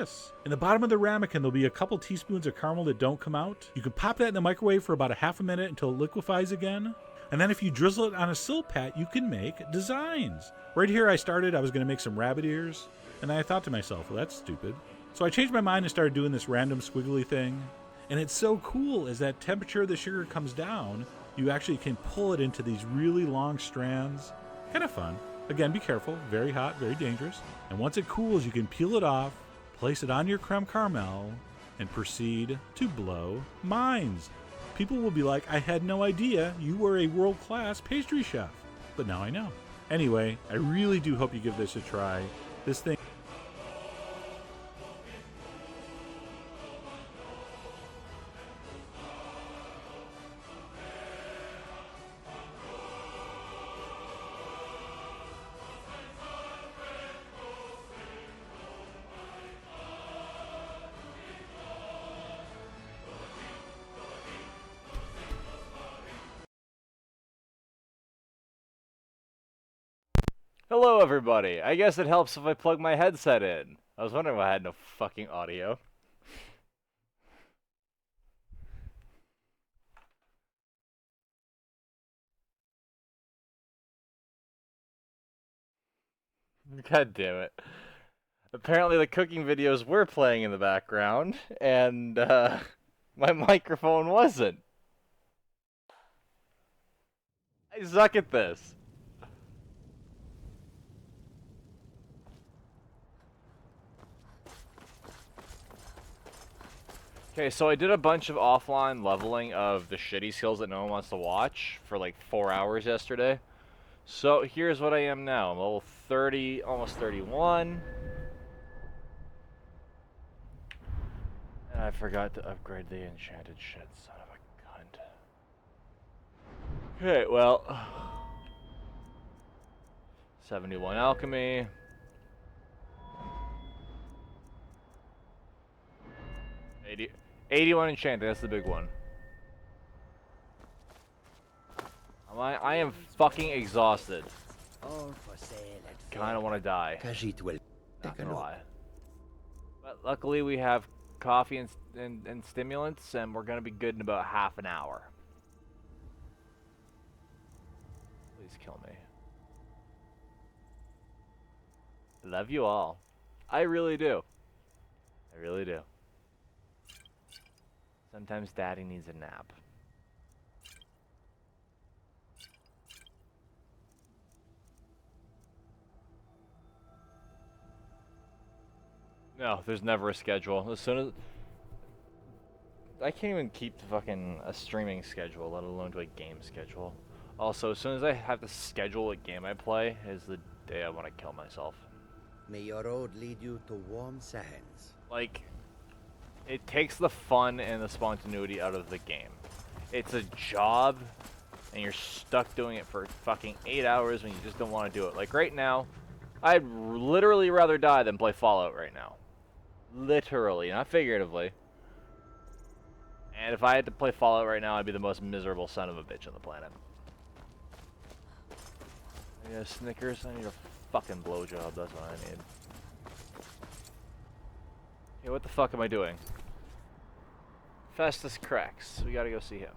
this. In the bottom of the ramekin, there'll be a couple teaspoons of caramel that don't come out. You can pop that in the microwave for about a half a minute until it liquefies again. And then if you drizzle it on a silpat, you can make designs. Right here I was going to make some rabbit ears. And then I thought to myself, well, that's stupid. So I changed my mind and started doing this random squiggly thing. And it's so cool as that temperature of the sugar comes down, you actually can pull it into these really long strands. Kind of fun. Again, be careful. Very hot, very dangerous. And once it cools, you can peel it off, place it on your creme caramel, and proceed to blow minds. People will be like, I had no idea you were a world-class pastry chef. But now I know. Anyway, I really do hope you give this a try. This thing... Hello everybody, I guess it helps if I plug my headset in. I was wondering why I had no fucking audio. God damn it. Apparently the cooking videos were playing in the background, and my microphone wasn't. I suck at this. Okay, so I did a bunch of offline leveling of the shitty skills that no one wants to watch for like 4 hours yesterday. So here's what I am now. I'm level 30, almost 31. And I forgot to upgrade the enchanted shit, son of a cunt. Okay, well. 71 alchemy. 81 enchanted, that's the big one. I am fucking exhausted. Kinda wanna die. Not gonna lie. But luckily we have coffee and stimulants, and we're gonna be good in about half an hour. Please kill me. I love you all. I really do. I really do. Sometimes daddy needs a nap. No, there's never a schedule. As soon as... I can't even keep fucking a streaming schedule, let alone to a game schedule. Also, as soon as I have to schedule what game I play, is the day I want to kill myself. May your road lead you to warm sands. Like... It takes the fun and the spontaneity out of the game. It's a job, and you're stuck doing it for fucking 8 hours when you just don't want to do it. Like right now, I'd literally rather die than play Fallout right now. Literally, not figuratively. And if I had to play Fallout right now, I'd be the most miserable son of a bitch on the planet. I need a Snickers, I need a fucking blowjob, that's what I need. Okay, what the fuck am I doing? Festus Crex. We gotta go see him.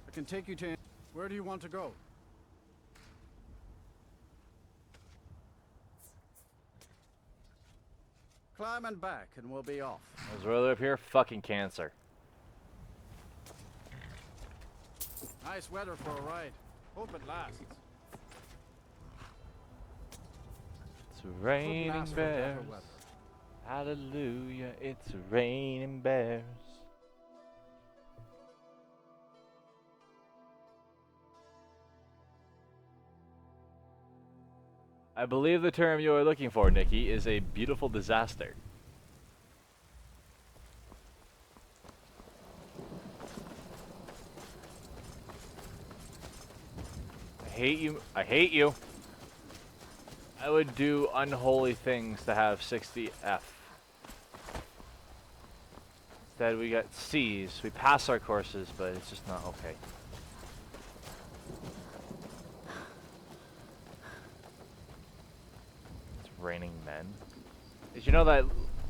I can take you to... Where do you want to go? Climb and back and we'll be off. Is weather up here? Fucking cancer. Nice weather for a ride. Hope it lasts. It's raining bears. Hallelujah, it's raining bears. I believe the term you are looking for, Nikki, is a beautiful disaster. I hate you. I hate you. I would do unholy things to have 60 F. Instead, we got C's. We pass our courses, but it's just not okay. It's raining men. Did you know that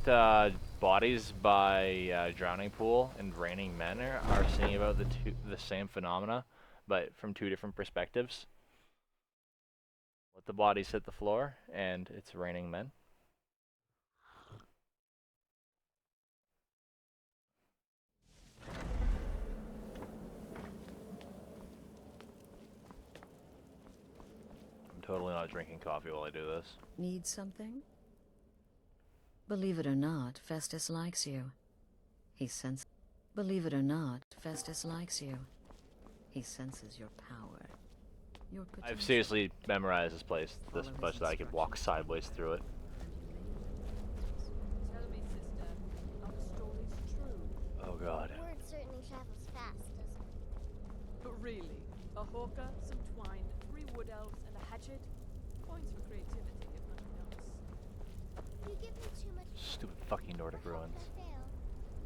the bodies by drowning pool and raining men are seeing about the same phenomena, but from two different perspectives? Let the bodies hit the floor, and it's raining men. I'm totally not drinking coffee while I do this. Need something? Believe it or not, Festus likes you. Believe it or not, Festus likes you. He senses your power. Your potential. I've seriously memorized this place this much that I could walk sideways through it. Tell me, sister, are the stories true? Oh god. Word certainly travels fast, doesn't it? But really, a hawker, some twine, 3 wood elves, and a hatchet? Points for creativity, if nothing else. You give me too much. Stupid fucking Nordic Perhaps ruins. I fail.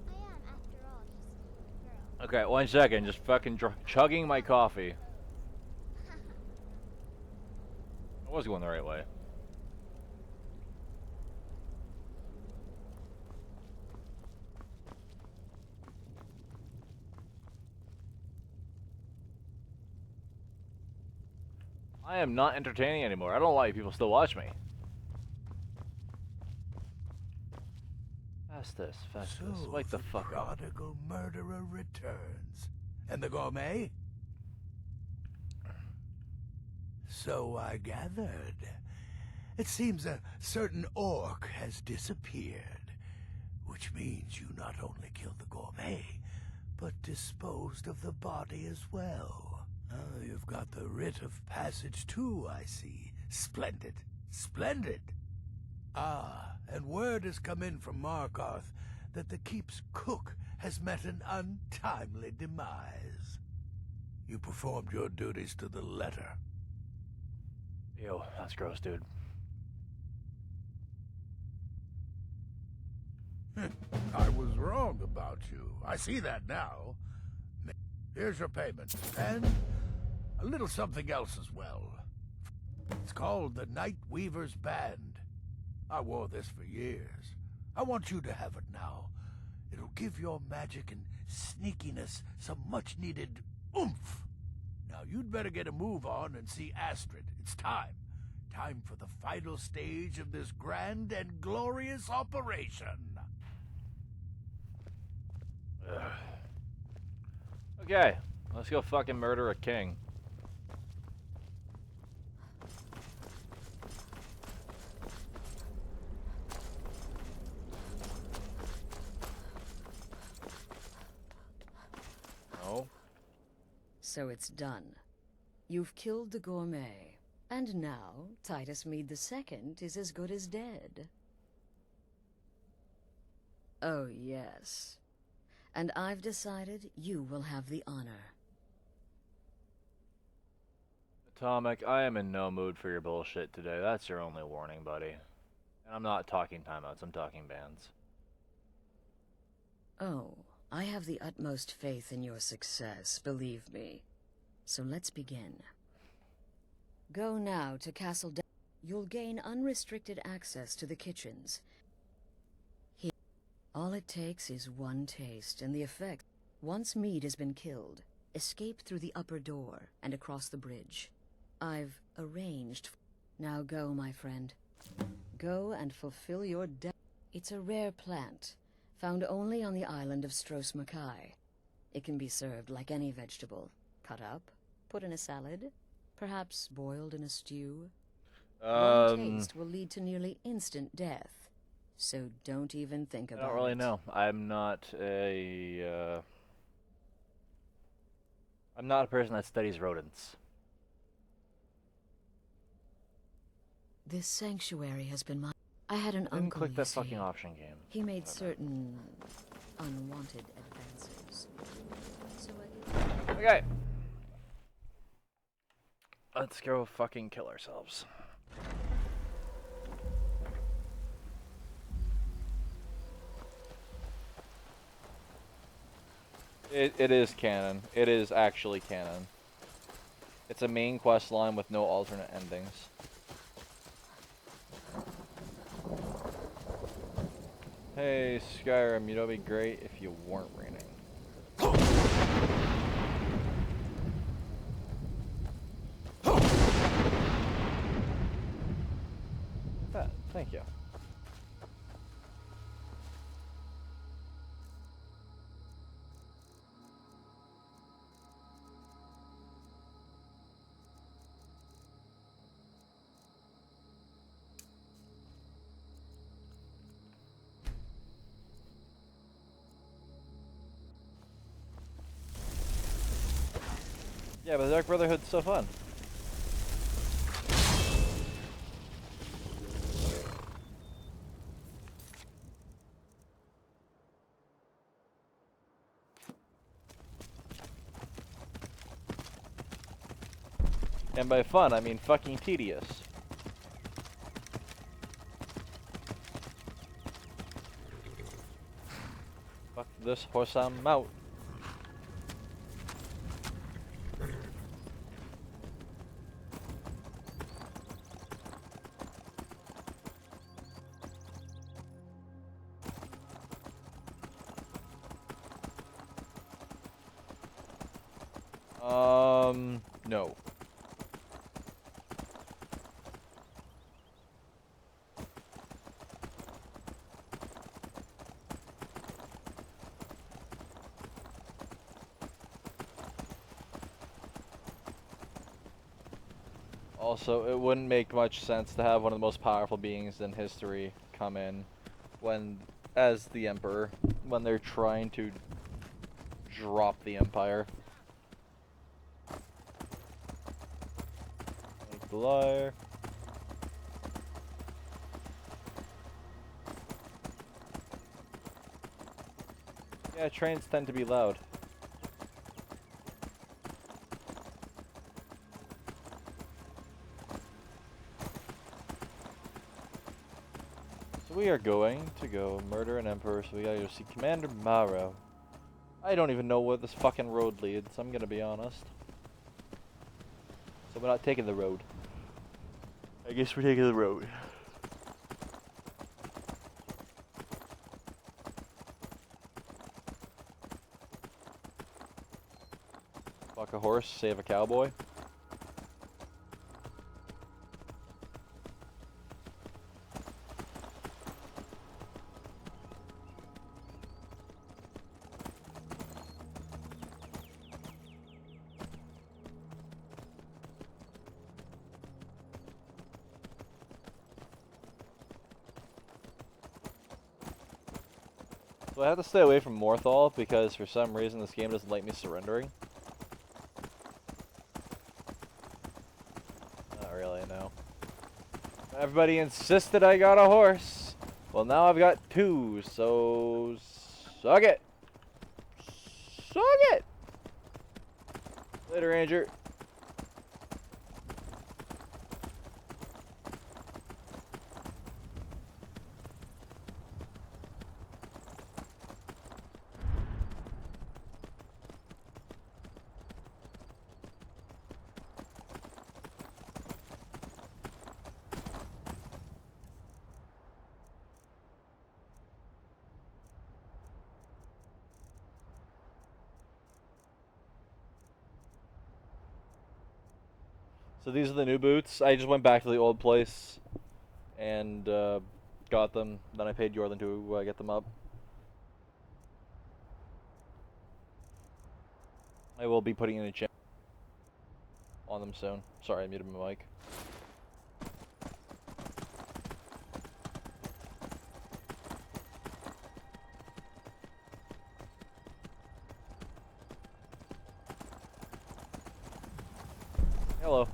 I am, after all, just a girl. Okay, 1 second. Just fucking chugging my coffee. I was going the right way. I am not entertaining anymore. I don't know why people still watch me. Festus. So Wake the fuck up. prodigal murderer returns. And the gourmet? So I gathered. It seems a certain orc has disappeared, which means you not only killed the gourmet, but disposed of the body as well. Oh, you've got the writ of passage too, I see. Splendid. Splendid. Ah, and word has come in from Markarth that the keep's cook has met an untimely demise. You performed your duties to the letter. Ew, that's gross, dude. I was wrong about you. I see that now. Here's your payment, and a little something else as well. It's called the Night Weaver's Band. I wore this for years. I want you to have it now. It'll give your magic and sneakiness some much-needed oomph. Now, you'd better get a move on and see Astrid. It's time. Time for the final stage of this grand and glorious operation. Ugh. Okay, let's go fucking murder a king. No. So it's done. You've killed the gourmet. And now, Titus Mede II is as good as dead. Oh, yes. And I've decided you will have the honor. Atomic, I am in no mood for your bullshit today. That's your only warning, buddy. And I'm not talking timeouts, I'm talking bans. Oh, I have the utmost faith in your success, believe me. So let's begin. Go now to Castle De- You'll gain unrestricted access to the kitchens. Here, all it takes is one taste, and the effect. Once Mede has been killed, escape through the upper door and across the bridge. I've arranged. Now go, my friend. Go and fulfill your debt. It's a rare plant, found only on the island of Stros Makai. It can be served like any vegetable. Cut up, put in a salad, perhaps boiled in a stew. One taste will lead to nearly instant death. So don't even think about it. I don't really know. I'm not a person that studies rodents. This sanctuary has been my... I had an I didn't uncle, click you that see. fucking option game. He made certain unwanted advances. So I... Okay. Let's go fucking kill ourselves. It is canon. It is actually canon. It's a main quest line with no alternate endings. Hey, Skyrim, you know it'd be great if you weren't raining. Thank you. Yeah, but the Dark Brotherhood's so fun. And by fun, I mean fucking tedious. Fuck this horse, I'm out. No. Also, it wouldn't make much sense to have one of the most powerful beings in history come in as the Emperor, when they're trying to drop the Empire. Like the liar. Yeah, trains tend to be loud. So we are going to go murder an emperor, so we gotta go see Commander Morrow. I don't even know where this fucking road leads, I'm gonna be honest. So we're not taking the road. I guess we're taking the road. Fuck a horse, save a cowboy. So I have to stay away from Morthal because for some reason this game doesn't like me surrendering. Not really, no. Everybody insisted I got a horse. Well, now I've got two, so suck it. Suck it. Later, Ranger. So these are the new boots. I just went back to the old place and got them. Then I paid Yorlin to get them up. I will be putting in a check on them soon. Sorry, I muted my mic. Hello.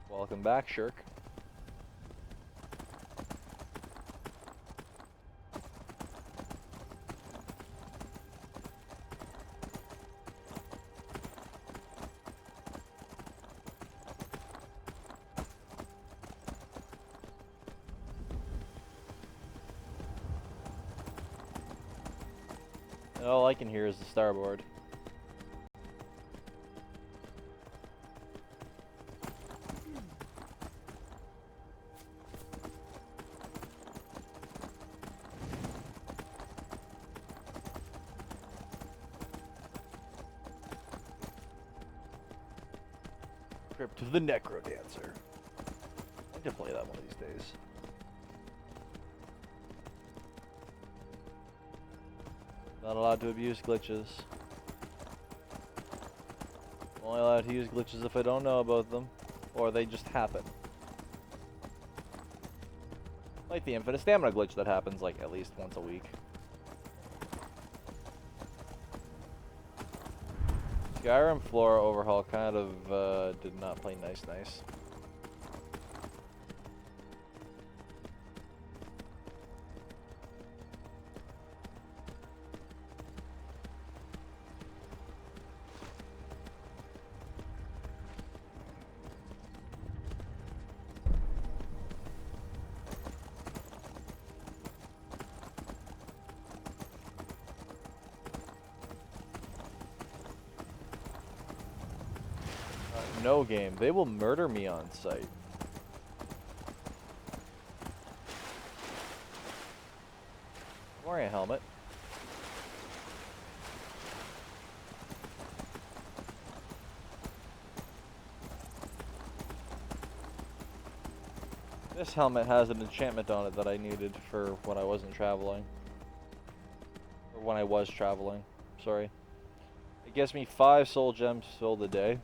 Welcome back, Shirk. All I can hear is the starboard. Crypt of the Necrodancer. I could play that one of these days. Not allowed to abuse glitches. Only allowed to use glitches if I don't know about them, or they just happen. Like the infinite stamina glitch that happens like at least once a week. Skyrim Flora Overhaul kind of did not play nice. No game. They will murder me on sight. I'm wearing a helmet. This helmet has an enchantment on it that I needed for when I wasn't traveling. Or when I was traveling. Sorry. It gives me 5 soul gems filled a day.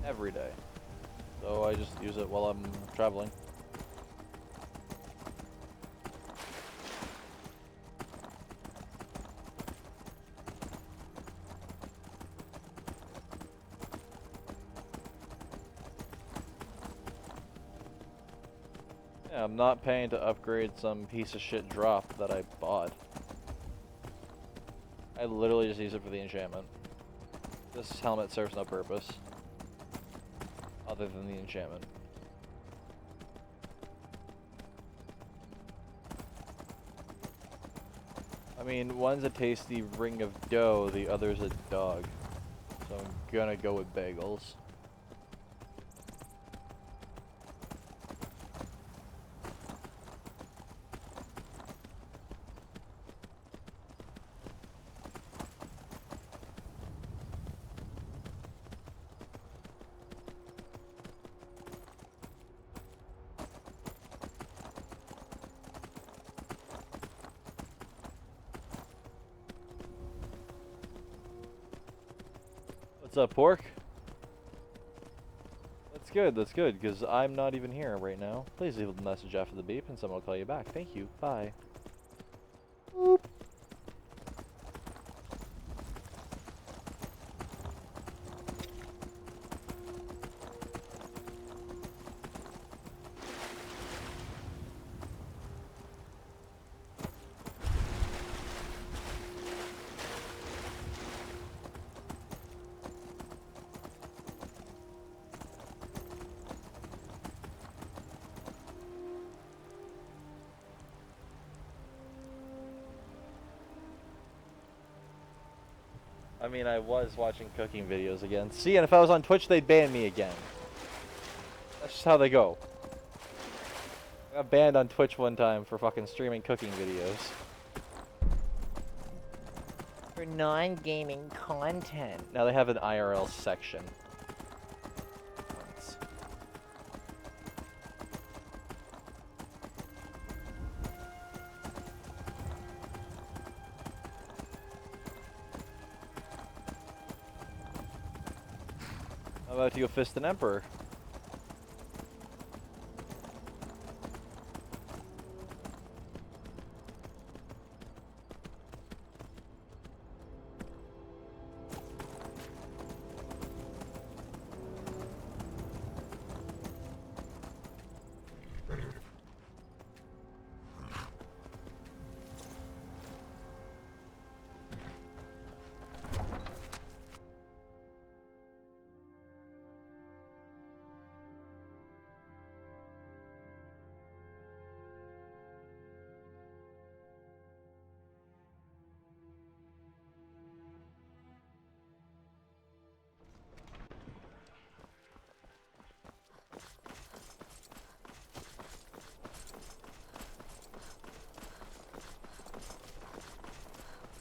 Every day. So I just use it while I'm traveling. Yeah, I'm not paying to upgrade some piece of shit drop that I bought. I literally just use it for the enchantment. This helmet serves no purpose other than the enchantment. I mean, one's a tasty ring of dough, the other's a dog. So I'm gonna go with bagels. What's up, Pork? That's good, because I'm not even here right now. Please leave a message after the beep and someone will call you back. Thank you. Bye. Boop. I mean, I was watching cooking videos again. See, and if I was on Twitch, they'd ban me again. That's just how they go. I got banned on Twitch one time for fucking streaming cooking videos. For non-gaming content. Now they have an IRL section. How about you go fist an emperor?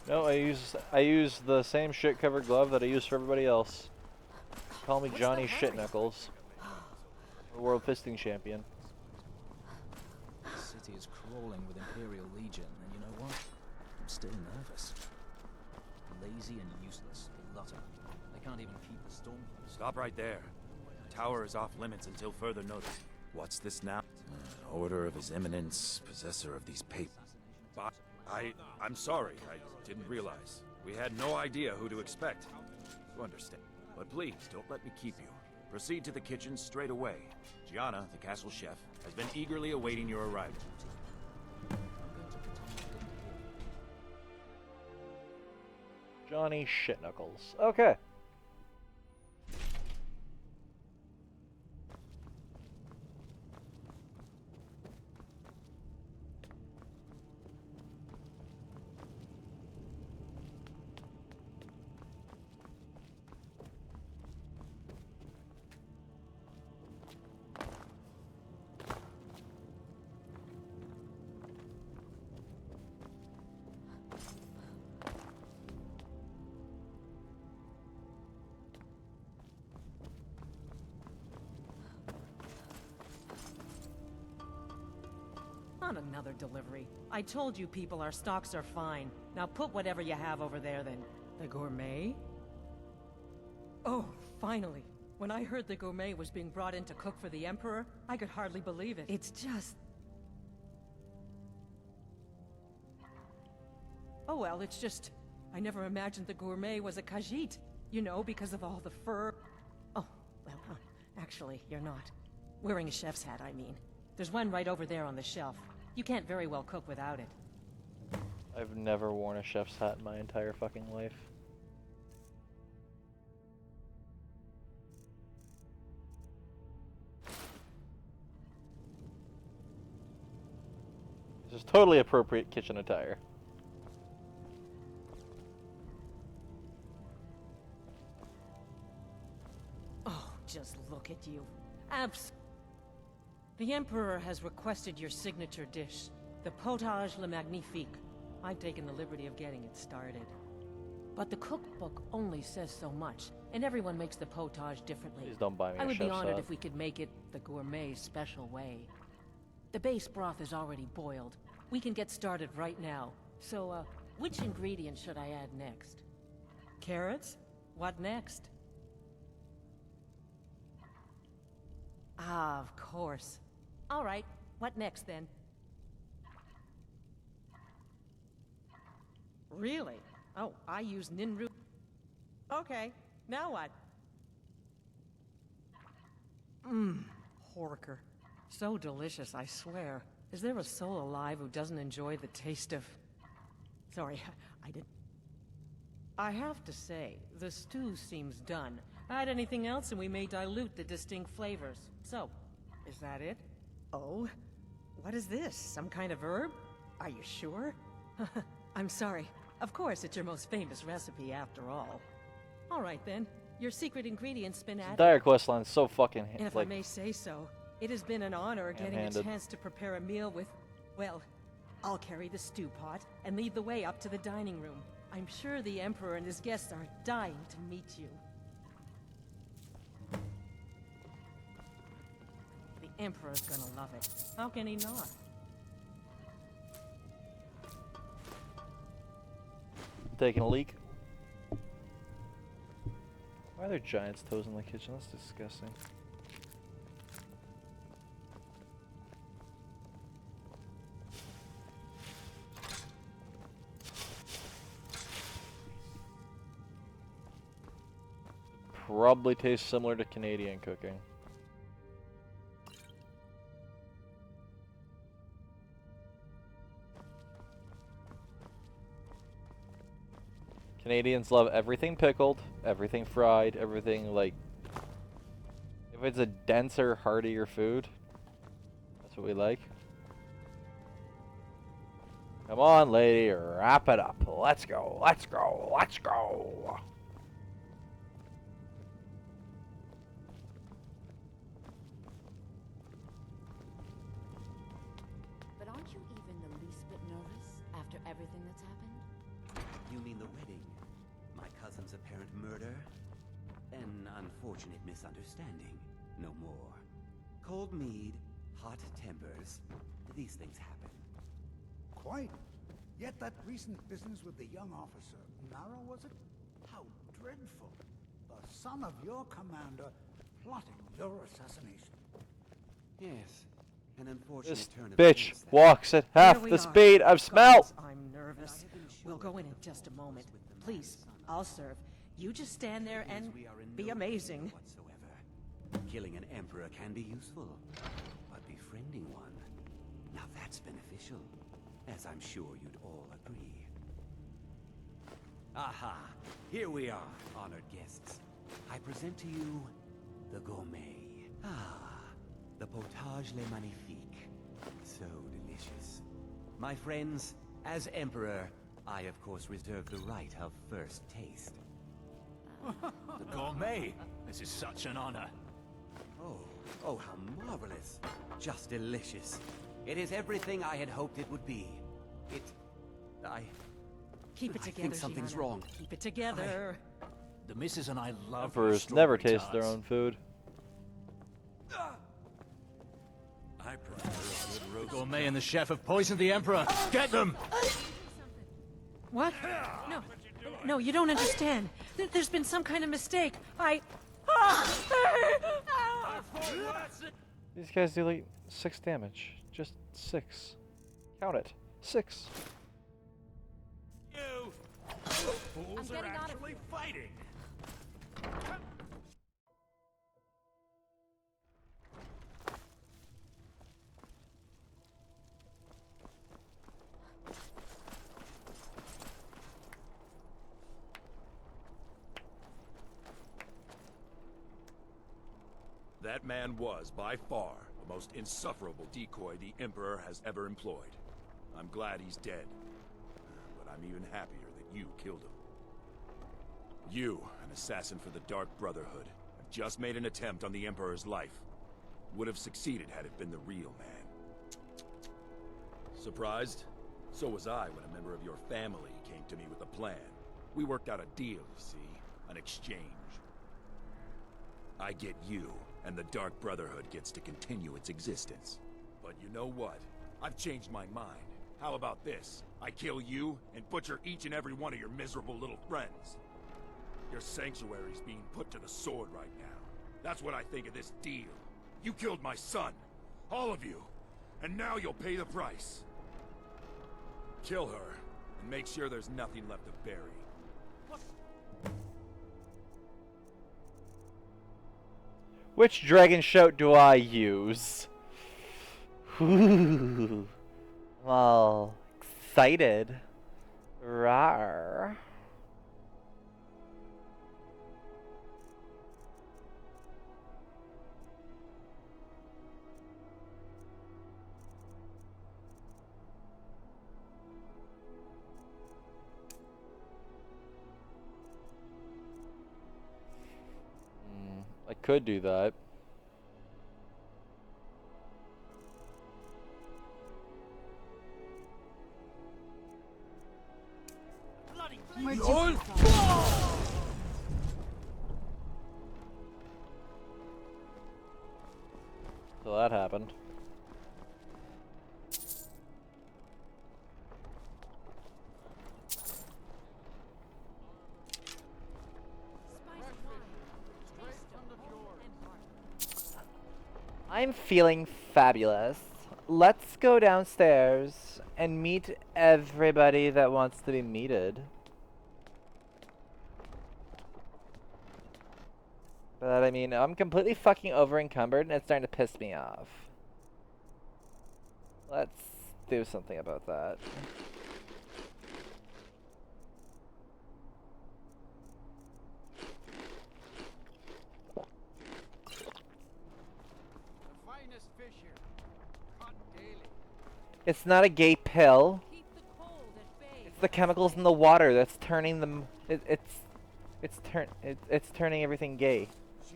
No, I use the same shit covered glove that I use for everybody else. Call me Johnny Shitknuckles. World fisting champion. The city is crawling with Imperial Legion, and you know what? I'm still nervous. Lazy and useless. They lotter. They can't even keep the storm. Stop right there. The tower is off limits until further notice. What's this now? Order of His Eminence, possessor of these papers. I'm sorry. I didn't realize. We had no idea who to expect. You understand. But please, don't let me keep you. Proceed to the kitchen straight away. Gianna, the castle chef, has been eagerly awaiting your arrival. Johnny Shitknuckles. Okay. Not another delivery. I told you people our stocks are fine. Now put whatever you have over there then. The gourmet? Oh, finally. When I heard the gourmet was being brought in to cook for the Emperor, I could hardly believe it. It's just... Oh well, it's just... I never imagined the gourmet was a Khajiit. You know, because of all the fur... Oh, well, actually, you're not. Wearing a chef's hat, I mean. There's one right over there on the shelf. You can't very well cook without it. I've never worn a chef's hat in my entire fucking life. This is totally appropriate kitchen attire. Oh, just look at you. The Emperor has requested your signature dish, the Potage le Magnifique. I've taken the liberty of getting it started. But the cookbook only says so much, and everyone makes the potage differently. Please don't buy me I a would be chef's honored hat. if we could make it the gourmet special way. The base broth is already boiled. We can get started right now. So, which ingredient should I add next? Carrots? What next? Ah, of course. All right, what next then? Really? Oh, I use Ninru. Okay, now what? Horker. So delicious, I swear. Is there a soul alive who doesn't enjoy the taste of... Sorry, I didn't... I have to say, the stew seems done. Add anything else and we may dilute the distinct flavors. So, is that it? Oh? What is this? Some kind of herb? Are you sure? I'm sorry. Of course, it's your most famous recipe after all. All right then. Your secret ingredient's been added. Dire Questline's so fucking And if I may say so, it has been an honor getting a chance to prepare a meal with... Well, I'll carry the stew pot and lead the way up to the dining room. I'm sure the Emperor and his guests are dying to meet you. The Emperor's gonna love it. How can he not? Taking a leak. Why are there giant's toes in the kitchen? That's disgusting. Probably tastes similar to Canadian cooking. Canadians love everything pickled, everything fried, everything like... If it's a denser, heartier food, that's what we like. Come on, lady, wrap it up. Let's go, let's go, let's go. But aren't you even the least bit nervous after everything that's happened? You mean the wedding? My cousin's apparent murder? An unfortunate misunderstanding. No more. Cold mead, hot tempers. These things happen. Quite. Yet that recent business with the young officer, Nara, was it? How dreadful. The son of your commander plotting your assassination. Yes. An unfortunate This turn of bitch events that- walks at half Here we the are. speed of smell. Gods, I'm nervous. We'll go in just a moment. Please, I'll serve. You just stand there and We are in be no amazing. danger whatsoever. Killing an emperor can be useful, but befriending one, now that's beneficial, as I'm sure you'd all agree. Aha! Here we are, honored guests. I present to you the gourmet. The potage le magnifique. So delicious. My friends, as emperor, I of course reserve the right of first taste. The gourmet! This is such an honor. Oh, how marvelous. Just delicious. It is everything I had hoped it would be. Keep it I together, think something's Gianna. wrong. Keep it together. The missus and I love Emperors never taste their own food. I prefer a good roast. Gourmet and the chef have poisoned the emperor. Get them! What? No, you don't understand. There's been some kind of mistake. These guys do like 6 damage. Just 6. Count it. 6. You fools are actually fighting. That man was, by far, the most insufferable decoy the Emperor has ever employed. I'm glad he's dead, but I'm even happier that you killed him. You, an assassin for the Dark Brotherhood, have just made an attempt on the Emperor's life. Would have succeeded had it been the real man. Surprised? So was I when a member of your family came to me with a plan. We worked out a deal, you see, an exchange. I get you, and the Dark Brotherhood gets to continue its existence. But you know what? I've changed my mind. How about this? I kill you, and butcher each and every one of your miserable little friends. Your sanctuary's being put to the sword right now. That's what I think of this deal. You killed my son. All of you. And now you'll pay the price. Kill her, and make sure there's nothing left to bury. Which dragon shout do I use? Ooh. Well, excited. Rawr. I could do that. So that happened. I'm feeling fabulous. Let's go downstairs and meet everybody that wants to be meted. But I mean, I'm completely fucking over encumbered and it's starting to piss me off. Let's do something about that. It's not a gay pill. It's the chemicals in the water that's turning them. It's turning everything gay. It's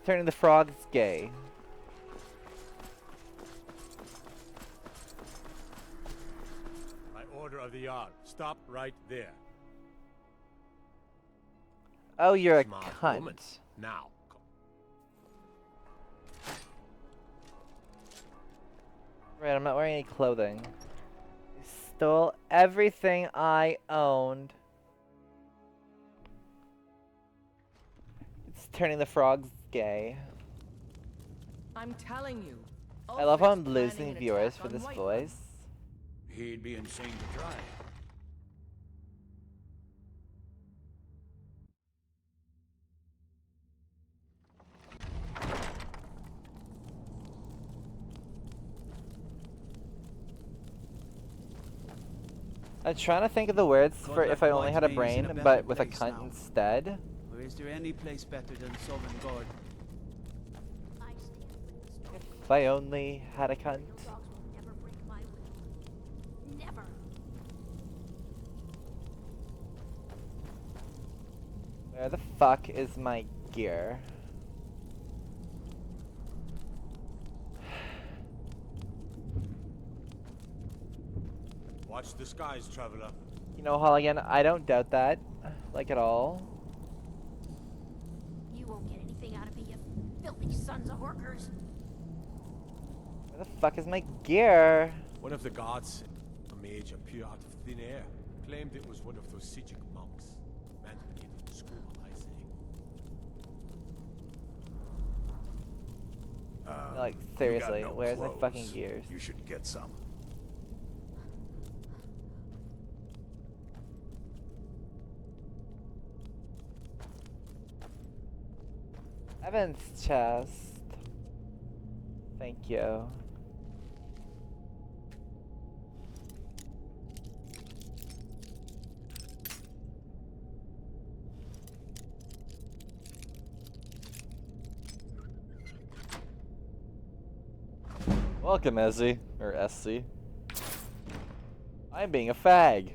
turning the frogs gay. By order of the Jarl. Stop right there. Oh, you're a Smart cunt. woman. Now. Right, I'm not wearing any clothing. They stole everything I owned. It's turning the frogs gay. I'm telling you. I love how I'm Ulfric's losing planning an viewers attack for on this Whiterun. voice. He'd be insane to try. I'm trying to think of the words God for like if I only had a White Maze brain, in a but better with a place cunt now. instead. Or is there any place better than Sovngarde? I stand with the storm. If I only had a cunt. Your dogs will never break my will. Never. Where the fuck is my gear? Watch the skies, traveler. You know, Halligan, I don't doubt that. Like at all. You won't get anything out of me, you filthy sons of workers. Where the fuck is my gear? One of the guards, a mage appeared out of thin air, claimed it was one of those Sijic monks. Man in school, I say. Like, You seriously, got no where's my clothes. fucking gears? You should get some. Evan's chest. Thank you. Welcome, Ezzy, or SC. I'm being a fag.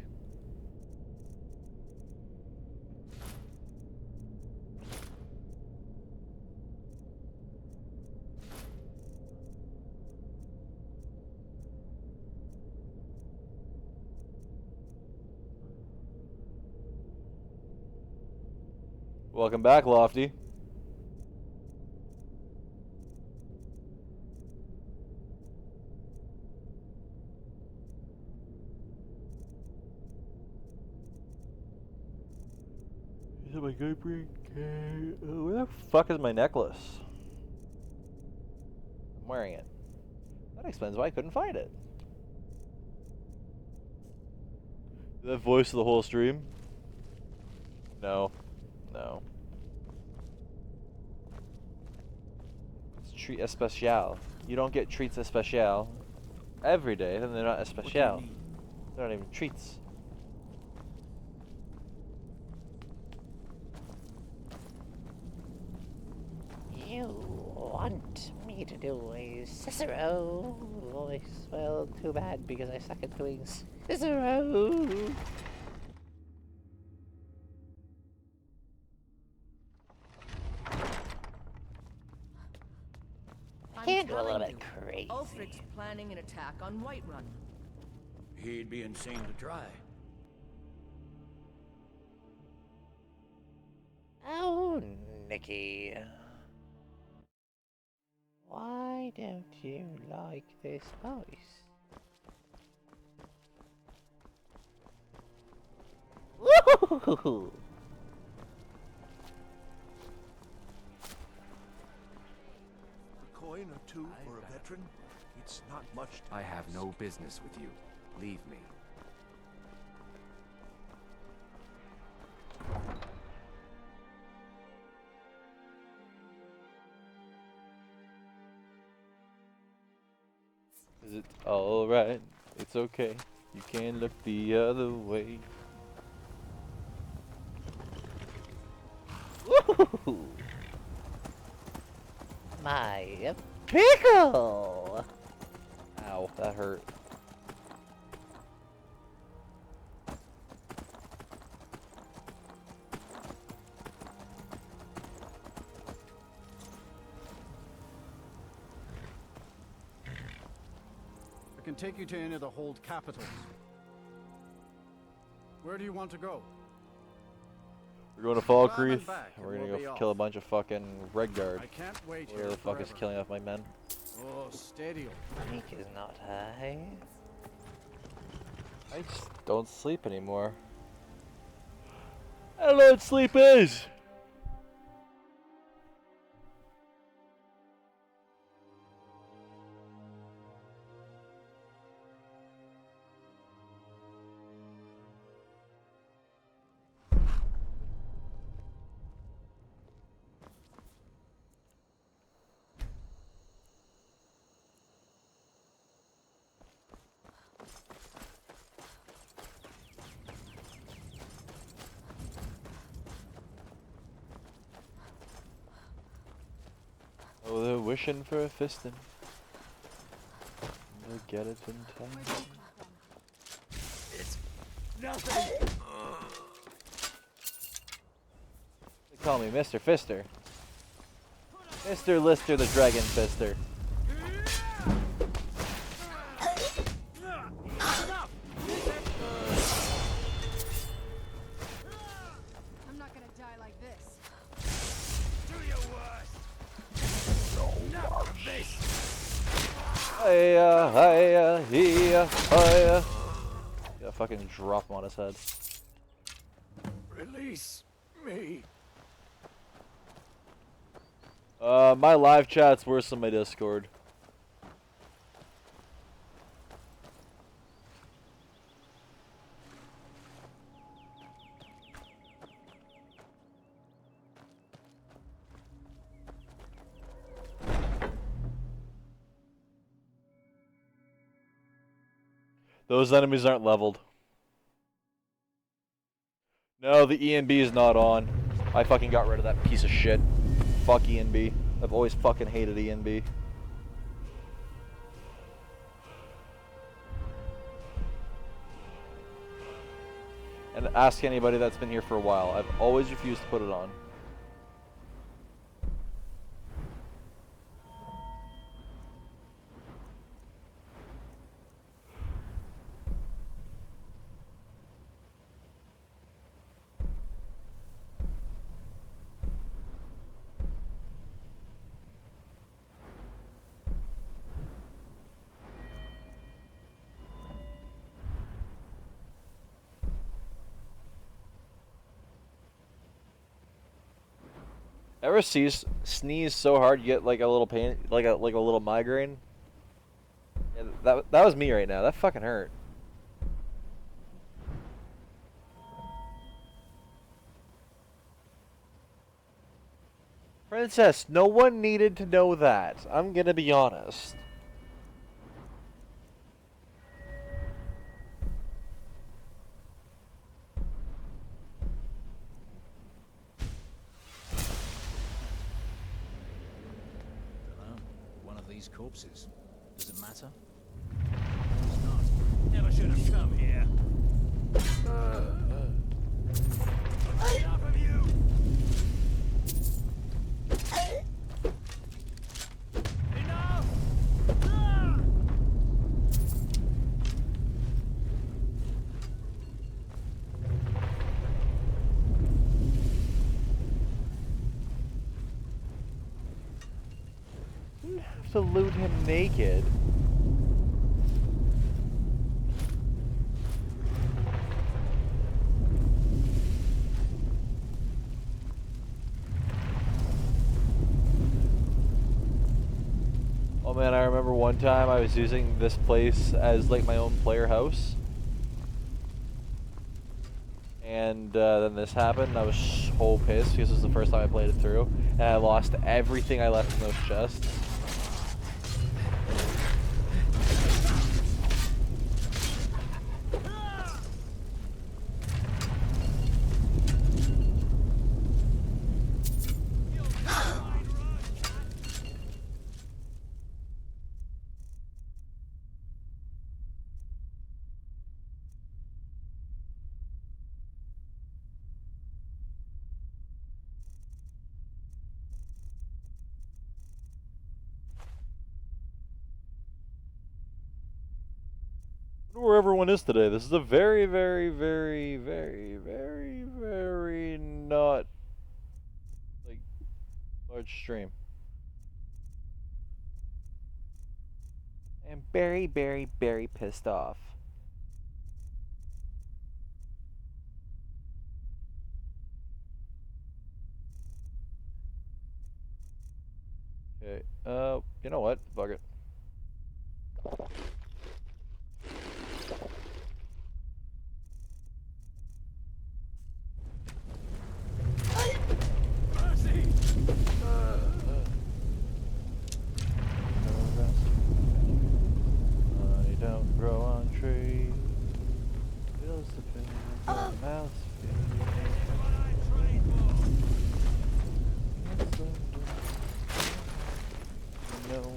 Welcome back, Lofty. Is it my good break? Where the fuck is my necklace? I'm wearing it. That explains why I couldn't find it. Is that voice of the whole stream? No. No. It's treat especial. You don't get treats especial every day, then they're not especial. They're not even treats. You want me to do a Cicero voice? Well, too bad because I suck at doing Cicero. I'm Can't do a little telling bit you, crazy. Ulfric's planning an attack on Whiterun. He'd be insane to try. Oh, Nikki. Why don't you like this voice? Woohoo! A coin or two for a veteran? It's not much to I have no business with you. Leave me. Is it alright? It's okay. You can look the other way. Woohoo! My pickle! Ow, that hurt. I can take you to any of the hold capitals. Where do you want to go? We're going to Grab Falkreath, and back, and we're and gonna we'll go be kill a off. bunch of fucking Redguard. I can't wait Where here the fuck is forever. killing off my men? Oh, steady. Panic is not high. I just don't sleep anymore. I don't know what sleep is! Oh, they're wishing for a fistin'. They'll get it in time. It's nothing. They call me Mr. Fister. Mr. Lister the Dragon Fister. I'm not gonna die like this. Do your worst. Not from this. Hiya, hiya, hiya, hiya. Yeah, fucking drop him on his head. Release me. My live chat's worse than my Discord. Those enemies aren't leveled. No, the ENB is not on. I fucking got rid of that piece of shit. Fuck ENB. I've always fucking hated ENB. And ask anybody that's been here for a while. I've always refused to put it on. Ever sneeze so hard you get like a little pain, like a little migraine? Yeah, that was me right now. That fucking hurt. Princess, no one needed to know that. I'm gonna be honest. One of these corpses. Does it matter? It's not. Never should have come here. Enough of you. Enough. You have to loot him naked. Oh man, I remember one time I was using this place as like my own player house. And then this happened, and I was so pissed because it was the first time I played it through. And I lost everything I left in those chests. wonder where everyone is today. This is a very, very, very, very, very, very not like large stream. I'm very, very, very pissed off. Okay, you know what? Fuck it. Money don't grow on trees. Feels the pain in your mouth. No wish.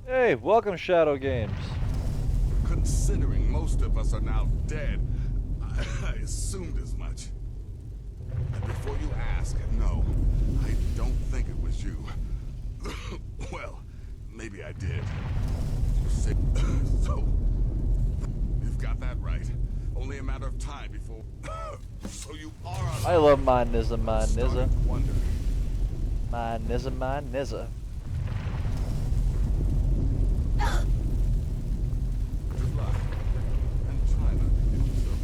Hey, welcome Shadow Games. Considering most of us are now dead, I assumed as much. And before you ask, no, I don't think it was you. Well, maybe I did. You said so. You've got that right. Only a matter of time before. So you are alive. I love my Nizza, my Nizza. My Nizza, my Nizza. Good luck. And try not to get yourself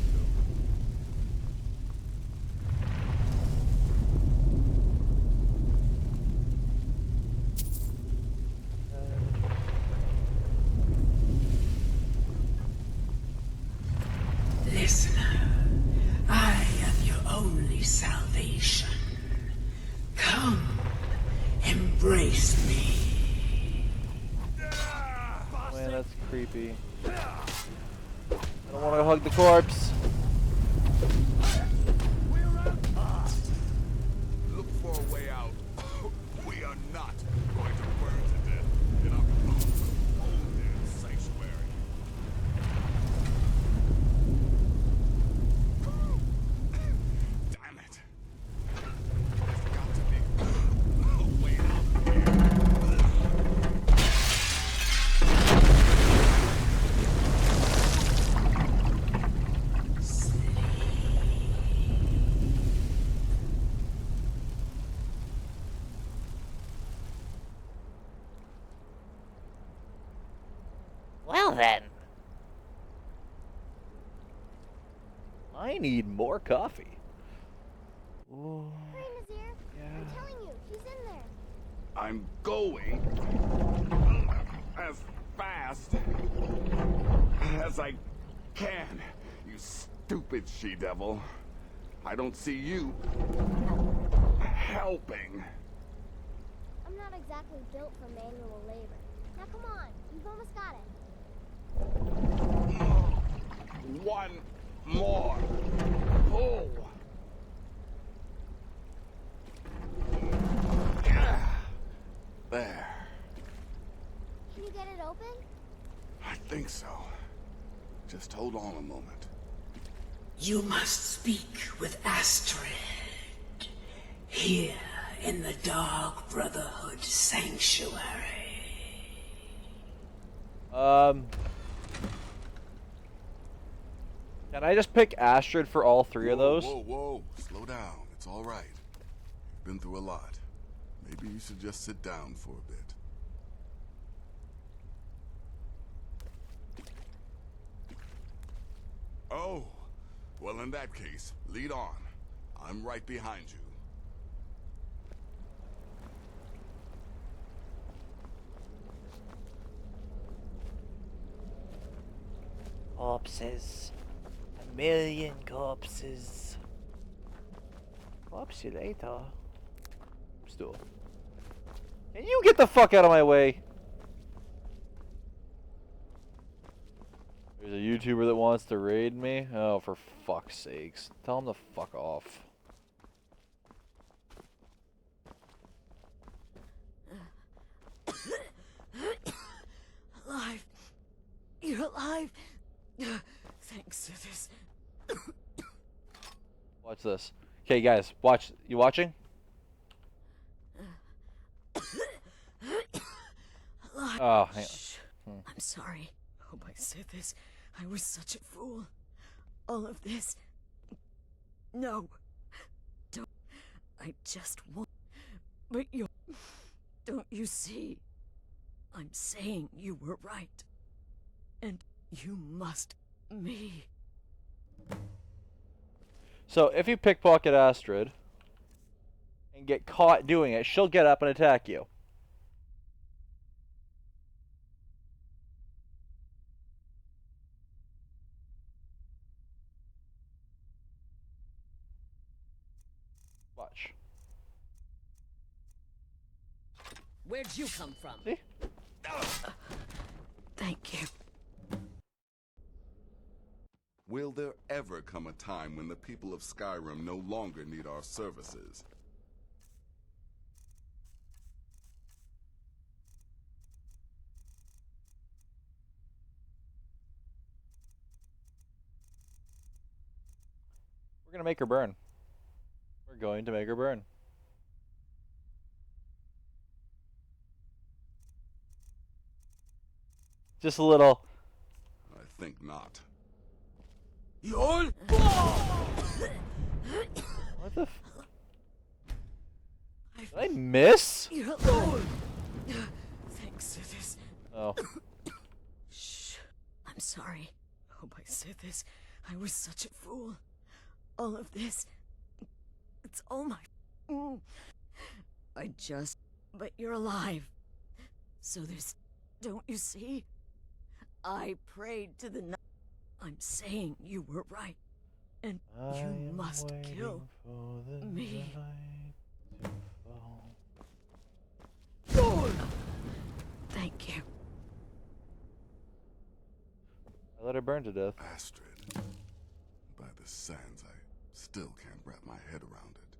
killed. Listener, I am your only salvation. Come, embrace me. Man, that's creepy. I don't want to hug the corpse. Look for a way out. We are not going to burn to death in our own sanctuary. Damn it. There's got to be a way out of here. Well then. I need more coffee. Ooh. Hurry, Nazir. I'm telling you, he's in there. I'm going as fast as I can, you stupid she-devil. I don't see you helping. I'm not exactly built for manual labor. Now come on, you've almost got it. One more pull. There. Can you get it open? I think so. Just hold on a moment. You must speak with Astrid. Here in the Dark Brotherhood Sanctuary. Can I just pick Astrid for all three of those? Whoa, whoa, slow down. It's all right. You've been through a lot. Maybe you should just sit down for a bit. Oh, well in that case, lead on. I'm right behind you. corpses. A million corpses. Corpse you later. Stool. Can you get the fuck out of my way? There's a YouTuber that wants to raid me? Oh, for fuck's sakes. Tell him to fuck off. Alive. You're alive. Thanks to this. Watch this. Okay, guys, watch. You watching? Alive. Oh, hang on. I'm sorry. Hope I said this. I was such a fool. All of this. No. Don't. I just want. But you. Don't you see? I'm saying you were right. And you must me. So, if you pickpocket Astrid and get caught doing it, she'll get up and attack you. Watch. Where'd you come from? See? Thank you. Will there ever come a time when the people of Skyrim no longer need our services? We're gonna make her burn. We're going to make her burn. Just a little. I think not. What the f... Did I miss? You're alive. Thanks to this. Oh. Shh. I'm sorry. Hope I said this. I was such a fool. All of this. It's all my. I just. But you're alive. So there's. Don't you see? I prayed to the night. I'm saying you were right. And you must kill me. Thank you. I let her burn to death. Astrid. By the sands, I still can't wrap my head around it.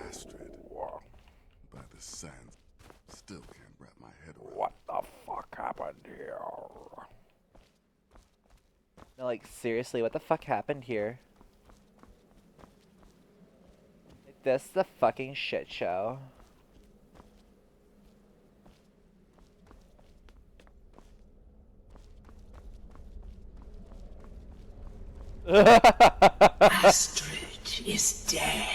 Astrid. By the sands, still can't wrap my head around it. What the fuck happened here? No, like, seriously, what the fuck happened here? Like, this is a fucking shit show. Astrid is dead.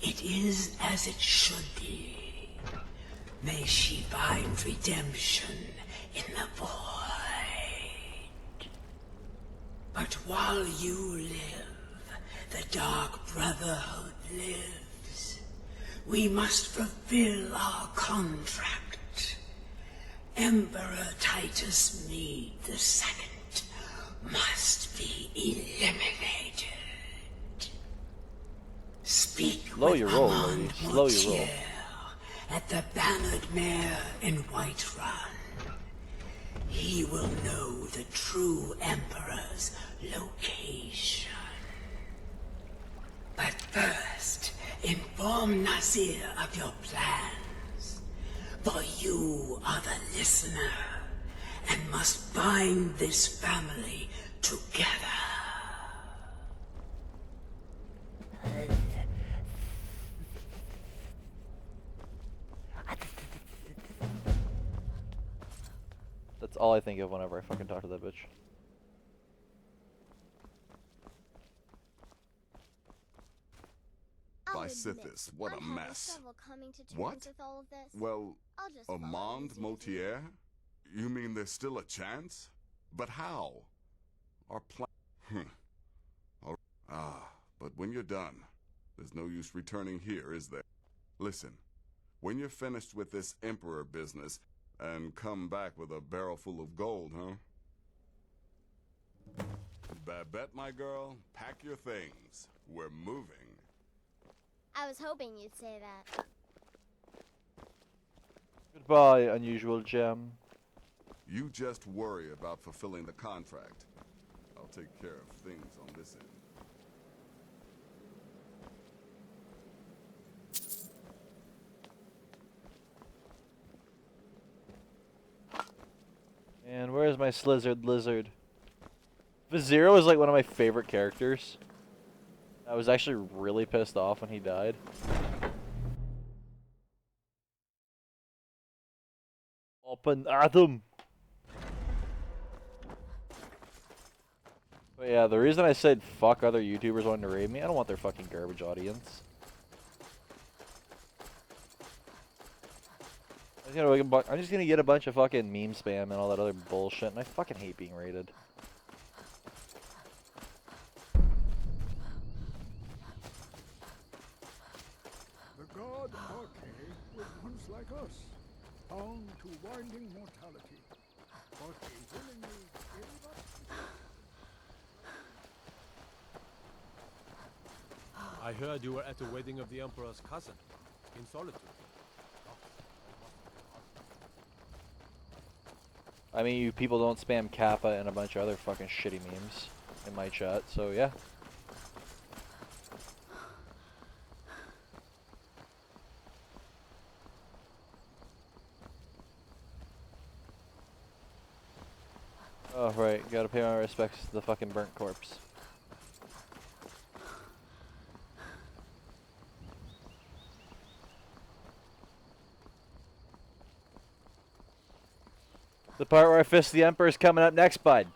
It is as it should be. May she find redemption in the void. But while you live, the Dark Brotherhood lives. We must fulfill our contract. Emperor Titus Mede II must be eliminated. Speak Slow with your roll, Armand lady. Slow your roll. Mortier at the Bannered Mare in Whiterun. He will know the true Emperor's location. But first, inform Nazir of your plans. For you are the listener, and must bind this family together. That's all I think of whenever I fucking talk to that bitch. Lysithis, what a mess. Coming to terms What? with all of this. Well, I'll just follow Armand these Mortier? You mean there's still a chance? But how? Our plan... but when you're done, there's no use returning here, is there? Listen, When you're finished with this Emperor business, and come back with a barrel full of gold, huh? Babette, my girl, pack your things. We're moving. I was hoping you'd say that. Goodbye, unusual gem. You just worry about fulfilling the contract. I'll take care of things on this end. And where's my Slizzard Lizard? Vizero is like one of my favorite characters. I was actually really pissed off when he died. Open Adam! But yeah, the reason I said fuck other YouTubers wanting to raid me, I don't want their fucking garbage audience. I'm just gonna get a bunch of fucking meme spam and all that other bullshit, and I fucking hate being raided. The god Arche was once like us, bound to winding mortality, but he willingly gave up. I heard you were at the wedding of the Emperor's cousin, in Solitude. I mean, you people don't spam Kappa and a bunch of other fucking shitty memes in my chat, so yeah. Oh, right, gotta pay my respects to the fucking burnt corpse. The part where I fist the Emperor is coming up next, bud.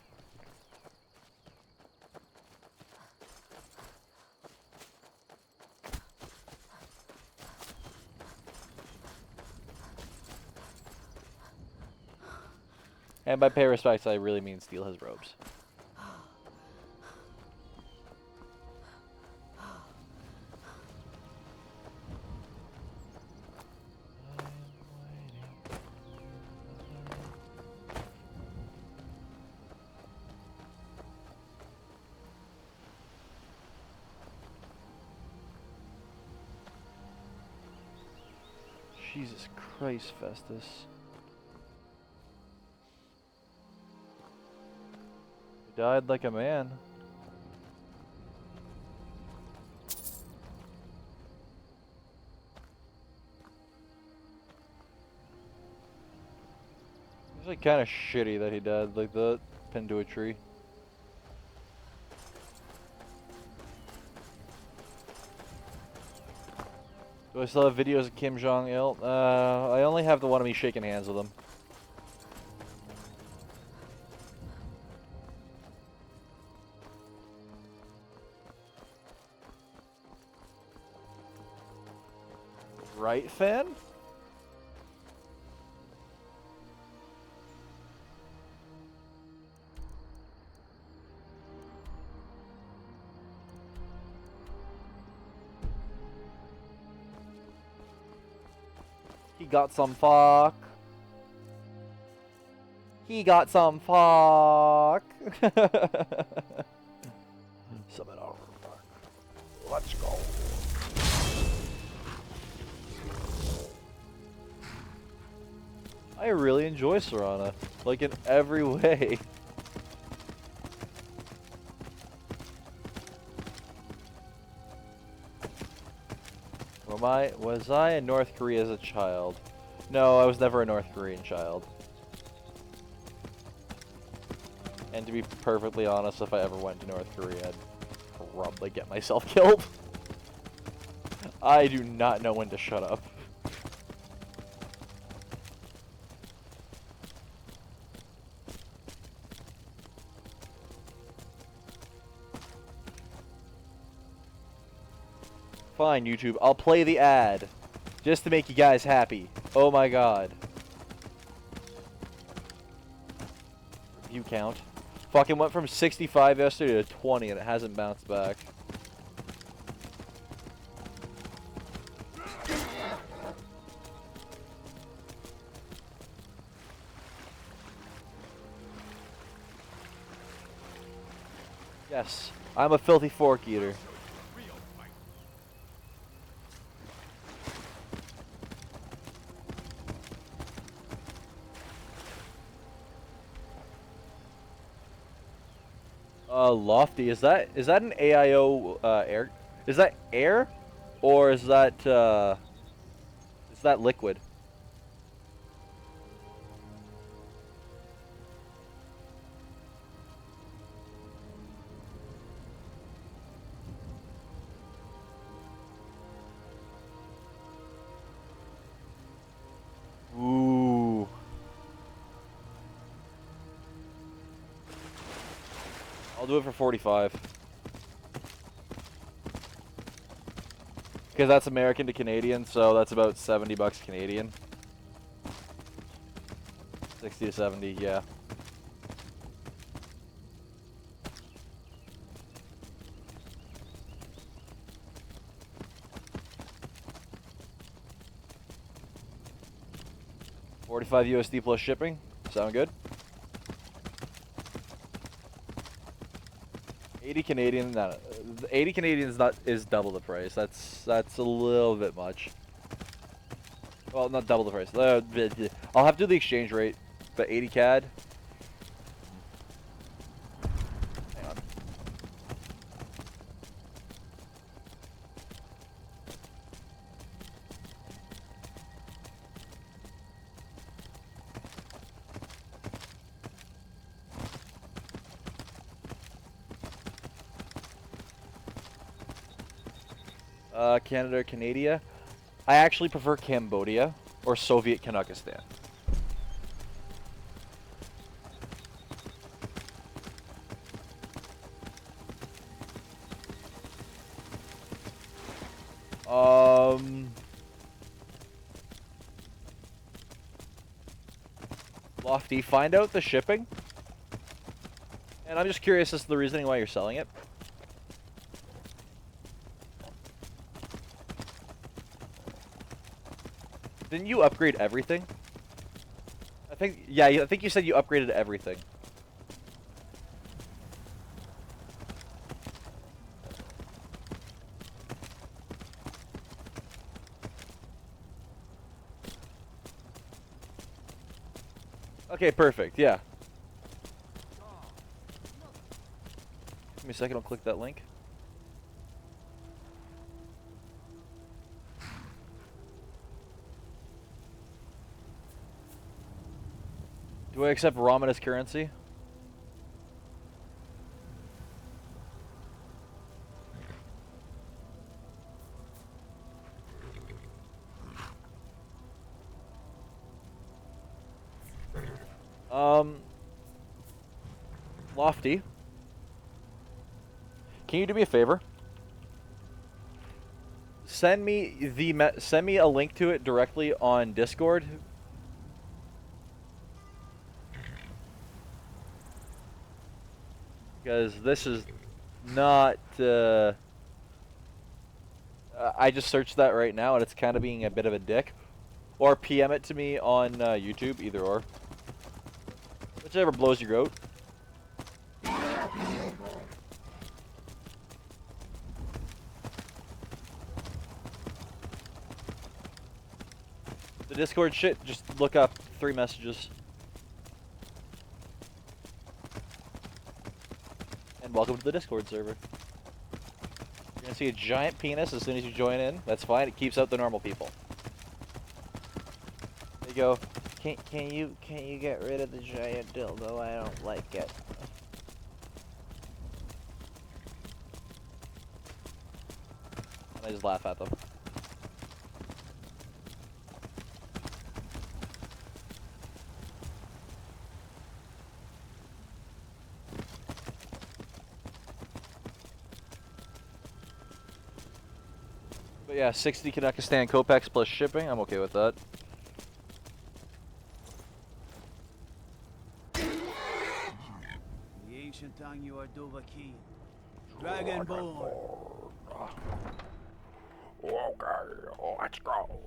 And by pay respects, I really mean steal his robes. Jesus Christ, Festus. He died like a man. It's like kind of shitty that he died like that, pinned to a tree. Do I still have videos of Kim Jong-il? I only have the one of me shaking hands with him. Right, Fan? He got some fuck. He got some fuck. Summon our fuck. Let's go. I really enjoy Serana, like in every way. Was I in North Korea as a child? No, I was never a North Korean child. And to be perfectly honest, if I ever went to North Korea, I'd probably get myself killed. I do not know when to shut up. Fine, YouTube. I'll play the ad. Just to make you guys happy. Oh my god. View count. Fucking went from 65 yesterday to 20 and it hasn't bounced back. Yes, I'm a filthy fork eater. Lofty, is that an AIO air? Is that air, or is that liquid? Ooh. I'll do it for 45. Because that's American to Canadian, so that's about $70 Canadian. 60 to 70, yeah. $45 USD plus shipping. Sound good? 80 Canadian. No, 80 Canadian is double the price. That's a little bit much. Well, not double the price. I'll have to do the exchange rate, but 80 CAD. Hang on. Canada or Canada? I actually prefer Cambodia or Soviet Kazakhstan. Lofty, find out the shipping. And I'm just curious as to the reasoning why you're selling it. Didn't you upgrade everything? I think you said you upgraded everything. Okay, perfect, yeah. Give me a second, I'll click that link. Do I accept ramen as currency? Lofty. Can you do me a favor? Send me a link to it directly on Discord. Because this is not, I just searched that right now and it's kind of being a bit of a dick. Or PM it to me on YouTube, either or. Whichever blows your goat. The Discord shit, just look up 3 messages. And welcome to the Discord server. You're gonna see a giant penis as soon as you join in. That's fine, it keeps out the normal people. There you go. Can you get rid of the giant dildo? I don't like it. And I just laugh at them. But yeah, 60 Kazakhstan Kopecks plus shipping. I'm okay with that. The ancient tongue you are Dovahkiin. Dragonborn. Okay, let's go.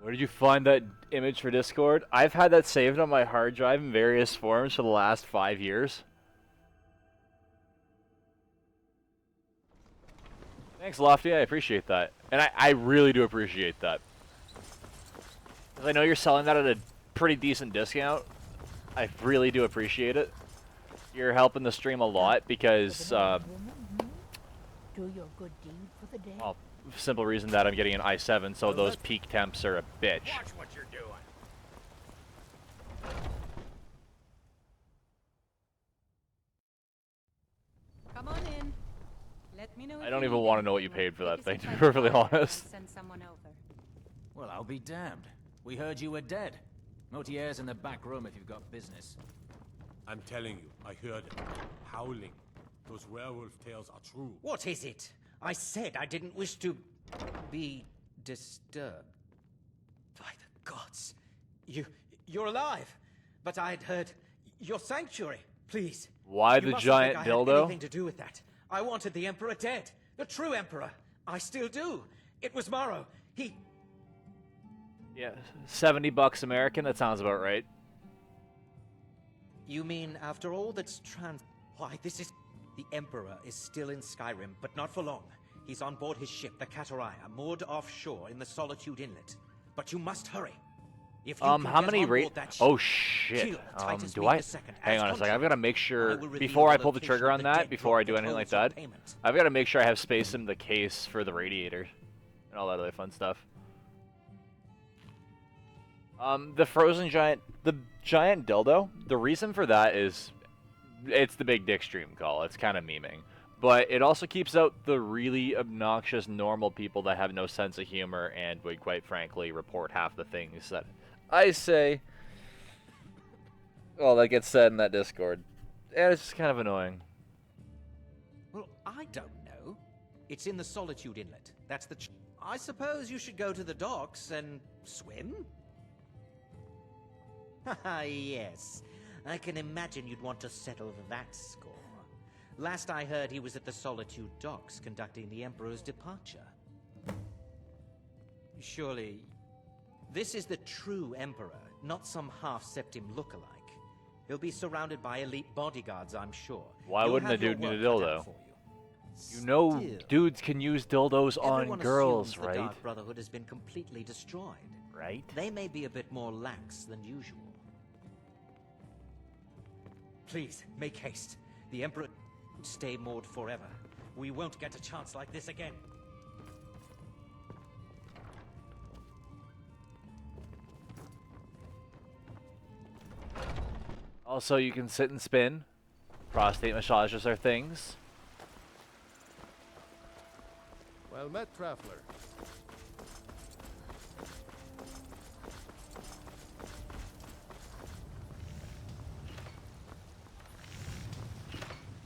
Where did you find that image for Discord? I've had that saved on my hard drive in various forms for the last 5 years. Thanks, Lofty. I appreciate that. And I really do appreciate that. Because I know you're selling that at a pretty decent discount. I really do appreciate it. You're helping the stream a lot because, Do your good deed for the day. well, simple reason that I'm getting an i7, so those peak temps are a bitch. Watch what you're doing. Come on in. Let me know. I don't even want to know what you paid for that thing, to be perfectly honest. Send someone over. Well, I'll be damned. We heard you were dead. Motier's in the back room if you've got business. I'm telling you, I heard it. Howling. Those werewolf tales are true. What is it? I said I didn't wish to be disturbed. By the gods. You're alive. But I'd heard your sanctuary. Please. Why you the mustn't giant think I had dildo? anything to do with that. I wanted the Emperor dead. The true Emperor. I still do. It was Morrow. He... Yeah, $70 American, that sounds about right. You mean after all that's Why, this is... The Emperor is still in Skyrim, but not for long. He's on board his ship, the Kataraya, moored offshore in the Solitude Inlet. But you must hurry. If you can How get many on rate? board that Oh ship, shit. kill Titus Do Mead I? II, Hang as on a second. I've got to make sure I will reveal before I the pull the location trigger of on the that, dead before I drop do the anything like clothes on that. payment. I've got to make sure I have space in the case for the radiator and all that other fun stuff. The frozen giant, the giant dildo. The reason for that is, it's the big dick stream call. It's kind of memeing. But it also keeps out the really obnoxious normal people that have no sense of humor and would, quite frankly, report half the things that I say. Well, that gets said in that Discord. And it's just kind of annoying. Well, I don't know. It's in the Solitude Inlet. That's the... I suppose you should go to the docks and swim? Haha, yes. I can imagine you'd want to settle that score. Last I heard, he was at the Solitude docks conducting the Emperor's departure. Surely, this is the true Emperor, not some half-septim lookalike. He'll be surrounded by elite bodyguards, I'm sure. Why You'll wouldn't a have your dude need a work cut out dildo? for You know, Still, dudes can use dildos on everyone girls, assumes right? The Dark Brotherhood has been completely destroyed. Right? They may be a bit more lax than usual. Please, make haste. The Emperor won't stay moored forever. We won't get a chance like this again. Also, you can sit and spin. Prostate massages are things. Well met, traveler.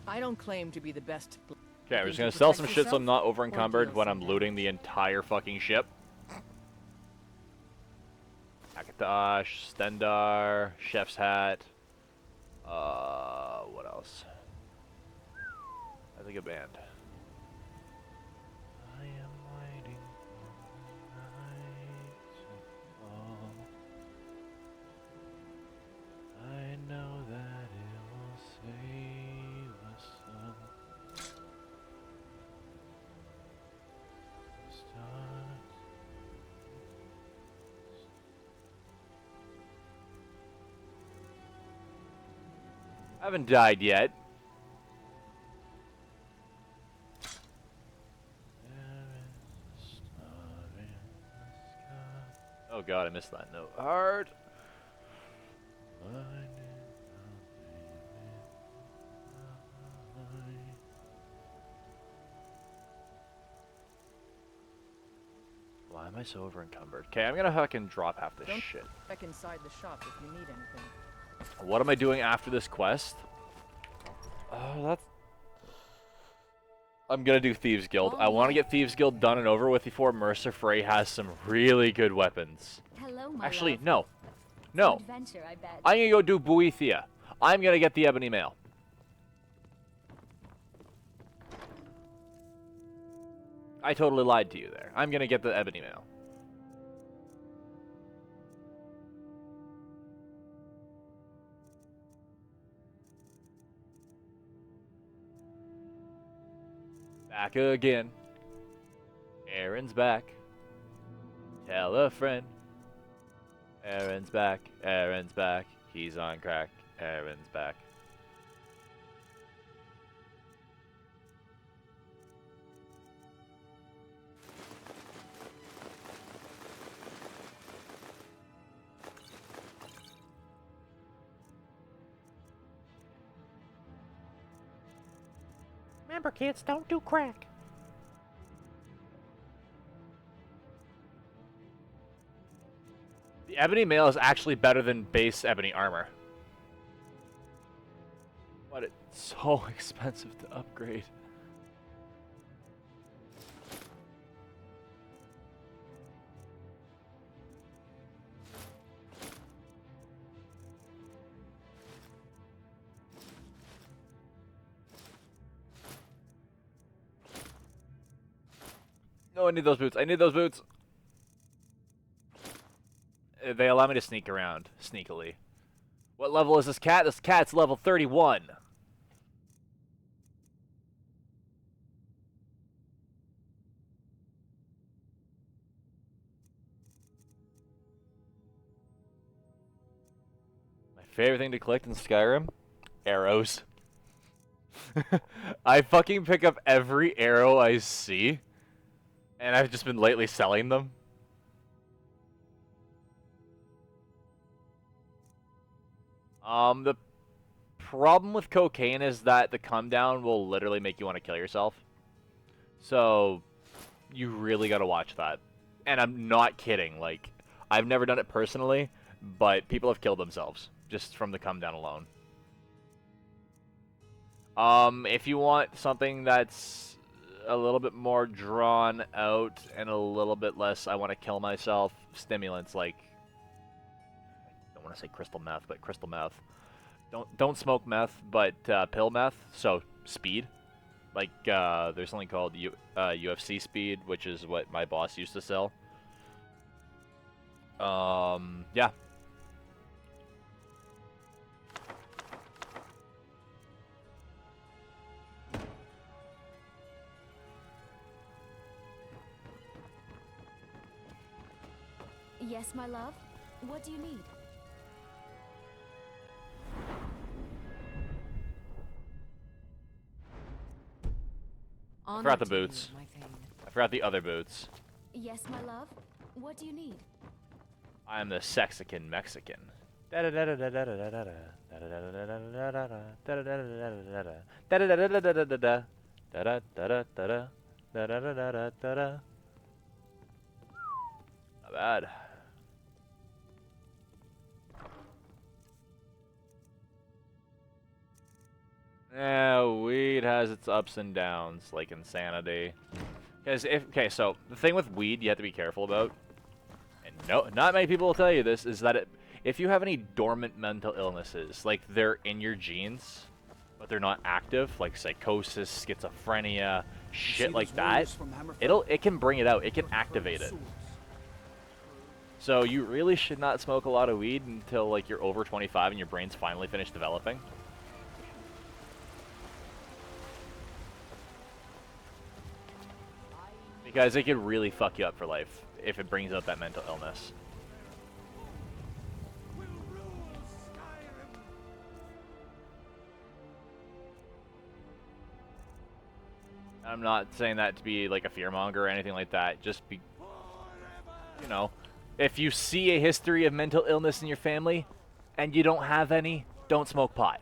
I don't claim to be the best. Okay, I'm just gonna sell some shit so I'm not over encumbered when I'm looting the entire fucking ship. Akatosh, Stendar, Chef's Hat. What else? I think a band. I am waiting for night to fall. I know that it will save us all. I haven't died yet. Oh god, I missed that note. Hard. Why am I so over encumbered? Okay, I'm gonna fucking drop half this shit. Check inside the shop if you need anything. What am I doing after this quest? I'm gonna do Thieves Guild. I want to get Thieves Guild done and over with before Mercer Frey has some really good weapons. Hello, my Actually, love. no. No. Adventure, I bet. I'm gonna go do Boethia. I'm gonna get the Ebony Mail. I totally lied to you there. I'm gonna get the Ebony Mail. Back again. Aaron's back. Tell a friend. Aaron's back. Aaron's back. He's on crack. Aaron's back. Remember, kids, don't do crack. The ebony mail is actually better than base ebony armor. But it's so expensive to upgrade. No, I need those boots. I need those boots. They allow me to sneak around sneakily. What level is this cat? This cat's level 31. My favorite thing to collect in Skyrim? Arrows. I fucking pick up every arrow I see. And I've just been lately selling them. The problem with cocaine is that the come down will literally make you want to kill yourself. So, you really gotta watch that. And I'm not kidding, like, I've never done it personally, but people have killed themselves just from the come down alone. If you want something that's a little bit more drawn out and a little bit less I want to kill myself stimulants, like, I don't want to say crystal meth, but crystal meth. Don't smoke meth, but pill meth, so speed. Like, there's something called UFC speed, which is what my boss used to sell. Yeah. Yes, my love? What do you need? I forgot the boots. I forgot the other boots. Yes, my love? What do you need? I am the Sexican Mexican. Not bad. Yeah, weed has its ups and downs, like insanity. Okay, so the thing with weed you have to be careful about, and no, not many people will tell you this, is that if you have any dormant mental illnesses, like they're in your genes, but they're not active, like psychosis, schizophrenia, shit like that, it can bring it out. It can activate it. So you really should not smoke a lot of weed until like you're over 25 and your brain's finally finished developing. Because it could really fuck you up for life if it brings out that mental illness. I'm not saying that to be like a fearmonger or anything like that. Just be, you know, if you see a history of mental illness in your family and you don't have any, don't smoke pot.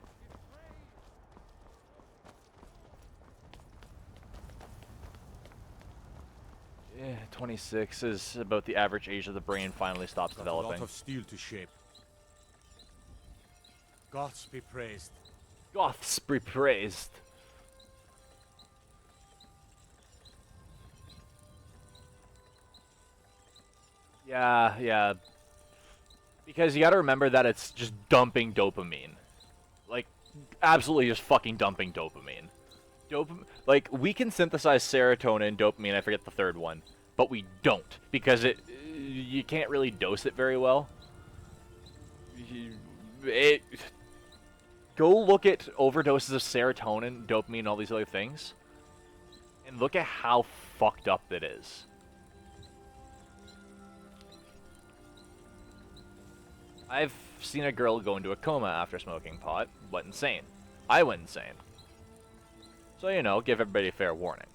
Yeah, 26 is about the average age of the brain finally stops developing. A lot of steel to shape. Goths be praised. Goths be praised. Yeah. Because you gotta remember that it's just dumping dopamine. Like, absolutely just fucking dumping dopamine. Like, we can synthesize serotonin, dopamine, I forget the third one, but we don't, because you can't really dose it very well. Go look at overdoses of serotonin, dopamine, and all these other things. And look at how fucked up it is. I've seen a girl go into a coma after smoking pot. Went insane. I went insane. So, you know, give everybody a fair warning.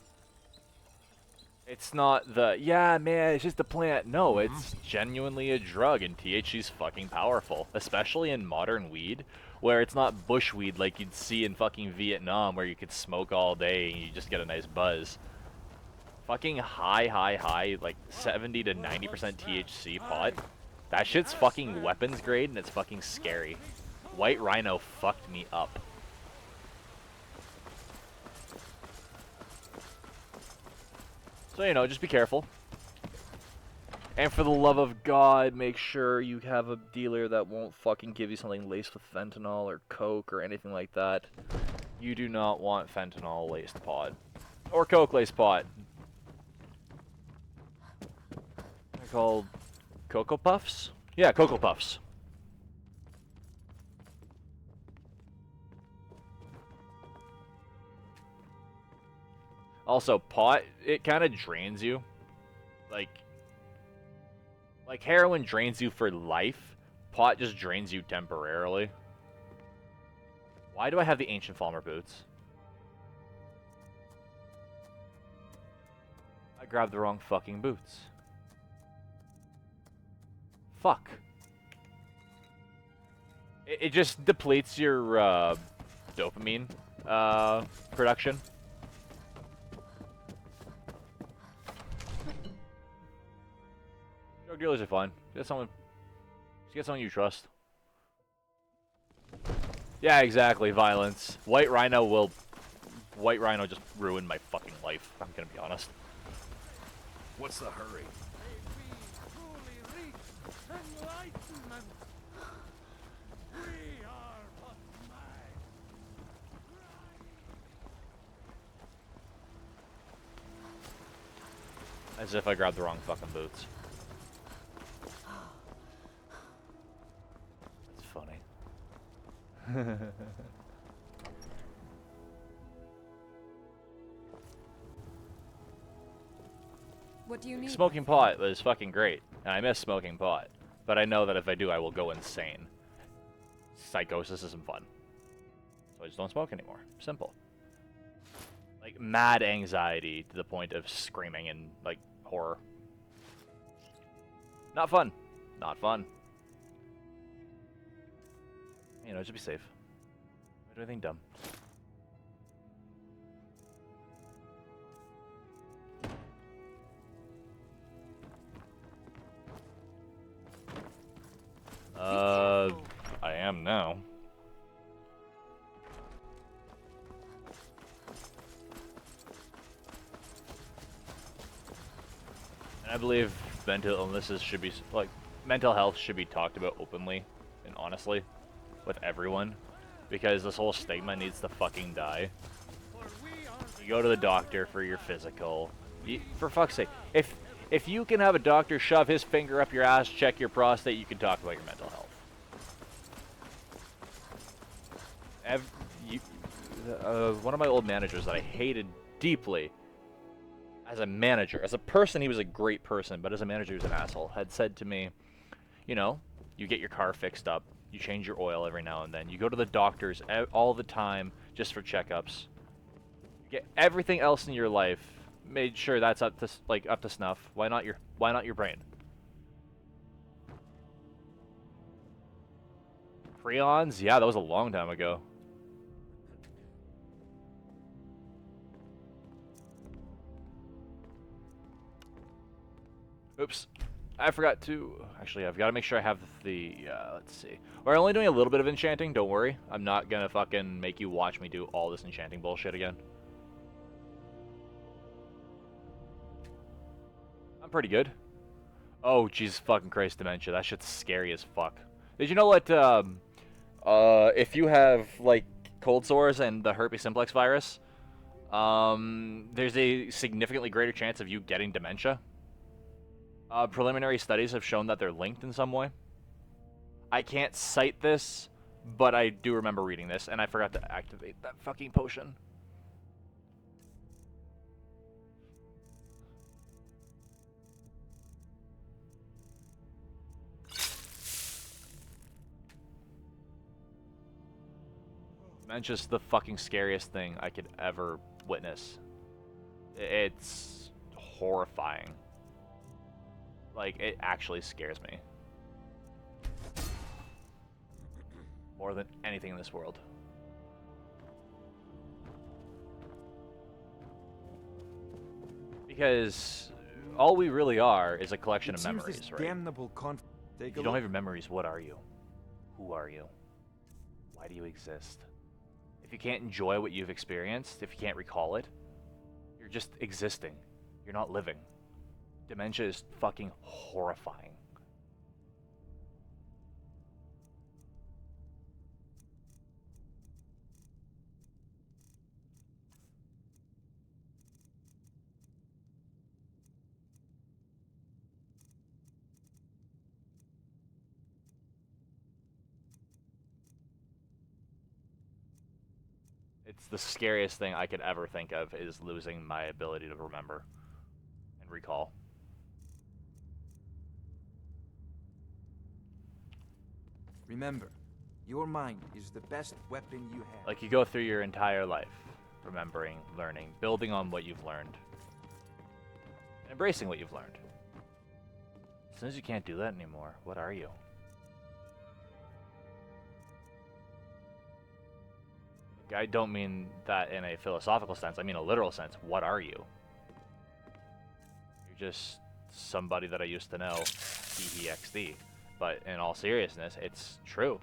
It's not the, yeah, man, it's just a plant. No, it's genuinely a drug, and THC's fucking powerful. Especially in modern weed, where it's not bush weed like you'd see in fucking Vietnam, where you could smoke all day and you just get a nice buzz. Fucking high, like 70 to 90% THC pot. That shit's fucking weapons grade, and it's fucking scary. White Rhino fucked me up. So, you know, just be careful. And for the love of God, make sure you have a dealer that won't fucking give you something laced with fentanyl or coke or anything like that. You do not want fentanyl laced pot. Or coke laced pot. They're called Cocoa Puffs? Yeah, Cocoa Puffs. Also, pot, it kind of drains you. Like heroin drains you for life. Pot just drains you temporarily. Why do I have the Ancient Falmer boots? I grabbed the wrong fucking boots. Fuck. It just depletes your dopamine production. Drug dealers are fine. Just get someone you trust. Yeah, exactly. Violence. White Rhino just ruined my fucking life. I'm gonna be honest. What's the hurry? As if I grabbed the wrong fucking boots. It's funny. What do you need? Smoking pot was fucking great, and I miss smoking pot. But I know that if I do, I will go insane. Psychosis isn't fun. So I just don't smoke anymore. Simple. Like, mad anxiety to the point of screaming and, like, horror. Not fun. Not fun. You know, just be safe. Don't do anything dumb. I am now. And I believe mental illnesses should be, like, mental health should be talked about openly and honestly with everyone, because this whole stigma needs to fucking die. You go to the doctor for your physical. For fuck's sake, if you can have a doctor shove his finger up your ass, check your prostate, you can talk about your mental health. One of my old managers that I hated deeply, as a manager, as a person he was a great person, but as a manager he was an asshole, had said to me, you know, you get your car fixed up, you change your oil every now and then, you go to the doctors all the time just for checkups, you get everything else in your life made sure that's up to snuff. Why not your brain? Prions? Yeah, that was a long time ago. Oops. I forgot to... Actually, I've got to make sure I have the... let's see. We're only doing a little bit of enchanting, don't worry. I'm not going to fucking make you watch me do all this enchanting bullshit again. I'm pretty good. Oh, Jesus fucking Christ, Dementia. That shit's scary as fuck. Did you know what, if you have, like, cold sores and the herpes simplex virus, there's a significantly greater chance of you getting dementia? Preliminary studies have shown that they're linked in some way. I can't cite this, but I do remember reading this, and I forgot to activate that fucking potion. Dementia's the fucking scariest thing I could ever witness. It's horrifying. Like, it actually scares me. More than anything in this world. Because all we really are is a collection of memories, right? Damnable If you don't have your memories, what are you? Who are you? Why do you exist? If you can't enjoy what you've experienced, if you can't recall it, you're just existing. You're not living. Dementia is fucking horrifying. It's the scariest thing I could ever think of, is losing my ability to remember and recall. Remember, your mind is the best weapon you have. Like, you go through your entire life, remembering, learning, building on what you've learned, embracing what you've learned. As soon as you can't do that anymore, what are you? I don't mean that in a philosophical sense, I mean a literal sense. What are you? You're just somebody that I used to know, XD. But in all seriousness, it's true.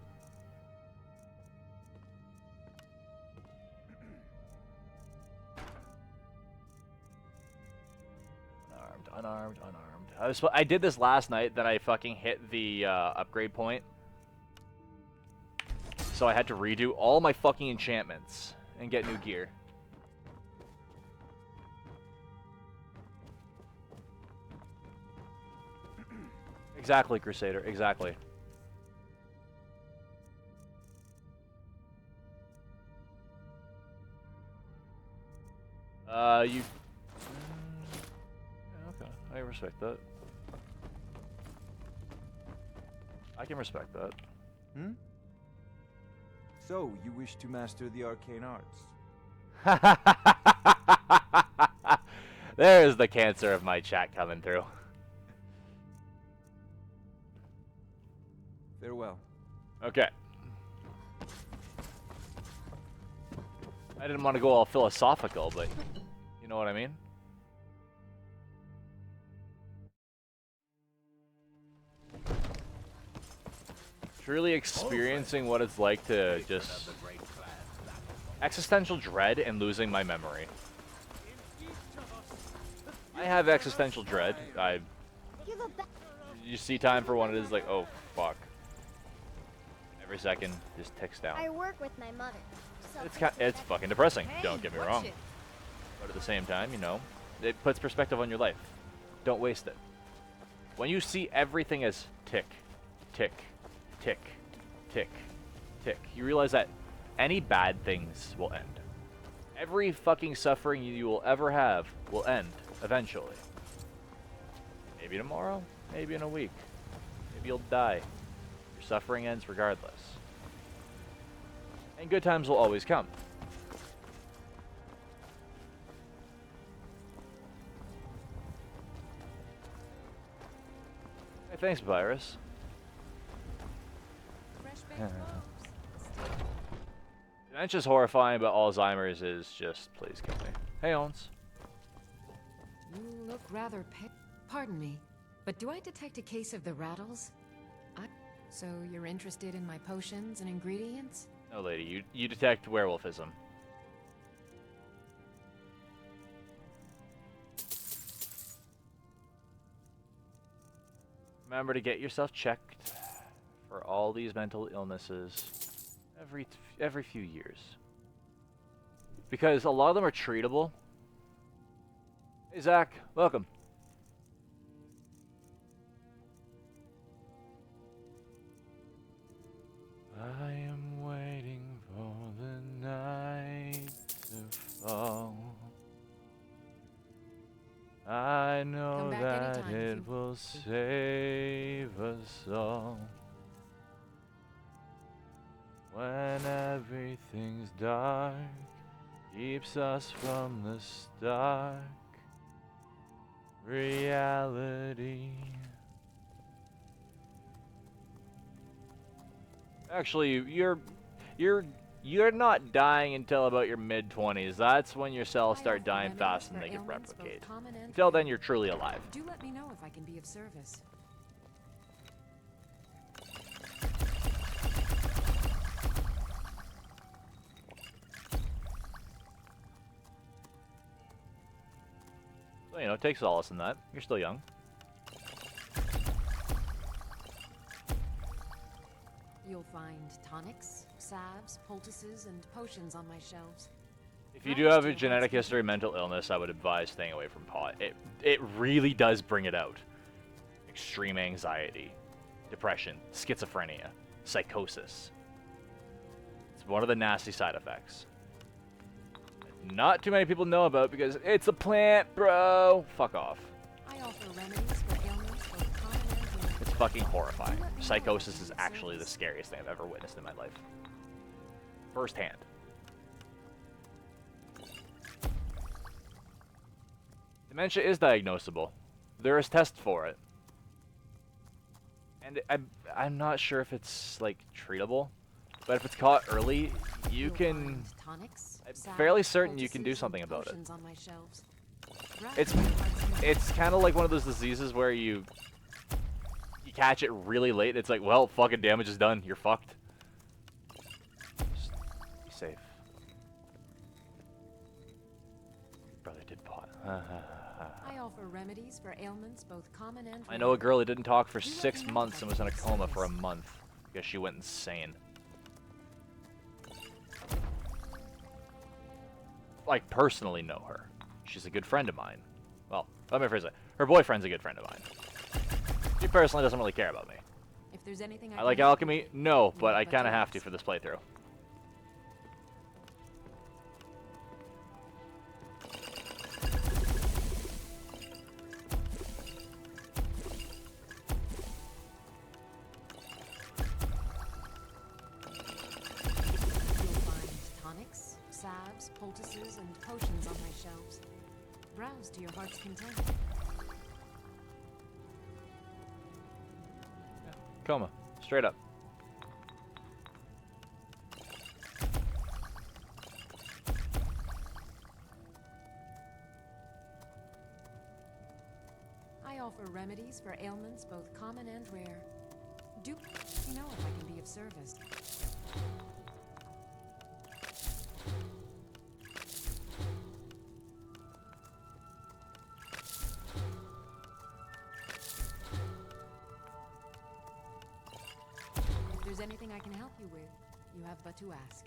Unarmed. I did this last night, then I fucking hit the upgrade point. So I had to redo all my fucking enchantments and get new gear. Exactly, Crusader, exactly. You... okay, I respect that. I can respect that. Hmm? So, you wish to master the arcane arts? There's the cancer of my chat coming through. Farewell. Okay. I didn't want to go all philosophical, but you know what I mean? Truly experiencing what it's like to just existential dread and losing my memory. I have existential dread. You see time for when it is like, oh fuck. Every second just ticks down. I work with my mother. So It's fucking depressing. Hey, don't get me watch wrong. it. But at the same time, you know, it puts perspective on your life. Don't waste it. When you see everything as tick, tick, tick, tick, tick, you realize that any bad things will end. Every fucking suffering you will ever have will end eventually. Maybe tomorrow, maybe in a week. Maybe you'll die. Your suffering ends regardless. And good times will always come. Hey, thanks, Virus. Dementia's horrifying, but Alzheimer's is just, please kill me. Hey, Owens. You look rather pale. Pardon me, but do I detect a case of the rattles? So you're interested in my potions and ingredients? No, lady, you detect werewolfism. Remember to get yourself checked for all these mental illnesses every few years. Because a lot of them are treatable. Hey, Zach, welcome. I am waiting for the night to fall. I know that it will save us all. When Everything's dark, keeps us from the stark reality. Actually, you're not dying until about your mid-20s. That's when your cells start dying fast and they can replicate. Until then, you're truly alive. Do let me know if I can be of service. So, you know, take solace in that. You're still young. You'll find tonics, salves, poultices, and potions on my shelves. If you do have a genetic history of mental illness, I would advise staying away from pot. It really does bring it out. Extreme anxiety, depression, schizophrenia, psychosis. It's one of the nasty side effects. Not too many people know about because it's a plant, bro. Fuck off. I offer remedies for ailments both common and rare. It's fucking horrifying. Psychosis is actually the scariest thing I've ever witnessed in my life. Firsthand. Dementia is diagnosable. There is tests for it. And I'm not sure if it's, like, treatable. But if it's caught early, you can... I'm fairly certain you can do something about it. It's kind of like one of those diseases where you catch it really late. It's like, well, fucking damage is done. You're fucked. Just be safe. Brother did pot. I offer remedies for ailments both common and I know a girl who didn't talk for 6 months and was in a coma for a month because she went insane. Like, personally know her. She's a good friend of mine. Well, let me phrase it. Her boyfriend's a good friend of mine. She personally doesn't really care about me. If there's anything I like alchemy? No, but I kind of have to for this playthrough. Salves, poultices, and potions on my shelves. Browse to your heart's content. Coma. Straight up. I offer remedies for ailments both common and rare. Do you know if I can be of service? If there's anything I can help you with, you have but to ask.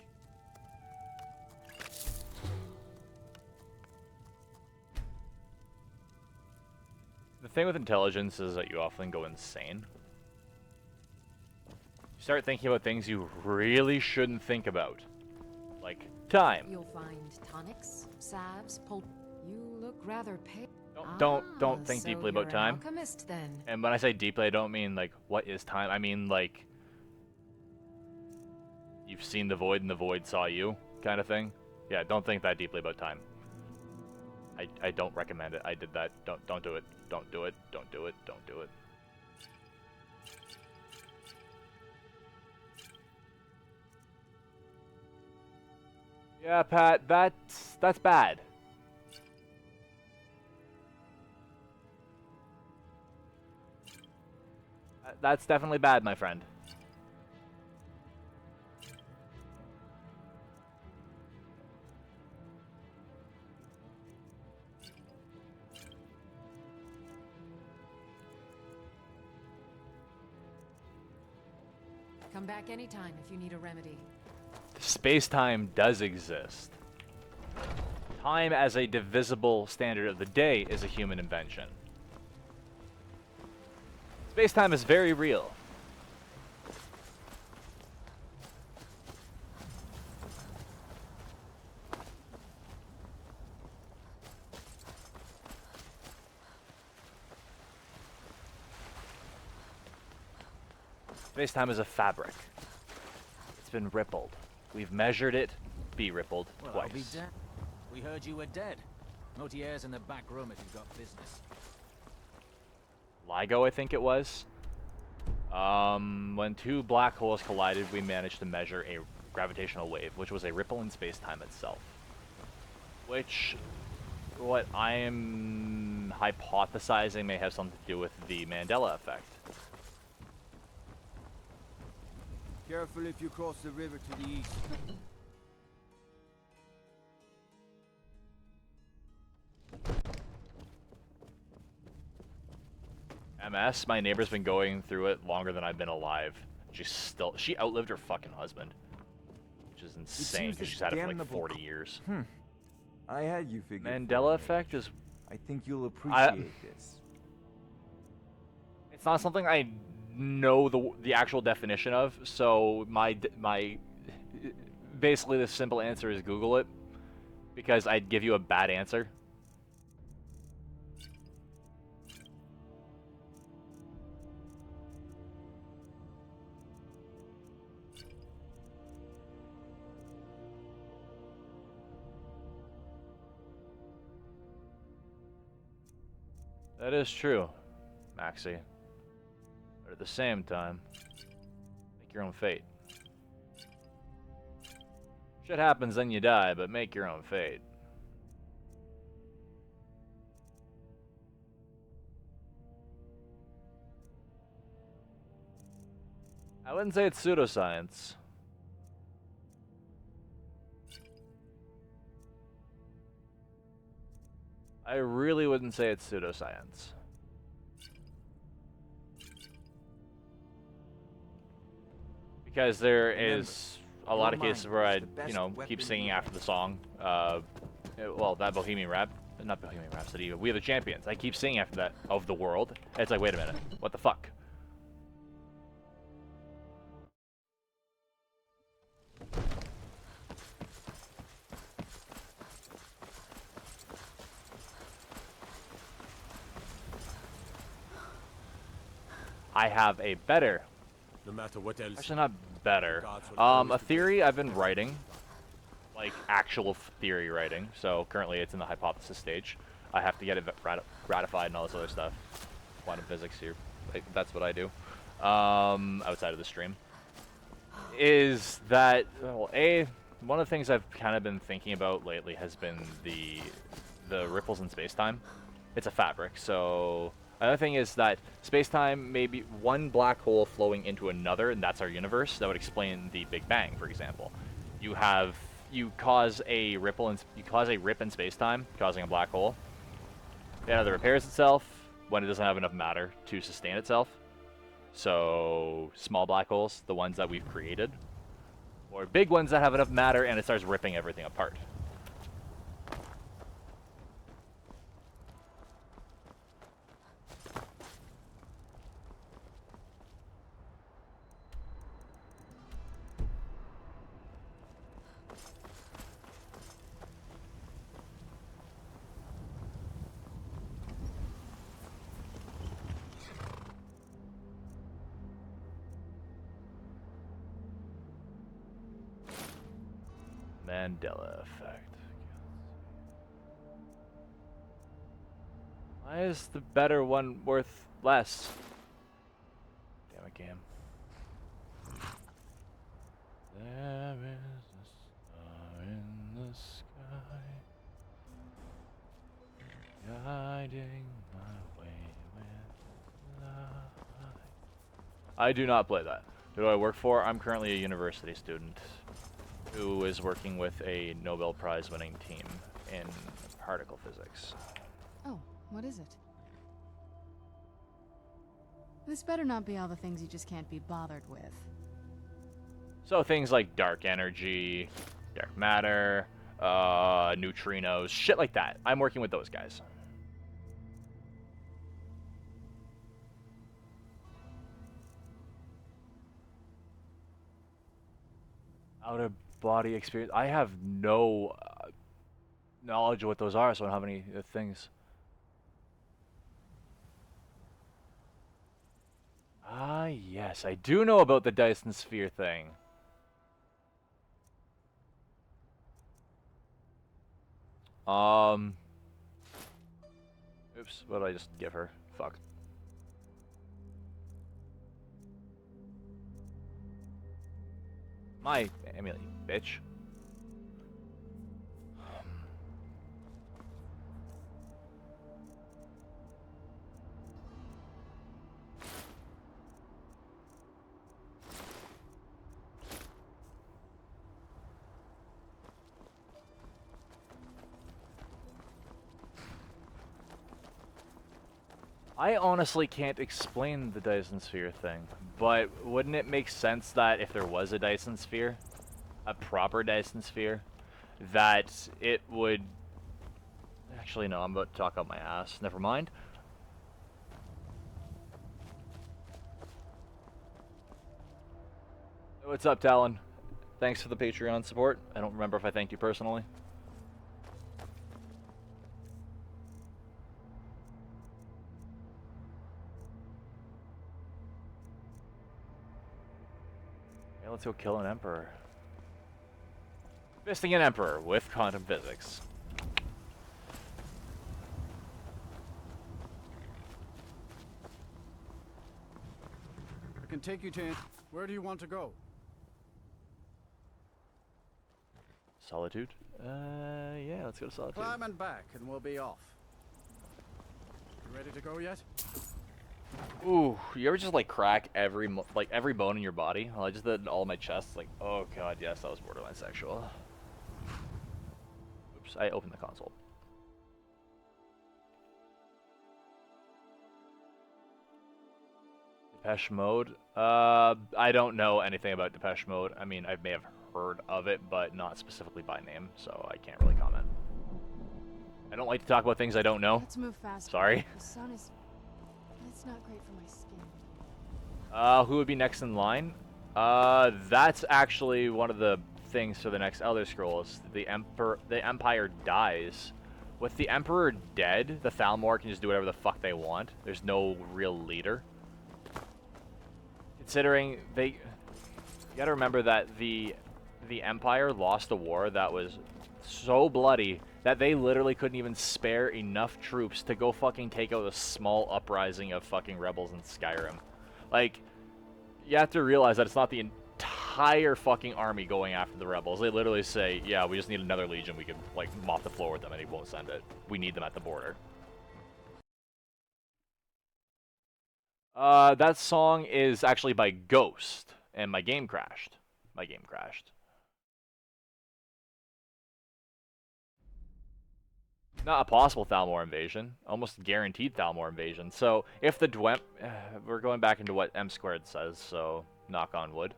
The thing with intelligence is that you often go insane. You start thinking about things you really shouldn't think about. Like time. You'll find tonics, salves, you look rather pale. Don't think so deeply about you're time. An alchemist, then. And when I say deeply, I don't mean like what is time. I mean like you've seen the void and the void saw you kind of thing. Yeah, don't think that deeply about time. I don't recommend it. I did that. Don't do it. Don't do it. Don't do it. Don't do it. Yeah, Pat, that's bad. That's definitely bad, my friend. Come back anytime if you need a remedy. Space-time does exist. Time as a divisible standard of the day is a human invention. Space-time is very real. Space-time is a fabric. It's been rippled, We've measured it, be rippled Well, twice. I'll be damned. We heard you were dead. Notier's in the back room if you've got business. LIGO, I think it was. When two black holes collided, we managed to measure a gravitational wave, which was a ripple in space-time itself. Which, what I am hypothesizing may have something to do with the Mandela effect. Careful if you cross the river to the east. MS, my neighbor's been going through it longer than I've been alive. She outlived her fucking husband. Which is insane, because she's had it for like 40 years. I had you figured. Mandela effect is... I think you'll appreciate this. It's not something I know the actual definition of, so my basically the simple answer is Google it, because I'd give you a bad answer. That is true, Maxie. But at the same time, make your own fate. Shit happens, then you die, but make your own fate. I wouldn't say it's pseudoscience. I really wouldn't say it's pseudoscience. Because there is a lot of cases where I, you know, keep singing after the song. Well, that Bohemian not Bohemian Rhapsody, We Are the Champions. I keep singing after that, of the world. And it's like, wait a minute, what the fuck? I have a better, No matter what else. actually not better, a theory I've been writing, like actual theory writing, so currently it's in the hypothesis stage. I have to get it ratified and all this other stuff. Quantum physics here, like, that's what I do, outside of the stream. Is that, well, one of the things I've kind of been thinking about lately has been the ripples in space-time. It's a fabric, so... Another thing is that space-time may be one black hole flowing into another, and that's our universe. That would explain the Big Bang, for example. You cause a rip in space-time, causing a black hole. It either repairs itself when it doesn't have enough matter to sustain itself. So small black holes, the ones that we've created, or big ones that have enough matter and it starts ripping everything apart. Mandela effect. Why is the better one worth less? Damn it, game. There is a star in the sky, guiding my way with light. I do not play that. Who do I work for? I'm currently a university student who is working with a Nobel Prize winning team in particle physics. Oh, what is it? This better not be all the things you just can't be bothered with. So things like dark energy, dark matter, neutrinos, shit like that. I'm working with those guys. Outer body experience. I have no knowledge of what those are, so I don't have any things. Ah, yes, I do know about the Dyson Sphere thing. Oops, what did I just give her? Fuck. My amulet, bitch. I honestly can't explain the Dyson Sphere thing, but wouldn't it make sense that if there was a Dyson Sphere, a proper Dyson Sphere, that it would... Actually, no, I'm about to talk out my ass. Never mind. What's up, Talon? Thanks for the Patreon support. I don't remember if I thanked you personally. Okay, let's go kill an Emperor. Fisting an Emperor with quantum physics. I can take you to... Where do you want to go? Solitude? Yeah, let's go to Solitude. Climb and back, and we'll be off. You ready to go yet? Ooh, you ever just like crack every bone in your body? Well, I just did all my chest. Like, oh god, yes, that was borderline sexual. Oops, I opened the console. Depeche Mode? I don't know anything about Depeche Mode. I mean, I may have heard of it, but not specifically by name, so I can't really comment. I don't like to talk about things I don't know. Let's move fast. Sorry. The sun is... It's not great for my skin. Who would be next in line? That's actually one of the things for the next Elder Scrolls. The Empire dies. With the Emperor dead, the Thalmor can just do whatever the fuck they want. There's no real leader. Considering you gotta remember that the Empire lost a war that was so bloody that they literally couldn't even spare enough troops to go fucking take out a small uprising of fucking rebels in Skyrim. Like, you have to realize that it's not the entire fucking army going after the rebels. They literally say, yeah, we just need another legion. We can, like, mop the floor with them, and he won't send it. We need them at the border. That song is actually by Ghost, and my game crashed. Not a possible Thalmor invasion. Almost guaranteed Thalmor invasion. So, if the Dwemp... we're going back into what M squared says, so knock on wood.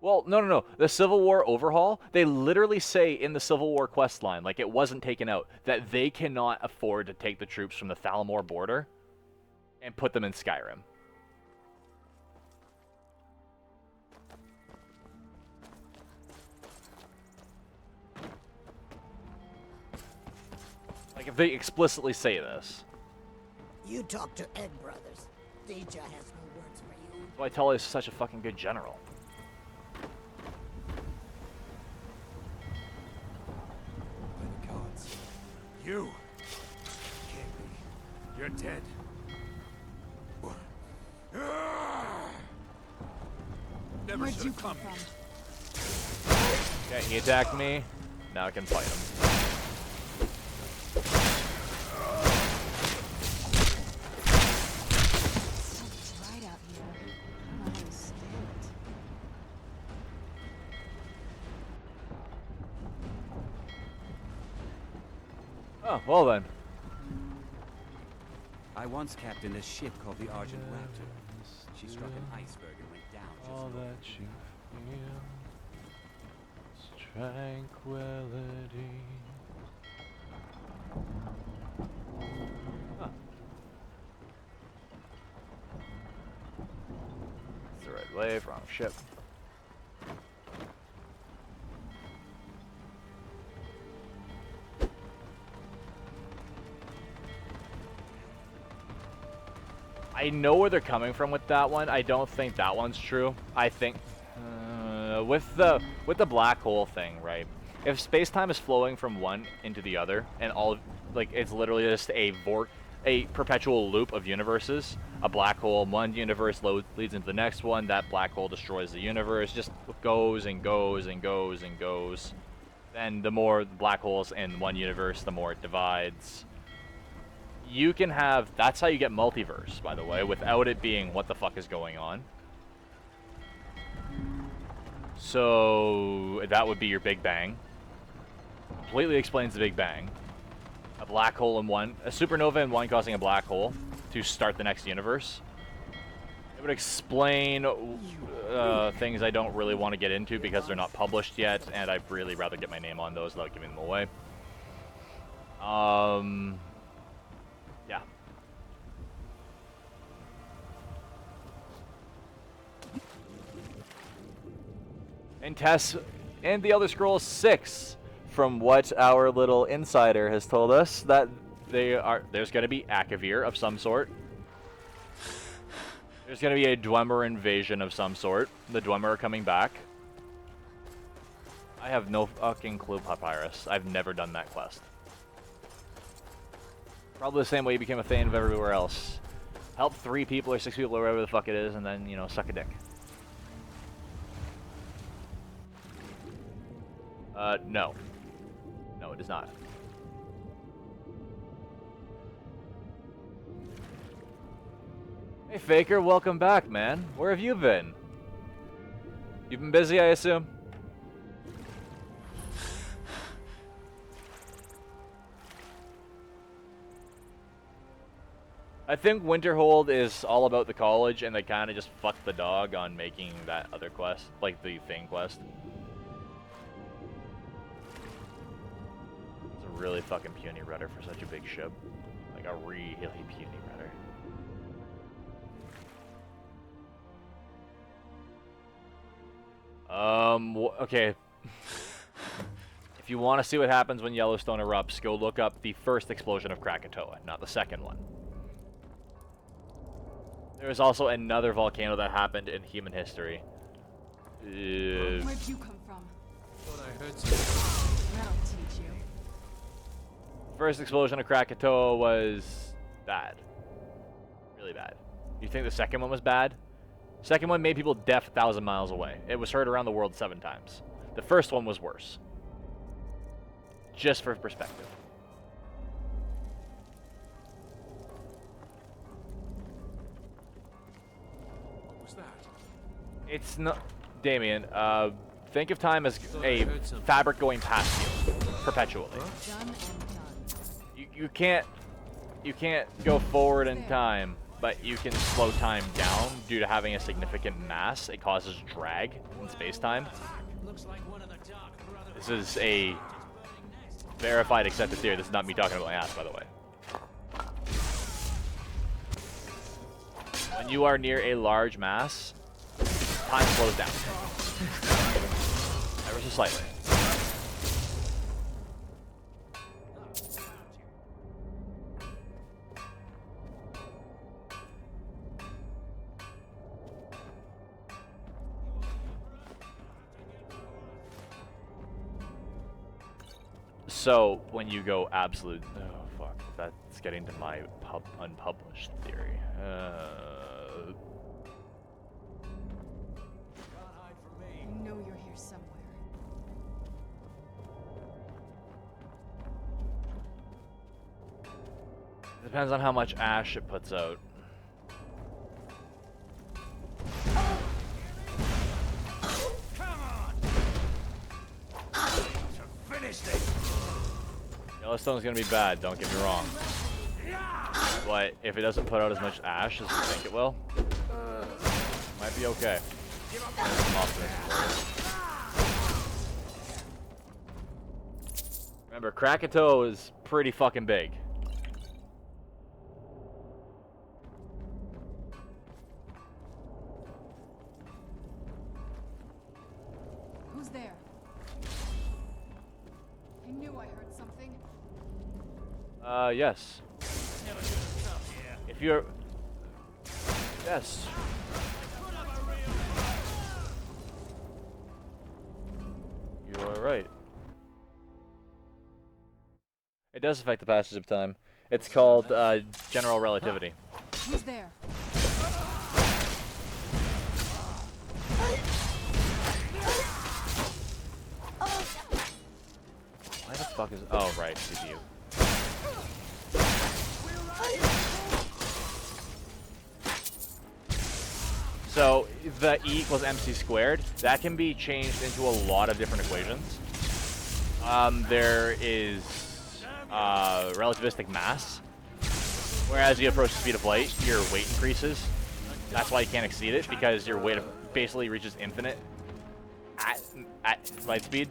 Well, no. The Civil War Overhaul, they literally say in the Civil War quest line, like it wasn't taken out, that they cannot afford to take the troops from the Thalmor border and put them in Skyrim. Like, if they explicitly say this. You talk to Egg Brothers. Deja has no words for you. That's why Tully is such a fucking good general. By the gods. You! Can't be. You're dead. Never should have come. Okay, he attacked me. Now I can fight him. Oh, well then. I once captained a ship called the Argent Raptor. She struck an iceberg and went down just All that you feel is tranquility. Huh. It's the right way, wrong ship. I I know where they're coming from with that one. I don't think that one's true. I think with the black hole thing, right? If space-time is flowing from one into the other, and all like it's literally just a perpetual loop of universes. A black hole, one universe leads into the next one. That black hole destroys the universe. Just goes and goes and goes and goes. Then the more black holes in one universe, the more it divides. You can have, that's how you get multiverse, by the way, without it being what the fuck is going on. So that would be your Big Bang. Completely explains the Big Bang. A black hole in one, a supernova in one causing a black hole to start the next universe. It would explain things I don't really want to get into because they're not published yet, and I'd really rather get my name on those without giving them away. Yeah. And Tess and the Elder Scrolls 6, from what our little insider has told us, that there's going to be Akavir of some sort. There's going to be a Dwemer invasion of some sort. The Dwemer are coming back. I have no fucking clue, Papyrus. I've never done that quest. Probably the same way you became a Thane of everywhere else. Help 3 people or 6 people or whatever the fuck it is, and then, you know, suck a dick. No. No, it is not. Hey, Faker, welcome back, man. Where have you been? You've been busy, I assume? I think Winterhold is all about the college, and they kind of just fucked the dog on making that other quest, like the Thing quest. It's a really fucking puny rudder for such a big ship. Like a really puny rudder. Okay. If you want to see what happens when Yellowstone erupts, go look up the first explosion of Krakatoa, not the second one. There was also another volcano that happened in human history. Where'd you come from? Thought I heard something. That'll teach you. First explosion of Krakatoa was bad. Really bad. You think the second one was bad? Second one made people deaf 1,000 miles away. It was heard around the world 7 times. The first one was worse. Just for perspective. What was that? It's not... Damien, think of time as a fabric going past you. Perpetually. Done and done. You can't go forward in time, but you can slow time down due to having a significant mass. It causes drag in space-time. This is a verified accepted theory. This is not me talking about my ass, by the way. When you are near a large mass, time slows down. Ever so slightly. So, when you go absolute... Oh, fuck. That's getting to my unpublished theory. You know you're here somewhere. Depends on how much ash it puts out. Yellowstone's gonna be bad, don't get me wrong. But if it doesn't put out as much ash as you think it will, it might be okay. Remember, Krakatoa is pretty fucking big. Who's there? I knew I heard something. Yes. If you're... Yes. You are right. It does affect the passage of time. It's called general relativity. Who's there? Why the fuck is... Oh, right, CPU. So, the E equals MC squared, that can be changed into a lot of different equations. There is relativistic mass, whereas you approach the speed of light, your weight increases. That's why you can't exceed it, because your weight basically reaches infinite at light speed.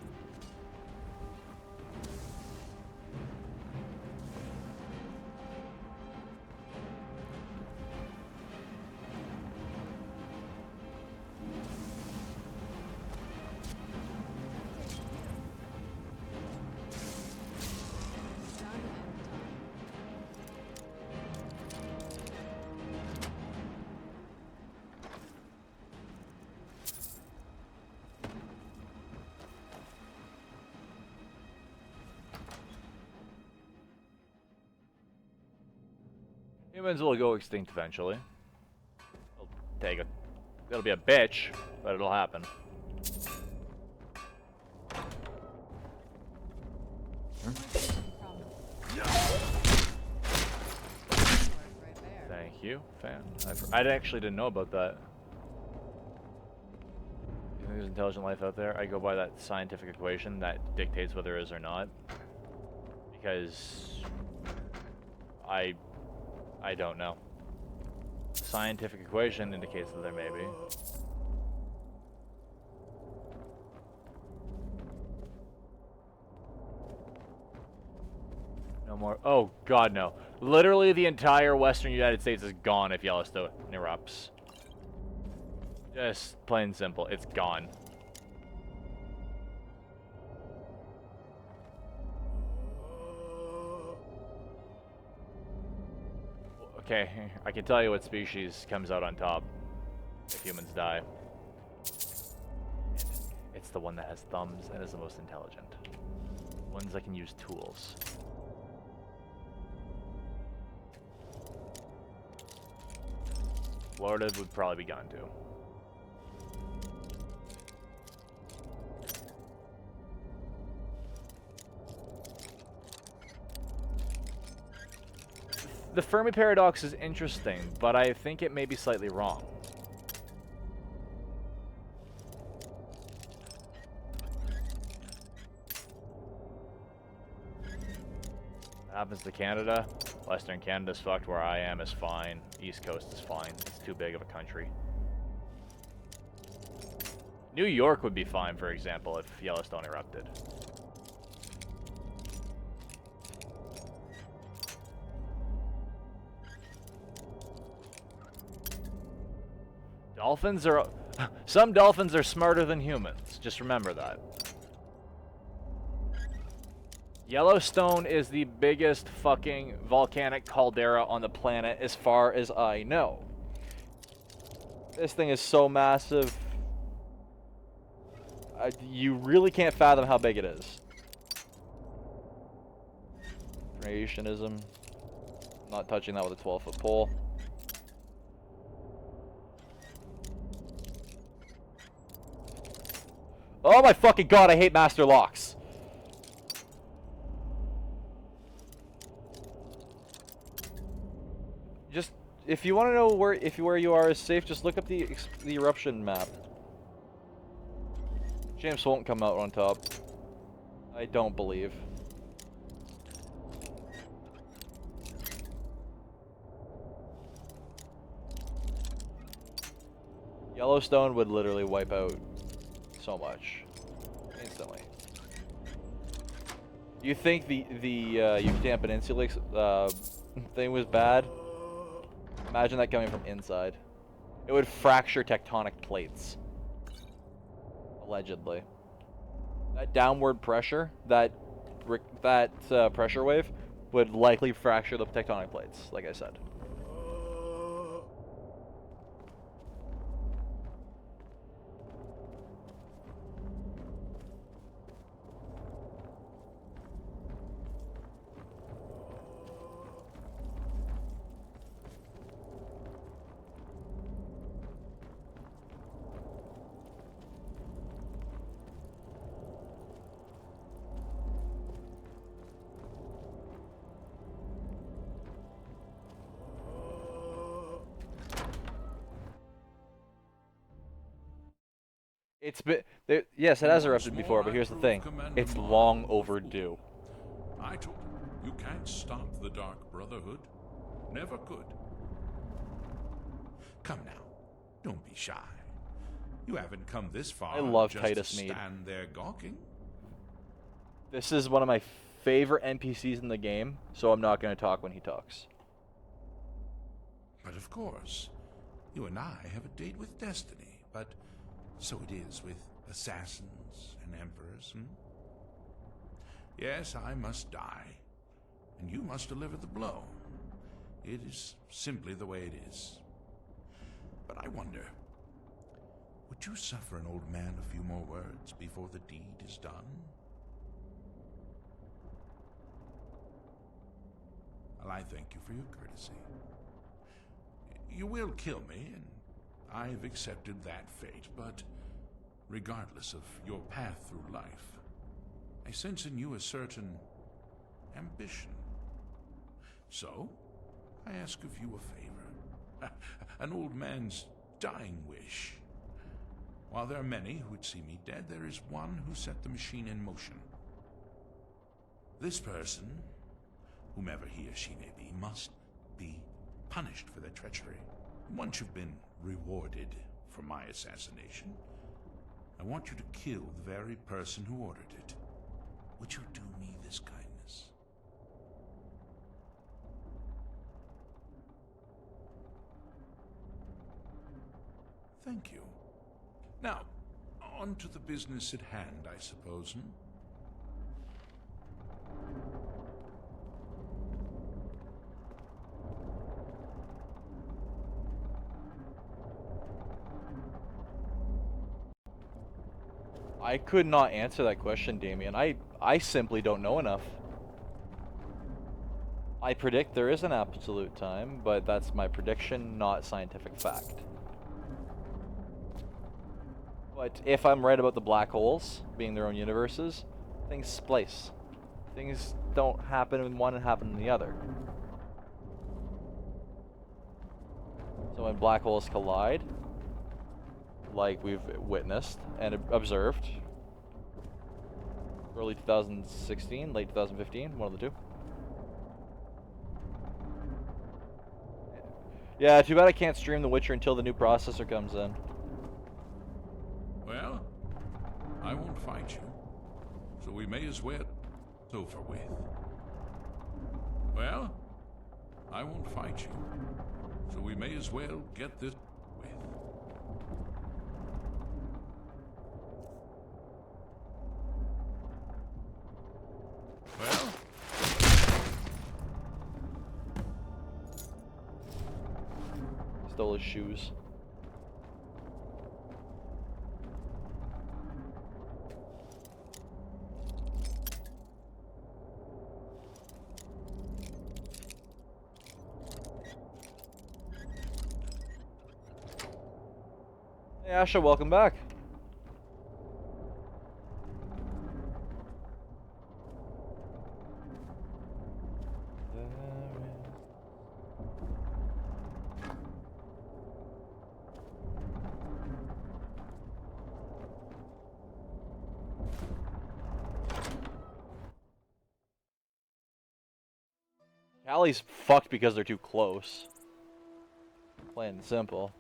Humans will go extinct eventually. It'll be a bitch, but it'll happen. Thank you, fan. I actually didn't know about that. You think there's intelligent life out there? I go by that scientific equation that dictates whether there is or not. Because I don't know. Scientific equation indicates that there may be. No more. Oh, God, no. Literally the entire western United States is gone if Yellowstone erupts. Just plain simple. It's gone. Okay, I can tell you what species comes out on top if humans die. It's the one that has thumbs and is the most intelligent. Ones that can use tools. Florida would probably be gone too. The Fermi paradox is interesting, but I think it may be slightly wrong. What happens to Canada? Western Canada's fucked. Where I am is fine. East Coast is fine. It's too big of a country. New York would be fine, for example, if Yellowstone erupted. Dolphins are... Some dolphins are smarter than humans. Just remember that. Yellowstone is the biggest fucking volcanic caldera on the planet as far as I know. This thing is so massive. You really can't fathom how big it is. Creationism. Not touching that with a 12-foot pole. Oh my fucking god, I hate master locks. Just, if you want to know where you are is safe, just look up the eruption map. James won't come out on top. I don't believe. Yellowstone would literally wipe out so much instantly. You think the Yucatan Peninsula thing was bad? Imagine that coming from inside. It would fracture tectonic plates. Allegedly. That downward pressure, that pressure wave, would likely fracture the tectonic plates, like I said. It's been yes, it has erupted Once before, more, but I here's the prove thing: Commander it's Mark long a overdue. I told you can't stop the Dark Brotherhood. Never could. Come now, don't be shy. You haven't come this far. I love just Titus to Mead. stand there gawking. This is one of my favorite NPCs in the game, so I'm not going to talk when he talks. But of course, you and I have a date with destiny. But so it is with assassins and emperors. Yes, I must die, and you must deliver the blow. It is simply the way it is. But I wonder, would you suffer an old man a few more words before the deed is done? Well, I thank you for your courtesy. You will kill me, and I've accepted that fate, but regardless of your path through life, I sense in you a certain ambition. So, I ask of you a favor. An old man's dying wish. While there are many who'd see me dead, there is one who set the machine in motion. This person, whomever he or she may be, must be punished for their treachery. Once you've been rewarded for my assassination, I want you to kill the very person who ordered it. Would you do me this kindness? Thank you. Now, on to the business at hand, I suppose, I could not answer that question, Damien. I simply don't know enough. I predict there is an absolute time, but that's my prediction, not scientific fact. But if I'm right about the black holes being their own universes, things splice. Things don't happen in one and happen in the other. So when black holes collide, like we've witnessed and observed, early 2016, late 2015, one of the two. Yeah, too bad I can't stream The Witcher until the new processor comes in. Well, I won't fight you, so we may as well over with. Well, I won't fight you, so we may as well get this with. Well, stole his shoes. Hey Asha, welcome back. Callie's fucked because they're too close. Plain and simple.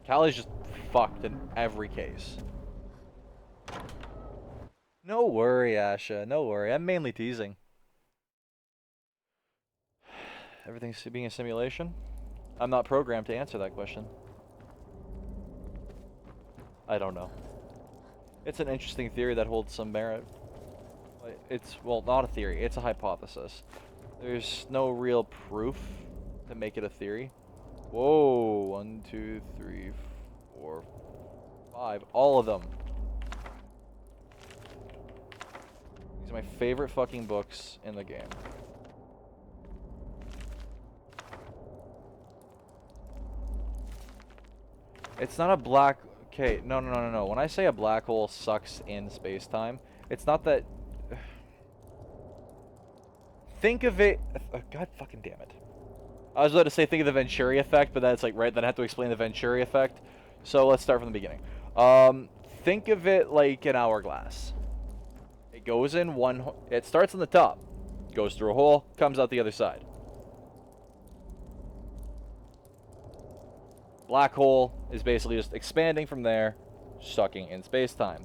Callie's just fucked in every case. No worry, Asha. No worry. I'm mainly teasing. Everything's being a simulation? I'm not programmed to answer that question. I don't know. It's an interesting theory that holds some merit. It's, well, not a theory. It's a hypothesis. There's no real proof to make it a theory. Whoa, 1, 2, 3, 4, 5, all of them. These are my favorite fucking books in the game. It's not a black Okay, no. When I say a black hole sucks in space-time, it's not that... Think of it... God fucking damn it. I was about to say think of the Venturi effect, but that's like, right, then I have to explain the Venturi effect. So let's start from the beginning. Think of it like an hourglass. It goes in one... It starts on the top, goes through a hole, comes out the other side. Black hole is basically just expanding from there, sucking in space-time.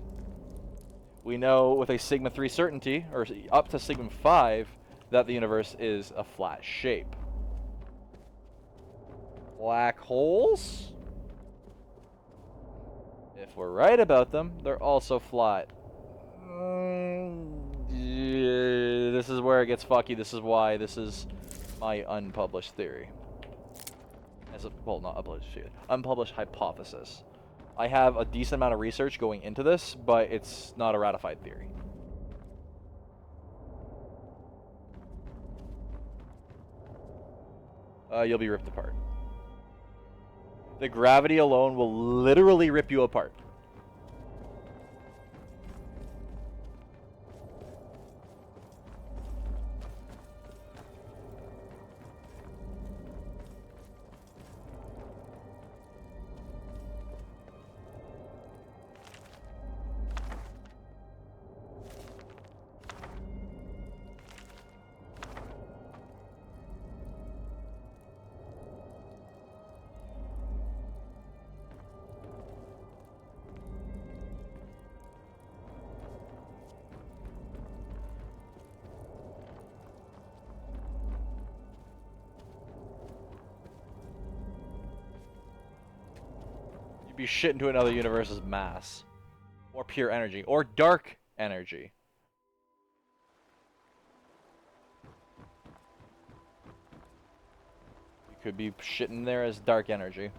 We know with a sigma 3 certainty, or up to sigma 5, that the universe is a flat shape. Black holes, if we're right about them, they're also flat. Yeah, this is where it gets fucky. This is why this is my unpublished theory. Well, not unpublished hypothesis. I have a decent amount of research going into this, but it's not a ratified theory. You'll be ripped apart. The gravity alone will literally rip you apart. Be shit into another universe's mass, or pure energy, or dark energy. You could be shitting there as dark energy.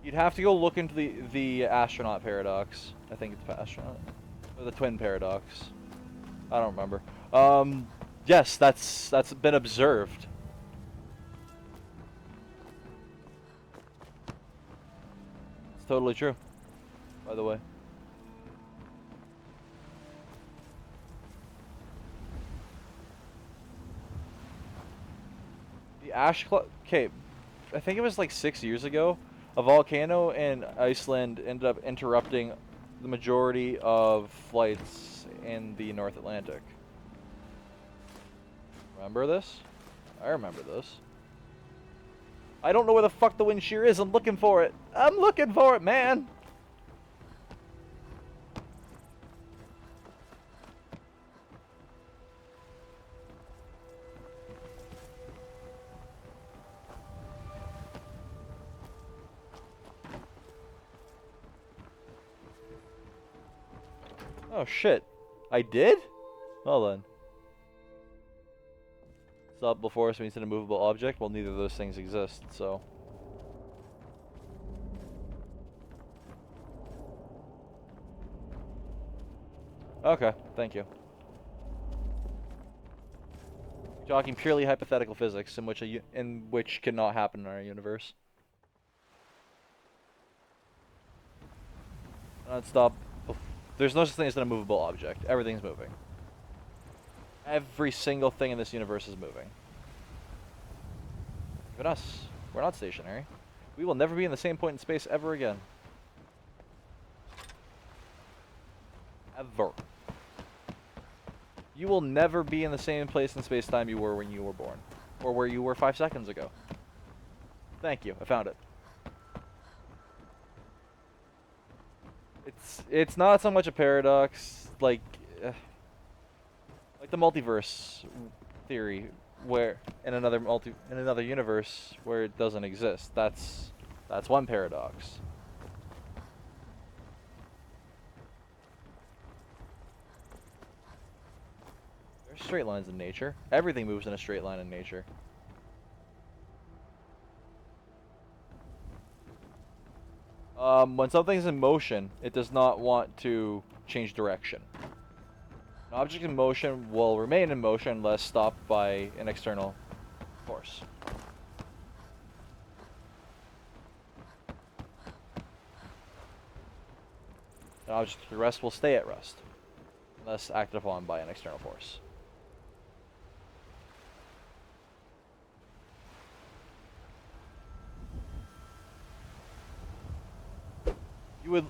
You'd have to go look into the astronaut paradox. I think it's astronaut, or the twin paradox. I don't remember. Yes, that's been observed. It's totally true, by the way. The okay, I think it was like 6 years ago, a volcano in Iceland ended up interrupting the majority of flights in the North Atlantic. Remember this? I remember this. I don't know where the fuck the wind shear is. I'm looking for it. I'm looking for it, man. Oh shit. I did? Well then. Stop before us means an immovable object. Well, neither of those things exist, so. Okay, thank you. We're talking purely hypothetical physics, in which cannot happen in our universe. Stop. There's no such thing as an immovable object. Everything's moving. Every single thing in this universe is moving. Even us. We're not stationary. We will never be in the same point in space ever again. Ever. You will never be in the same place in space-time you were when you were born. Or where you were 5 seconds ago. Thank you. I found it. It's not so much a paradox like the multiverse theory, where in another universe where it doesn't exist. That's one paradox. There's straight lines in nature. Everything moves in a straight line in nature. When something's in motion, it does not want to change direction. An object in motion will remain in motion unless stopped by an external force. An object at rest will stay at rest unless acted upon by an external force. You would...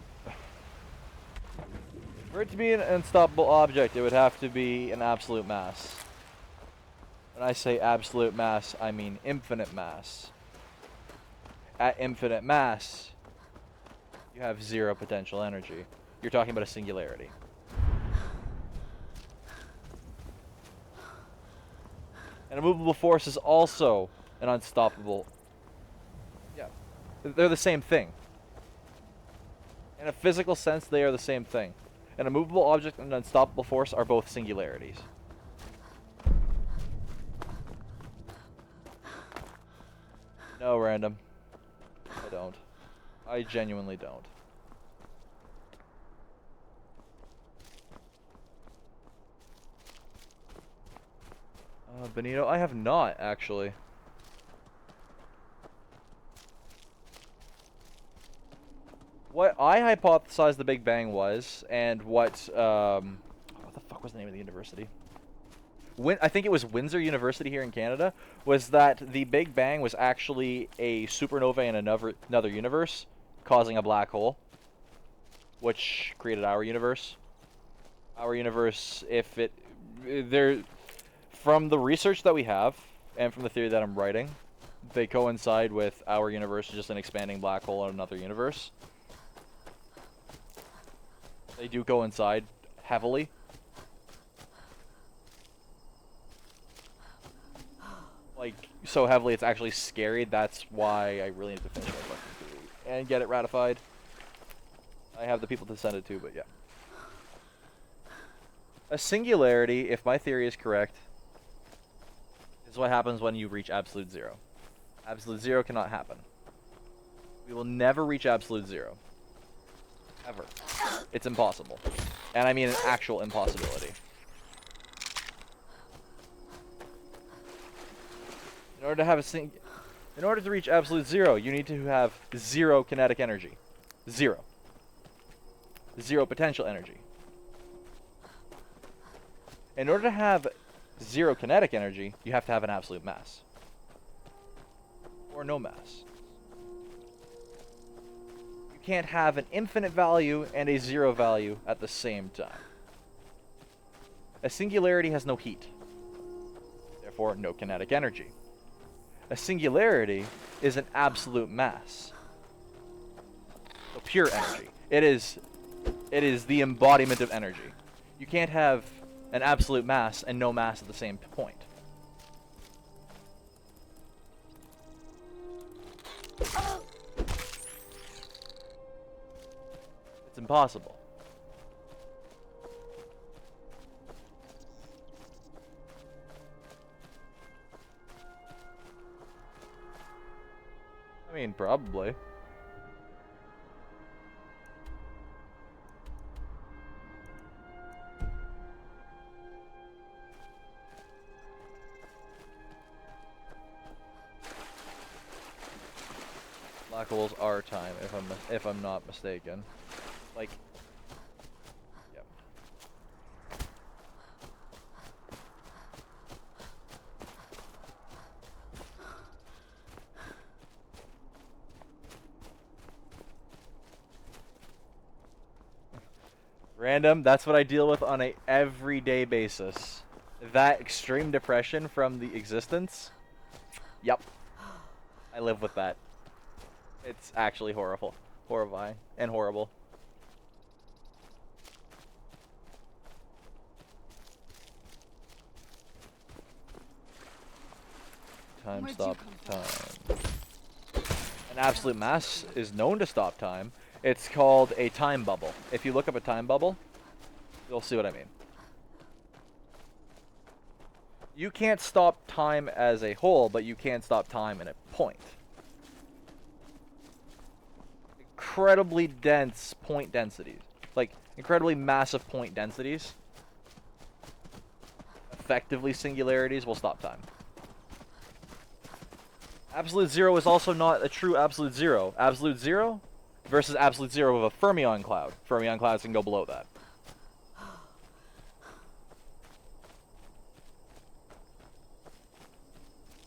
For it to be an unstoppable object, it would have to be an absolute mass. When I say absolute mass, I mean infinite mass. At infinite mass, you have 0 potential energy. You're talking about a singularity. And a movable force is also an unstoppable... Yeah. They're the same thing. In a physical sense, they are the same thing. An immovable object and an unstoppable force are both singularities. No, random. I don't. I genuinely don't. Benito, I have not, actually. What I hypothesized the Big Bang was, and what the fuck was the name of the university? I think it was Windsor University here in Canada, was that the Big Bang was actually a supernova in another universe, causing a black hole, which created our universe. Our universe, from the research that we have, and from the theory that I'm writing, they coincide with our universe, just an expanding black hole in another universe. They do coincide heavily. Like, so heavily it's actually scary. That's why I really need to finish my fucking theory and get it ratified. I have the people to send it to, but yeah. A singularity, if my theory is correct, is what happens when you reach absolute 0. Absolute 0 cannot happen. We will never reach absolute 0. Ever. It's impossible. And I mean an actual impossibility. In order to reach absolute 0, you need to have 0 kinetic energy. 0. 0 potential energy. In order to have 0 kinetic energy, you have to have an absolute mass. Or no mass. You can't have an infinite value and a 0 value at the same time. A singularity has no heat. Therefore, no kinetic energy. A singularity is an absolute mass. So pure energy. It is the embodiment of energy. You can't have an absolute mass and no mass at the same point. It's impossible. I mean, probably. Black holes are time, if I'm not mistaken. Like, yep. Random, that's what I deal with on a everyday basis. That extreme depression from the existence. Yep. I live with that. It's actually horrible. Horrifying. And horrible. Time stop time. An absolute mass is known to stop time. It's called a time bubble. If you look up a time bubble, you'll see what I mean. You can't stop time as a whole, but you can stop time in a point. Incredibly dense point densities. Like, incredibly massive point densities. Effectively singularities will stop time. Absolute zero is also not a true absolute zero. Absolute zero versus absolute zero of a fermion cloud. Fermion clouds can go below that.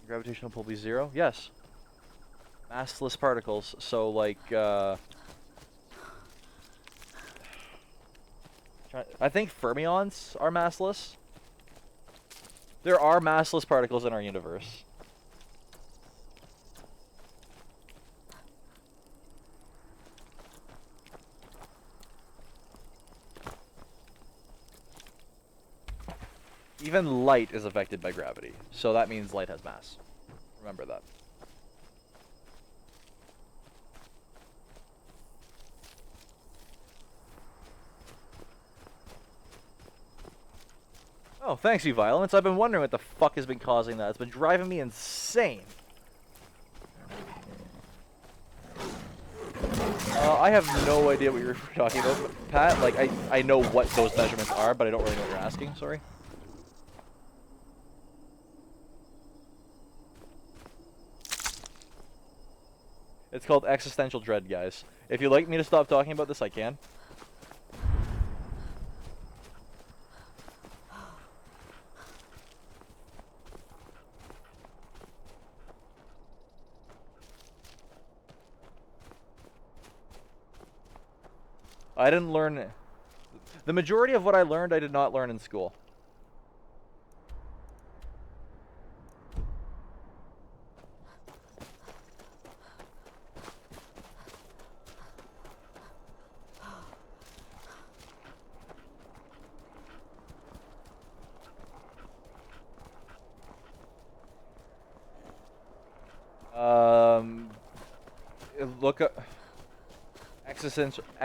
Gravitational pull be zero? Yes. Massless particles, so like, I think fermions are massless. There are massless particles in our universe. Even light is affected by gravity, so that means light has mass. Remember that. Oh, thanks, you Violence. I've been wondering what the fuck has been causing that. It's been driving me insane. I have no idea what you're talking about, Pat. Like, I know what those measurements are, but I don't really know what you're asking. Sorry. It's called Existential Dread, guys. If you'd like me to stop talking about this, I can. I didn't learn... The majority of what I learned, I did not learn in school. Look up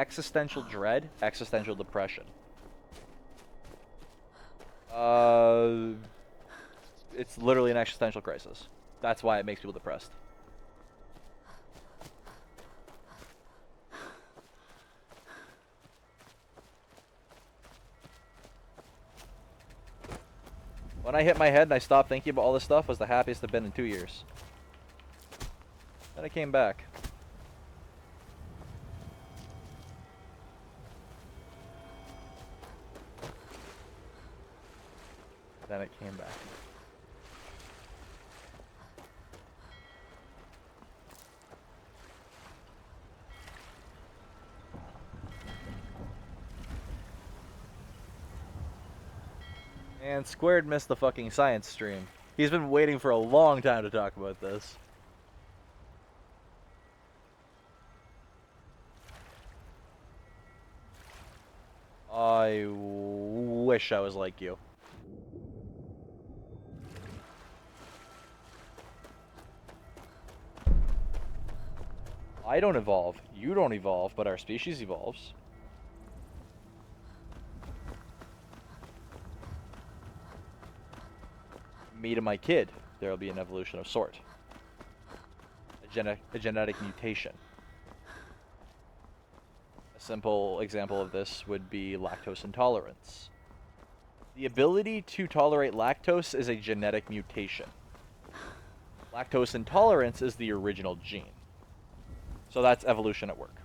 existential dread, existential depression. It's literally an existential crisis. That's why it makes people depressed. When I hit my head and I stopped thinking about all this stuff, was the happiest I've been in 2 years. Then I came back. Then it came back. And Squared missed the fucking science stream. He's been waiting for a long time to talk about this. I wish I was like you. I don't evolve, you don't evolve, but our species evolves. Me to my kid, there will be an evolution of sort. A genetic mutation. A simple example of this would be lactose intolerance. The ability to tolerate lactose is a genetic mutation. Lactose intolerance is the original gene. So that's evolution at work.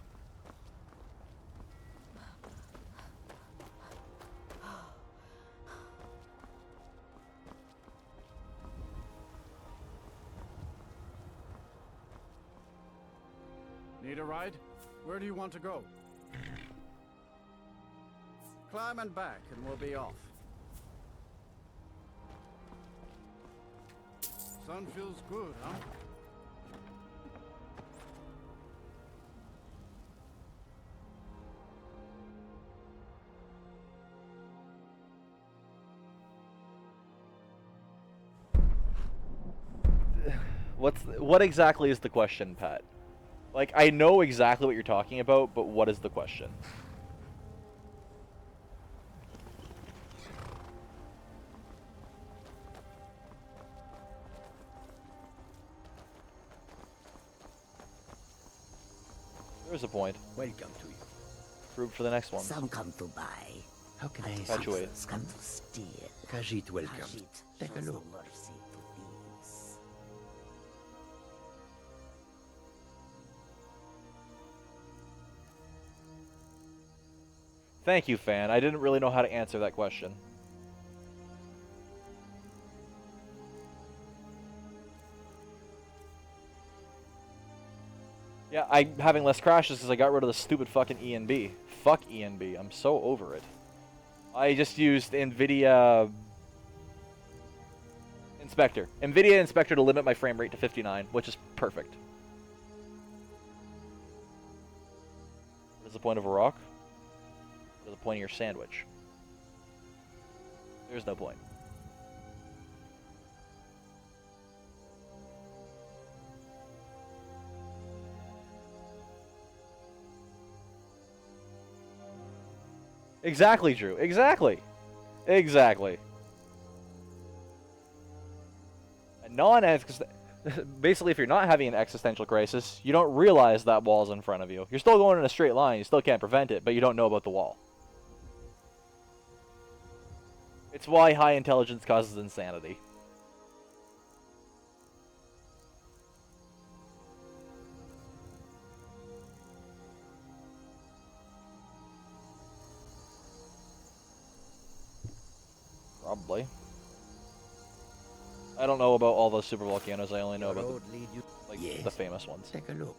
Need a ride? Where do you want to go? Climb and back and we'll be off. Sun feels good, huh? What exactly is the question, Pat? Like, I know exactly what you're talking about, but what is the question? There's a point. Welcome to you. Root for the next one. Some come to buy. How can I Perpetuate. Others come to steal. Khajiit, welcome. Khajiit Take a shows no look. mercy to thieves. Thank you, fan. I didn't really know how to answer that question. Yeah, I'm having less crashes because I got rid of the stupid fucking ENB. Fuck ENB. I'm so over it. I just used NVIDIA Inspector. NVIDIA Inspector to limit my frame rate to 59, which is perfect. What is the point of a rock? What is the point of your sandwich? There's no point. Exactly, Drew. Exactly. Exactly. Basically, if you're not having an existential crisis, you don't realize that wall's in front of you. You're still going in a straight line. You still can't prevent it, but you don't know about the wall. It's why high intelligence causes insanity. Probably. I don't know about all those super volcanoes. I only know about the famous ones. Take a look.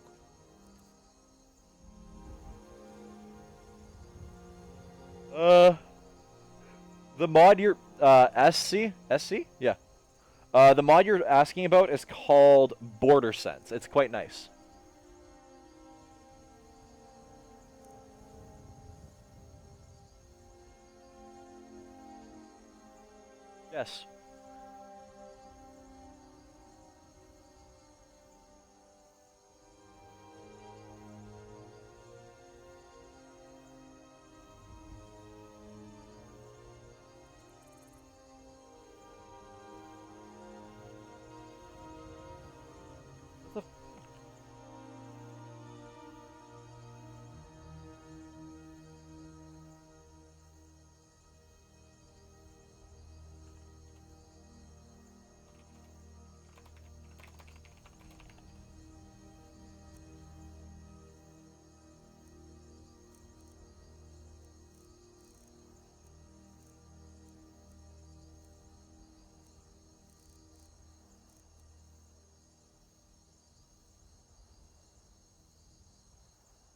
The mod you're SC? Yeah. The mod you're asking about is called BorderSense. It's quite nice. Yes.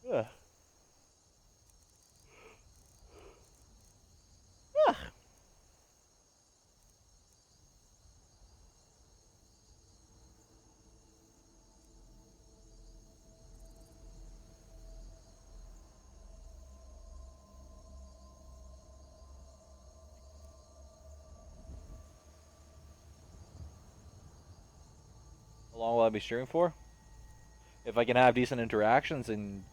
Yeah. How long will I be streaming for? If I can have decent interactions and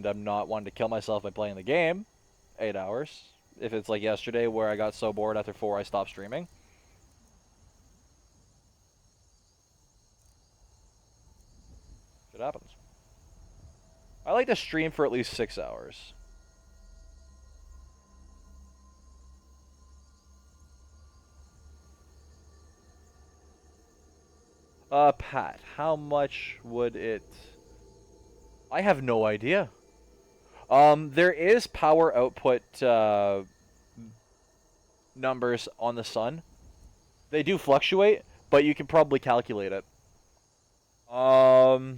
I'm not wanting to kill myself by playing the game, 8 hours. If it's like yesterday where I got so bored after 4 I stopped streaming. Shit happens. I like to stream for at least 6 hours. Pat, how much would it... I have no idea. There is power output numbers on the sun. They do fluctuate, but you can probably calculate it. The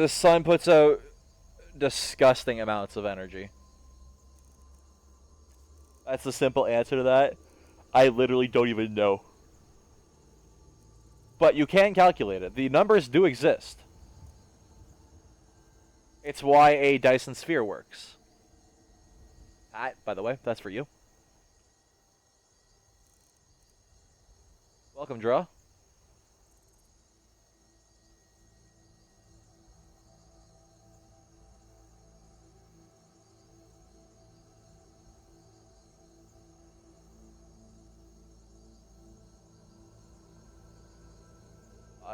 sun puts out disgusting amounts of energy. That's the simple answer to that. I literally don't even know. But you can calculate it. The numbers do exist. It's why a Dyson sphere works. By the way, that's for you. Welcome, Draw.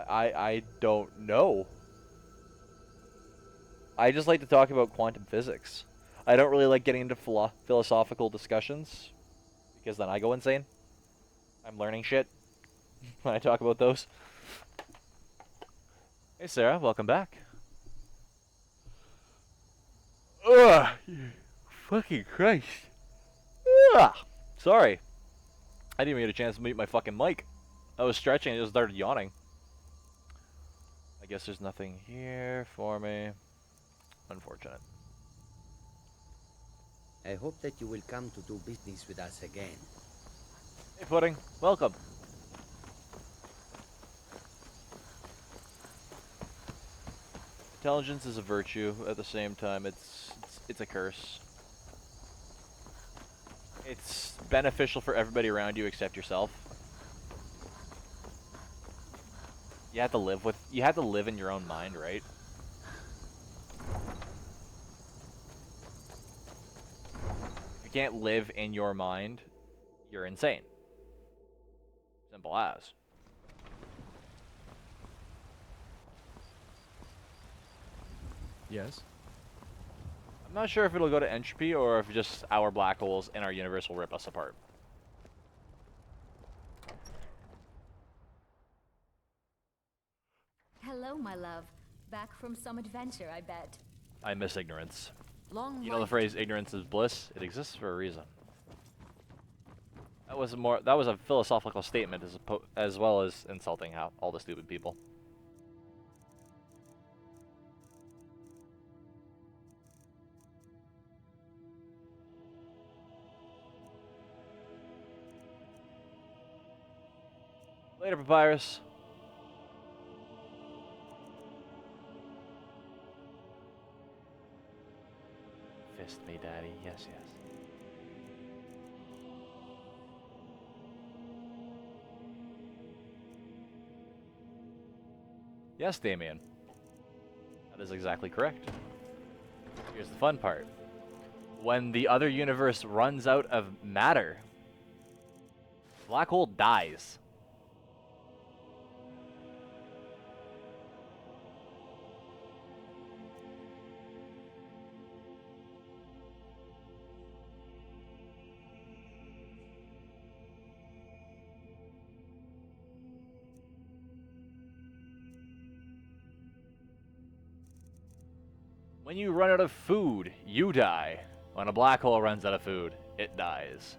I don't know. I just like to talk about quantum physics. I don't really like getting into philosophical discussions, because then I go insane. I'm learning shit when I talk about those. Hey Sarah, welcome back. Ugh! Fucking Christ. Ugh! Sorry. I didn't even get a chance to mute my fucking mic. I was stretching and just started yawning. I guess there's nothing here for me. Unfortunate. I hope that you will come to do business with us again. Hey Pudding, welcome. Intelligence is a virtue. At the same time, it's a curse. It's beneficial for everybody around you except yourself. You have to live in your own mind, right? If you can't live in your mind, you're insane. Simple as. Yes? I'm not sure if it'll go to entropy or if just our black holes in our universe will rip us apart. Hello, my love. Back from some adventure, I bet. I miss ignorance. Long You know the life phrase "ignorance is bliss"? It exists for a reason. That was a philosophical statement as well as insulting all the stupid people. Later, Papyrus. Fist me, Daddy. Yes, yes. Yes, Damien. That is exactly correct. Here's the fun part. When the other universe runs out of matter, the black hole dies. When you run out of food, you die. When a black hole runs out of food, it dies.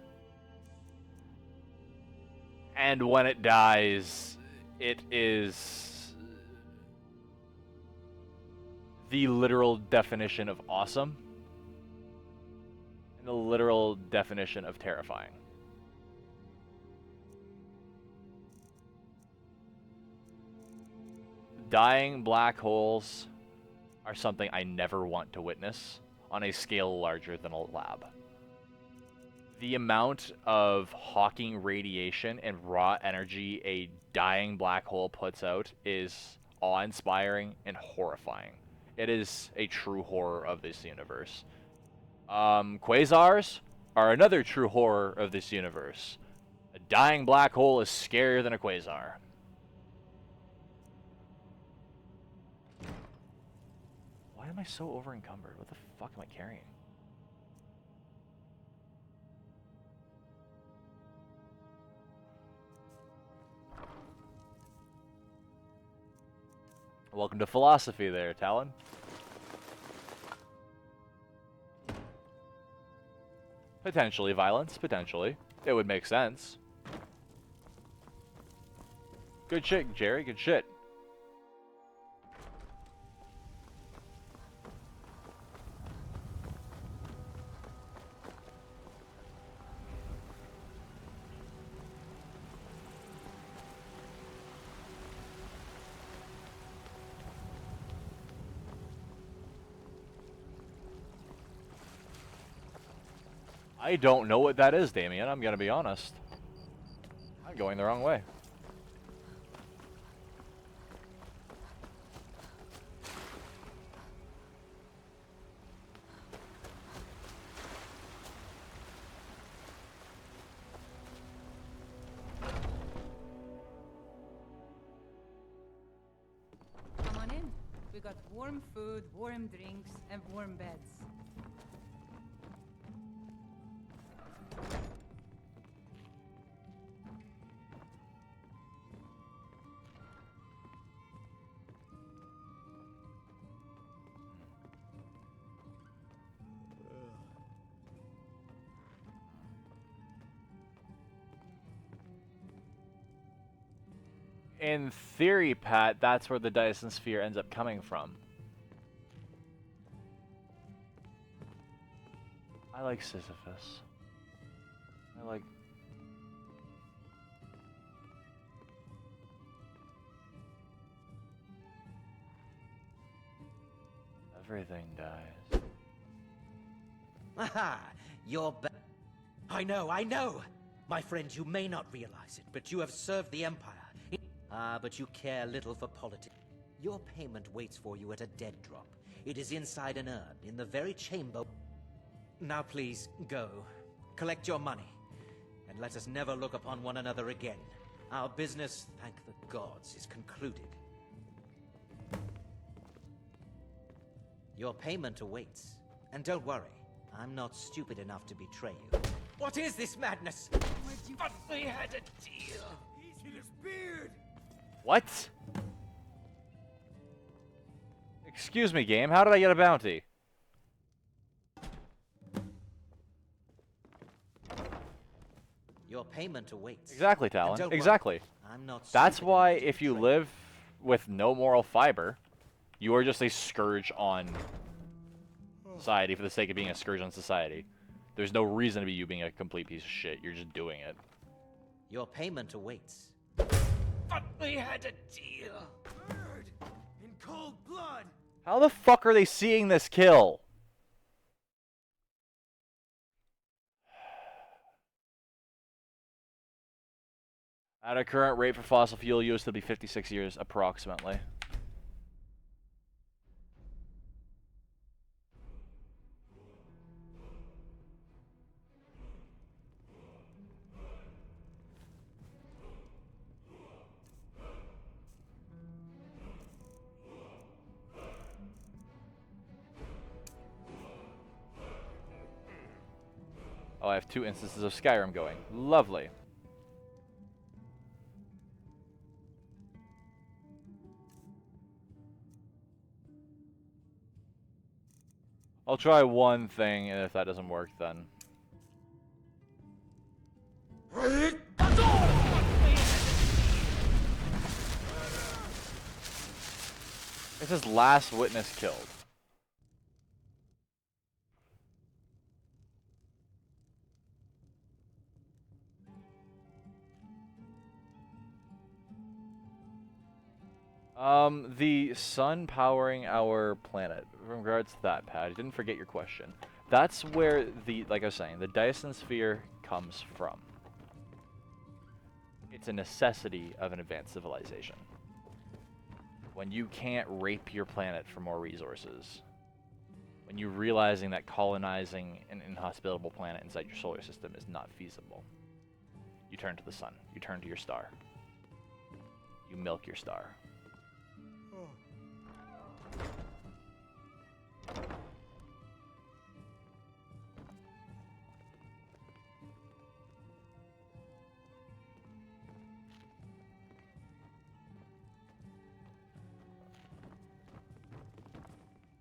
And when it dies, it is the literal definition of awesome and the literal definition of terrifying. Dying black holes are something I never want to witness on a scale larger than a lab. The amount of Hawking radiation and raw energy a dying black hole puts out is awe-inspiring and horrifying. It is a true horror of this universe. Quasars are another true horror of this universe. A dying black hole is scarier than a quasar. Why am I so over-encumbered? What the fuck am I carrying? Welcome to philosophy there, Talon. Potentially violence, potentially. It would make sense. Good shit, Jerry, good shit. I don't know what that is, Damien. I'm gonna be honest. I'm going the wrong way. Come on in. We got warm food, warm drinks, and warm beds. In theory, Pat, that's where the Dyson Sphere ends up coming from. I like Sisyphus. I like... Everything dies. Aha! You're back. I know! My friend, you may not realize it, but you have served the Empire. But you care little for politics. Your payment waits for you at a dead drop. It is inside an urn, in the very chamber. Now please, go. Collect your money. And let us never look upon one another again. Our business, thank the gods, is concluded. Your payment awaits. And don't worry, I'm not stupid enough to betray you. What is this madness? But we had a deal. He's in his beard. What? Excuse me, game. How did I get a bounty? Your payment awaits. Exactly, Talon. Exactly. I'm not. That's why if you live with no moral fiber, you are just a scourge on society for the sake of being a scourge on society. There's no reason to be you being a complete piece of shit. You're just doing it. Your payment awaits. But we had a deal. Murdered in cold blood. How the fuck are they seeing this kill? At a current rate for fossil fuel use, it'll be 56 years approximately. Oh, I have 2 instances of Skyrim going. Lovely. I'll try one thing, and if that doesn't work, then... It says last witness killed. The sun powering our planet. In regards to that, Pat, I didn't forget your question. That's where the, like I was saying, the Dyson Sphere comes from. It's a necessity of an advanced civilization. When you can't rape your planet for more resources. When you're realizing that colonizing an inhospitable planet inside your solar system is not feasible. You turn to the sun. You turn to your star. You milk your star.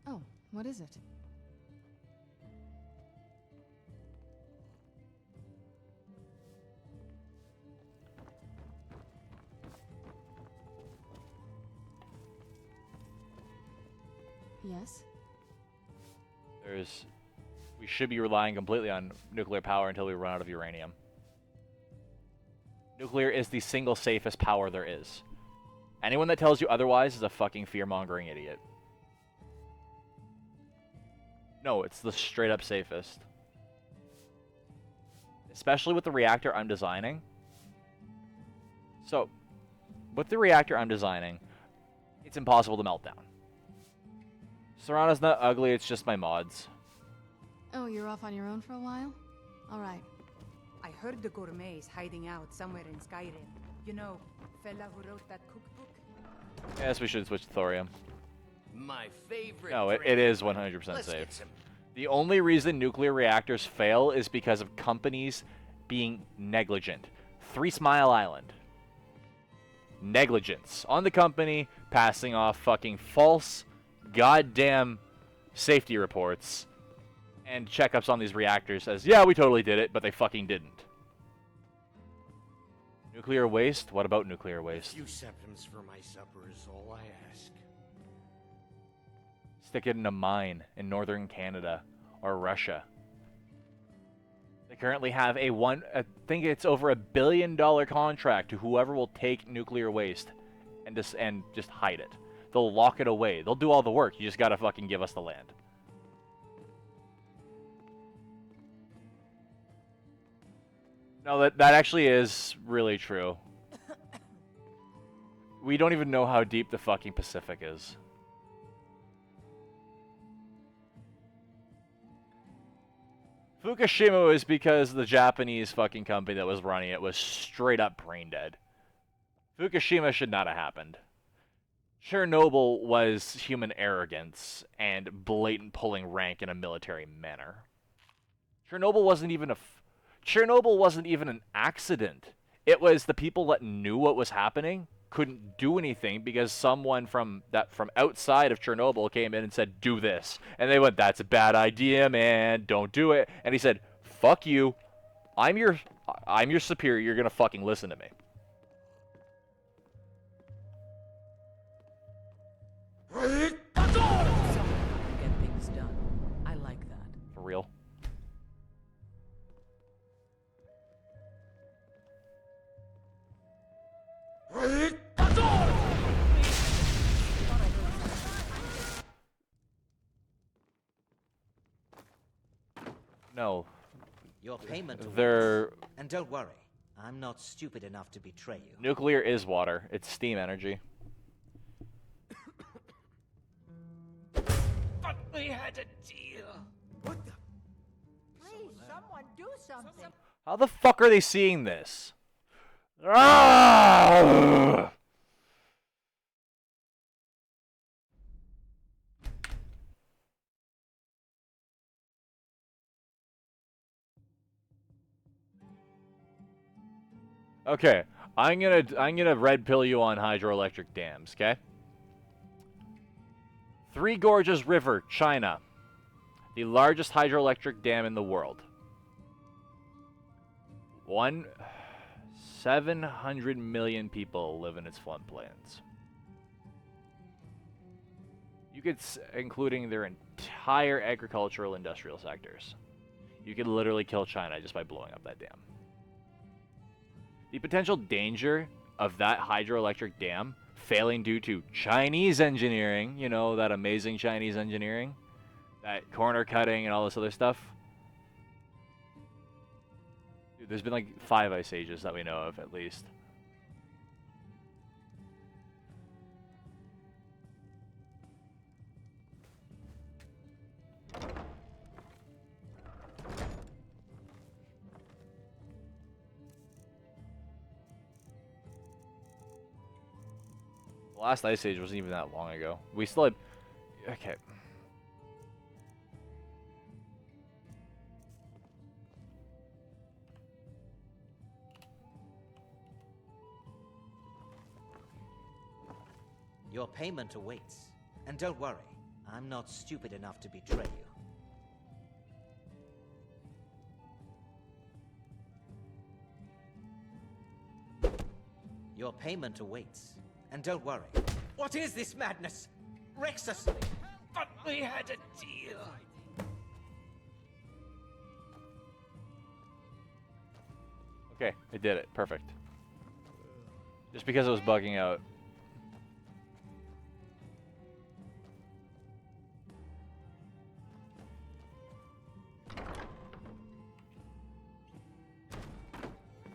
Oh, what is it? Yes? We should be relying completely on nuclear power until we run out of uranium. Nuclear is the single safest power there is. Anyone that tells you otherwise is a fucking fear-mongering idiot. No, it's the straight-up safest. Especially with the reactor I'm designing. So, with the reactor I'm designing, it's impossible to melt down. Serrano's not ugly, it's just my mods. Oh, you're off on your own for a while? Alright. I heard the gourmet's hiding out somewhere in Skyrim. You know, fella who wrote that cookbook? Yes, we should switch to thorium. My favorite. No, it drink. is 100% Let's safe. get some. The only reason nuclear reactors fail is because of companies being negligent. 3 Smile Island. Negligence on the company, passing off fucking false goddamn safety reports and checkups on these reactors as, yeah, we totally did it, but they fucking didn't. Nuclear waste? What about nuclear waste? A few septims for my supper is all I ask. Stick it in a mine in northern Canada or Russia. They currently have I think it's over $1 billion contract to whoever will take nuclear waste and just hide it. They'll lock it away. They'll do all the work. You just gotta fucking give us the land. No, that actually is really true. We don't even know how deep the fucking Pacific is. Fukushima was because the Japanese fucking company that was running it was straight up brain dead. Fukushima should not have happened. Chernobyl was human arrogance and blatant pulling rank in a military manner. Chernobyl wasn't even an accident. It was the people that knew what was happening couldn't do anything because someone from outside of Chernobyl came in and said, do this. And they went, that's a bad idea, man. Don't do it. And he said, fuck you. I'm your superior. You're going to fucking listen to me. Get things done. I like that. For real. No. Your payment They're... awaits. And don't worry, I'm not stupid enough to betray you. Nuclear is water. It's steam energy. But we had a deal. What the? Please, someone do something. How the fuck are they seeing this? Ah! Okay, I'm gonna red pill you on hydroelectric dams, okay? Three Gorges River, China. The largest hydroelectric dam in the world. 700 million people live in its floodplains. You could, including their entire agricultural industrial sectors. You could literally kill China just by blowing up that dam. The potential danger of that hydroelectric dam failing due to Chinese engineering, you know, that amazing Chinese engineering, that corner cutting and all this other stuff. Dude, there's been like 5 ice ages that we know of, at least. The last ice age wasn't even that long ago. We still had... Okay. Your payment awaits. And don't worry, I'm not stupid enough to betray you. Your payment awaits. And don't worry. What is this madness? Rexus! But we had a deal. Okay, it did it. Perfect. Just because it was bugging out.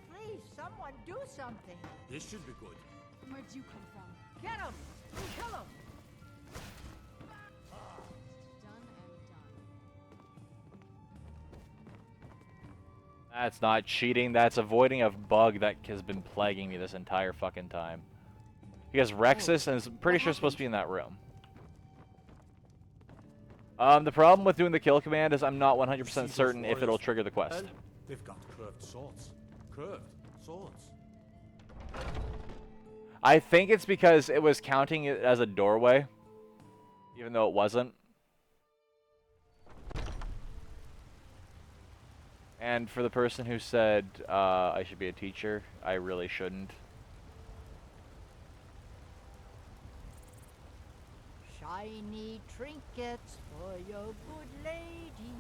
Please, someone do something. This should be good. Where'd you come from? Get him! Kill him! Done and done. That's not cheating. That's avoiding a bug that has been plaguing me this entire fucking time. Because Rexus is pretty sure supposed to be in that room. The problem with doing the kill command is I'm not 100% certain if it'll trigger the quest. They've got curved swords. Curved swords. I think it's because it was counting it as a doorway, even though it wasn't. And for the person who said I should be a teacher, I really shouldn't. Shiny trinkets for your good lady,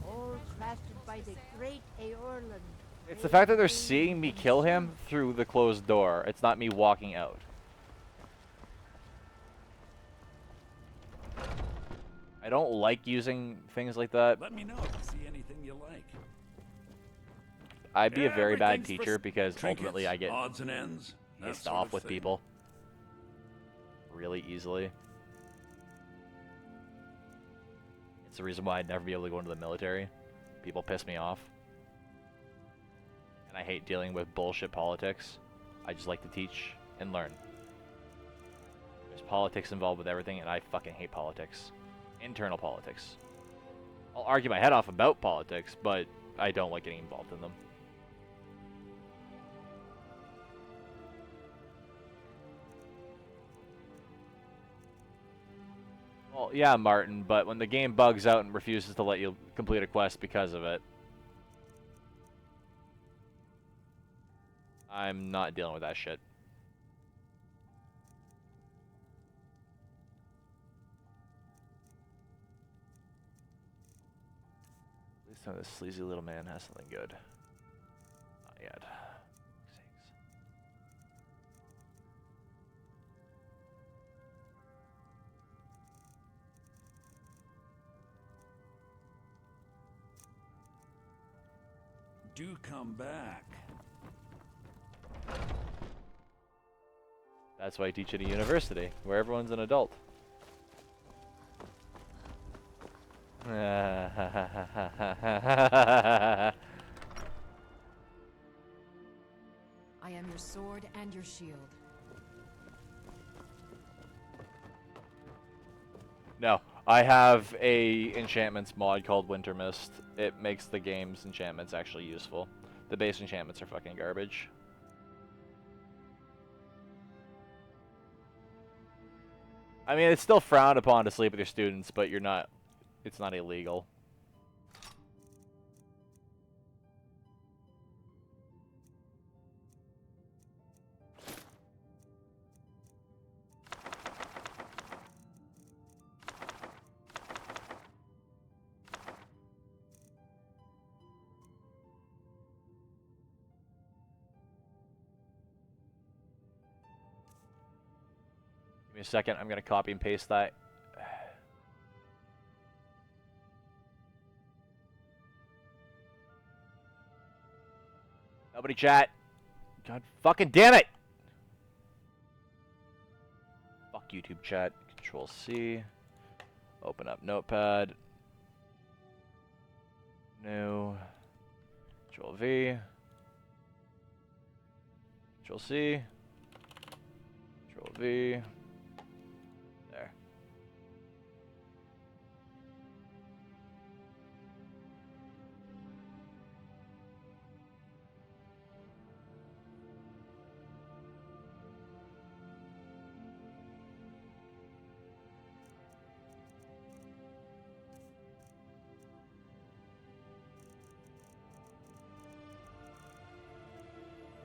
all crafted by the great Aorland. It's the fact that they're seeing me kill him through the closed door. It's not me walking out. I don't like using things like that. Let me know if you see anything you like. I'd be a very bad Everything's for teacher because trinkets, ultimately I get odds and ends, that pissed sort off of with thing. people really easily. It's the reason why I'd never be able to go into the military. People piss me off. And I hate dealing with bullshit politics. I just like to teach and learn. There's politics involved with everything, and I fucking hate politics. Internal politics. I'll argue my head off about politics, but I don't like getting involved in them. Well, yeah, Martin, but when the game bugs out and refuses to let you complete a quest because of it, I'm not dealing with that shit. At least some of this sleazy little man has something good. Not yet. Do come back. That's why I teach at a university, where everyone's an adult. I am your sword and your shield. No, I have a enchantments mod called Winter Mist. It makes the game's enchantments actually useful. The base enchantments are fucking garbage. I mean, it's still frowned upon to sleep with your students, but you're not, it's not illegal. Give me a second, I'm gonna copy and paste that. Nobody chat. God fucking damn it! Fuck YouTube chat. Control C. Open up Notepad. New. Control V. Control C. Control V. There.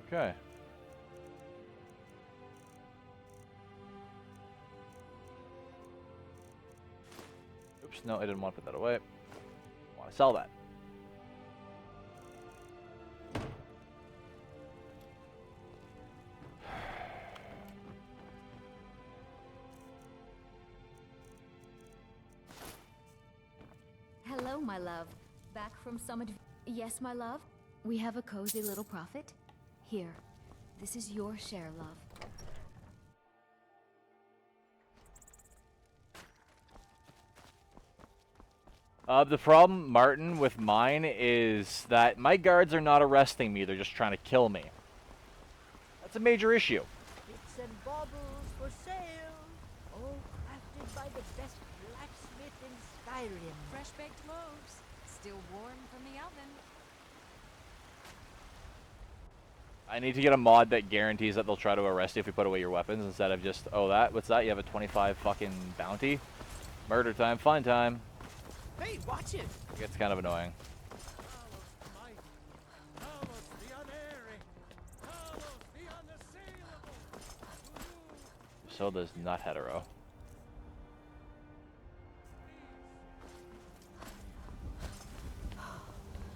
Okay. Oops, no, I didn't want to put that away. I want to sell that. Hello, my love. Back from some Yes, my love. We have a cozy little profit. Here. This is your share, love. The problem, Martin, with mine is that my guards are not arresting me, they're just trying to kill me. That's a major issue. Bits and baubles for sale, all crafted by the best blacksmith in Skyrim. Fresh baked loaves, still warm from the oven. I need to get a mod that guarantees that they'll try to arrest you if you put away your weapons instead of just, oh, what's that? You have a 25 fucking bounty? Murder time, fun time. Hey, watch it! It gets kind of annoying. So does not hetero.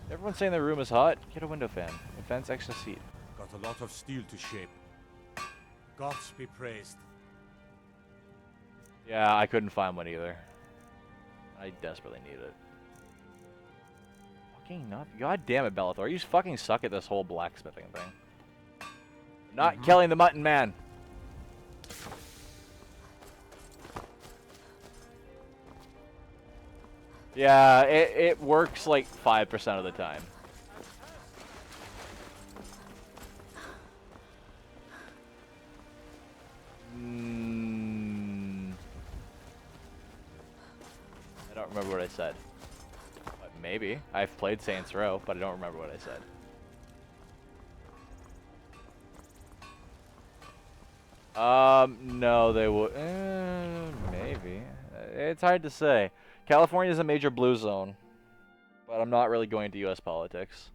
Everyone's saying the room is hot. Get a window fan. A fan's extra seat. Got a lot of steel to shape. Gods be praised. Yeah, I couldn't find one either. I desperately need it. Fucking not. God damn it, Bellathor. You fucking suck at this whole blacksmithing thing. Not killing the mutton man. Yeah, it works like 5% of the time. I don't remember what I said. But maybe. I've played Saints Row, but I don't remember what I said. No, they would. Maybe. It's hard to say. California is a major blue zone, but I'm not really going into U.S. politics.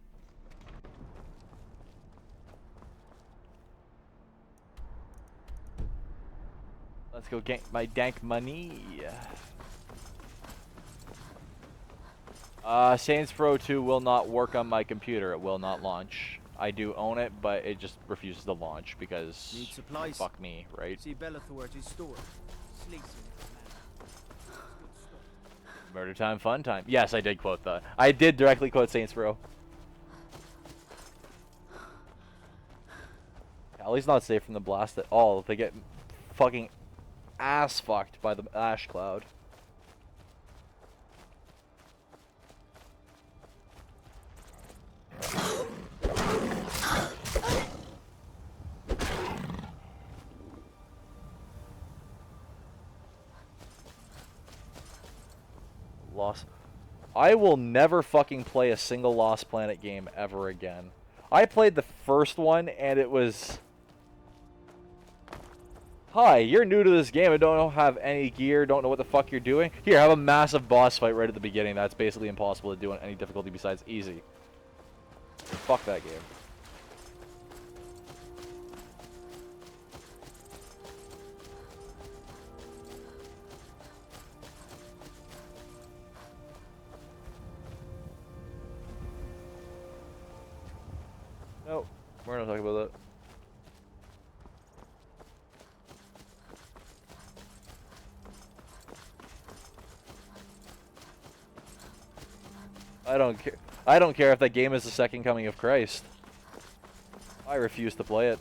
Let's go get my dank money. Saints Row 2 will not work on my computer. It will not launch. I do own it, but it just refuses to launch because Need supplies? fuck me, right? See Bellathor at his store. Sleazy. Murder time, fun time. Yes, I did quote that. I did directly quote Saints Row. Callie's not safe from the blast at all. They get fucking ass fucked by the ash cloud. Lost. I will never fucking play a single Lost Planet game ever again. I played the first one and it was... Hi, you're new to this game and don't have any gear, don't know what the fuck you're doing. Here, have a massive boss fight right at the beginning. That's basically impossible to do on any difficulty besides easy. Fuck that game. Nope, we're not talking about that. I don't care. I don't care if that game is the second coming of Christ. I refuse to play it.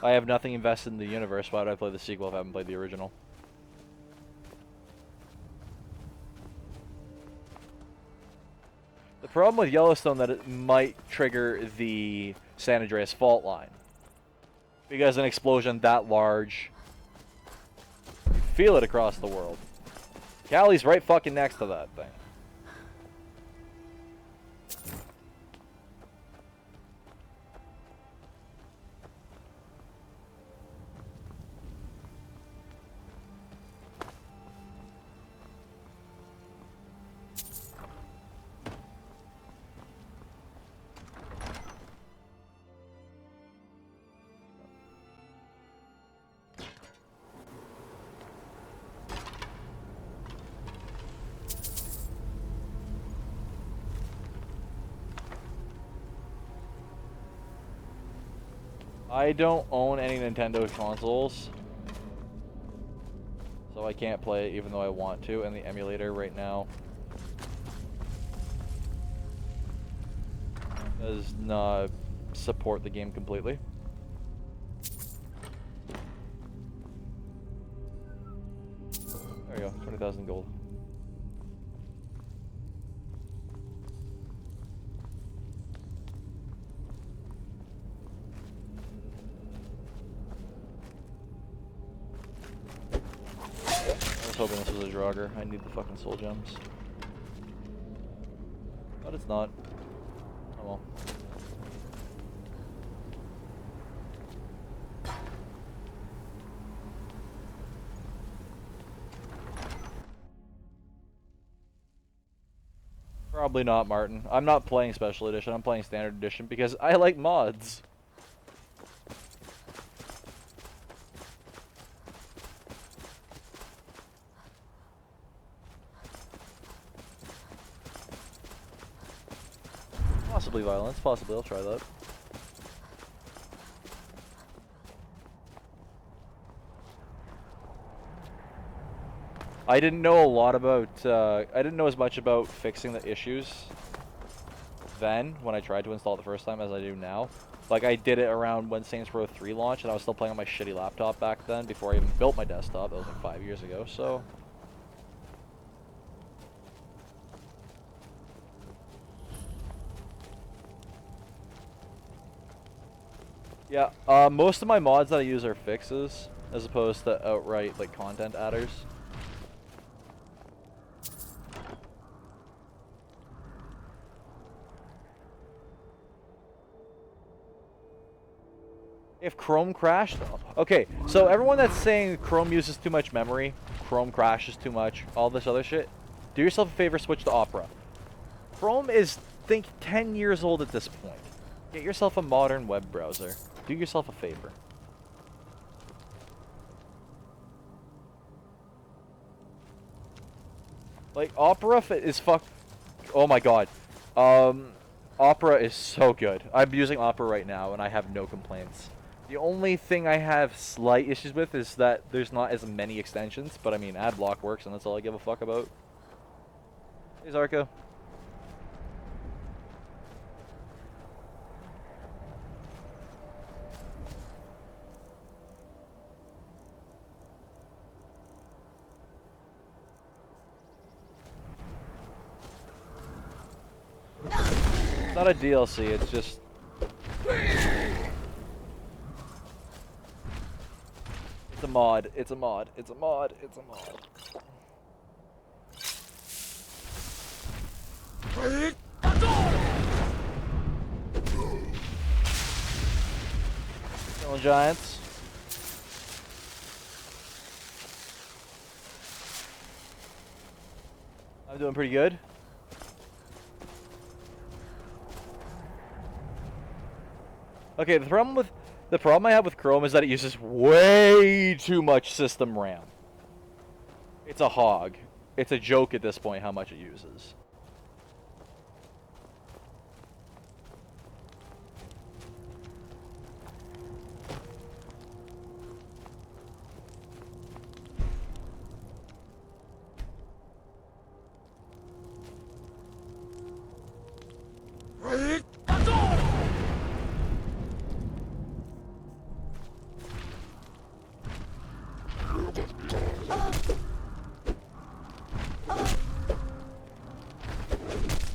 I have nothing invested in the universe. Why would I play the sequel if I haven't played the original? The problem with Yellowstone that it might trigger the San Andreas fault line. Because an explosion that large, you feel it across the world. Cali's right fucking next to that thing. I don't own any Nintendo consoles, so I can't play it even though I want to, and the emulator right now does not support the game completely. 20,000 gold. I was hoping this was a Draugr. I need the fucking soul gems. But it's not. Oh well. Probably not, Martin. I'm not playing Special Edition, I'm playing Standard Edition because I like mods. Possibly violence, possibly, I'll try that. I didn't know a lot about, I didn't know as much about fixing the issues then, when I tried to install it the first time, as I do now. Like, I did it around when Saints Row 3 launched, and I was still playing on my shitty laptop back then, before I even built my desktop. That was like 5 years ago, so... Yeah, most of my mods that I use are fixes, as opposed to outright, like, content adders. If Chrome crashed... Okay, so everyone that's saying Chrome uses too much memory, Chrome crashes too much, all this other shit, do yourself a favor, switch to Opera. Chrome is, think, 10 years old at this point. Get yourself a modern web browser. Do yourself a favor. Like, Opera is oh my god. Opera is so good. I'm using Opera right now, and I have no complaints. The only thing I have slight issues with is that there's not as many extensions, but I mean, AdBlock works, and that's all I give a fuck about. Hey, Zarko. It's not a DLC, it's just... It's a mod, it's a mod, it's a mod, it's a mod. Killing giants. I'm doing pretty good. Okay, the problem I have with Chrome is that it uses way too much system RAM. It's a hog. It's a joke at this point how much it uses.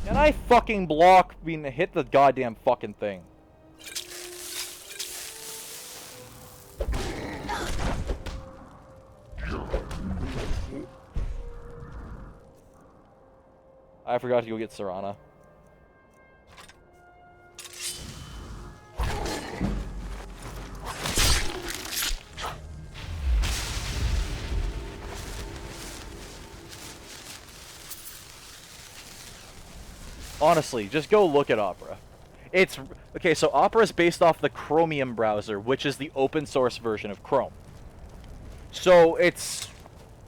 Can I fucking block being hit the goddamn fucking thing? I forgot to go get Serana. Honestly, just go look at Opera. It's okay, so Opera is based off the Chromium browser, which is the open source version of Chrome. So it's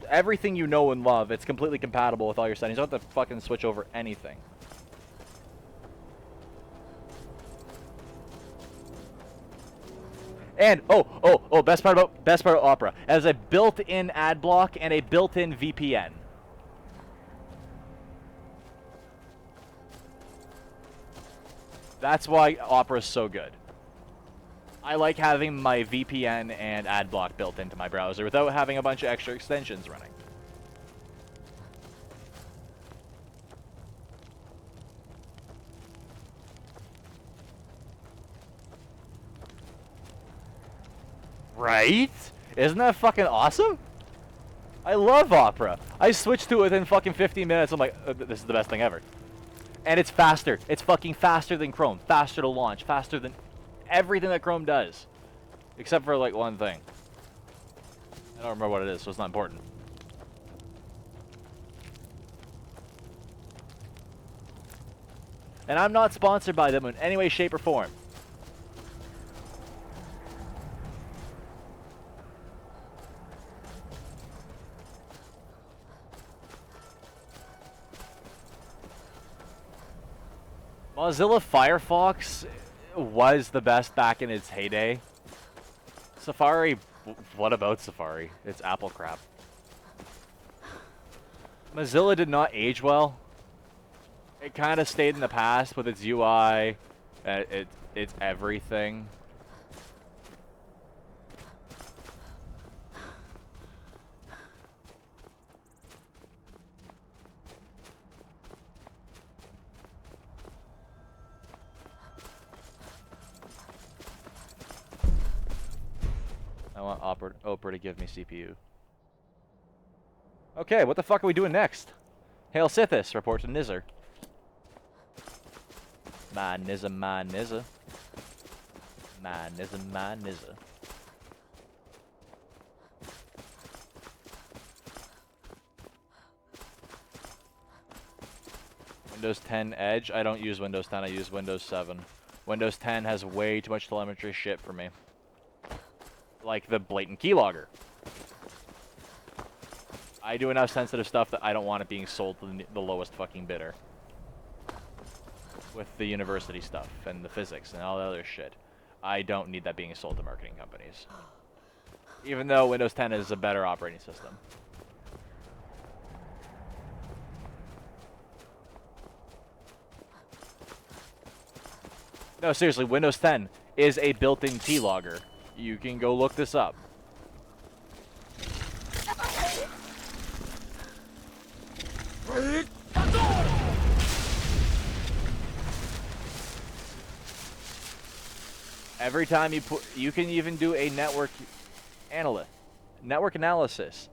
everything you know and love. It's completely compatible with all your settings. You don't have to fucking switch over anything. And best part about Opera, it has a built-in ad block and a built-in VPN. That's why Opera is so good. I like having my VPN and AdBlock built into my browser without having a bunch of extra extensions running. Right? Isn't that fucking awesome? I love Opera. I switched to it within fucking 15 minutes. I'm like, this is the best thing ever. And it's faster. It's fucking faster than Chrome. Faster to launch. Faster than everything that Chrome does. Except for like one thing. I don't remember what it is, so it's not important. And I'm not sponsored by them in any way, shape, or form. Mozilla Firefox was the best back in its heyday. Safari, what about Safari? It's Apple crap. Mozilla did not age well. It kind of stayed in the past with its UI, it's everything. I want Oprah to give me CPU. Okay, what the fuck are we doing next? Hail Sithis, report to Nizzer. My Nizza, my Nizza. My Nizza, my Nizza. Windows 10 Edge? I don't use Windows 10, I use Windows 7. Windows 10 has way too much telemetry shit for me. Like the blatant keylogger. I do enough sensitive stuff that I don't want it being sold to the lowest fucking bidder. With the university stuff and the physics and all the other shit. I don't need that being sold to marketing companies. Even though Windows 10 is a better operating system. No, seriously, Windows 10 is a built-in keylogger. You can go look this up. Every time you can even do a network analysis.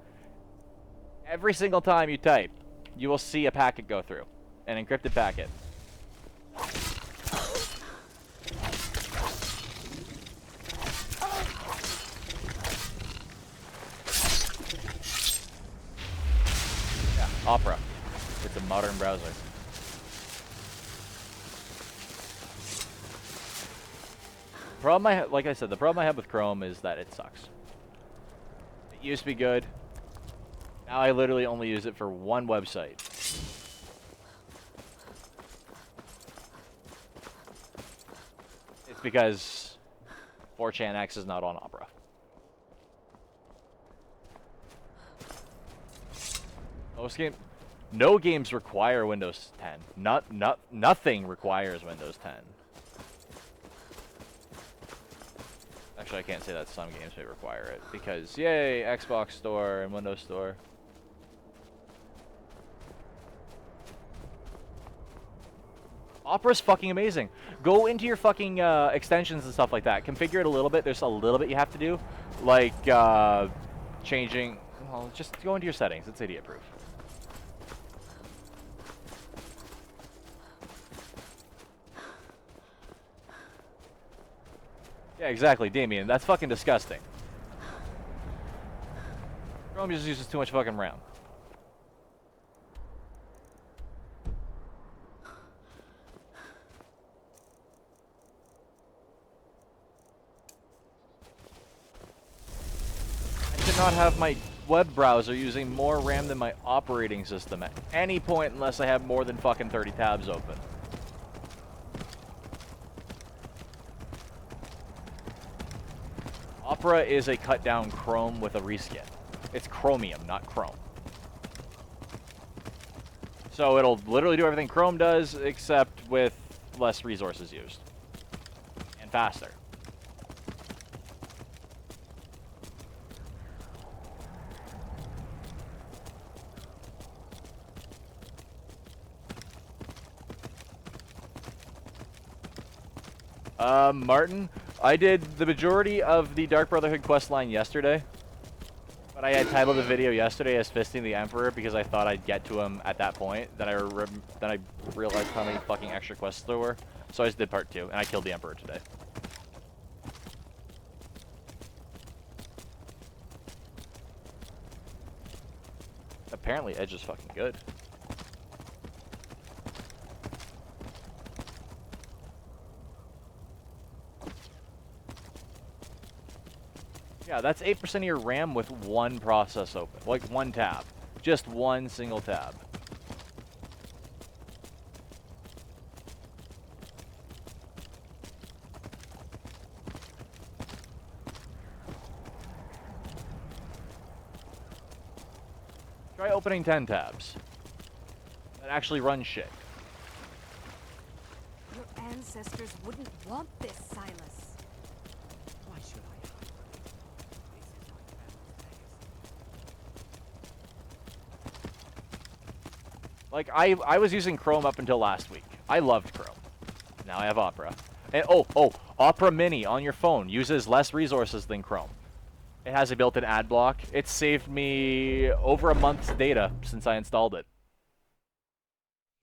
Every single time you type, you will see a packet go through, an encrypted packet. Yeah, Opera. It's a modern browser. Like I said, the problem I have with Chrome is that it sucks. It used to be good. Now I literally only use it for one website. It's because 4chanx is not on Opera. No games require Windows 10. Nothing requires Windows 10. Actually, I can't say that some games may require it, because, yay, Xbox Store and Windows Store. Opera's fucking amazing. Go into your fucking extensions and stuff like that. Configure it a little bit. There's a little bit you have to do, like changing... Well, just go into your settings. It's idiot-proof. Yeah, exactly, Damien. That's fucking disgusting. Chrome just uses too much fucking RAM. I should not have my web browser using more RAM than my operating system at any point unless I have more than fucking 30 tabs open. Opera is a cut down Chrome with a reskin. It's Chromium, not Chrome. So it'll literally do everything Chrome does, except with less resources used. And faster. Martin, I did the majority of the Dark Brotherhood questline yesterday. But I had titled the video yesterday as Fisting the Emperor because I thought I'd get to him at that point. Then I realized how many fucking extra quests there were. So I just did part 2, and I killed the Emperor today. Apparently Edge is fucking good. Yeah, that's 8% of your RAM with one process open. Like one tab. Just one single tab. Try opening 10 tabs. That actually runs shit. Your ancestors wouldn't want this, Silas. Why should I? Like, I was using Chrome up until last week. I loved Chrome. Now I have Opera. And, oh, Opera Mini on your phone uses less resources than Chrome. It has a built-in ad block. It saved me over a month's data since I installed it.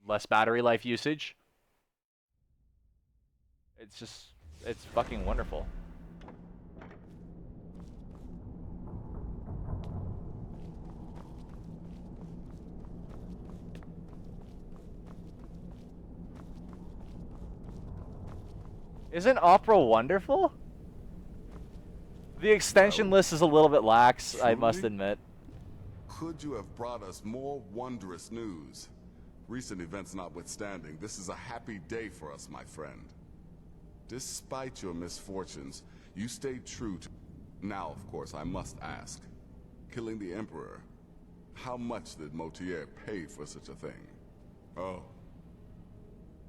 Less battery life usage. It's fucking wonderful. Isn't Opera wonderful? The extension list is a little bit lax, I must admit. Could you have brought us more wondrous news? Recent events notwithstanding, this is a happy day for us, my friend. Despite your misfortunes, you stayed true to... Now, of course, I must ask. Killing the Emperor, how much did Motier pay for such a thing? Oh.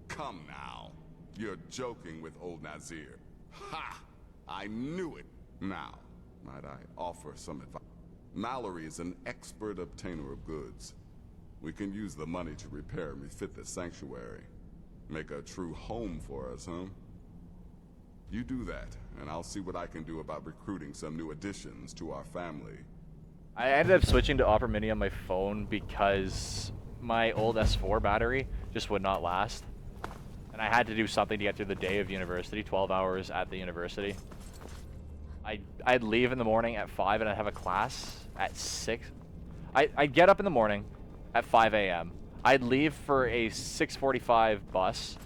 Come now. You're joking with old Nazir. Ha! I knew it. Now, might I offer some advice? Mallory is an expert obtainer of goods. We can use the money to repair and refit the sanctuary. Make a true home for us, huh? You do that, and I'll see what I can do about recruiting some new additions to our family. I ended up switching to Opera Mini on my phone because my old S4 battery just would not last. And I had to do something to get through the day of university, 12 hours at the university. I'd leave in the morning at 5 and I'd have a class at 6. I'd get up in the morning at 5 a.m. I'd leave for a 6:45 bus,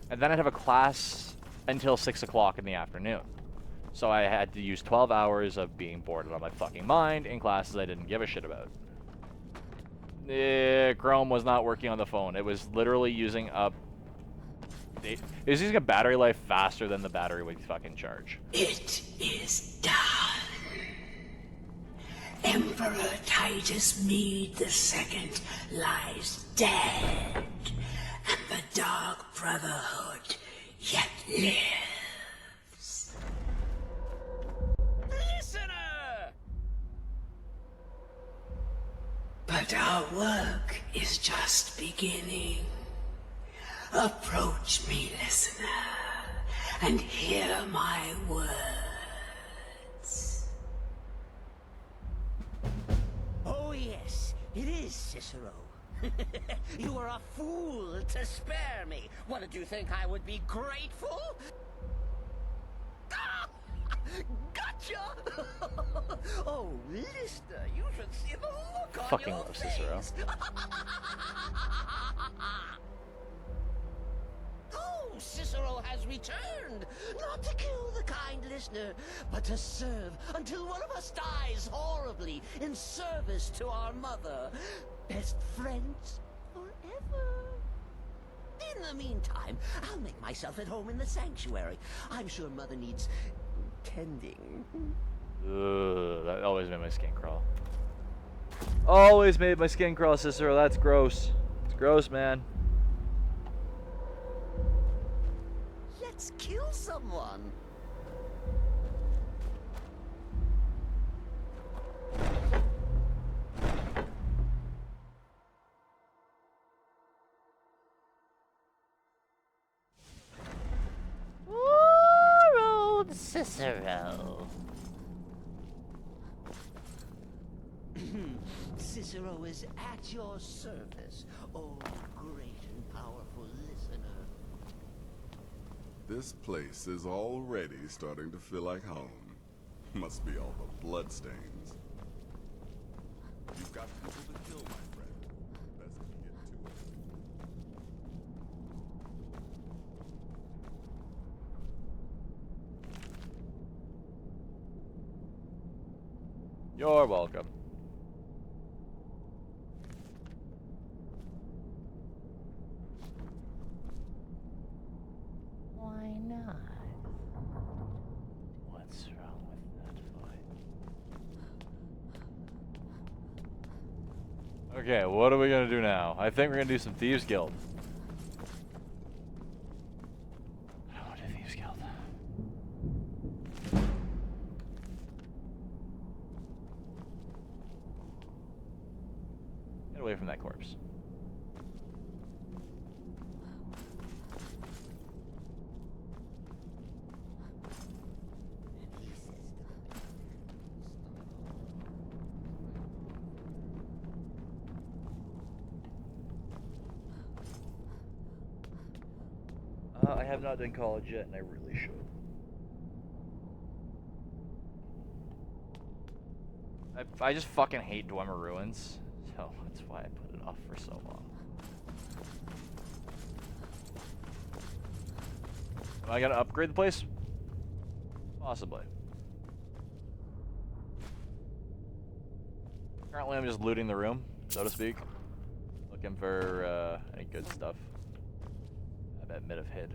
and then I'd have a class until 6 o'clock in the afternoon. So I had to use 12 hours of being bored out of my fucking mind in classes I didn't give a shit about. Chrome was not working on the phone. It was literally using a... It was using a battery life faster than the battery would fucking charge. It is done. Emperor Titus Mede II lies dead, and the Dark Brotherhood yet lives. Listener! But our work is just beginning. Approach me, listener, and hear my words. Oh yes, it is Cicero. You are a fool to spare me. What, did you think I would be grateful? Ah! Gotcha! Oh, listener, you should see the look on Fucking your love face. Cicero. Oh, Cicero has returned, not to kill the kind listener, but to serve until one of us dies horribly in service to our mother. Best friends forever. In the meantime, I'll make myself at home in the sanctuary. I'm sure Mother needs tending. Ugh, that always made my skin crawl. Always made my skin crawl, Cicero. That's gross. It's gross, man. Let's kill someone. Poor old Cicero. Cicero is at your service, oh great and powerful listener. This place is already starting to feel like home. Must be all the bloodstains. You've got people to kill, my friend. Best you get to it. You're welcome. Why not? What's wrong with that fight? Okay, what are we gonna do now? I think we're gonna do some Thieves Guild. Oh, do Thieves Guild. Get away from that corpse. I have not done college yet, and I really should. I just fucking hate Dwemer Ruins, so that's why I put it off for so long. Am I gonna upgrade the place? Possibly. Currently, I'm just looting the room, so to speak. Looking for any good stuff. I bet mid of hid.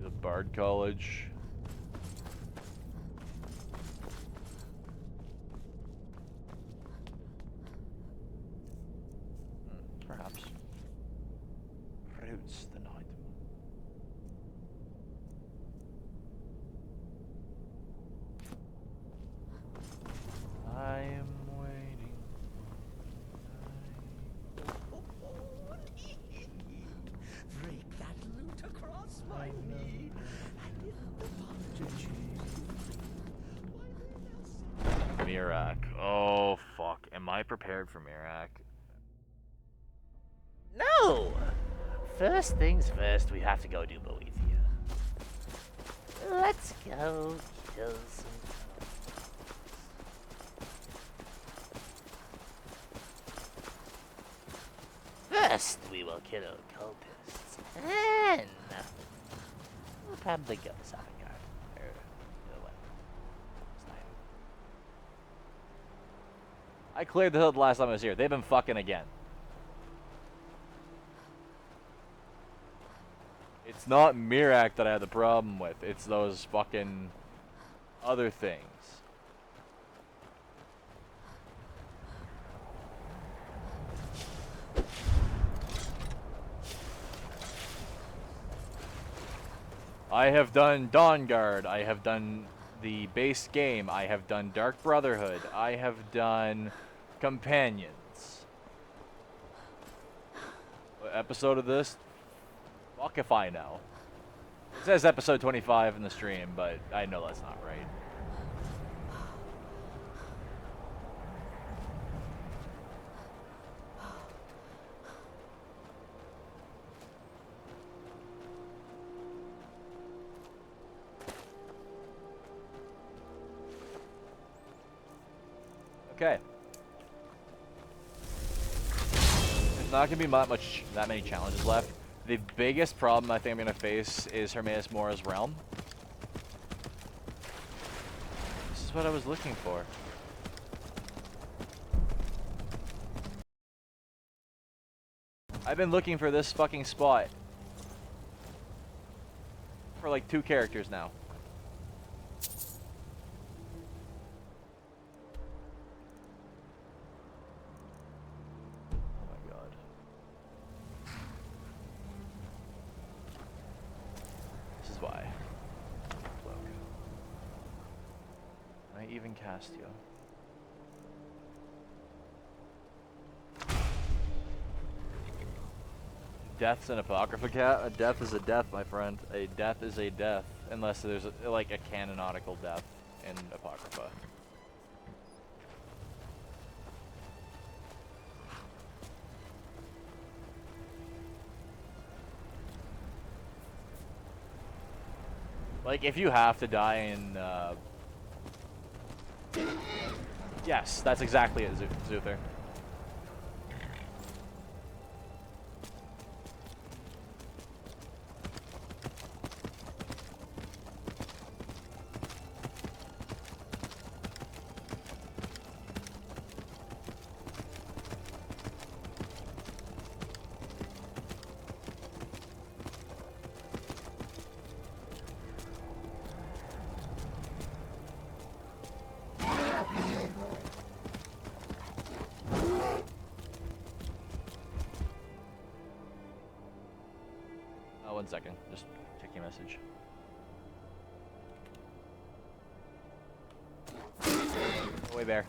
The Bard College. Perhaps. Roots the night. I am waiting. Break that loot across my knee. And in the apology. Mirak. Oh, fuck. Am I prepared for Mirak? No! First things first, we have to go do Boethia. Let's go kill some. First, we will kill cultists, and we'll probably go to Sandboxing. Or what? I cleared the hill the last time I was here. They've been fucking again. It's not Mirak that I had the problem with. It's those fucking other things. I have done Dawnguard. I have done the base game. I have done Dark Brotherhood. I have done Companions. What episode of this? Fuck if I know. It says episode 25 in the stream, but I know that's not right. Okay. There's not gonna be that many challenges left. The biggest problem I think I'm gonna face is Hermaeus Mora's Realm. This is what I was looking for. I've been looking for this fucking spot for like 2 characters now. Cast you. Death's an Apocrypha cat? A death is a death, my friend. A death is a death. Unless there's like a canonical death in Apocrypha. Like, if you have to die in, yes, that's exactly it, Zuther. One second, just checking a message. Go away, bear.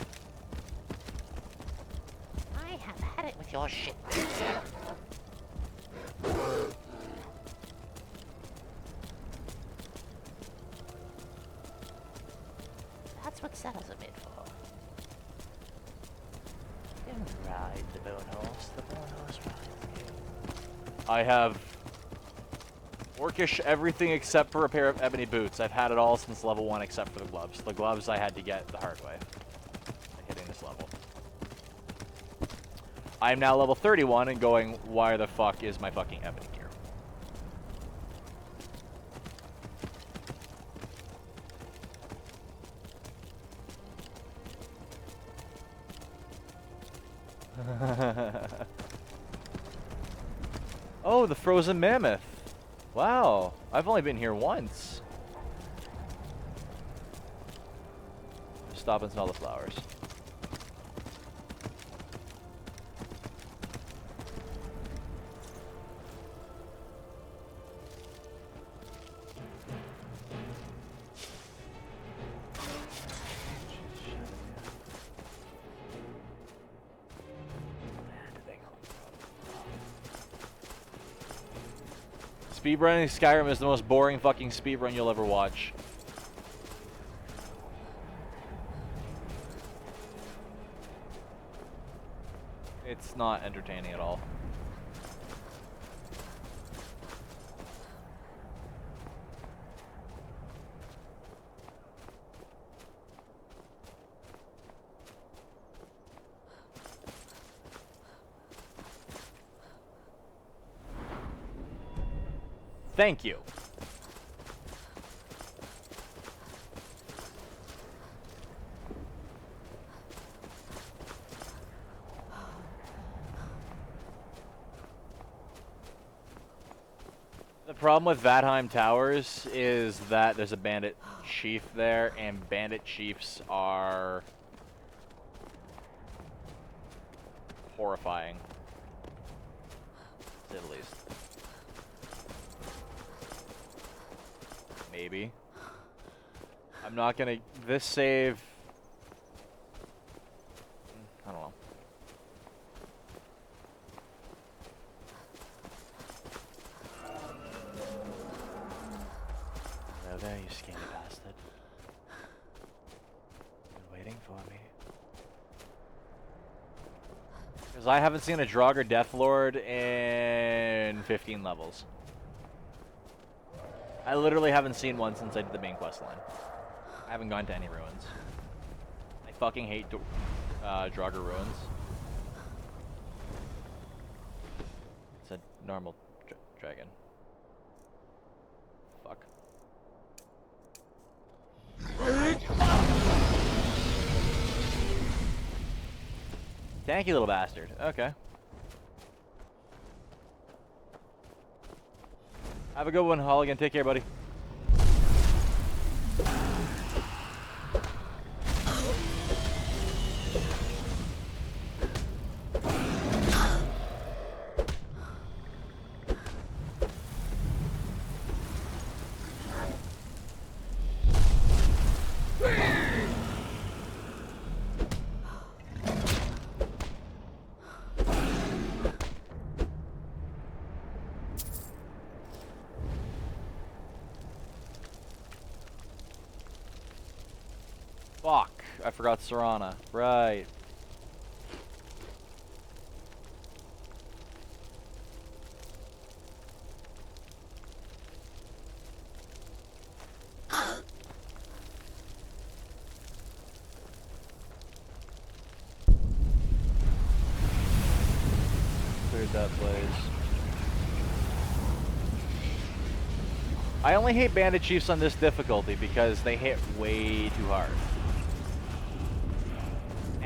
I have had it with your shit. That's what Settle's a bit for. Don't ride the bone horse rides you. I have Orcish everything except for a pair of ebony boots. I've had it all since level 1 except for the gloves. The gloves I had to get the hard way. Hitting this level. I am now level 31 and going, why the fuck is my fucking ebony gear? Oh, the frozen mammoth. Wow, I've only been here once. Stop and smell the flowers. Speedrunning Skyrim is the most boring fucking speedrun you'll ever watch. It's not entertaining at all. Thank you. The problem with Vadheim Towers is that there's a bandit chief there, and bandit chiefs are horrifying, to say the least. Maybe. I'm not gonna... This save... I don't know. Hello there, you skinny bastard. Been waiting for me. Because I haven't seen a Draugr Deathlord in 15 levels. I literally haven't seen one since I did the main quest line. I haven't gone to any ruins. I fucking hate Draugr ruins. It's a normal dragon. Fuck. Thank you, little bastard. Okay. Have a good one, Holligan. Take care, buddy. Fuck, I forgot Serana. Right. Cleared that place. I only hate Bandit Chiefs on this difficulty because they hit way too hard.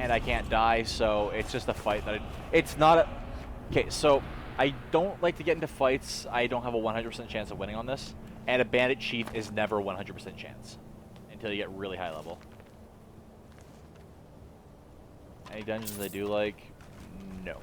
And I can't die, so it's just a fight that it's not a... Okay, so I don't like to get into fights I don't have a 100% chance of winning on this. And a Bandit Chief is never a 100% chance until you get really high level. Any dungeons I do like? No.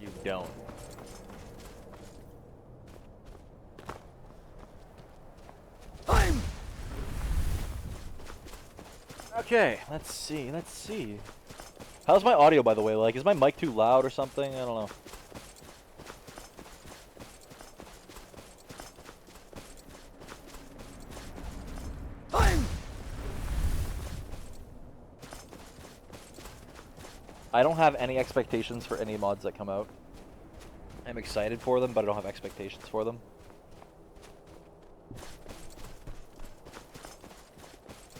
You don't. Okay, let's see. How's my audio, by the way? Like, is my mic too loud or something? I don't know. I don't have any expectations for any mods that come out. I'm excited for them, but I don't have expectations for them.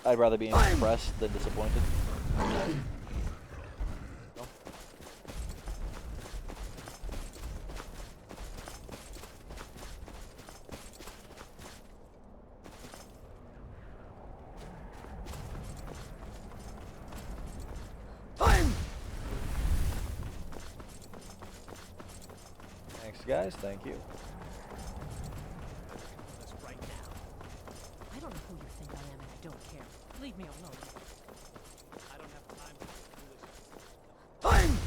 I'd rather be impressed than disappointed. No? Thanks, guys. Thank you. I don't know who you think I am, and I don't care. Leave me alone. I don't have time for this foolishness.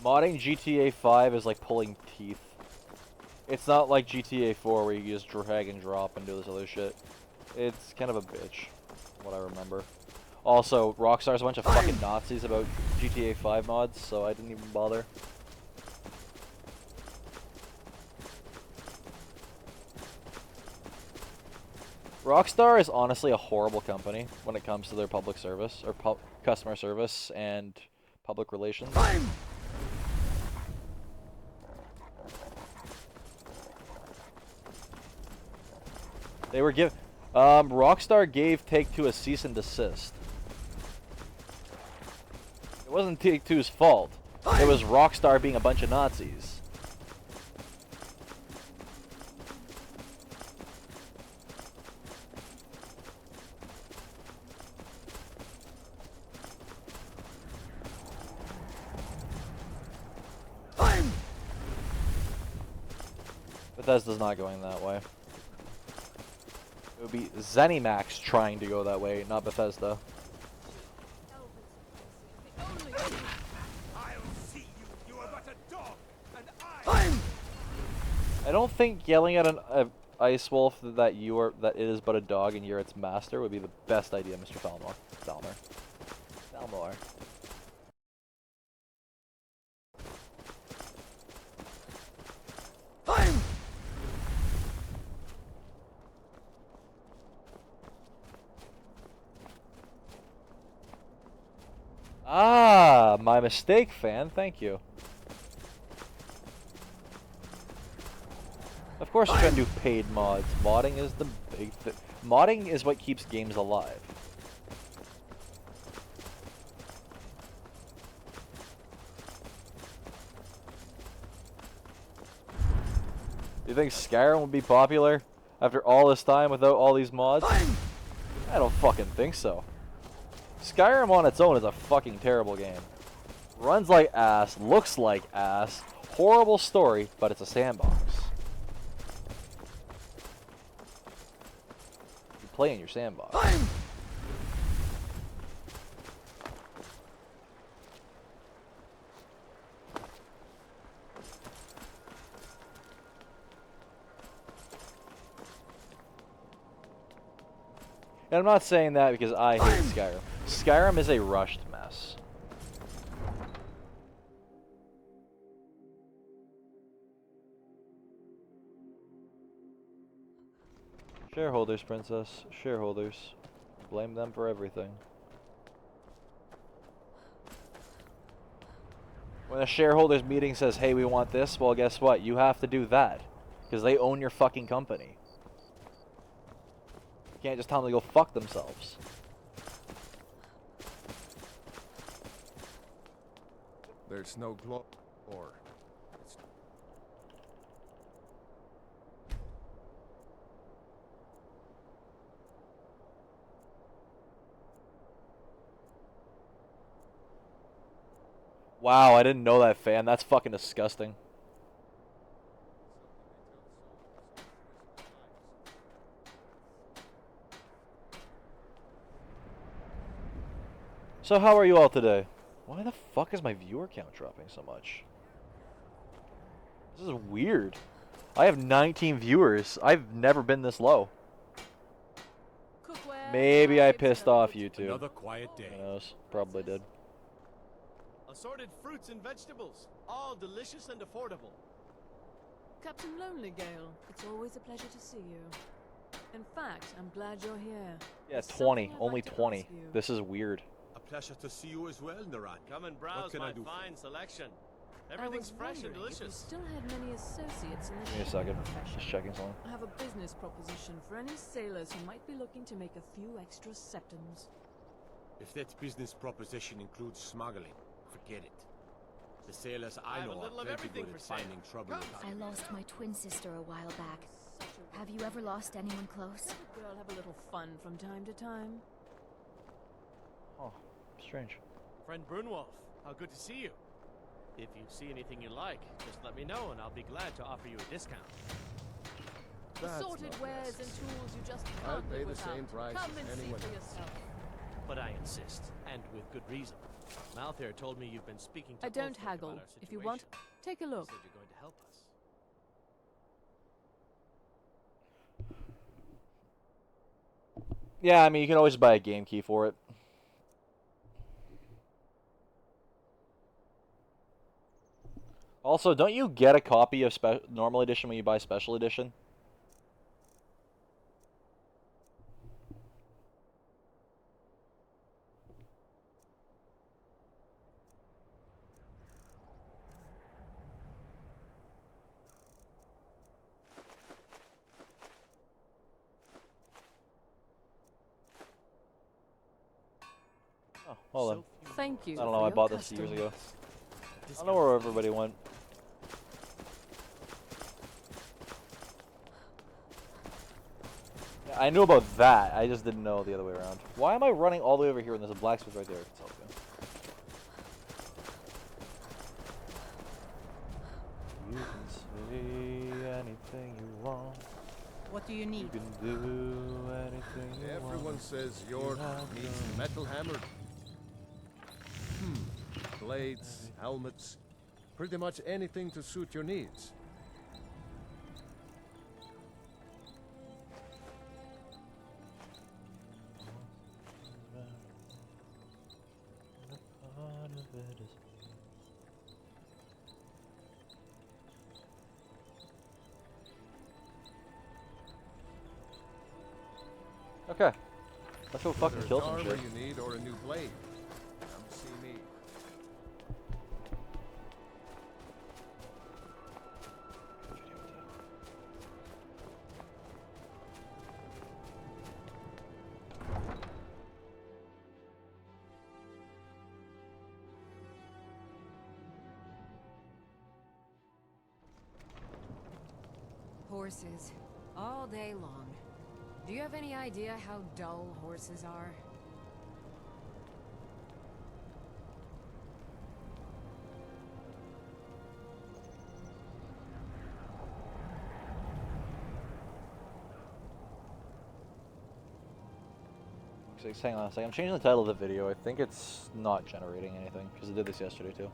Modding GTA 5 is like pulling teeth. It's not like GTA 4 where you just drag and drop and do this other shit. It's kind of a bitch, from what I remember. Also, Rockstar's a bunch of fucking Nazis about GTA 5 mods, so I didn't even bother. Rockstar is honestly a horrible company when it comes to their public service, or customer service and public relations. They were Rockstar gave Take-Two a cease and desist. It wasn't Take-Two's fault. It was Rockstar being a bunch of Nazis. Bethesda's not going that way. It would be ZeniMax trying to go that way, not Bethesda. I don't think yelling at an ice wolf that it is but a dog and you're its master would be the best idea, Mr. Falmor. Falmor. Ah, my mistake, fan. Thank you. Of course we're gonna do paid mods. Modding is the big thing. Modding is what keeps games alive. You think Skyrim would be popular after all this time without all these mods? I don't fucking think so. Skyrim on its own is a fucking terrible game. Runs like ass, looks like ass, horrible story, but it's a sandbox. You play in your sandbox. And I'm not saying that because I hate Skyrim. Skyrim is a rushed mess. Shareholders, princess. Shareholders. Blame them for everything. When a shareholders meeting says, hey, we want this, well, guess what? You have to do that. Because they own your fucking company. You can't just tell them to go fuck themselves. There's no glow or Wow, I didn't know that, fan. That's fucking disgusting. So how are you all today? Why the fuck is my viewer count dropping so much? This is weird. I have 19 viewers. I've never been this low. Maybe I pissed off YouTube. Another quiet day. Who knows? Probably did. Assorted fruits and vegetables, all delicious and affordable. Captain Lonelygale, it's always a pleasure to see you. In fact, I'm glad you're here. Yeah, 20. Only 20. This is weird. A pleasure to see you as well, Naran. Come and browse my fine selection. Everything's fresh and delicious. If you still had many associates in the Give me a second. Just checking something. I have a business proposition for any sailors who might be looking to make a few extra septums. If that business proposition includes smuggling, forget it. The sailors I know are plenty good at finding trouble. I lost my twin sister a while back. Have you ever lost anyone close? We'll have a little fun from time to time. Oh, strange. Friend Brunwolf, how good to see you. If you see anything you like, just let me know and I'll be glad to offer you a discount. Assorted wares and tools you just can't I'll pay live the without. same price Come as and anyone see for else. yourself. But I insist, and with good reason. Malthair told me you've been speaking to I don't Ulfric haggle. about our If you want, situation. take a look. He said you're going to help us. Yeah, I mean, you can always buy a game key for it. Also, don't you get a copy of normal edition when you buy special edition? Oh, hold on. Thank you. I don't know, for I your bought this custom. years ago. I don't know where everybody went. Yeah, I knew about that, I just didn't know the other way around. Why am I running all the way over here when there's a blacksmith right there? It's all good. You can say anything you want. What do you need? You can do anything you want. Everyone says your needs metal hammered. Blades, helmets, pretty much anything to suit your needs. Okay. Let's go fucking Whether kill it's some armor shit. you need or a new blade, come see me. Horses. All day long. Do you have any idea how dull horses are? Hang on a second. I'm changing the title of the video. I think it's not generating anything because I did this yesterday too.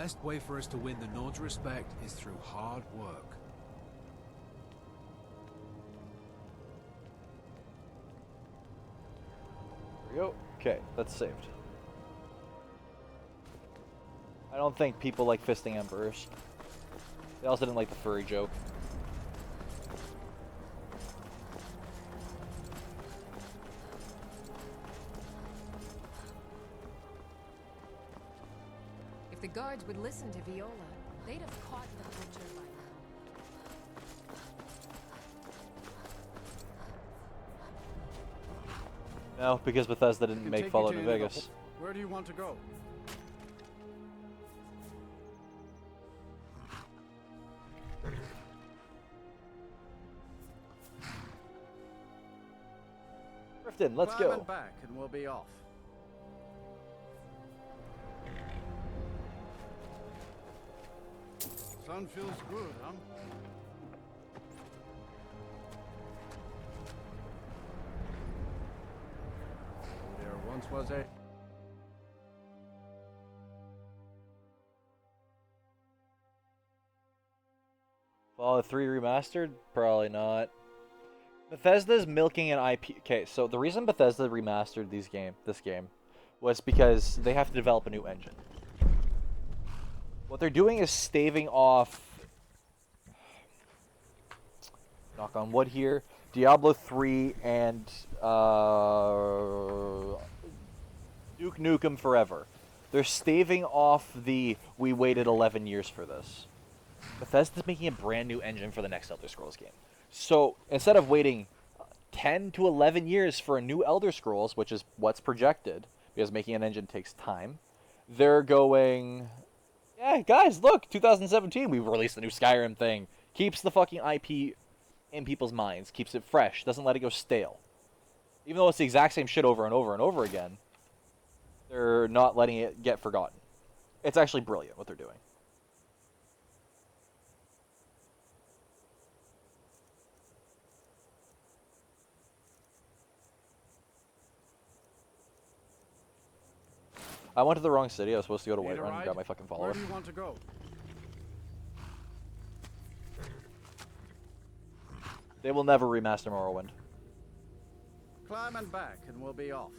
best way for us to win the Nord's respect is through hard work. There we go. Okay, that's saved. I don't think people like fisting emperors. They also didn't like the furry joke. If the guards would listen to Viola, they'd have caught the butcher by now. No, because Bethesda I didn't can make take Fallout you New to any of Vegas. Where do you want to go? Riften, let's Climb go. and back and we'll be off. Sun feels good, huh? There once was a... Fallout 3 remastered? Probably not. Bethesda's milking an IP. Okay, so the reason Bethesda remastered this game was because they have to develop a new engine. What they're doing is staving off, knock on wood here, Diablo 3 and Duke Nukem Forever. They're staving off the we waited 11 years for this. Bethesda's making a brand new engine for the next Elder Scrolls game. So instead of waiting 10 to 11 years for a new Elder Scrolls, which is what's projected, because making an engine takes time, they're going, yeah, guys, look, 2017, we released the new Skyrim thing. Keeps the fucking IP in people's minds, keeps it fresh, doesn't let it go stale. Even though it's the exact same shit over and over and over again, they're not letting it get forgotten. It's actually brilliant what they're doing. I went to the wrong city. I was supposed to go to Whiterun and grab my fucking follower. Where do you want to go? They will never remaster Morrowind. Climb and back and we'll be off.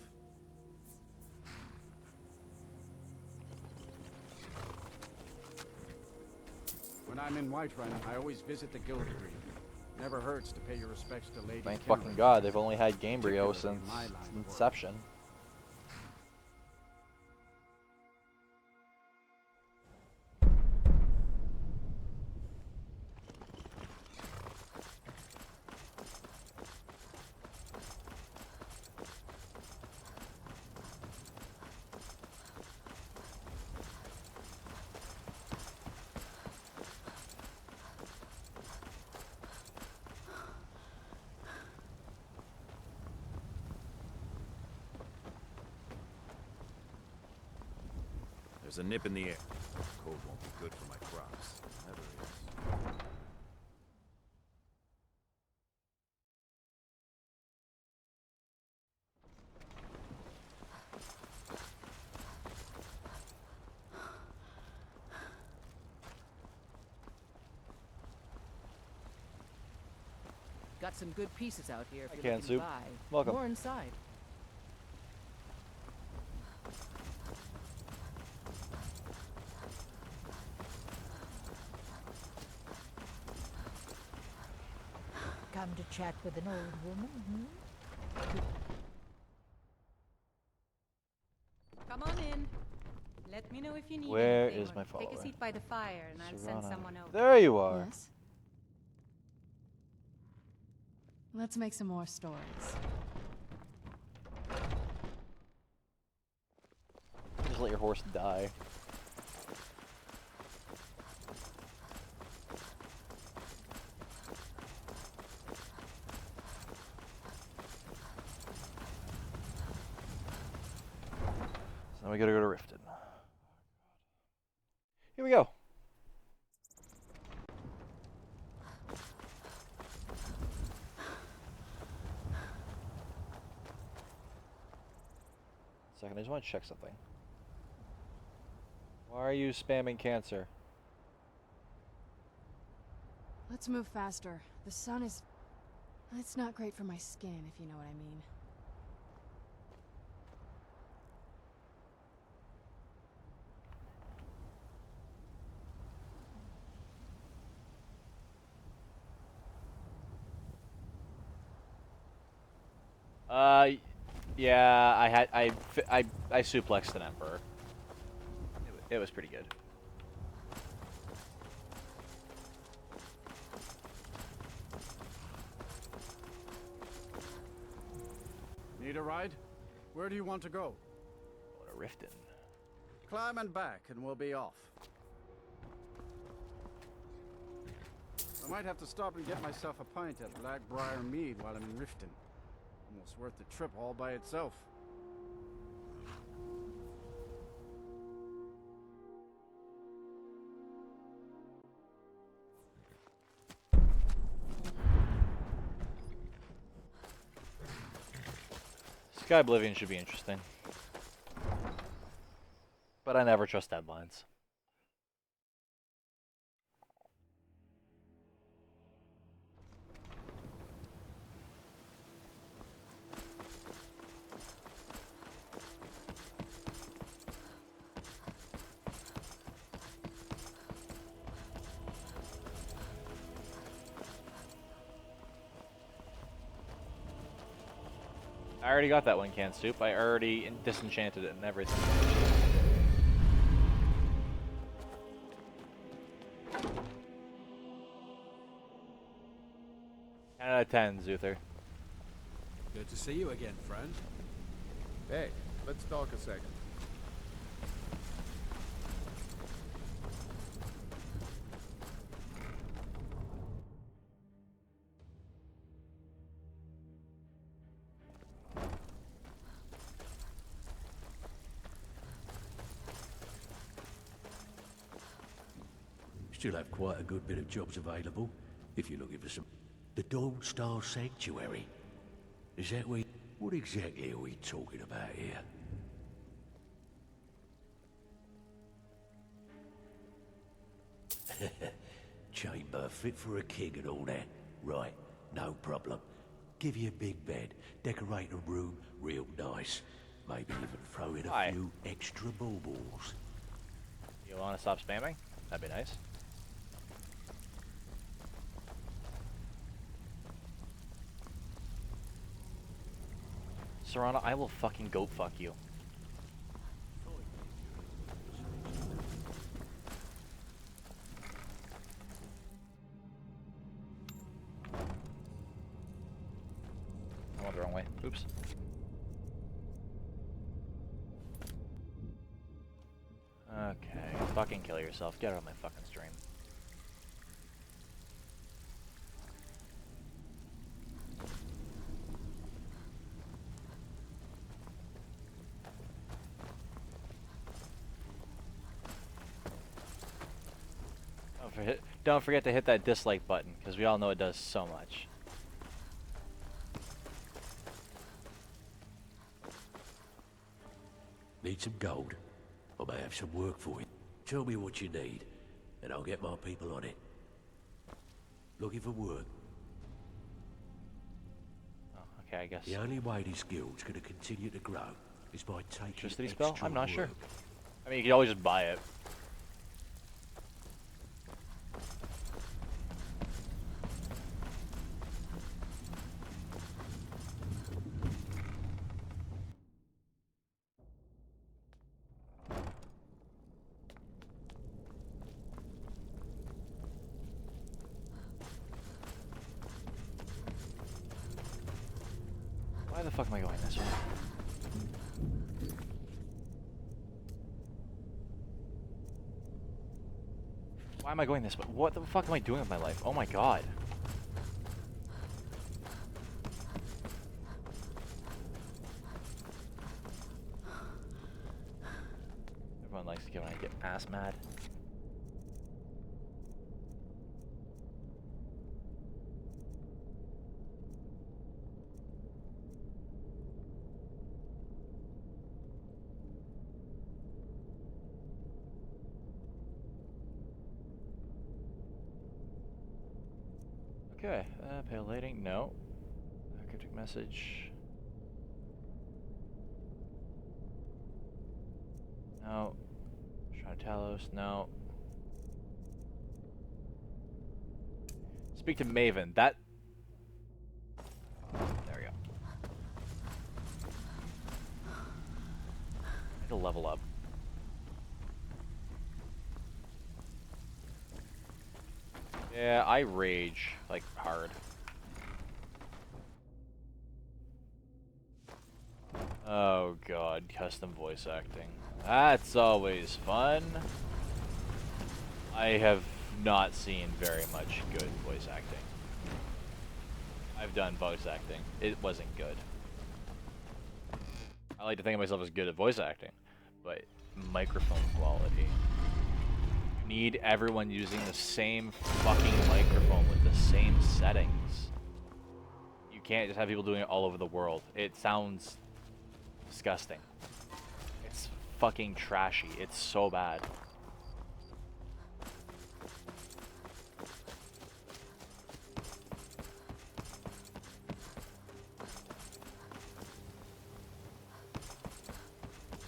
When I'm in Whiterun, I always visit the Guild Green. Never hurts to pay your respects to Lady Thank Kimmerer. fucking God, they've only had Gamebryo since inception. There's a nip in the air. Cold won't be good for my crops. Never is. Got some good pieces out here if Hi, you're looking to Can buy. Soup. Welcome. More inside. Come to chat with an old woman, hmm? Come on in. Let me know if you need Where anything, is or my Take follower? a seat by the fire and I'll send Serrano. someone over. There you are. Yes. Let's make some more stories. Just let your horse die. So now we gotta go to Riften. Here we go. Second, I just want to check something. Why are you spamming cancer? Let's move faster. The sun is... It's not great for my skin, if you know what I mean. Yeah, I suplexed an Emperor. It was pretty good. Need a ride? Where do you want to go? What a Riften. Climb and back, and we'll be off. I might have to stop and get myself a pint at Blackbriar Mead while I'm in Riften. Almost worth the trip all by itself. Sky Oblivion should be interesting. But I never trust deadlines. I already got that one canned soup. I already disenchanted it and everything. 10 out of 10, Zuther. Good to see you again, friend. Hey, let's talk a second. Still have quite a good bit of jobs available, if you're looking for some... The Dawn Star Sanctuary. Is that where... What exactly are we talking about here? Chamber fit for a king and all that. Right, no problem. Give you a big bed, decorate a room real nice. Maybe even throw in a few extra baubles. You want to stop spamming? That'd be nice. Serrano, I will fucking goat fuck you. I went the wrong way. Oops. Okay, fucking kill yourself. Get out of my fucking stream. Don't forget to hit that dislike button, because we all know it does so much. Need some gold? I may have some work for you. Tell me what you need, and I'll get my people on it. Looking for work? Oh, okay, I guess. The only way this guild's going to continue to grow is by taking Electricity extra spell? I'm not work. sure. I mean, you could always just buy it. Why the fuck am I going this way? Why am I going this way? What the fuck am I doing with my life? Oh my god. Everyone likes to get when I get ass mad. Okay, pale lighting, no. Cryptic message. No. Shrine of Talos, no. Speak to Maven. That. There we go. I need to level up. Yeah, I rage like hard. Oh god, custom voice acting. That's always fun. I have not seen very much good voice acting. I've done voice acting. It wasn't good. I like to think of myself as good at voice acting, but microphone quality. You need everyone using the same fucking microphone with the same settings. You can't just have people doing it all over the world. It sounds disgusting. It's fucking trashy. It's so bad.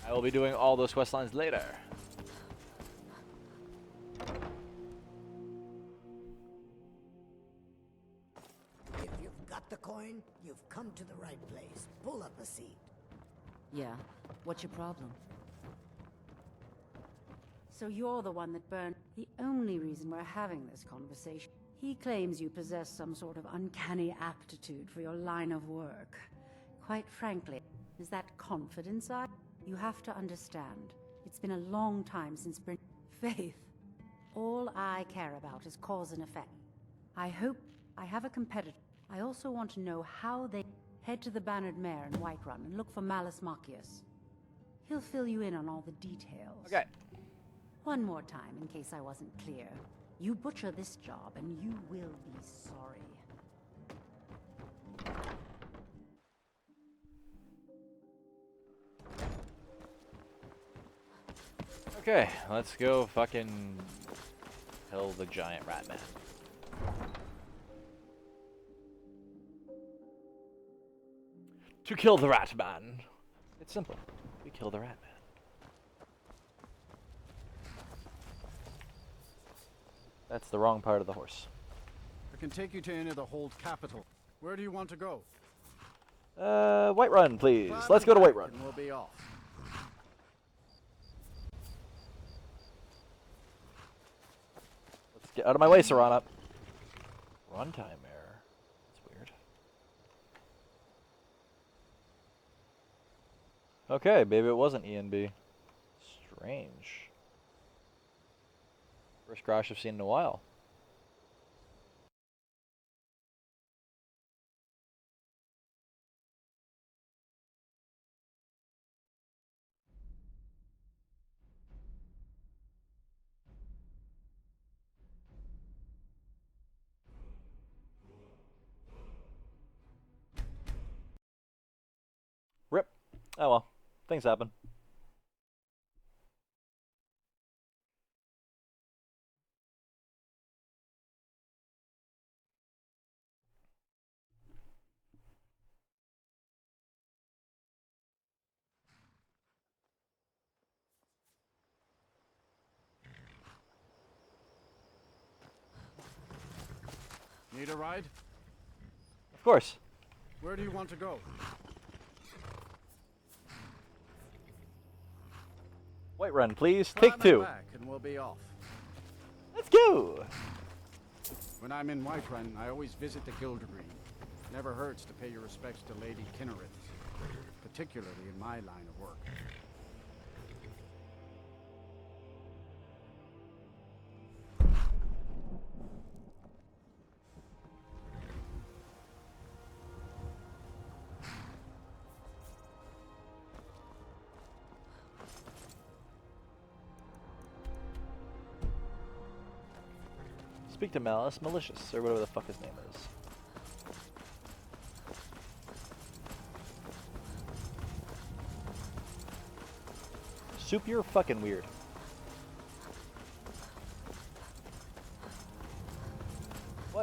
I will be doing all those quest lines later. If you've got the coin, you've come to the right place. Pull up a seat. Yeah. What's your problem? So you're the one that burned. The only reason we're having this conversation. He claims you possess some sort of uncanny aptitude for your line of work. Quite frankly, is that confidence? You have to understand. It's been a long time since Faith. All I care about is cause and effect. I hope I have a competitor. I also want to know how they head to the Bannered Mare in Whiterun and look for Malus Machius. He'll fill you in on all the details. Okay. One more time, in case I wasn't clear. You butcher this job, and you will be sorry. Okay, let's go fucking kill the giant rat man. To kill the rat man. It's simple. We kill the rat man. That's the wrong part of the horse. I can take you to any of the hold capital. Where do you want to go? Whiterun, please. Let's go to Whiterun. And we'll be off. Let's get out of my way, Serana. Runtime error. That's weird. Okay, maybe it wasn't ENB. Strange. First crash I've seen in a while. Rip. Oh well. Things happen. Need a ride? Of course. Where do you want to go? Whiterun, please. Climb Take two. back and we'll be off. Let's go. When I'm in Whiterun, I always visit the Gildergreen. Never hurts to pay your respects to Lady Kinnereth, particularly in my line of work. Speak to Malus Malicious, or whatever the fuck his name is. Soup, you're fucking weird.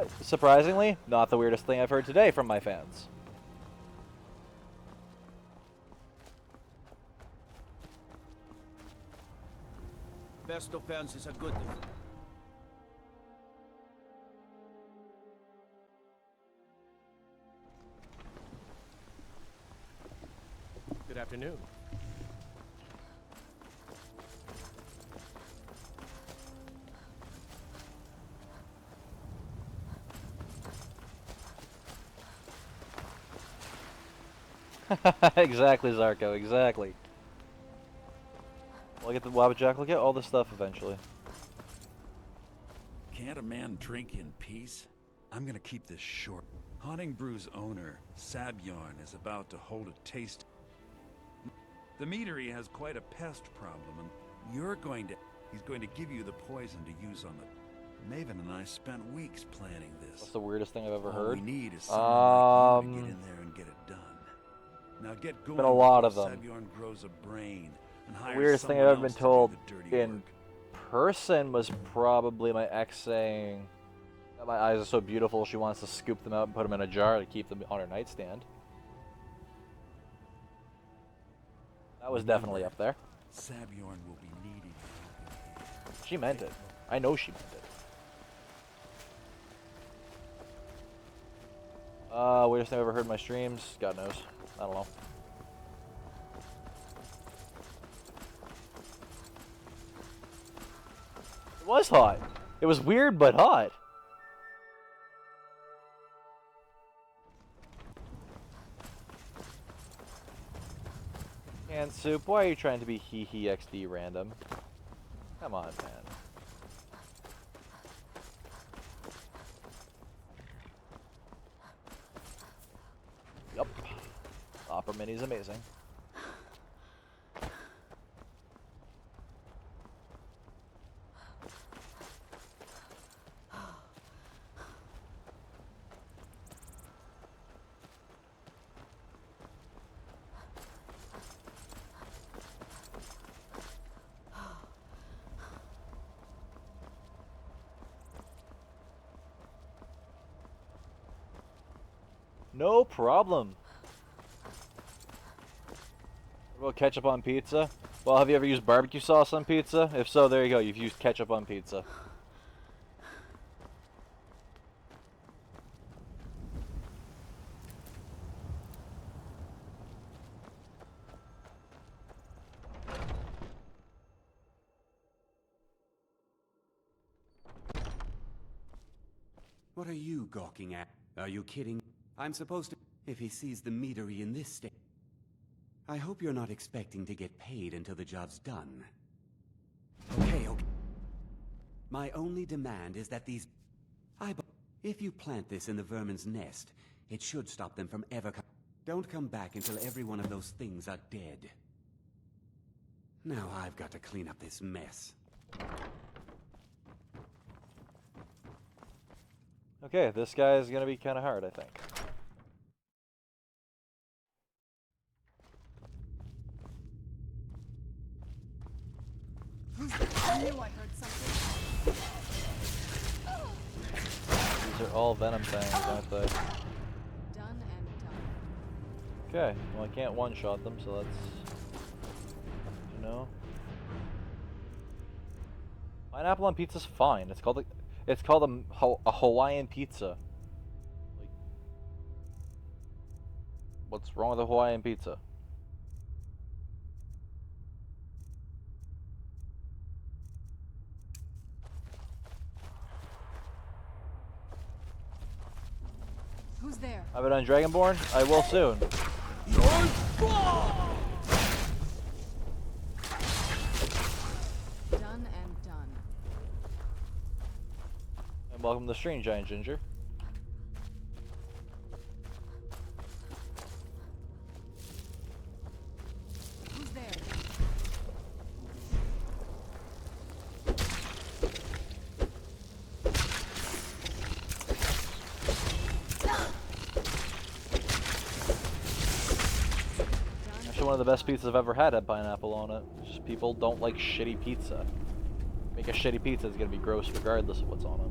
But surprisingly, not the weirdest thing I've heard today from my fans. Best offense is a good defense. Good afternoon. Exactly, Zarko, exactly. We'll get the Wabbajack, we'll get all this stuff eventually. Can't a man drink in peace? I'm gonna keep this short. Haunting Brew's owner, Sabjorn, is about to hold a taste. The meadery has quite a pest problem, and he's going to give you the poison to use on the... Maven and I spent weeks planning this. That's the weirdest thing I've ever All heard. we need is someone like you to get in there and get it done. Now get going. Been a lot of them. Sabjorn grows a brain and The hires weirdest thing I've someone ever been else to do told the dirty in work. person was probably my ex saying that my eyes are so beautiful she wants to scoop them out and put them in a jar to keep them on her nightstand. That was definitely up there. Sabjorn will be needing a helping hand. She meant it. I know she meant it. Weirdest thing I've ever heard in my streams? God knows. I don't know. It was hot. It was weird, but hot. And Soup, why are you trying to be hee XD random? Come on, man. Yup. Opera Mini's amazing. No problem. What about ketchup on pizza? Well, have you ever used barbecue sauce on pizza? If so, there you go. You've used ketchup on pizza. What are you gawking at? Are you kidding? I'm supposed to... If he sees the meadery in this state... I hope you're not expecting to get paid until the job's done. Okay. My only demand is that these... If you plant this in the vermin's nest, it should stop them from ever Don't come back until every one of those things are dead. Now I've got to clean up this mess. Okay, this guy is gonna be kind of hard, I think. I knew I heard something. These are all venom things, aren't they? Done and done. Okay, well I can't one-shot them, so that's... You know? Pineapple on pizza's fine. It's called a Hawaiian pizza. Like, what's wrong with a Hawaiian pizza? Who's there? Have it on Dragonborn? I will soon. Done and done. And welcome to the stream, Giant Ginger. Who's there? Actually, one of the best pizzas I've ever had pineapple on it. It's just people don't like shitty pizza. Make a shitty pizza, it's gonna be gross regardless of what's on it.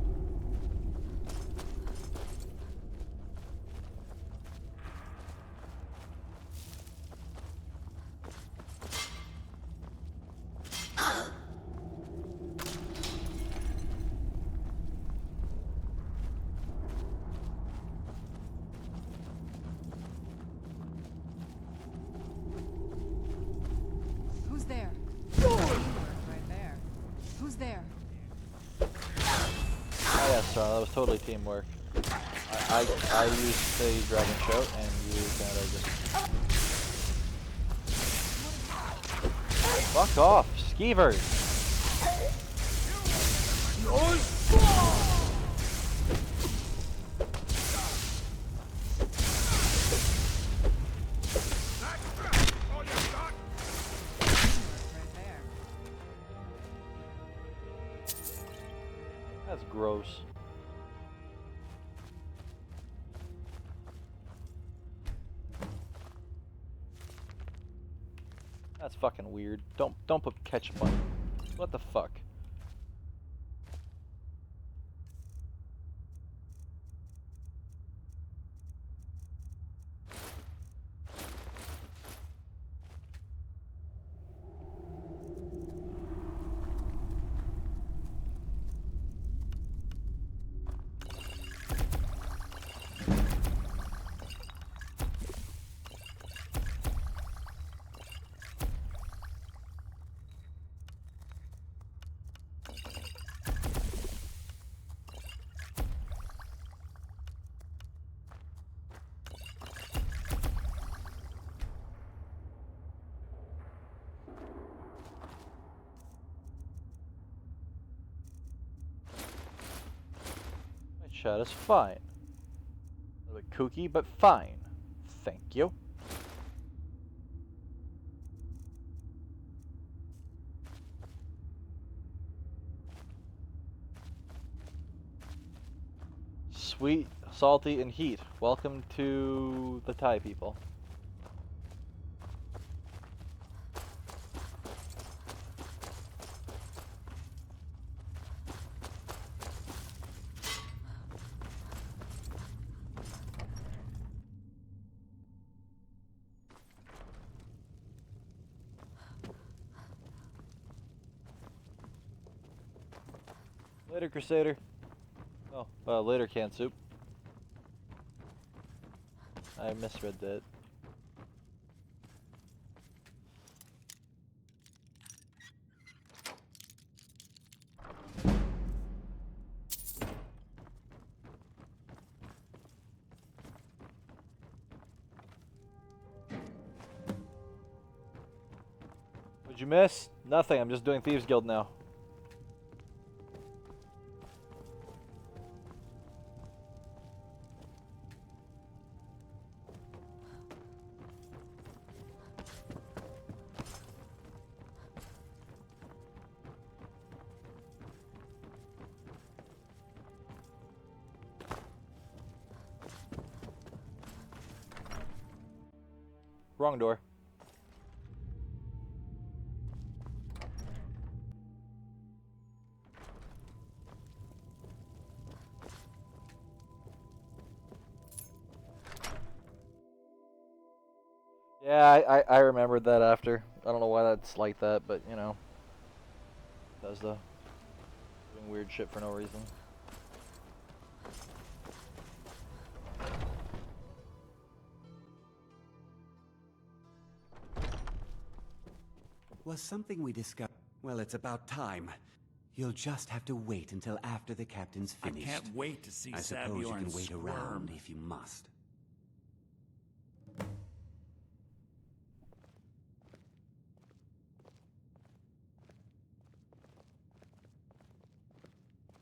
restaurant. That was totally teamwork. I used the dragon shout and you kind of just... Fuck off, skeevers! That's gross. That's fucking weird. Don't put ketchup on. What the fuck? Chat is fine. A little bit kooky, but fine. Thank you. Sweet, salty, and heat. Welcome to the Thai people. Later, Crusader. Oh, later, canned soup. I misread that. What'd you miss? Nothing. I'm just doing Thieves Guild now. Wrong door. Yeah, I remembered that after. I don't know why that's like that, but you know. Bethesda doing weird shit for no reason. Was something we discussed? Well, it's about time. You'll just have to wait until after the captain's finished. I can't wait to see I suppose you Sabjorn can wait squirm. around if you must.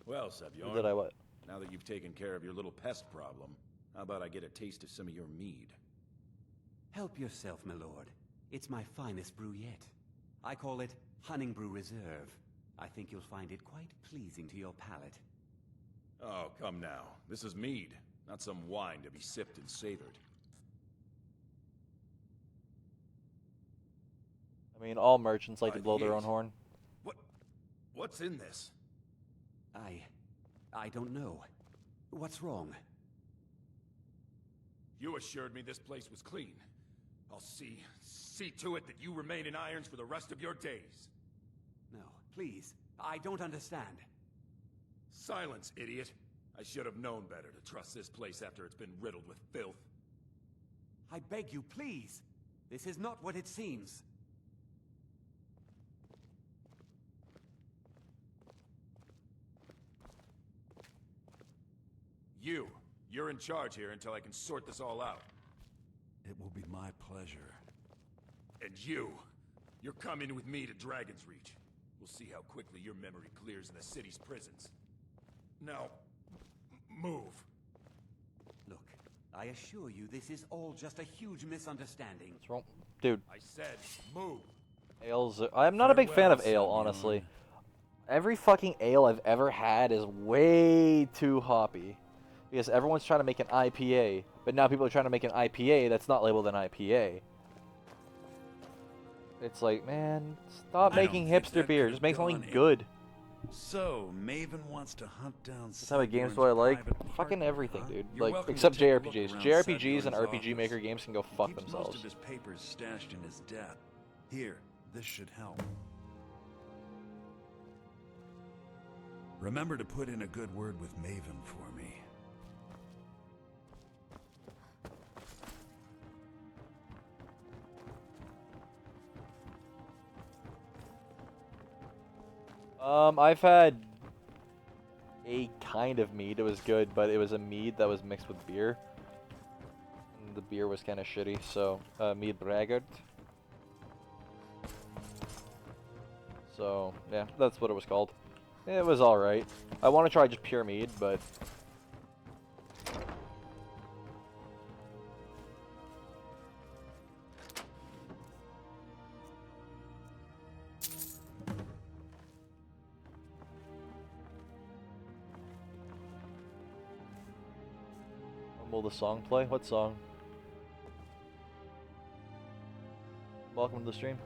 Well, Sabjorn, Did I what? now that you've taken care of your little pest problem, how about I get a taste of some of your mead? Help yourself, my lord. It's my finest brew yet. I call it Hunning Brew Reserve. I think you'll find it quite pleasing to your palate. Oh, come now. This is mead, not some wine to be sipped and savored. I mean, all merchants like to blow their own horn. What's in this? I don't know. What's wrong? You assured me this place was clean. I'll see to it that you remain in irons for the rest of your days. No, please. I don't understand. Silence, idiot. I should have known better to trust this place after it's been riddled with filth. I beg you, please. This is not what it seems. You're in charge here until I can sort this all out. It will be my pleasure. And you're coming with me to Dragon's Reach. We'll see how quickly your memory clears in the city's prisons. Now, move. Look, I assure you this is all just a huge misunderstanding. What's wrong? Dude. I said, move. Ale's... I'm not a big fan of ale, honestly. Every fucking ale I've ever had is way too hoppy. Because everyone's trying to make an IPA, but now people are trying to make an IPA that's not labeled an IPA. It's like, man, stop making hipster beer. Just make something good. So, Maven wants to hunt down... That's how games do I like? Fucking everything, dude. Like, except JRPGs. JRPGs and RPG Maker games can go fuck themselves. Most of his papers stashed in his desk. Here, this should help. Remember to put in a good word with Maven for me. I've had a kind of mead. It was good, but it was a mead that was mixed with beer. And the beer was kind of shitty, so mead braggart. So yeah, that's what it was called. It was all right. I want to try just pure mead, but will the song play? What song? Welcome to the stream.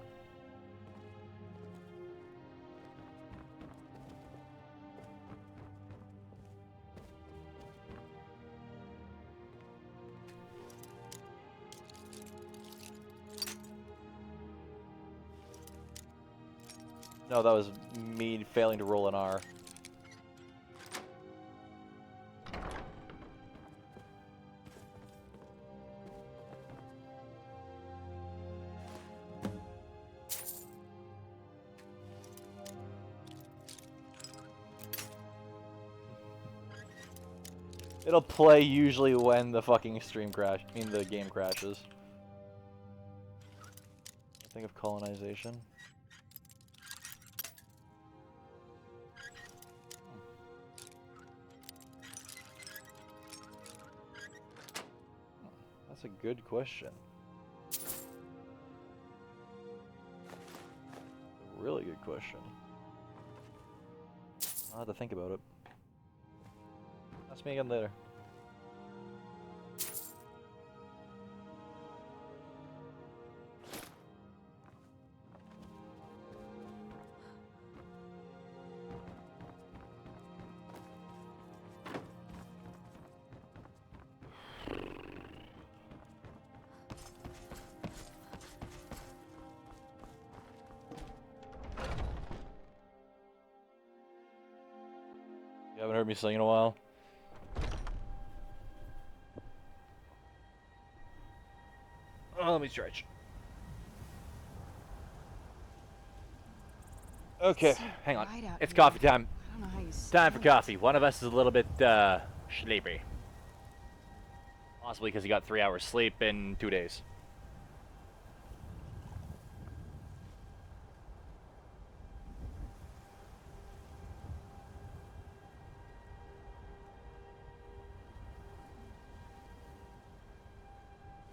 No, that was me failing to roll an R. It'll play usually when the fucking stream the game crashes. I think of colonization. That's a good question. A really good question. I'll have to think about it. Ask me again later. You haven't heard me sing in a while. Oh, let me stretch. Okay, hang on. It's coffee time. Time for coffee. One of us is a little bit sleepy. Possibly because he got 3 hours sleep in 2 days.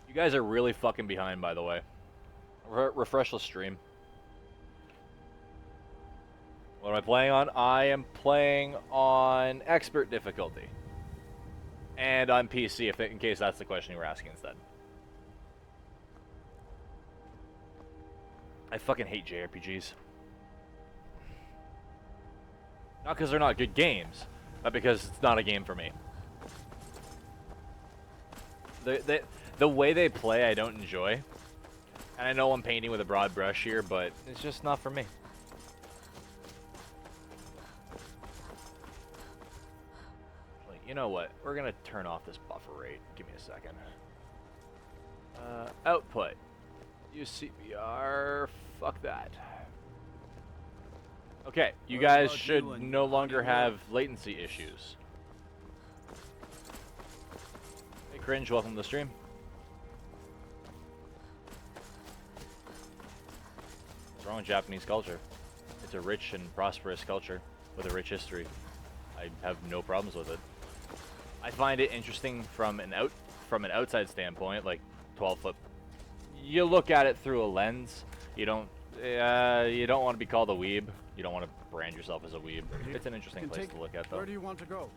You guys are really fucking behind, by the way. Refresh the stream. What am I playing on? I am playing on expert difficulty. And on PC, in case that's the question you were asking instead. I fucking hate JRPGs. Not because they're not good games, but because it's not a game for me. The way they play, I don't enjoy. And I know I'm painting with a broad brush here, but it's just not for me. Like, you know what? We're gonna turn off this buffer rate. Give me a second. Output. Use CBR. Fuck that. Okay, you guys should no longer have latency issues. Cringe, welcome to the stream. What's wrong with Japanese culture? It's a rich and prosperous culture with a rich history. I have no problems with it. I find it interesting from an outside standpoint, like 12-foot. You look at it through a lens. You don't want to be called a weeb. You don't want to brand yourself as a weeb. It's an interesting place to look at, though. Where do you want to go?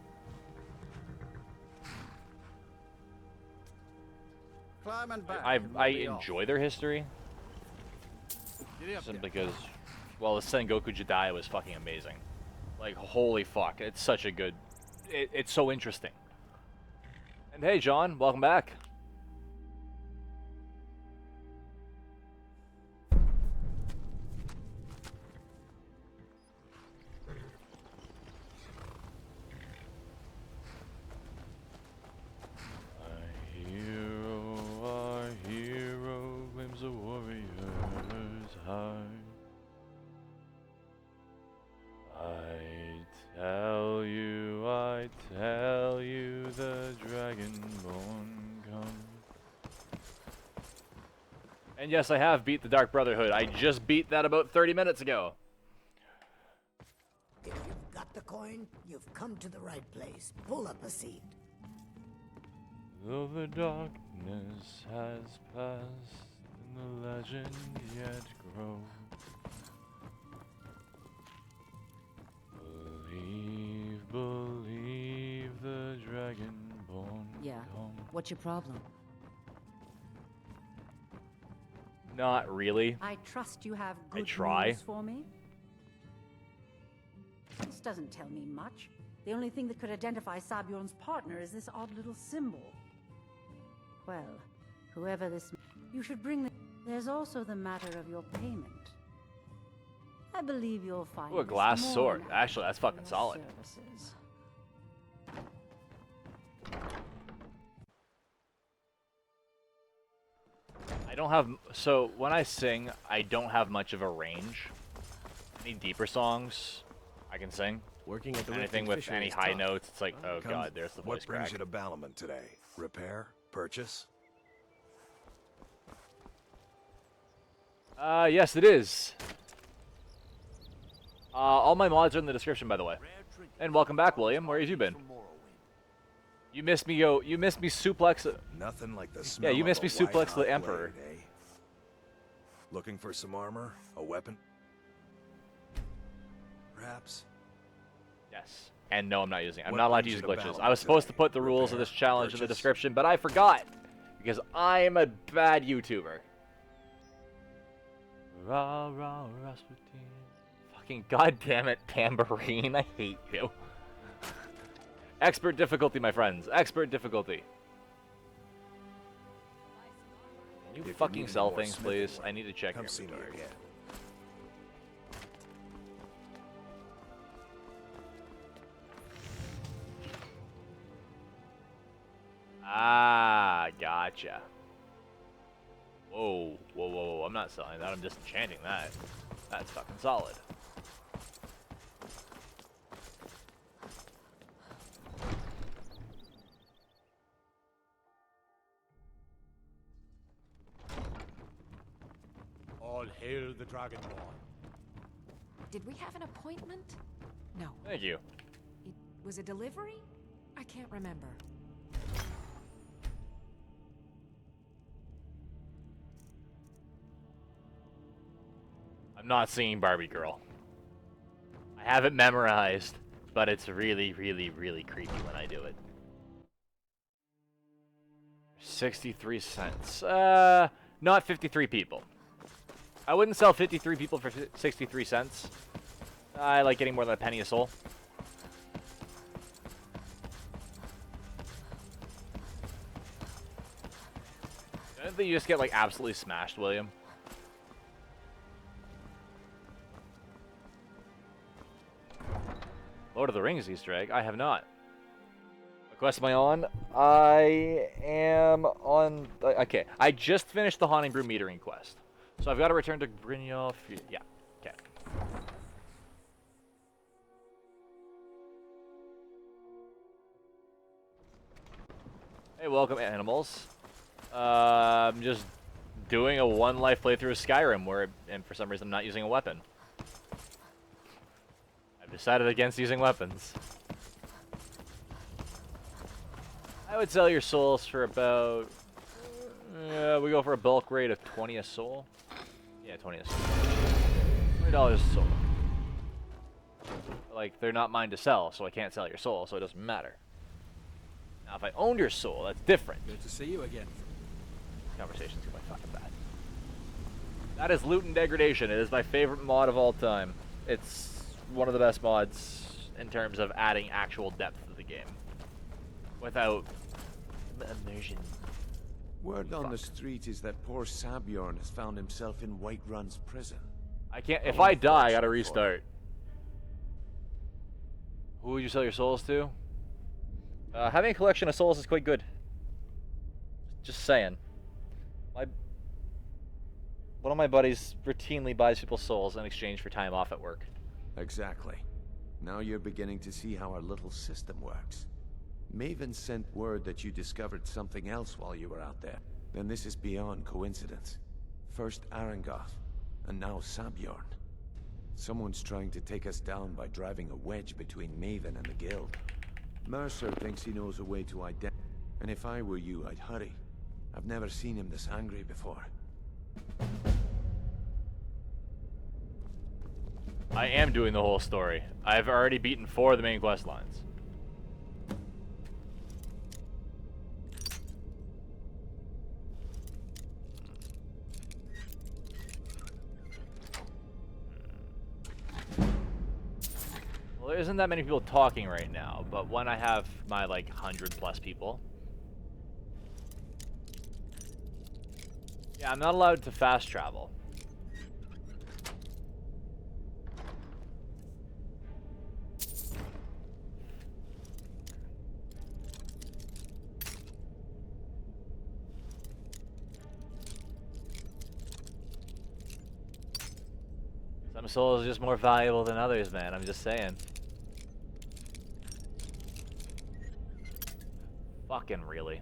Climb and back. I enjoy their history. Simply because, well, the Sengoku Jidai was fucking amazing. Like, holy fuck, it's such a good... It's so interesting. And hey, John, welcome back. Our hero, claims a warrior's heart. I tell you, the Dragonborn come. And yes, I have beat the Dark Brotherhood. I just beat that about 30 minutes ago. If you've got the coin, you've come to the right place. Pull up a seat. Though the darkness has passed and the legend yet grows, believe the Dragonborn. Yeah. Come. What's your problem? Not really. I trust you have good try. news for me. This doesn't tell me much. The only thing that could identify Sabjorn's partner is this odd little symbol. Well, whoever this... You should bring the... There's also the matter of your payment. I believe you'll find... Ooh, a glass sword. Actually, that's fucking solid. Services. I don't have... So, when I sing, I don't have much of a range. Any deeper songs I can sing. Working at the anything with any high notes, it's like, oh god, there's the voice What brings crack. you to Balamant today? Repair? Purchase? Yes, it is. All my mods are in the description, by the way. And welcome back, William. Where have you been? You missed me, yo. You missed me suplex. Nothing like the smell. Yeah, you missed me of a suplex white-hot the Emperor. blade, eh? Looking for some armor? A weapon? Perhaps? Yes. And no, I'm not using it. I'm What not allowed to brings use you to glitches. Balamant I was supposed to today? put the rules of this challenge in the Purchase? description, but I forgot. Because I'm a bad YouTuber. Rah, rah, Rasputin. Fucking goddamn it, tambourine. I hate you. Expert difficulty, my friends. Expert difficulty. Can you fucking sell things, please? I need to check your inventory. Ah, gotcha. Whoa, whoa, whoa, I'm not selling that, I'm just enchanting that. That's fucking solid. All hail the Dragonborn. Did we have an appointment? No. Thank you. It was a delivery? I can't remember. I'm not singing Barbie Girl. I have it memorized, but it's really, really, really creepy when I do it. 63 cents. Not 53 people. I wouldn't sell 53 people for 63 cents. I like getting more than a penny a soul. Don't you just get like absolutely smashed, William? Lord of the Rings Easter egg? I have not. What quest am I on? I am on... Okay, I just finished the Haunting Brew metering quest. So I've got to return to Brynjolf. Yeah, okay. Hey, welcome, animals. I'm just doing a one-life playthrough of Skyrim, and for some reason I'm not using a weapon. I've decided against using weapons. I would sell your souls for about... we go for a bulk rate of 20 a soul. Yeah, 20 a soul. $20 a soul. Like, they're not mine to sell, so I can't sell your soul, so it doesn't matter. Now, if I owned your soul, that's different. Good to see you again. Conversation's going fucking bad. That is Loot and Degradation. It is my favorite mod of all time. It's one of the best mods in terms of adding actual depth to the game. Without immersion. Word on the street is that poor Sabjorn has found himself in Whiterun's prison. I can't. If I die, I gotta restart. Who would you sell your souls to? Having a collection of souls is quite good. Just saying. One of my buddies routinely buys people's souls in exchange for time off at work. Exactly. Now you're beginning to see how our little system works. Maven sent word that you discovered something else while you were out there. And this is beyond coincidence. First Arangoth, and now Sabjorn. Someone's trying to take us down by driving a wedge between Maven and the guild. Mercer thinks he knows a way to identify. And if I were you, I'd hurry. I've never seen him this angry before. I am doing the whole story. I've already beaten 4 of the main quest lines. Well, there isn't that many people talking right now, but when I have my, like, 100+ people... Yeah, I'm not allowed to fast travel. Some souls are just more valuable than others, man. I'm just saying. Fucking really.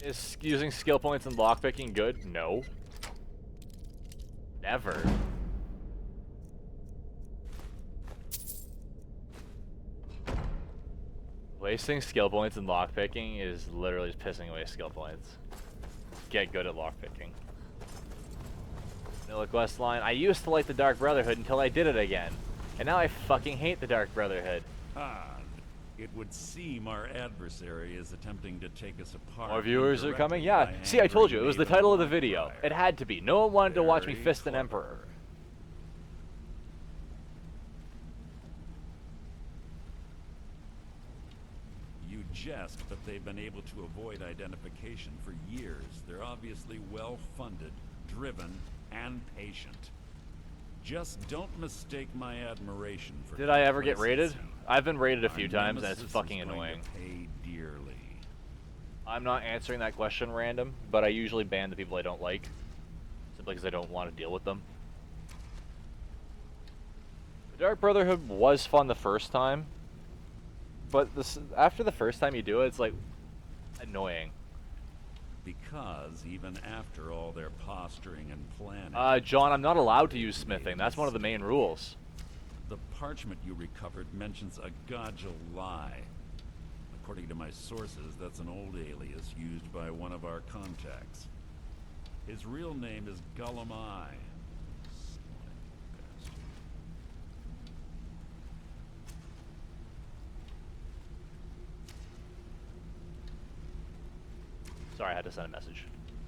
Is using skill points and lockpicking good? No. Never. Wasting skill points and lockpicking is literally just pissing away skill points. Get good at lockpicking. Vanilla quest line. I used to like the Dark Brotherhood until I did it again. And now I fucking hate the Dark Brotherhood. It would seem our adversary is attempting to take us apart. More viewers are coming? Yeah. See, I told you, it was the title of the video. It had to be. No one wanted to watch me fist an emperor. You jest, but they've been able to avoid identification for years. They're obviously well-funded, driven, and patient. Just don't mistake my admiration for... Did I ever get raided? I've been raided a few times, and it's fucking annoying. Pay dearly. I'm not answering that question random, but I usually ban the people I don't like. Simply because I don't want to deal with them. The Dark Brotherhood was fun the first time, but after the first time you do it, it's like annoying. Because even after all their posturing and planning... John, I'm not allowed to use smithing. That's one of the main rules. The parchment you recovered mentions a Godja lie. According to my sources, that's an old alias used by one of our contacts. His real name is Gullumai. Sorry, I had to send a message.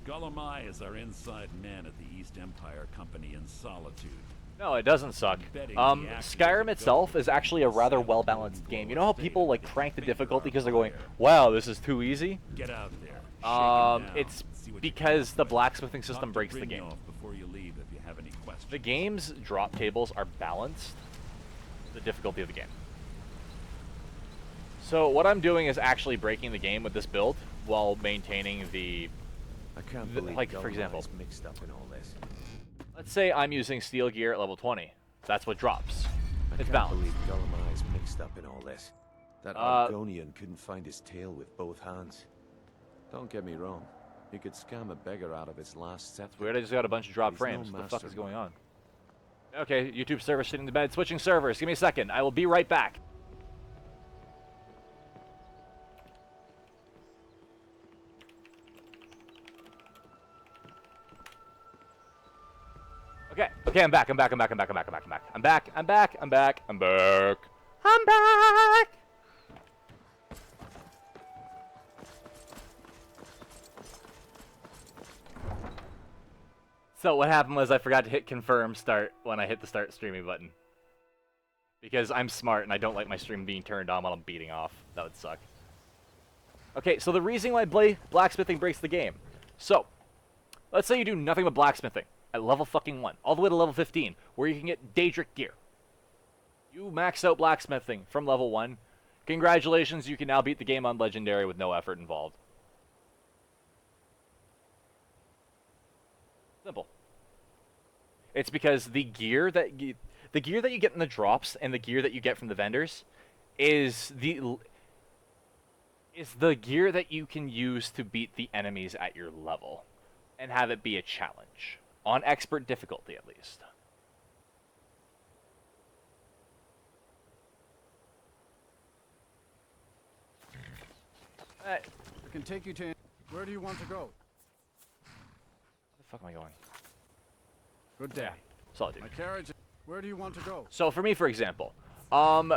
Gullumai is our inside man at the East Empire Company in Solitude. No, it doesn't suck. Skyrim itself is actually a rather well-balanced game. You know how people like crank the difficulty because they're going, wow, this is too easy? Get out there. It's because the blacksmithing system breaks the game. Before you leave if you have any questions. The game's drop tables are balanced. The difficulty of the game. So what I'm doing is actually breaking the game with this build while maintaining the... I can't believe like, for example, mixed up in all this. let's say I'm using steel gear at level 20. That's what drops. It's can't balanced. believe Gullimar's mixed up in all this. That Argonian couldn't find his tail with both hands. Don't get me wrong. He could scam a beggar out of his last set. Weird, I just got a bunch of drop frames. What the fuck is going on? Okay, YouTube server sitting in the bed. Switching servers. Give me a second. I will be right back. Okay, I'm back. I'm back. So what happened was I forgot to hit confirm start when I hit the start streaming button. Because I'm smart and I don't like my stream being turned on while I'm beating off. That would suck. Okay, so the reason why blacksmithing breaks the game. So, let's say you do nothing but blacksmithing at level fucking 1, all the way to level 15, where you can get Daedric gear. You max out blacksmithing from level 1. Congratulations, you can now beat the game on Legendary with no effort involved. Simple. It's because the gear that you get in the drops and the gear that you get from the vendors is the gear that you can use to beat the enemies at your level and have it be a challenge on expert difficulty at least. I can take you to... Where do you want to go? Where the fuck am I going? Good day. Solid, dude. My carriage... Where do you want to go? So for me, for example,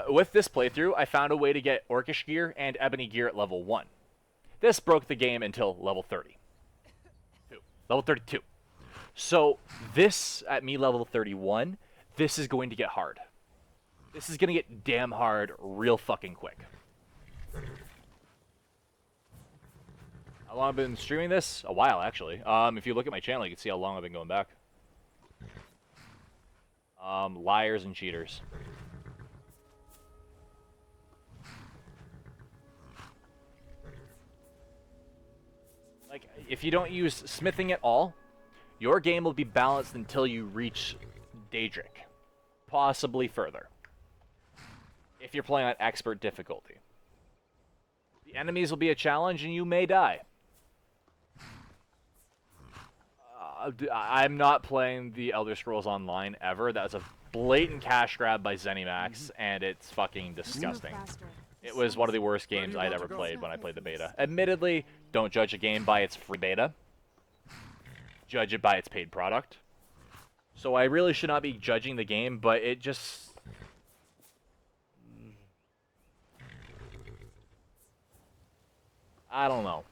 with this playthrough, I found a way to get Orcish gear and Ebony gear at level 1. This broke the game until level 30. Level 32. So this, at me level 31, this is going to get hard. This is going to get damn hard real fucking quick. How long I've been streaming this? A while, actually. If you look at my channel, you can see how long I've been going back. Liars and cheaters. Like, if you don't use smithing at all, your game will be balanced until you reach Daedric. Possibly further. If you're playing on expert difficulty. The enemies will be a challenge and you may die. I'm not playing the Elder Scrolls Online ever. That's a blatant cash grab by ZeniMax, and it's fucking disgusting. It was one of the worst games I'd ever played when I played the beta. Admittedly, don't judge a game by its free beta. Judge it by its paid product. So I really should not be judging the game, but it just... I don't know.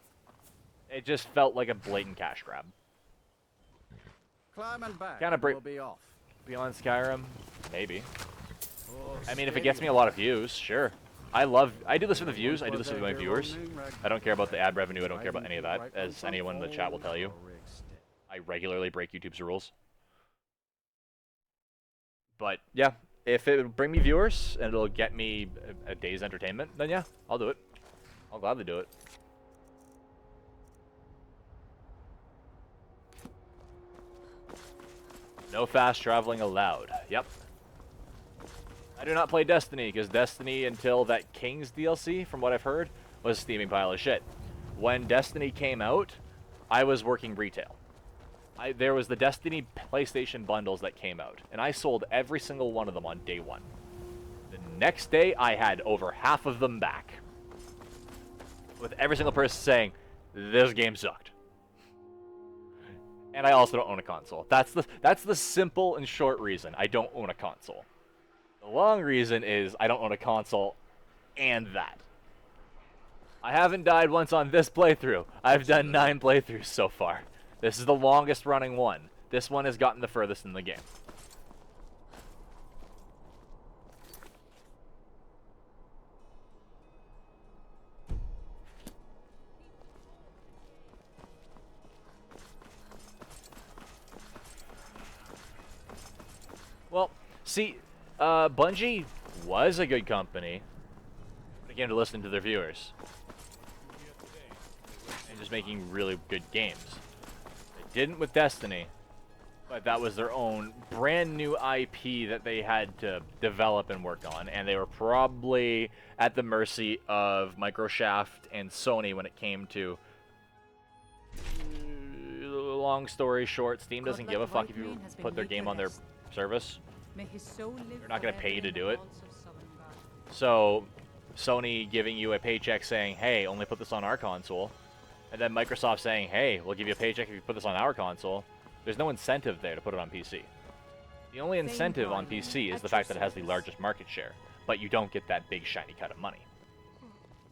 It just felt like a blatant cash grab. Climb and back. Kind of break. We'll be off. Beyond Skyrim, maybe. Oh, I mean, if it gets me a lot of views, sure. I do this for the views. I do this for my viewers. I don't care about the ad revenue. I don't care about any of that, as anyone in the chat will tell you. I regularly break YouTube's rules. But yeah, if it would bring me viewers and it'll get me a day's entertainment, then yeah, I'll do it. I'll gladly do it. No fast traveling allowed. Yep. I do not play Destiny, because Destiny, until that King's DLC, from what I've heard, was a steaming pile of shit. When Destiny came out, I was working retail. There was the Destiny PlayStation bundles that came out, and I sold every single one of them on day 1. The next day, I had over half of them back. With every single person saying, this game sucked. And I also don't own a console. That's the simple and short reason I don't own a console. The long reason is I don't own a console and that. I haven't died once on this playthrough. I've done 9 playthroughs so far. This is the longest running one. This one has gotten the furthest in the game. Well, see, Bungie was a good company when it came to listening to their viewers. And just making really good games. They didn't with Destiny. But that was their own brand new IP that they had to develop and work on, and they were probably at the mercy of Microsoft and Sony when it came to. Long story short, Steam doesn't give a fuck if you put their game on their service. They're not going to pay you to do it. So, Sony giving you a paycheck saying, hey, only put this on our console. And then Microsoft saying, hey, we'll give you a paycheck if you put this on our console. There's no incentive there to put it on PC. The only incentive on PC is the fact that it has the largest market share. But you don't get that big shiny cut of money.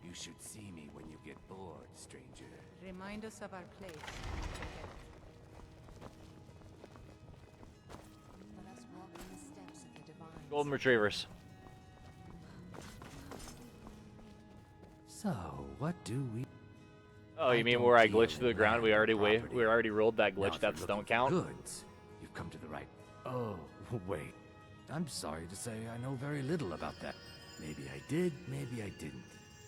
You should see me when you get bored, stranger. Remind us of our place. Let us walk in the steps of the divine. Golden Retrievers. So, what do we... Oh, you mean where I glitched to the ground? We already rolled that glitch. That don't count. Goods. You've come to the right. Oh, wait. I'm sorry to say I know very little about that. Maybe I did, maybe I didn't.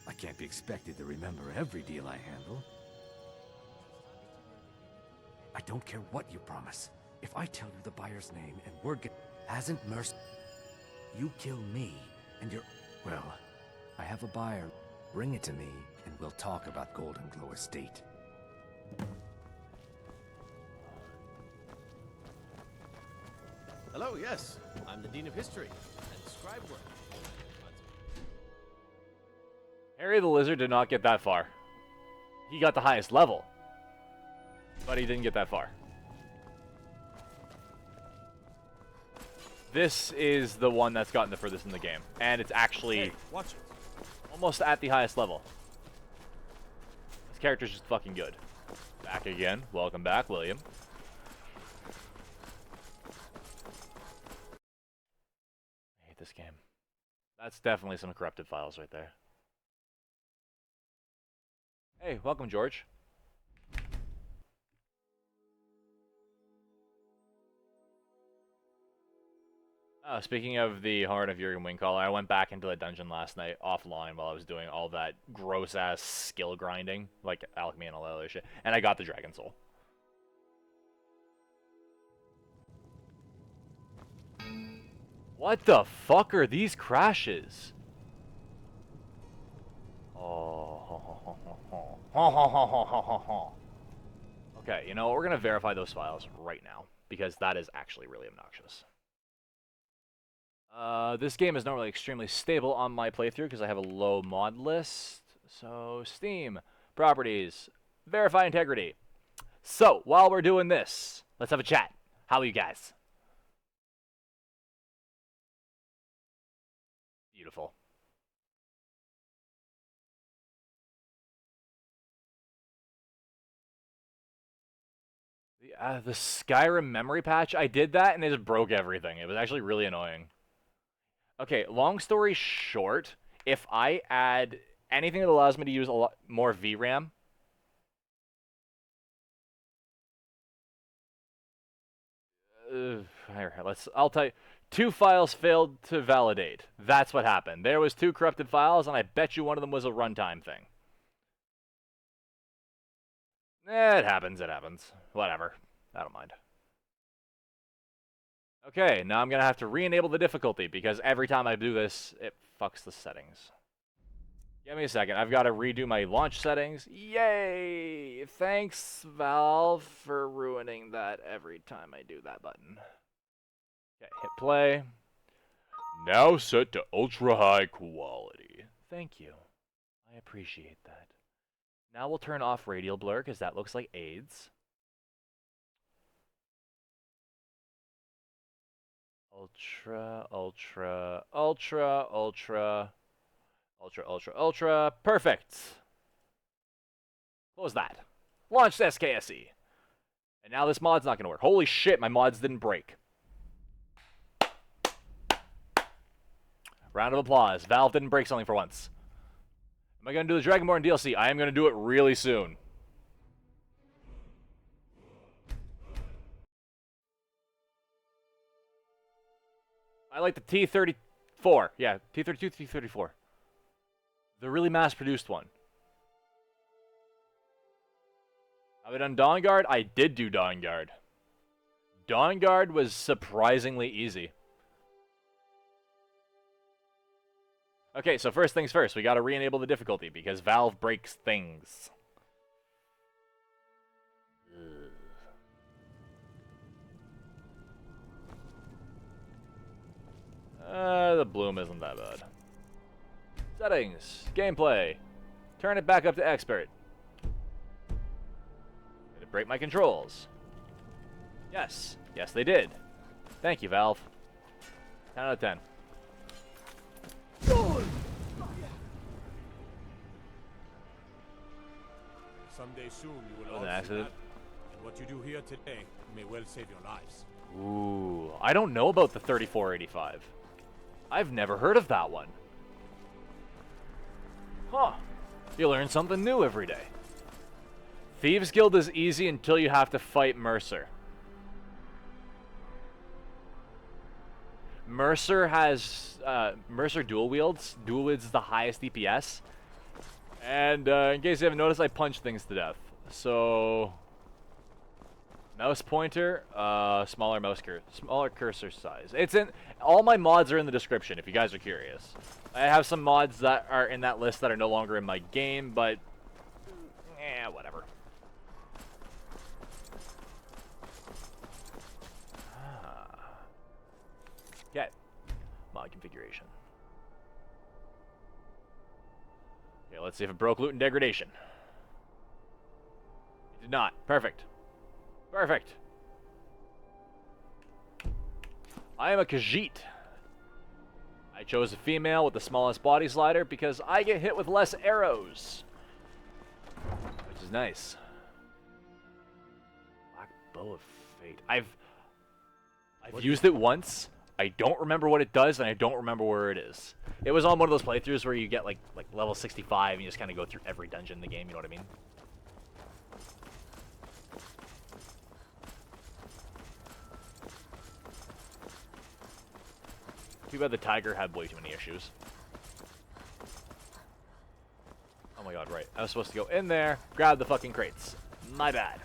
I can't be expected to remember every deal I handle. I don't care what you promise. If I tell you the buyer's name and word hasn't mercy, you kill me and you're... Well, I have a buyer. Bring it to me, and we'll talk about Golden Glow Estate. Hello, yes. I'm the Dean of History and Scribe Work. Harry the Lizard did not get that far. He got the highest level, but he didn't get that far. This is the one that's gotten the furthest in the game, and it's actually watch it. Almost at the highest level. This character's just fucking good. Back again. Welcome back, William. I hate this game. That's definitely some corrupted files right there. Hey, welcome, George. Speaking of the Horn of Urian Wingcaller, I went back into the dungeon last night offline while I was doing all that gross-ass skill grinding, like alchemy and all that other shit, and I got the Dragon Soul. What the fuck are these crashes? Oh. Okay, you know what? We're going to verify those files right now, because that is actually really obnoxious. This game is normally extremely stable on my playthrough because I have a low mod list. So, Steam, properties, verify integrity. So, while we're doing this, let's have a chat. How are you guys? Beautiful. The Skyrim memory patch, I did that and it just broke everything. It was actually really annoying. Okay, long story short, if I add anything that allows me to use a lot more VRAM, I'll tell you, 2 files failed to validate. That's what happened. There was 2 corrupted files, and I bet you one of them was a runtime thing. It happens, it happens. Whatever. I don't mind. Okay, now I'm going to have to re-enable the difficulty because every time I do this, it fucks the settings. Give me a second. I've got to redo my launch settings. Yay! Thanks, Valve, for ruining that every time I do that button. Okay, hit play. Now set to ultra-high quality. Thank you. I appreciate that. Now we'll turn off radial blur because that looks like AIDS. Ultra, ultra, ultra, ultra, ultra, ultra, ultra. Perfect. Close that. Launch SKSE. And now this mod's not going to work. Holy shit, my mods didn't break. Round of applause. Valve didn't break something for once. Am I going to do the Dragonborn DLC? I am going to do it really soon. I like the T34. Yeah, T32, T34. The really mass-produced one. Have I done Dawnguard? I did do Dawnguard. Dawn Guard was surprisingly easy. Okay, so first things first, we gotta re-enable the difficulty because Valve breaks things. The bloom isn't that bad. Settings, gameplay. Turn it back up to expert. Did it break my controls? Yes. Yes, they did. Thank you, Valve. 10 out of 10. Someday soon you will That was all an see accident. that. And what you do here today may well save your lives. Ooh, I don't know about the 3485. I've never heard of that one. Huh. You learn something new every day. Thieves Guild is easy until you have to fight Mercer. Mercer has Mercer dual wields. Dual wields is the highest DPS. And in case you haven't noticed, I punch things to death. So mouse pointer, smaller cursor size. It's in all my mods are in the description if you guys are curious. I have some mods that are in that list that are no longer in my game, but whatever. Okay, mod configuration. Okay, let's see if it broke loot and degradation. It did not. Perfect. Perfect. I am a Khajiit. I chose a female with the smallest body slider because I get hit with less arrows. Which is nice. Black Bow of Fate. I've used it once. I don't remember what it does, and I don't remember where it is. It was on one of those playthroughs where you get like level 65 and you just kind of go through every dungeon in the game, you know what I mean? Too bad the tiger had way too many issues. Oh my god, right. I was supposed to go in there, grab the fucking crates. My bad.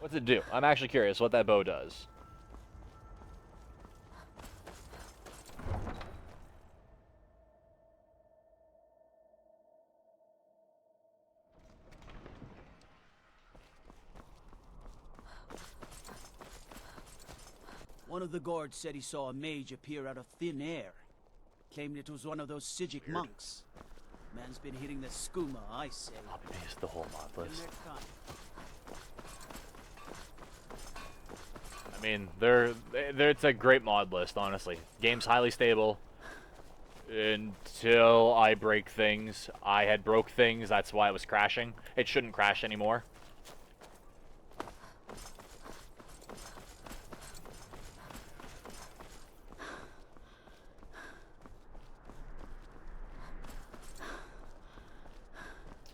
What's it do? I'm actually curious what that bow does. One of the guards said he saw a mage appear out of thin air. Claimed it was one of those Sijic monks. Man's been hitting the skooma, I say. Copy-paste the whole mod list. I mean, it's a great mod list, honestly. Game's highly stable. Until I break things. I had broke things, that's why it was crashing. It shouldn't crash anymore.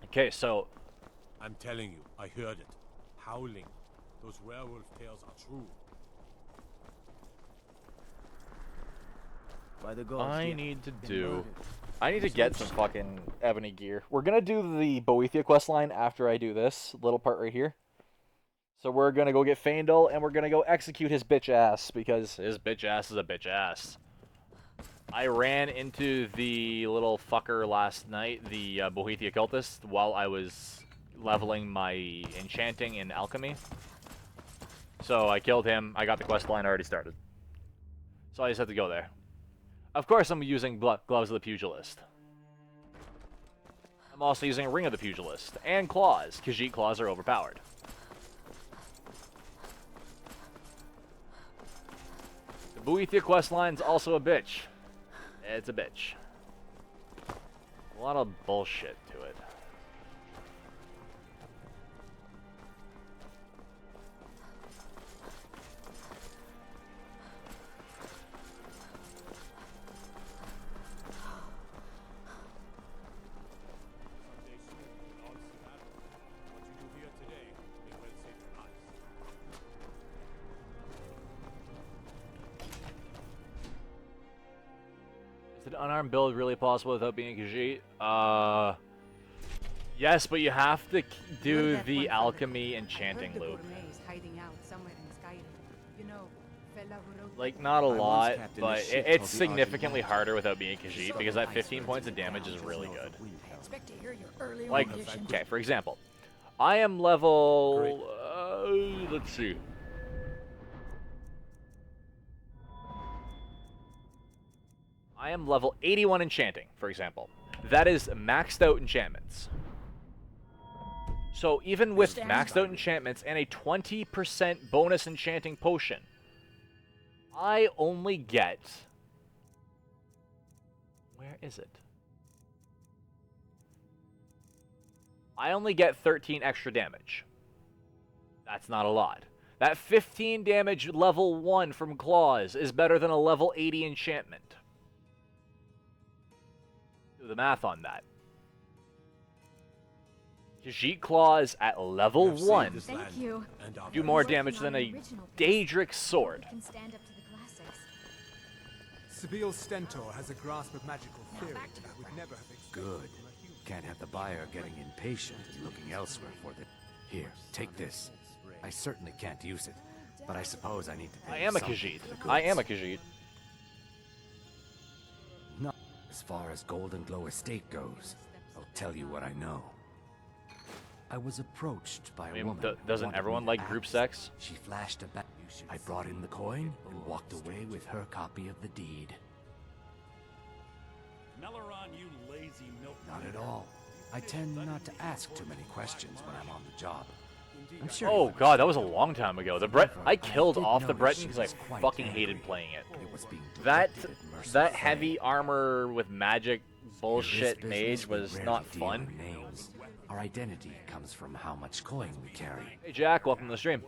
Okay, so I'm telling you, I heard it. Howling. Those werewolf tales are true. By the gods, I dear. need to Been do... murdered. I need to get some fucking ebony gear. We're gonna do the Boethia questline after I do this little part right here. So we're gonna go get Faendal, and we're gonna go execute his bitch ass, because his bitch ass is a bitch ass. I ran into the little fucker last night, the Boethia cultist, while I was leveling my enchanting in alchemy. So I killed him, I got the questline already started. So I just had to go there. Of course I'm using Gloves of the Pugilist. I'm also using Ring of the Pugilist, and Claws. Khajiit Claws are overpowered. The Boethia questline's also a bitch. It's a bitch. A lot of bullshit to it. unarmed build really possible without being a Khajiit? Yes, but you have to do the alchemy enchanting loop. Like, not a lot, but it's significantly harder without being a Khajiit because that 15 points of damage is really good. Like, okay, for example, I am level, let's see. I am level 81 enchanting, for example. That is maxed out enchantments. So even with maxed out enchantments and a 20% bonus enchanting potion, I only get... Where is it? I only get 13 extra damage. That's not a lot. That 15 damage level 1 from Claws is better than a level 80 enchantment. Do the math on that. Khajiit Claws at level 1 do more damage than a Daedric sword. Sabil Stentor has a grasp of magical theory that I would never have expected. Good. Can't have the buyer getting impatient and looking elsewhere for the... Here, take this. I certainly can't use it, but I suppose I need to pay I am a something Khajiit. for the goods. I am a Khajiit. No. As far as Golden Glow Estate goes, I'll tell you what I know. I was approached by a woman. Doesn't everyone like group sex? She flashed a bat. I brought in the coin and walked away with her copy of the deed. Melaron, you lazy milk. Not at all. I tend not to ask too many questions when I'm on the job. I'm sure. Oh god, that was a long time ago. I killed off the Breton because I fucking hated playing it. That heavy armor with magic bullshit mage was not fun. Names. Our identity comes from how much coin we carry. Hey Jack, welcome to the stream.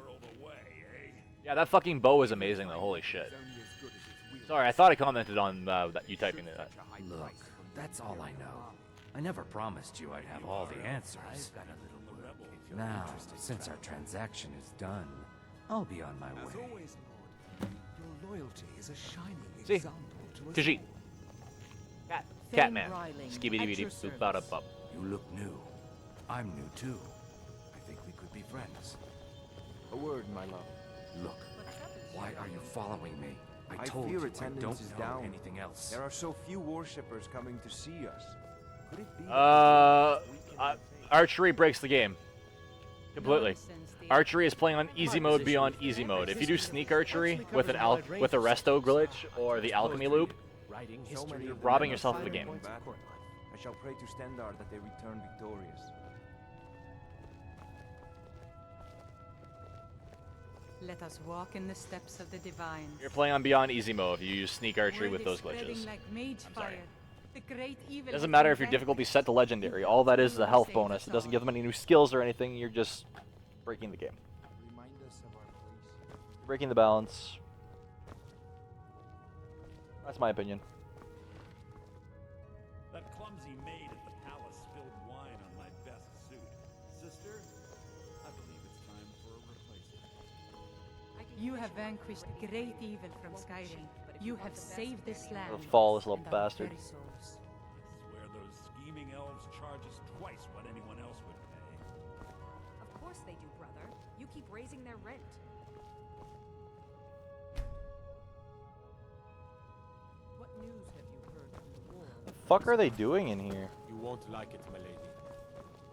Yeah, that fucking bow is amazing though, holy shit. Sorry, I thought I commented on that you typing that. Look, that's all I know. I never promised you I'd have all the answers. Now, since our transaction is done, I'll be on my way. Your loyalty is a shining See? example to us Khajiit. all. Catman. Skibidi boop bada bup. You look new. I'm new too. I think we could be friends. A word, my love. Look, why are you following me? I told fear you I attendance don't is know down. anything else. There are so few worshippers coming to see us. Could it be? Archery breaks the game. Completely. Archery is playing on easy mode beyond easy mode. If you do sneak archery with a resto glitch or the alchemy loop, you're robbing yourself of the game. I shall pray to Stendar that they return victorious. Let us walk in the steps of the divine. You're playing on beyond easy mode if you use sneak archery with those glitches. I'm sorry. It doesn't matter if your difficulty is set to legendary. All that is a health bonus. It doesn't give them any new skills or anything. You're just breaking the game. Breaking the balance. That's my opinion. That clumsy maid at the palace spilled wine on my best suit. Sister, I believe it's time for a replacement. You have vanquished great evil from Skyrim. You have saved this land. The fall, this little bastard. I swear those scheming elves charge us twice what anyone else would pay. Of course they do, brother. You keep raising their rent. What news have you heard from the war? The fuck are they doing in here? You won't like it, my lady.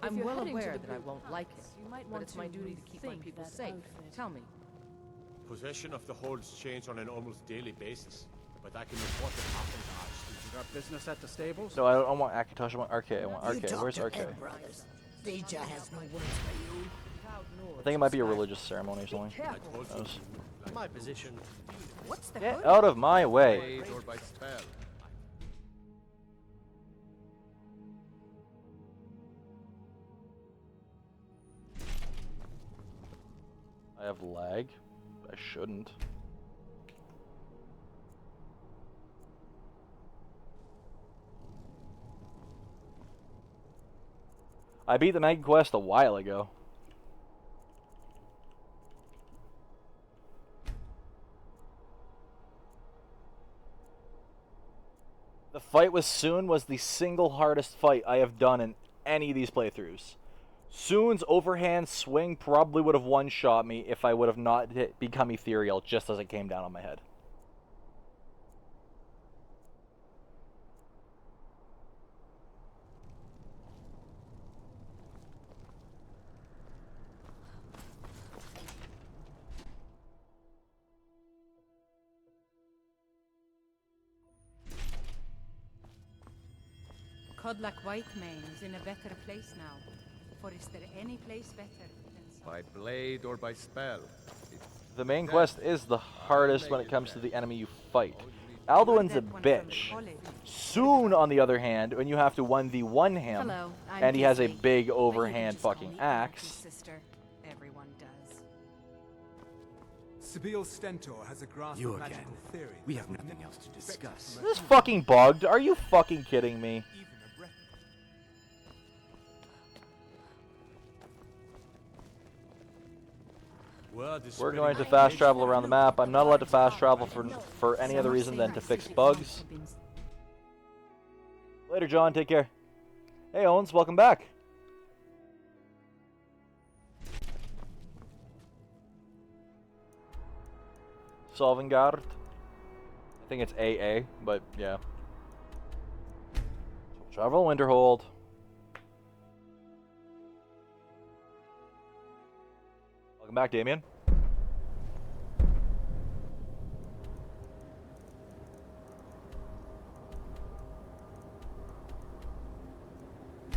I'm well aware that I won't like it, but it's my duty to keep my people safe. Tell me. Possession of the holds change on an almost daily basis, but I can report what happened to us. You got business at the stables? So I don't want Akatosh, I want RK. I want RK. Where's RK? Deja has no words for you. I think it might be a religious ceremony or something. My position. What's the Get out of my way. Or by spell. I have lag. I shouldn't. I beat the Mega Quest a while ago. The fight with Soon was the single hardest fight I have done in any of these playthroughs. Soon's overhand swing probably would have one-shot me if I would have not become Ethereal just as it came down on my head. Codlac Whitemane is in a better place now. For is there any place better than By blade or by spell? The main quest is the hardest when it comes to the enemy you fight. Alduin's a bitch. Soon, on the other hand, when you have to 1v1 him, Hello, I'm and he has a Disney. big overhand fucking axe. Sister, everyone does. Sibyl Stentor has a grasp You of again. magical theory. We have nothing else to discuss. Is this fucking bugged? Are you fucking kidding me? We're going to fast travel around the map. I'm not allowed to fast travel for any other reason than to fix bugs. Later, John. Take care. Hey, Owens. Welcome back. Solvingard. I think it's AA, but yeah. Travel Winterhold. Welcome back, Damien.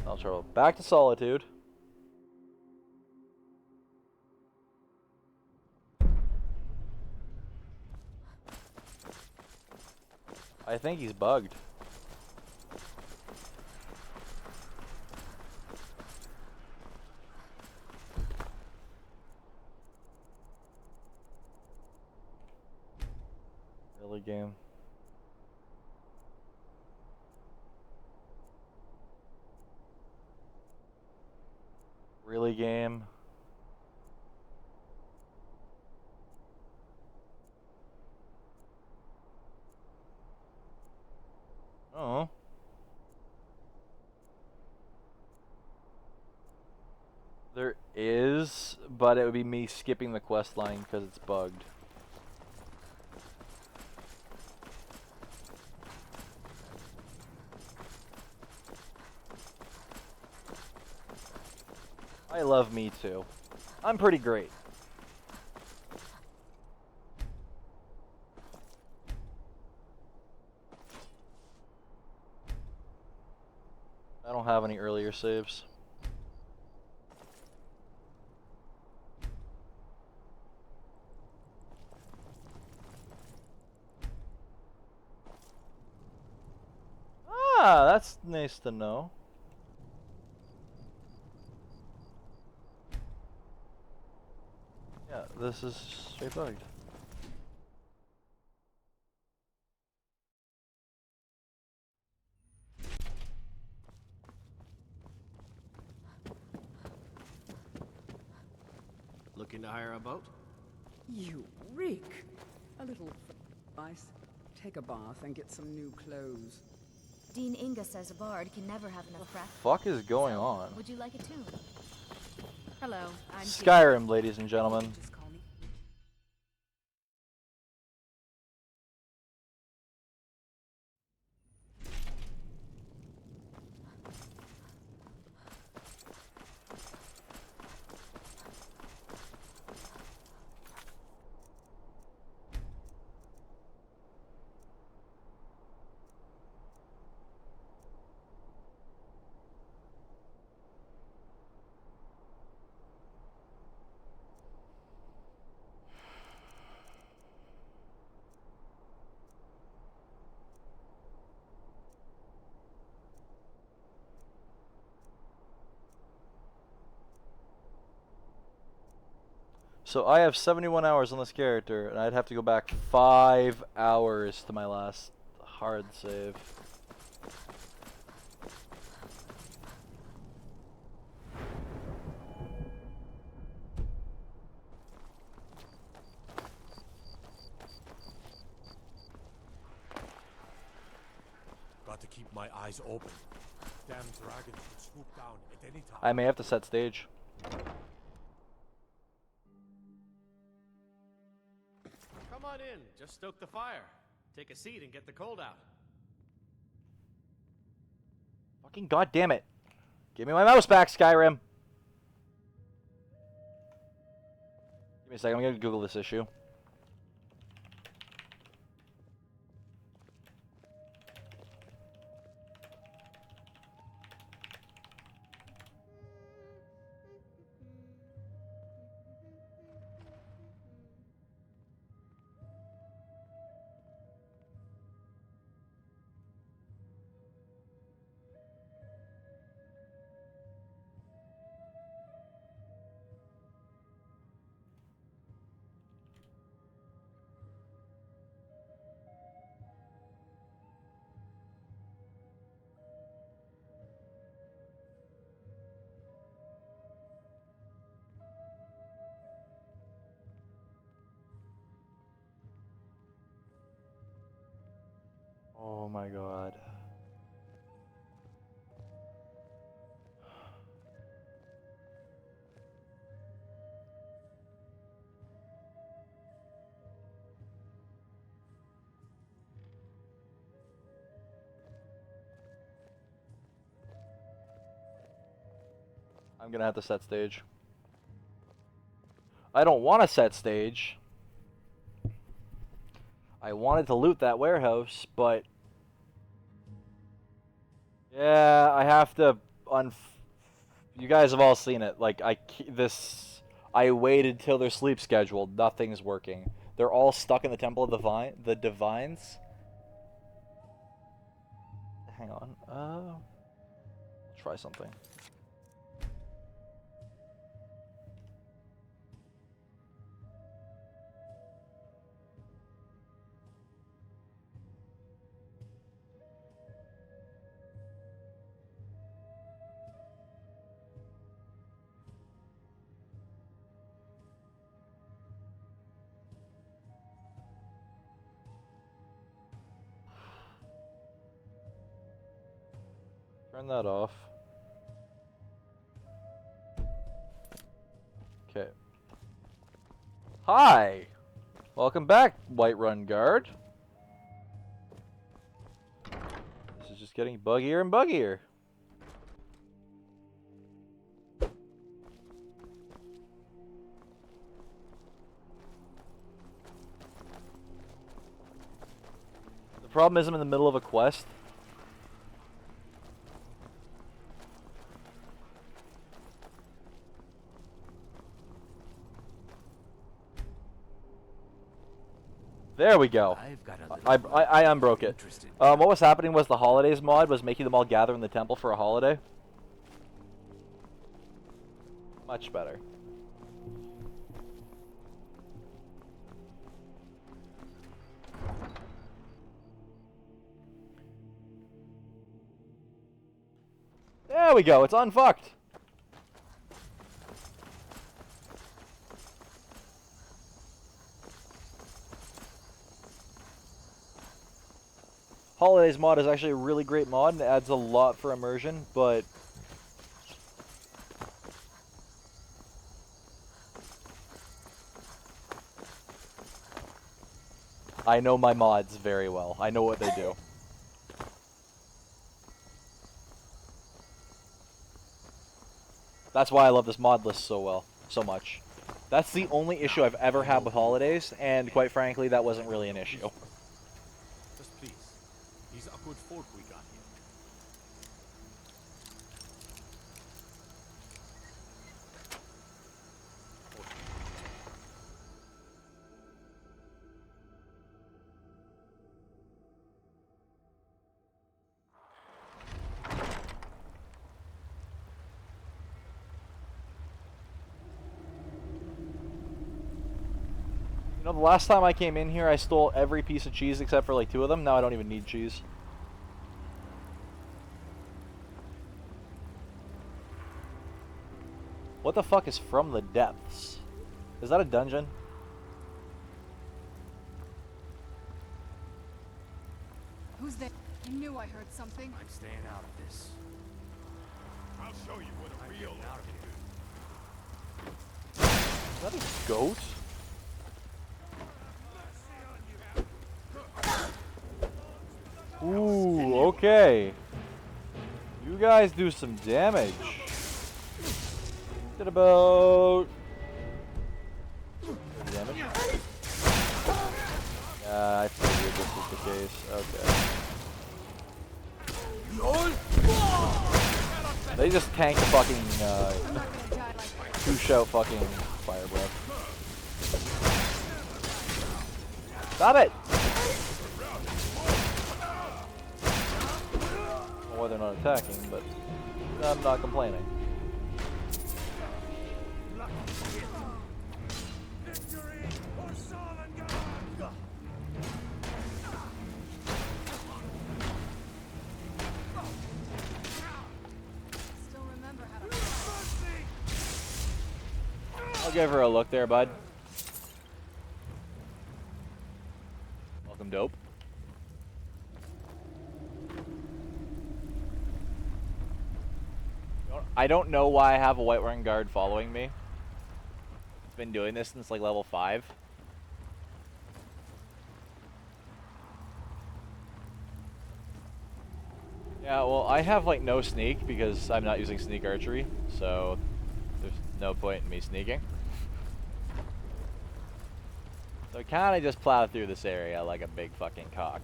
I'll travel back to Solitude. I think he's bugged. Really, game? Really, game? Oh. There is, but it would be me skipping the quest line because it's bugged. I love me too. I'm pretty great. I don't have any earlier saves. Ah, that's nice to know. Yeah, this is straight bugged. Looking to hire a boat? You reek. A little ice. Take a bath and get some new clothes. Dean Inga says a bard can never have enough practice. Fuck is going on? Would you like a tune? Hello, I'm Skyrim, ladies and gentlemen. So I have 71 hours on this character, and I'd have to go back 5 hours to my last hard save. Got to My eyes open. Damn dragons could swoop down at any time. I may have to set stage. Come on in. Just stoke the fire. Take a seat and get the cold out. Fucking goddamn it! Give me my mouse back, Skyrim. Give me a second. I'm gonna Google this issue. Oh my god. I'm gonna have to set stage. I don't want to set stage. I wanted to loot that warehouse, but yeah, I have to you guys have all seen it. Like I waited till their sleep scheduled. Nothing's working. They're all stuck in the Temple of the Divines. Hang on. Try something. Turn that off. Okay. Hi! Welcome back, Whiterun Guard. This is just getting buggier and buggier. The problem is I'm in the middle of a quest. There we go. I unbroke it. What was happening was the holidays mod was making them all gather in the temple for a holiday. Much better. There we go. It's unfucked. Holidays mod is actually a really great mod and it adds a lot for immersion, but I know my mods very well. I know what they do. That's why I love this mod list so much. That's the only issue I've ever had with holidays, and quite frankly, that wasn't really an issue. Just please. These are good folk we got here. You know, the last time I came in here, I stole every piece of cheese except for like 2 of them. Now I don't even need cheese. What the fuck is From the Depths? Is that a dungeon? Who's there? knew I heard something. I'm staying out of this. I'll show you what a real out of can Is that a goat? Ooh, okay. You guys do some damage. Did about damage. Yeah, I figured this was the case. Okay. They just tanked the fucking two-shout fucking fire breath. Stop it! Well, they're not attacking, but I'm not complaining. I'll give her a look there, bud. Welcome, dope. I don't know why I have a White Run guard following me. I've been doing this since like level 5. Yeah, well, I have like no sneak because I'm not using sneak archery, so there's no point in me sneaking. So I kind of just plow through this area like a big fucking cock.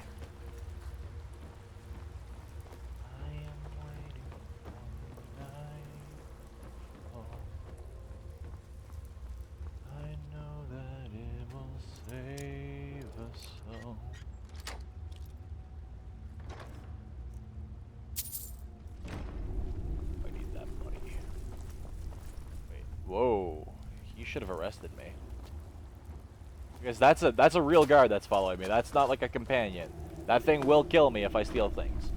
Whoa, you should have arrested me. Because that's a real guard that's following me. That's not like a companion. That thing will kill me if I steal things.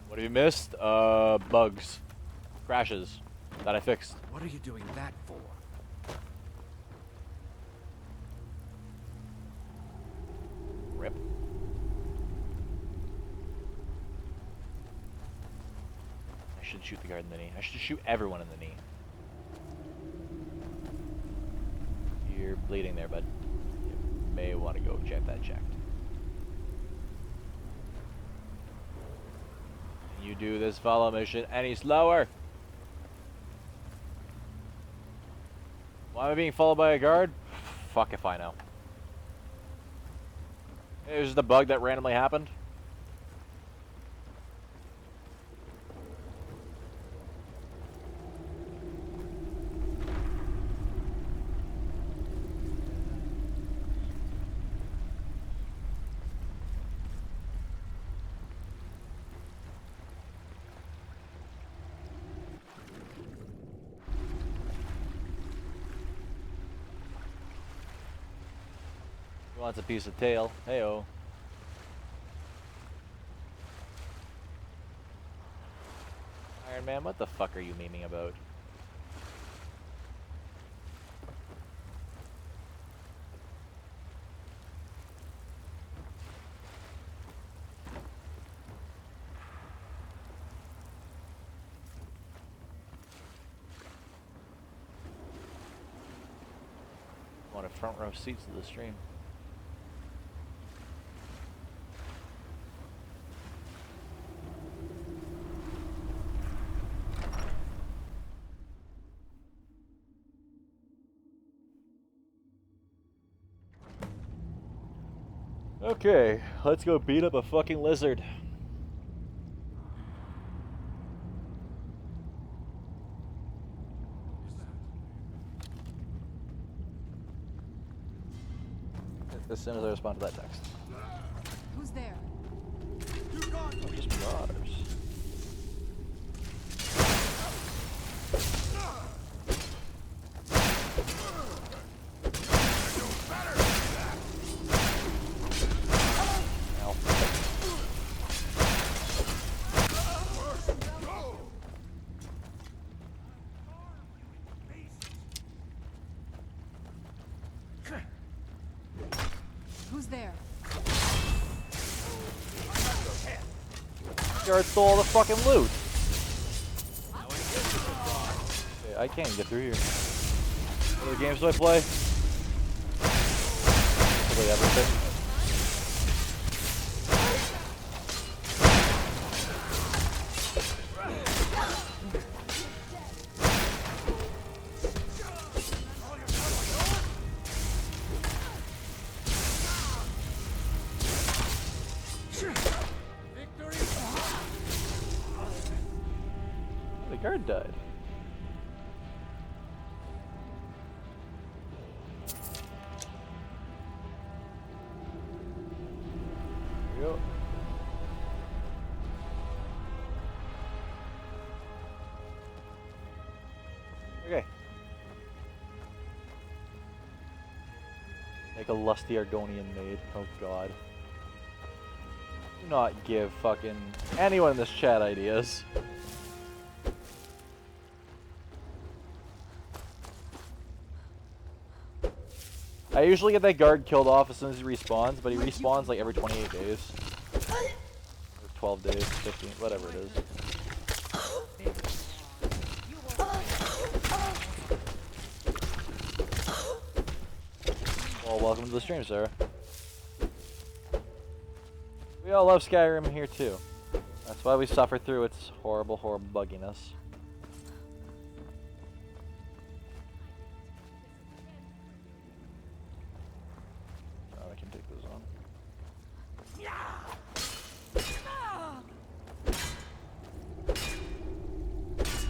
What have you missed? Bugs. Crashes that I fixed. What are you doing that for? Rip. I should shoot the guard in the knee. I should shoot everyone in the knee. You're bleeding there, bud. You may want to go get that checked. You do this follow mission any slower? Why am I being followed by a guard? Fuck if I know. It was just a bug that randomly happened. Wants a piece of tail. Heyo. Iron Man, what the fuck are you memeing about? Want a front row seats to the stream. Okay, let's go beat up a fucking lizard. As soon as I respond to that text. Who's there? Oh, just marauders. guard stole all the fucking loot. Okay, I can't get through here. What other games do I play? Probably everything. The guard died. There we go. Okay. Make a lusty Argonian maid. Oh god. Do not give fucking anyone in this chat ideas. I usually get that guard killed off as soon as he respawns, but he respawns like every 28 days. Or 12 days, 15, whatever it is. Well, welcome to the stream, Sarah. We all love Skyrim here too. That's why we suffer through its horrible, horrible bugginess. Oh, I can take those on.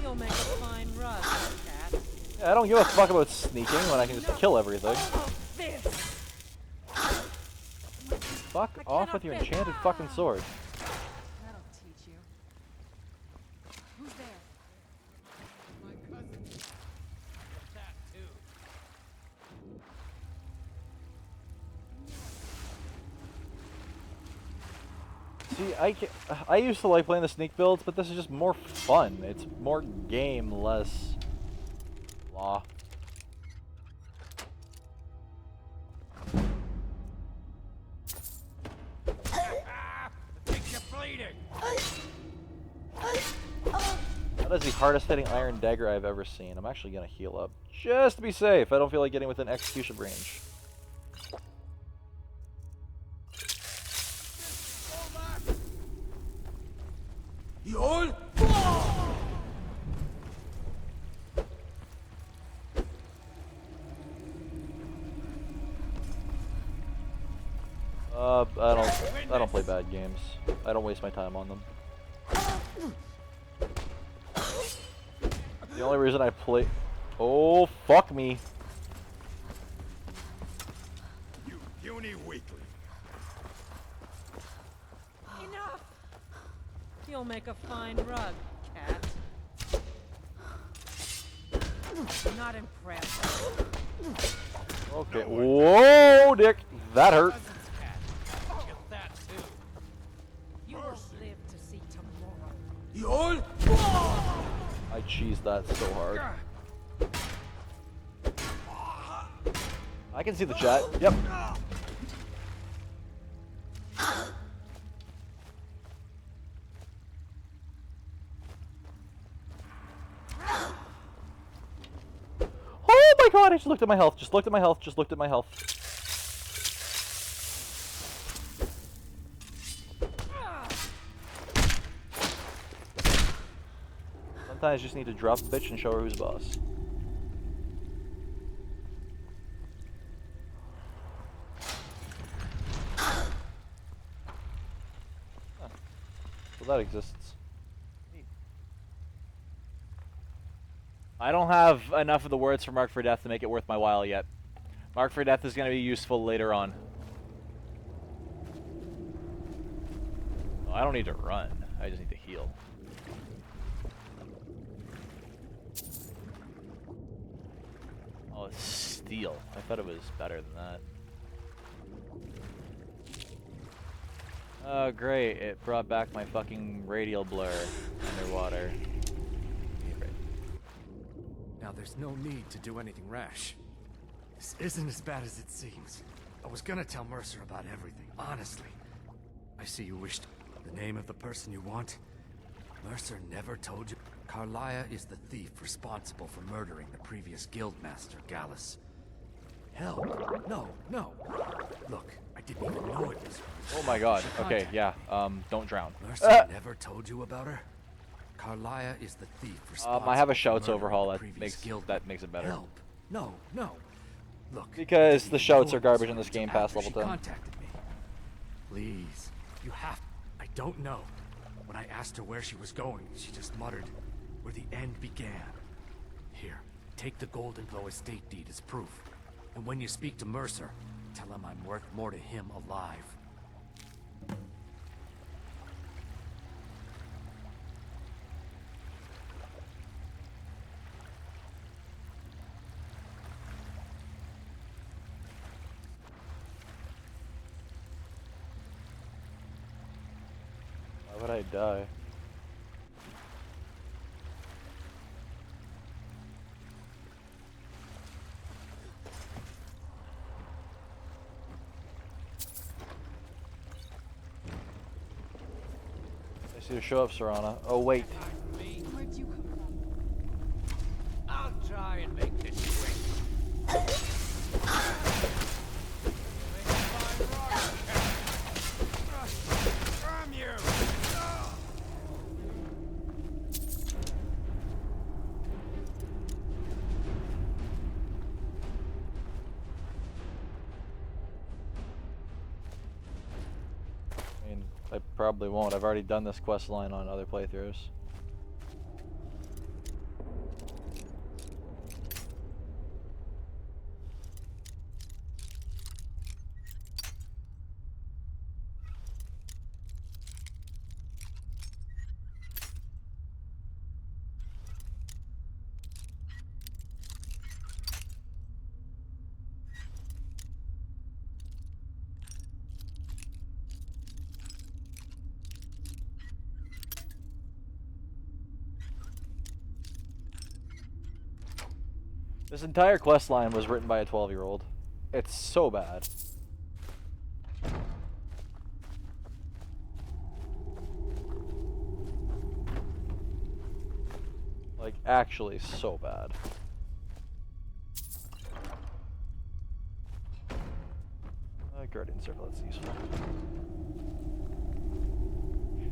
You'll make a fine rug, cat. Yeah, I don't give a fuck about sneaking when I can just kill everything. Fuck off with your enchanted fucking sword. That'll teach you. Who's there? My cousin. That too. See, I used to like playing the sneak builds, but this is just more fun. It's more game, less law. That is the hardest hitting iron dagger I've ever seen. I'm actually gonna heal up just to be safe. I don't feel like getting within execution range. Yol! I don't play bad games. I don't waste my time on them. The only reason I play... Oh, fuck me. You puny weakling. Enough! You'll make a fine rug, cat. Not impressed. Okay. Whoa, dick. That hurt. You will live to see tomorrow. Yol! I cheesed that so hard. I can see the chat. Yep. Oh my god, I just looked at my health. Just looked at my health. Just looked at my health. Sometimes you just need to drop a bitch and show her who's boss. Huh. So that exists. I don't have enough of the words for Mark for Death to make it worth my while yet. Mark for Death is going to be useful later on. Oh, I don't need to run. I just need to heal. Oh, it's steel. I thought it was better than that. Oh, great. It brought back my fucking radial blur underwater. Now, there's no need to do anything rash. This isn't as bad as it seems. I was gonna tell Mercer about everything, honestly. I see you wished the name of the person you want, Mercer never told you? Carlia is the thief responsible for murdering the previous guildmaster, Gallus. Help! No, no! Look, I didn't even know it was her. Oh my god. Okay, yeah. Don't drown. Mercer never told you about her? Carlia is the thief responsible I have a for shouts murdering overhaul the that previous makes it better. Help! No, no! Look, Because the shouts are garbage in this game past level 10. Contacted me. Please, you have. I don't know. When I asked her where she was going, she just muttered, "Where the end began." Here, take the Golden Glow estate deed as proof. And when you speak to Mercer, tell him I'm worth more to him alive. Why would I die? I see you show up, Serana. Oh wait. Where'd you come from? I'll try and make this quick. From you! I mean, I probably won't. I've already done this quest line on other playthroughs. This entire quest line was written by a 12-year-old. It's so bad. Like, actually so bad. Guardian Circle, that's useful.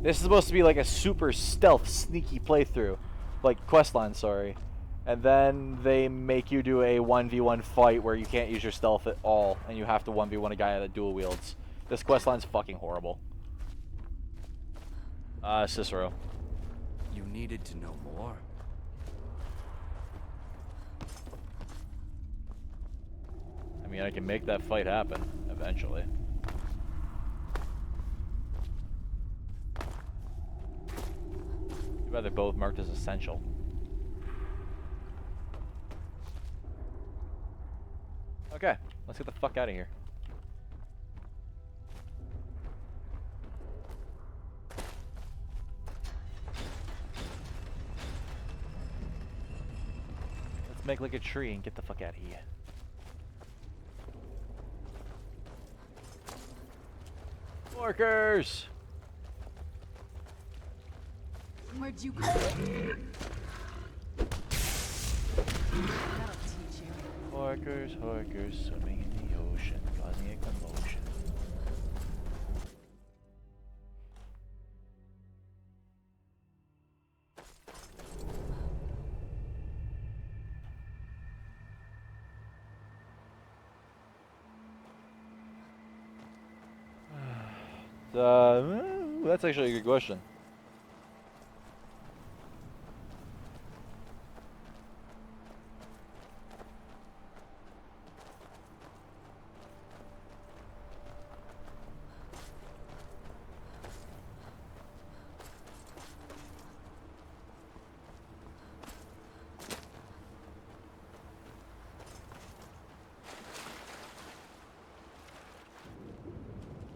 This is supposed to be like a super stealth, sneaky playthrough. Like, questline, sorry. And then they make you do a 1v1 fight where you can't use your stealth at all, and you have to 1v1 a guy that dual wields. This questline's fucking horrible. Cicero. You needed to know more. I mean, I can make that fight happen, eventually. Too bad they're both marked as essential. Okay, let's get the fuck out of here. Let's make like a tree and get the fuck out of here. Workers! Where'd you come from? That'll teach you. Workers, workers, swimming in the ocean, causing a commotion. That's actually a good question.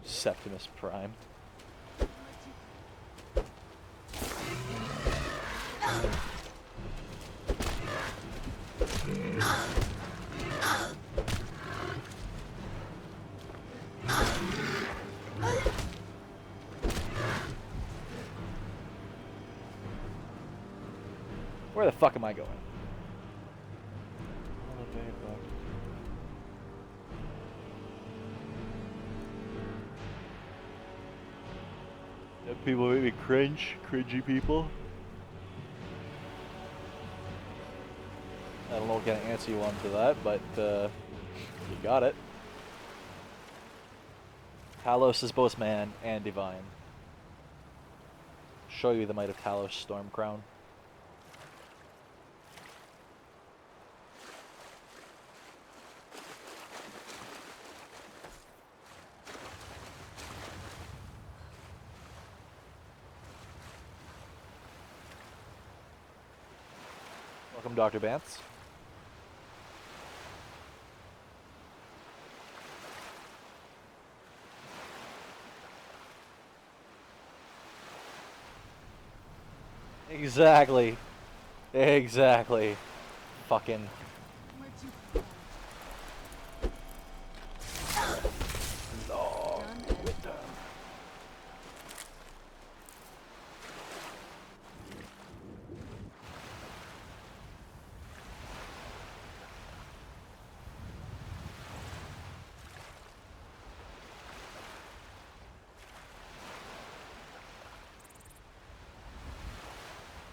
Septimus Prime. Where the fuck am I going? People make me cringe. Cringy people. I don't know what kind of answer you want to that, but you got it. Talos is both man and divine. Show you the might of Talos Stormcrown. Welcome, Dr. Bance. Exactly. Exactly. Fucking. No.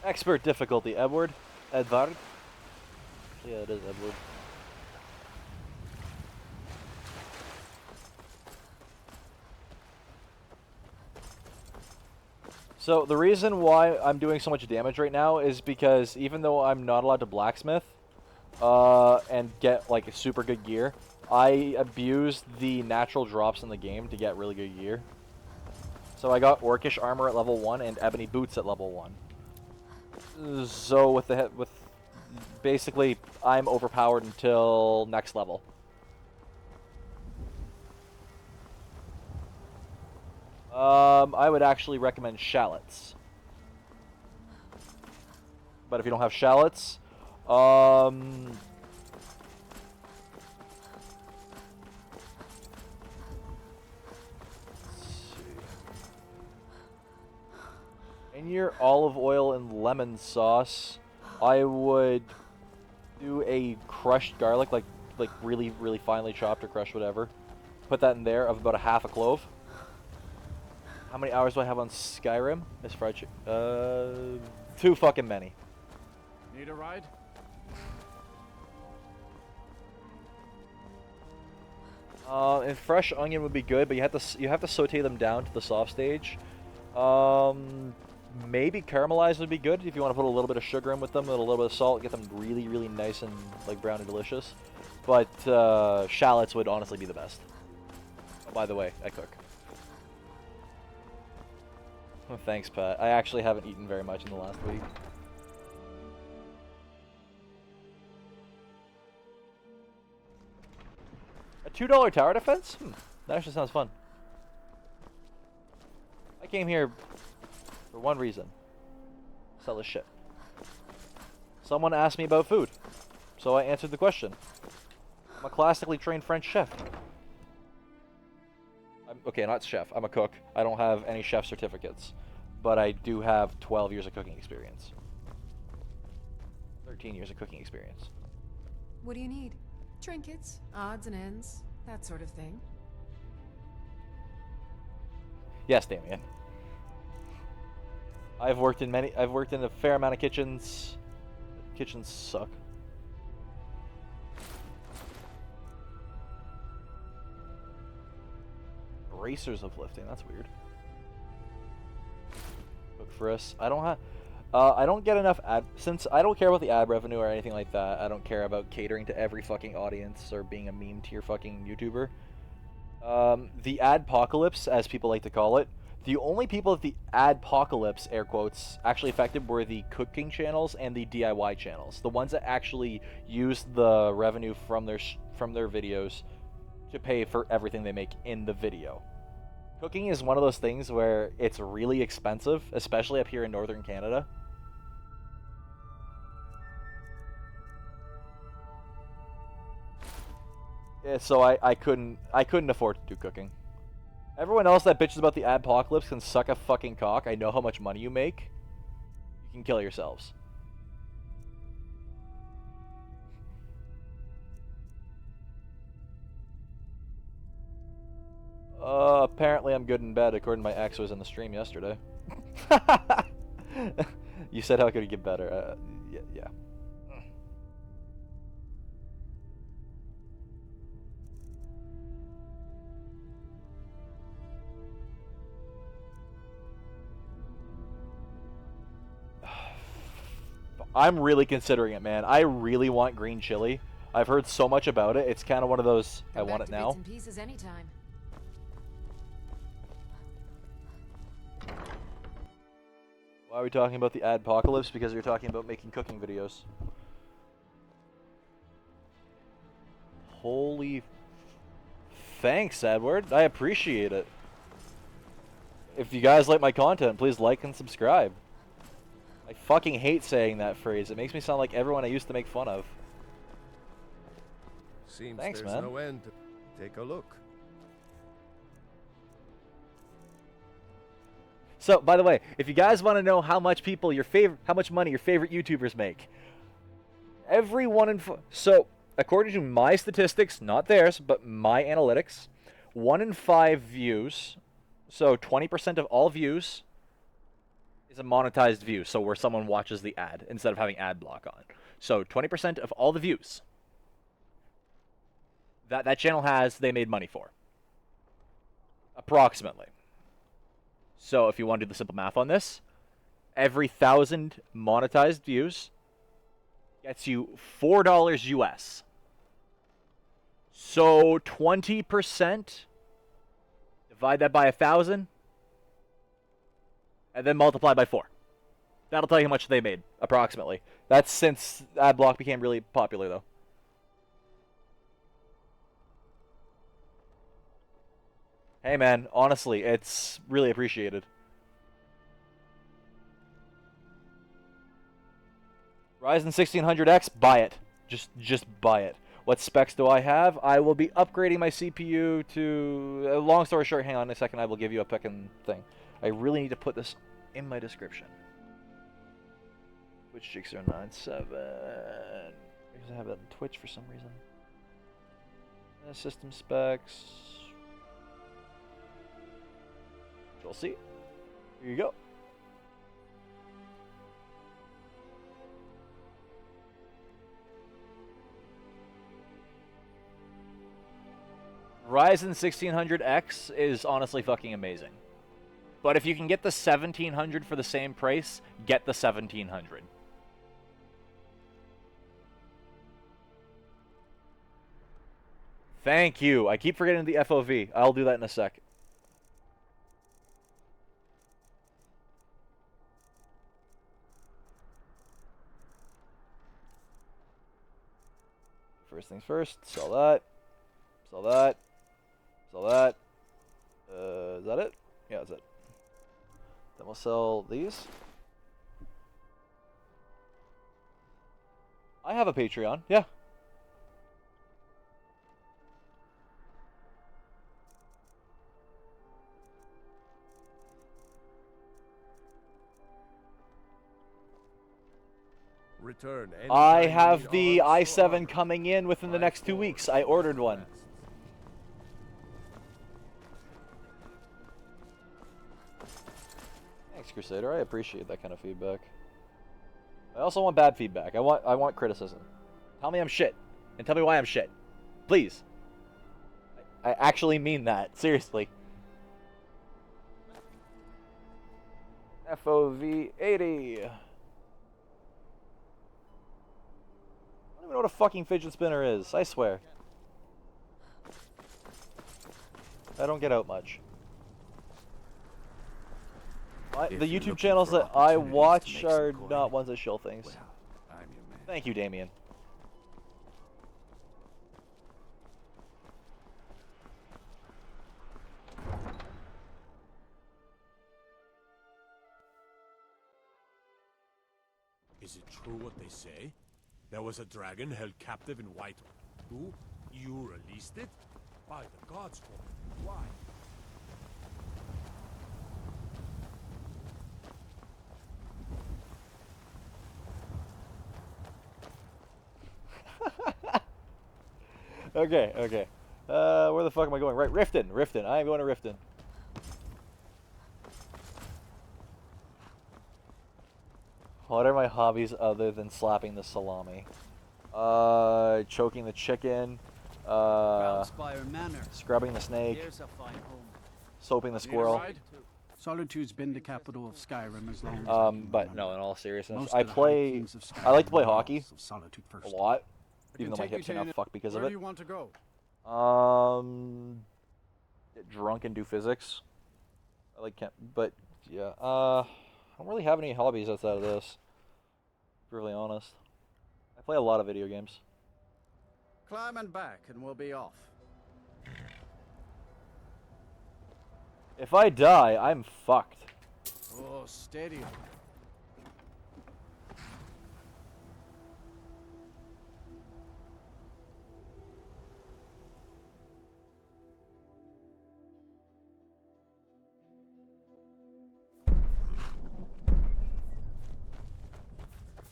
Expert difficulty, Edward. Edvard. Yeah, it is Edward. So the reason why I'm doing so much damage right now is because even though I'm not allowed to blacksmith and get like super good gear, I abused the natural drops in the game to get really good gear. So I got Orcish armor at level 1 and ebony boots at level 1. So with basically I'm overpowered until next level. I would actually recommend shallots. But if you don't have shallots, in your olive oil and lemon sauce, I would do a crushed garlic, like really, really finely chopped or crushed, whatever. Put that in there of about a half a clove. How many hours do I have on Skyrim? Miss Fried Chicken. Too fucking many. Need a ride? And fresh onion would be good, but you have to saute them down to the soft stage. Maybe caramelized would be good if you want to put a little bit of sugar in with them, and a little bit of salt, get them really, really nice and like brown and delicious. But shallots would honestly be the best. Oh, by the way, I cook. Oh, thanks, Pat. I actually haven't eaten very much in the last week. A $2 tower defense? That actually sounds fun. I came here for one reason. Sell this shit. Someone asked me about food, so I answered the question. I'm a classically trained French chef. Okay, not chef. I'm a cook. I don't have any chef certificates, but I do have 12 years of cooking experience. 13 years of cooking experience. What do you need? Trinkets, odds and ends, that sort of thing. Yes, Damien. I've worked in a fair amount of kitchens. Kitchens suck. Racers of lifting, that's weird. Cook for us. I don't get enough since I don't care about the ad revenue or anything like that. I don't care about catering to every fucking audience or being a meme tier fucking YouTuber. The adpocalypse, as people like to call it, the only people that the adpocalypse, air quotes, actually affected were the cooking channels and the DIY channels. The ones that actually used the revenue from their videos to pay for everything they make in the video. Cooking is one of those things where it's really expensive, especially up here in northern Canada. Yeah, so I couldn't afford to do cooking. Everyone else that bitches about the adpocalypse can suck a fucking cock. I know how much money you make. You can kill yourselves. apparently I'm good in bed, according to my ex who was in the stream yesterday. You said how could it get better? Yeah. I'm really considering it, man. I really want green chili. I've heard so much about it. It's kind of one of those, I want it now. Bits and pieces anytime. Why are we talking about the adpocalypse? Because you're talking about making cooking videos. Holy... Thanks, Edward. I appreciate it. If you guys like my content, please like and subscribe. I fucking hate saying that phrase. It makes me sound like everyone I used to make fun of. Seems Thanks, there's man. no end. Take a look. So, by the way, if you guys want to know how much money your favorite YouTubers make, every one in so according to my statistics, not theirs, but my analytics, 1 in 5 views, so 20% of all views, is a monetized view, so where someone watches the ad instead of having ad block on. So 20% of all the views that channel has, they made money for. Approximately. So if you want to do the simple math on this, every 1,000 monetized views gets you $4 US. So 20%, divide that by 1,000, and then multiply by 4. That'll tell you how much they made, approximately. That's since AdBlock became really popular, though. Hey, man, honestly, it's really appreciated. Ryzen 1600X, buy it. Just buy it. What specs do I have? I will be upgrading my CPU to... long story short, hang on a second, I will give you a pickin' thing. I really need to put this in my description. Twitch Jig097. Because I have that on Twitch for some reason. System specs. You'll see. Here you go. Ryzen 1600X is honestly fucking amazing. But if you can get the 1700 for the same price, get the 1700. Thank you. I keep forgetting the FOV. I'll do that in a sec. First things first, sell that. Sell that. Sell that. Is that it? Yeah, that's it. Then we'll sell these. I have a Patreon, yeah. Return. I have the i7 coming in within the next 2 weeks. I ordered one. Thanks, Crusader. I appreciate that kind of feedback. I also want bad feedback. I want criticism. Tell me I'm shit. And tell me why I'm shit. Please. I actually mean that. Seriously. FOV 80. I don't even know what a fucking fidget spinner is, I swear. I don't get out much. The YouTube channels that I watch are not ones that shill things. Thank you, Damien. Is it true what they say? There was a dragon held captive in White. Who? You released it? By the gods, why? Okay. Where the fuck am I going? Right, Riften. I am going to Riften. What are my hobbies other than slapping the salami? Choking the chicken. Proudspire Manor. Scrubbing the snake. Here's a fine home. Soaping the squirrel. Solitude's been the capital of Skyrim as long as But no, in all seriousness, Most I of the High play. Kings of I like to play Skyrim hockey of Solitude a first. lot, I even can though my take you hips to are now any- fucked because of Where it. do you want to go? Get drunk and do physics. I like but yeah, I don't really have any hobbies outside of this. To be really honest, I play a lot of video games. Climb and back, and we'll be off. If I die, I'm fucked. Oh, steady.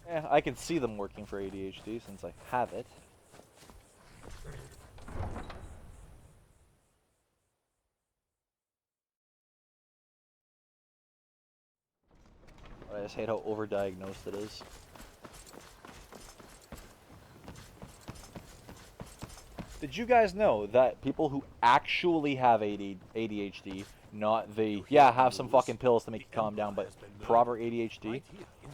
Yeah, I can see them working for ADHD since I have it. But I just hate how overdiagnosed it is. Did you guys know that people who actually have ADHD, not the, yeah, have some fucking pills to make you calm down, but proper ADHD,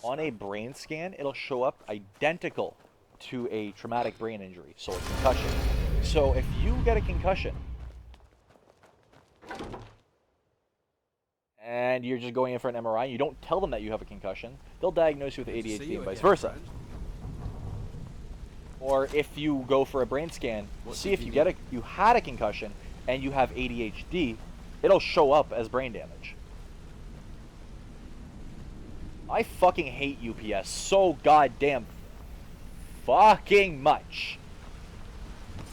on a brain scan, it'll show up identical to a traumatic brain injury, so a concussion. So if you get a concussion, and you're just going in for an MRI, you don't tell them that you have a concussion, they'll diagnose you with ADHD and vice versa. Or if you go for a brain scan, see if you had a concussion and you have ADHD, it'll show up as brain damage. I fucking hate UPS so goddamn fucking much.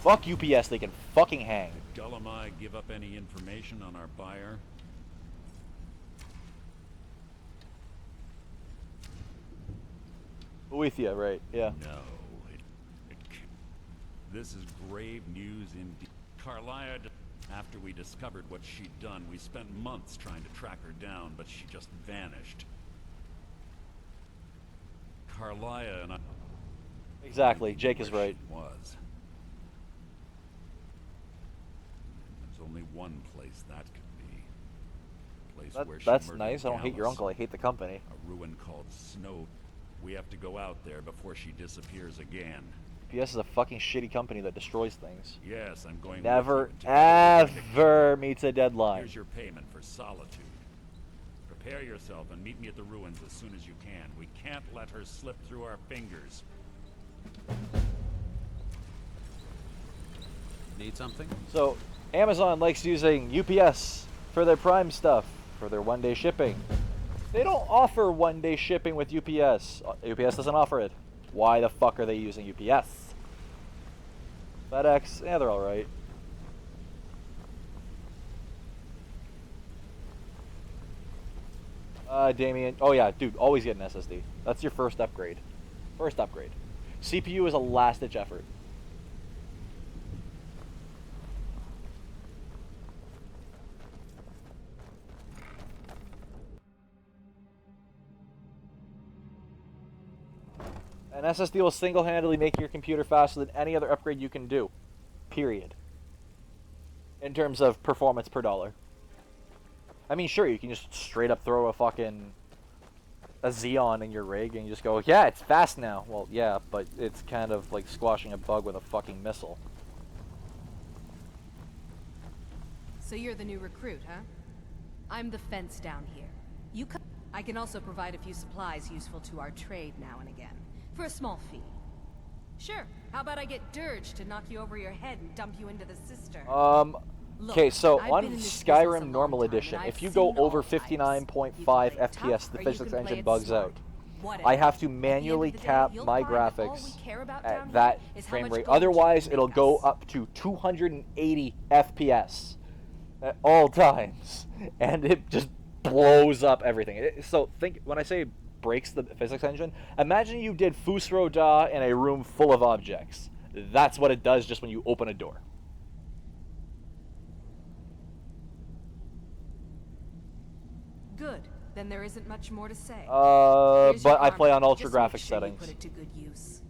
Fuck UPS, they can fucking hang. Did Gullamai give up any information on our buyer? With you, right? Yeah. No. This is grave news indeed. Carlia, after we discovered what she'd done, we spent months trying to track her down, but she just vanished. Carlia and I... Exactly, Jake is right. Was. There's only one place that could be. A place where she That's murdered nice. I don't hate your Gallus. uncle. I hate the company. A ruin called Snow. We have to go out there before she disappears again. PS is a fucking shitty company that destroys things. Yes, I'm going Never, with you to ever meets a deadline. Here's your payment for solitude. Prepare yourself and meet me at the ruins as soon as you can. We can't let her slip through our fingers. Need something? So, Amazon likes using UPS for their Prime stuff, for their one-day shipping. They don't offer one-day shipping with UPS. UPS doesn't offer it. Why the fuck are they using UPS? FedEx, yeah, they're alright. Damien, oh yeah, dude, always get an SSD. That's your first upgrade. First upgrade. CPU is a last-ditch effort. An SSD will single-handedly make your computer faster than any other upgrade you can do. Period. In terms of performance per dollar. I mean, sure, you can just straight up throw a Xeon in your rig and you just go, yeah, it's fast now. Well, yeah, but it's kind of like squashing a bug with a fucking missile. So you're the new recruit, huh? I'm the fence down here. I can also provide a few supplies useful to our trade now and again. For a small fee. Sure. How about I get Dirge to knock you over your head and dump you into the cistern? Okay, so I've on been in this business a Skyrim long Normal time, Edition, and if I've you go seen over all 59.5 FPS, the or you physics can play engine it bugs smart. out. Whatever. I have to At the end manually of the day, cap you'll my find that all graphics we care about down at here that is how frame much rate. gold you Otherwise, can it'll make go us. up to 280 FPS at all times, and it just blows up everything. So think, when I say breaks the physics engine, imagine you did Fusro Da in a room full of objects. That's what it does just when you open a door. Good. Then there isn't much more to say. But I play on ultra Just make graphics sure you settings. put it to good use.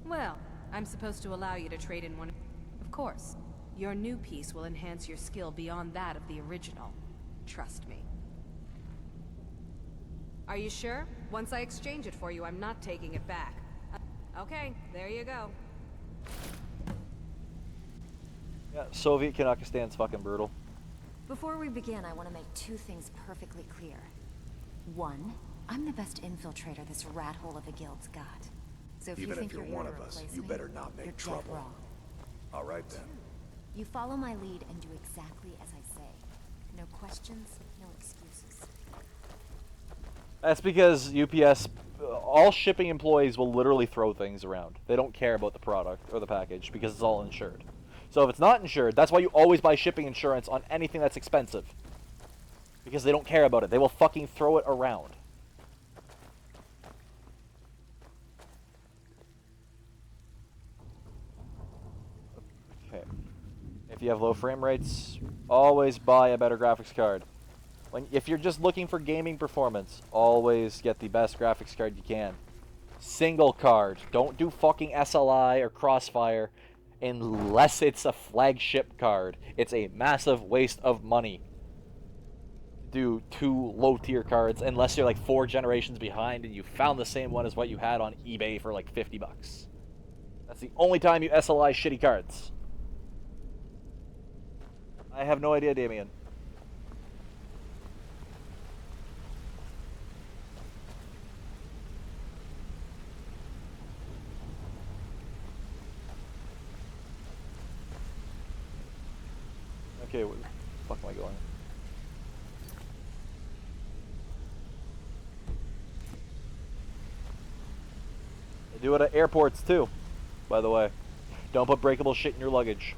Well, I'm supposed to allow you to trade in one. Of course. Your new piece will enhance your skill beyond that of the original. Trust me. Are you sure? Once I exchange it for you, I'm not taking it back. Okay, there you go. Yeah, Soviet Kazakhstan's fucking brutal. Before we begin, I want to make two things perfectly clear. One, I'm the best infiltrator this rat hole of a guild's got. So if Even you think if you're you're one here of to us, replace you me, better not you're make dead trouble. wrong. All right then. You follow my lead and do exactly as I say. No questions, no excuses. That's because UPS, all shipping employees will literally throw things around. They don't care about the product or the package because it's all insured. So if it's not insured, that's why you always buy shipping insurance on anything that's expensive. Because they don't care about it. They will fucking throw it around. Okay. If you have low frame rates, always buy a better graphics card. If you're just looking for gaming performance, always get the best graphics card you can. Single card. Don't do fucking SLI or Crossfire unless it's a flagship card. It's a massive waste of money. Do 2 low tier cards unless you're like 4 generations behind and you found the same one as what you had on eBay for like $50. That's the only time you SLI shitty cards. I have no idea, Damien. Okay, where the fuck am I going? They do it at airports too, by the way. Don't put breakable shit in your luggage.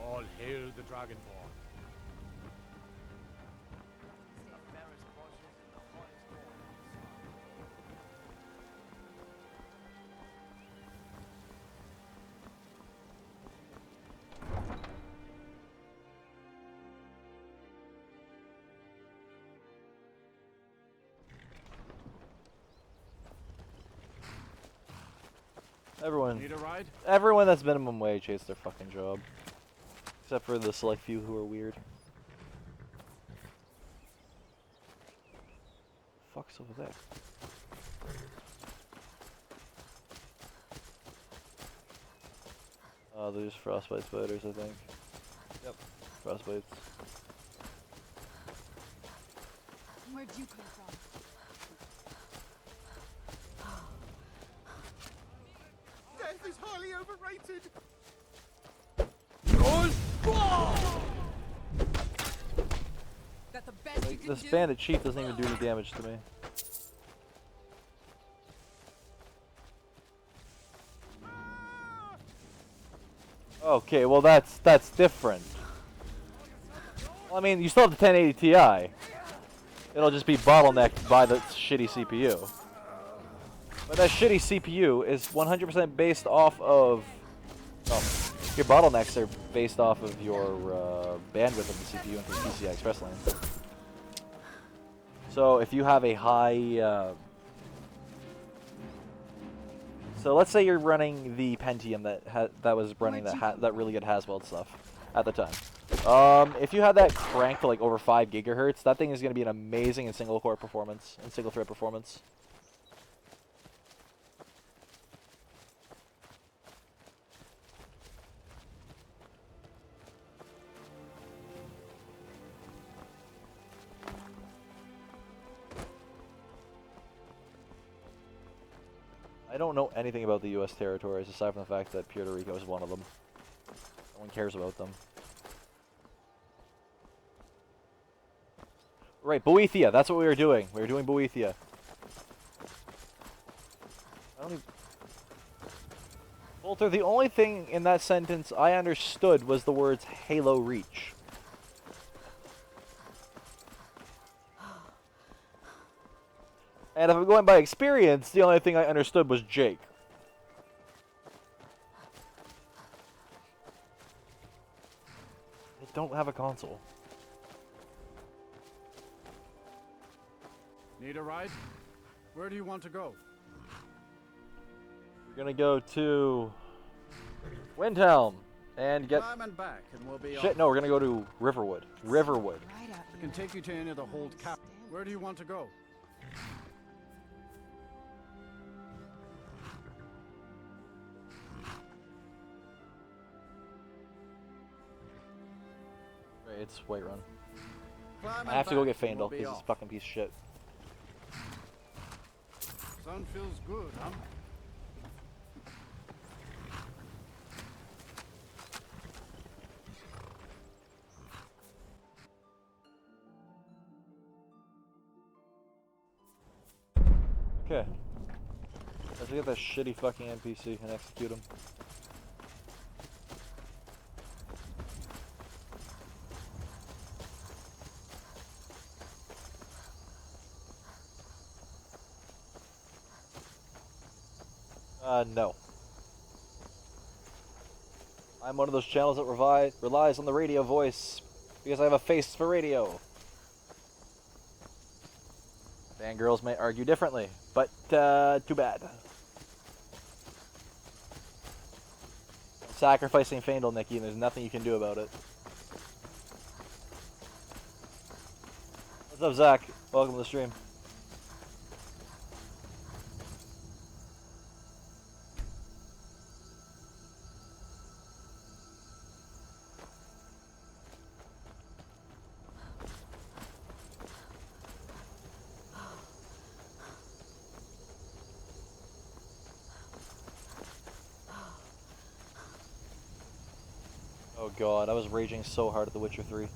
All hail the Dragonborn. Everyone, Need a ride? everyone that's minimum wage hates their fucking job. Except for the select few who are weird. Fuck's over there? Oh, there's frostbite spiders, I think. Yep, frostbites. Where'd you come from? Death is highly overrated. That the best you can This do? bandit chief doesn't even do any damage to me. Okay, well that's different. Well, I mean, you still have the 1080 Ti. It'll just be bottlenecked by the shitty CPU. But that shitty CPU is 100% based off of... Oh, your bottlenecks are based off of your bandwidth of the CPU into the PCI Express lane. So if you have a high... So let's say you're running the Pentium that was running that really good Haswell stuff at the time. If you had that cranked to like over 5 gigahertz, that thing is going to be an amazing in single core performance and single thread performance. I don't know anything about the U.S. territories aside from the fact that Puerto Rico is one of them. No one cares about them. Right, Boethia. That's what we were doing. We were doing Boethia. Bolter, the only thing in that sentence I understood was the words Halo Reach. And if I'm going by experience, the only thing I understood was Jake. I don't have a console. Need a ride? Where do you want to go? We're gonna go to Windhelm and get. Climb and back, and we'll be Shit, off. no, we're gonna go to Riverwood. Riverwood. I can take you to any of the hold cap. Where do you want to go? Right, it's Whiterun. Climb I have to go and get back, and Fandel we'll be because he's off. a fucking piece of shit. Sun feels good, huh? Okay. Let's get that shitty fucking NPC and execute him. No. I'm one of those channels that relies on the radio voice because I have a face for radio. Fangirls may argue differently, but too bad. Sacrificing Fandel, Nikki, and there's nothing you can do about it. What's up, Zach? Welcome to the stream. Oh god, I was raging so hard at The Witcher 3.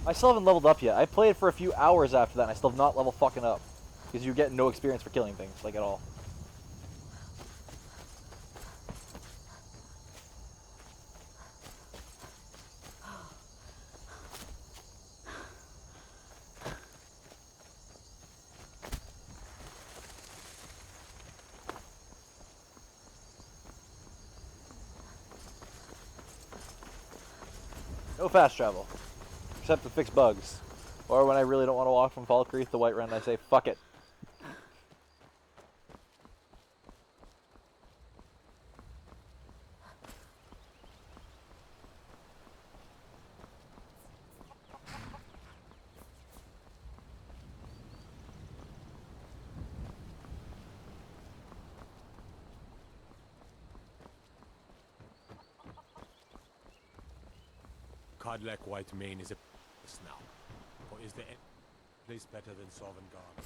I still haven't leveled up yet. I played for a few hours after that and I still have not leveled fucking up. Because you get no experience for killing things, like at all. No fast travel. Except to fix bugs. Or when I really don't want to walk from Falkreath to Whiterun, I say, fuck it. Codlek White Mane is a place now. Or is there any place better than Sovngarde?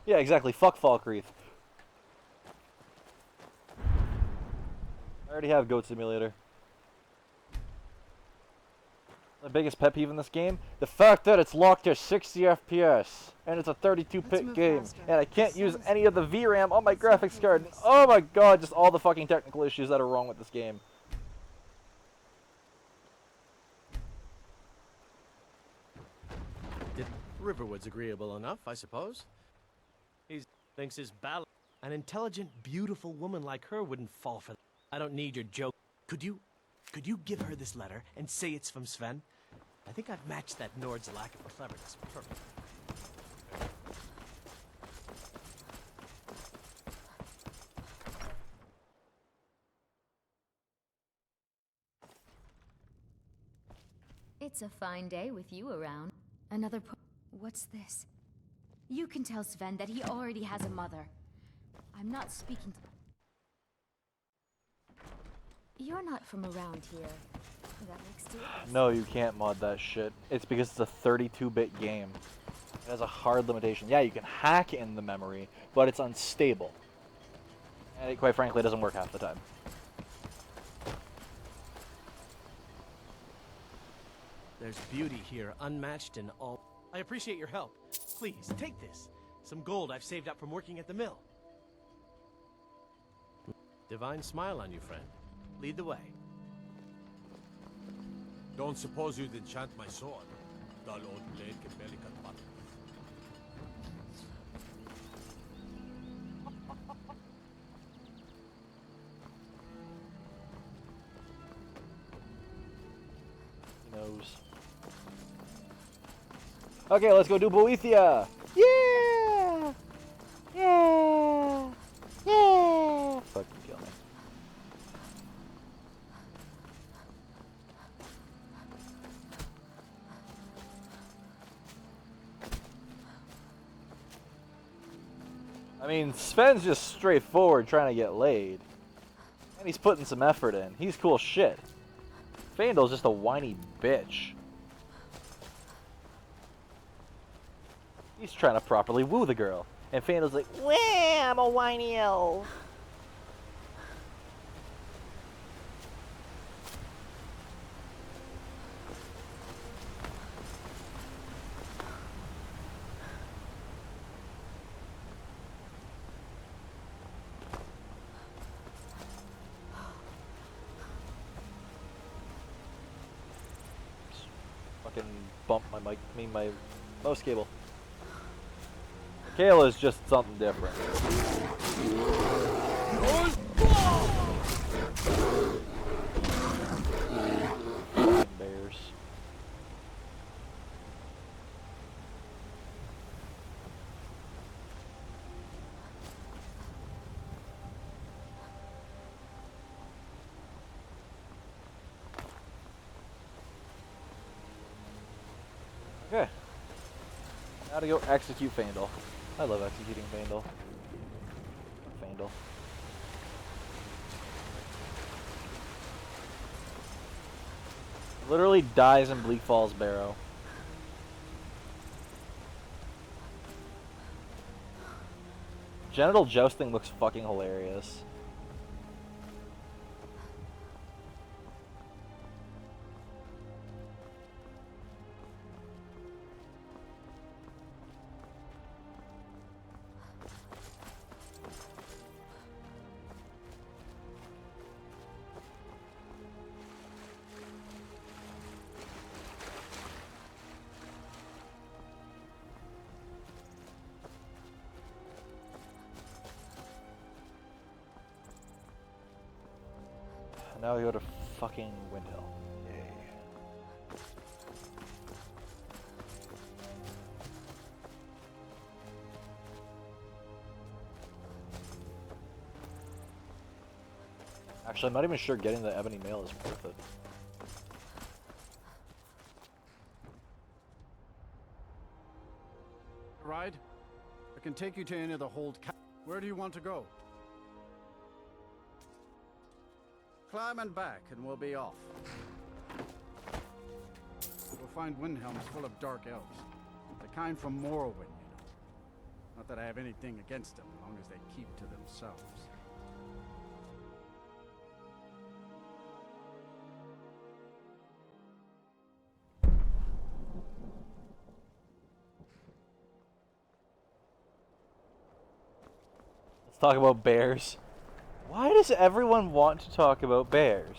Yeah, exactly. Fuck Falkreath. I already have Goat Simulator. The biggest pet peeve in this game? The fact that it's locked to 60 FPS. And it's a 32-bit game. And I can't use any of the VRAM on my graphics card. Oh my god, just all the fucking technical issues that are wrong with this game. Riverwood's agreeable enough, I suppose. He thinks his ballad. An intelligent, beautiful woman like her wouldn't fall for that. I don't need your joke. Could you give her this letter and say it's from Sven? I think I've matched that Nord's lack of cleverness perfectly. It's a fine day with you around. Another What's this? You can tell Sven that he already has a mother. I'm not speaking to... You're not from around here. That makes two of us. No, you can't mod that shit. It's because it's a 32-bit game. It has a hard limitation. Yeah, you can hack in the memory, but it's unstable. And it, quite frankly, doesn't work half the time. There's beauty here, unmatched in all. I appreciate your help. Please, take this. Some gold I've saved up from working at the mill. Divine smile on you, friend. Lead the way. Don't suppose you'd enchant my sword? Dull old blade can barely cut butter. He knows. Okay, let's go do Boethia! Yeah! Yeah! Yeah! Fucking kill me. I mean, Sven's just straightforward trying to get laid. And he's putting some effort in. He's cool shit. Fandle's just a whiny bitch. He's trying to properly woo the girl. And Fandle's like, "Wah, I'm a whiny elf." Fucking bump my mic, my mouse cable. Kayla's just something different. Bears. Okay. Now to go execute Fandle. I love executing Fandle. Fandle. Literally dies in Bleak Falls Barrow. Genital jousting looks fucking hilarious. Now we go to fucking Windhill. Yay. Actually, I'm not even sure getting the ebony mail is worth it. Ride? I can take you to any of the hold. Where do you want to go? Climb and back, and we'll be off. We'll find Windhelms full of dark elves. The kind from Morrowind, you know. Not that I have anything against them, as long as they keep to themselves. Let's talk about bears. Why does everyone want to talk about bears?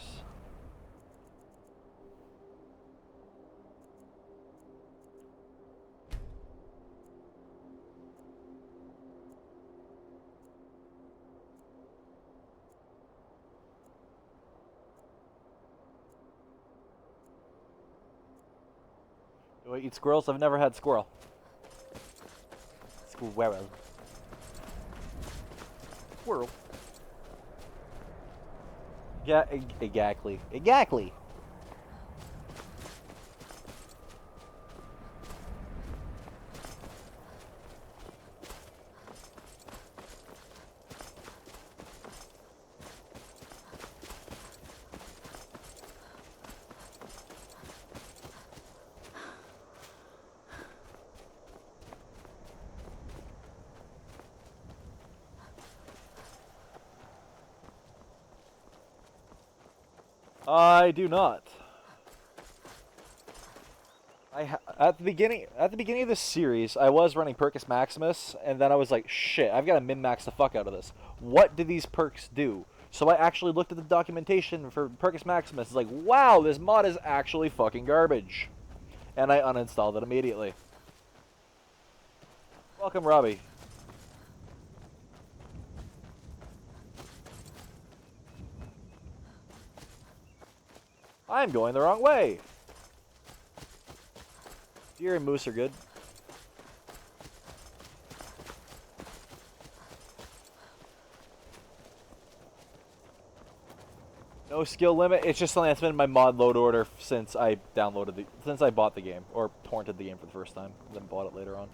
Do I eat squirrels? I've never had squirrel. Squirrel. Squirrel. Yeah, exactly. Exactly. I do not. At the beginning of this series, I was running Percus Maximus, and then I was like, shit, I've got to min-max the fuck out of this. What do these perks do? So I actually looked at the documentation for Percus Maximus. It's like, wow, this mod is actually fucking garbage. And I uninstalled it immediately. Welcome, Robbie. I'm going the wrong way. Deer and moose are good. No skill limit. It's just something that's been in my mod load order since I bought the game or torrented the game for the first time, then bought it later on.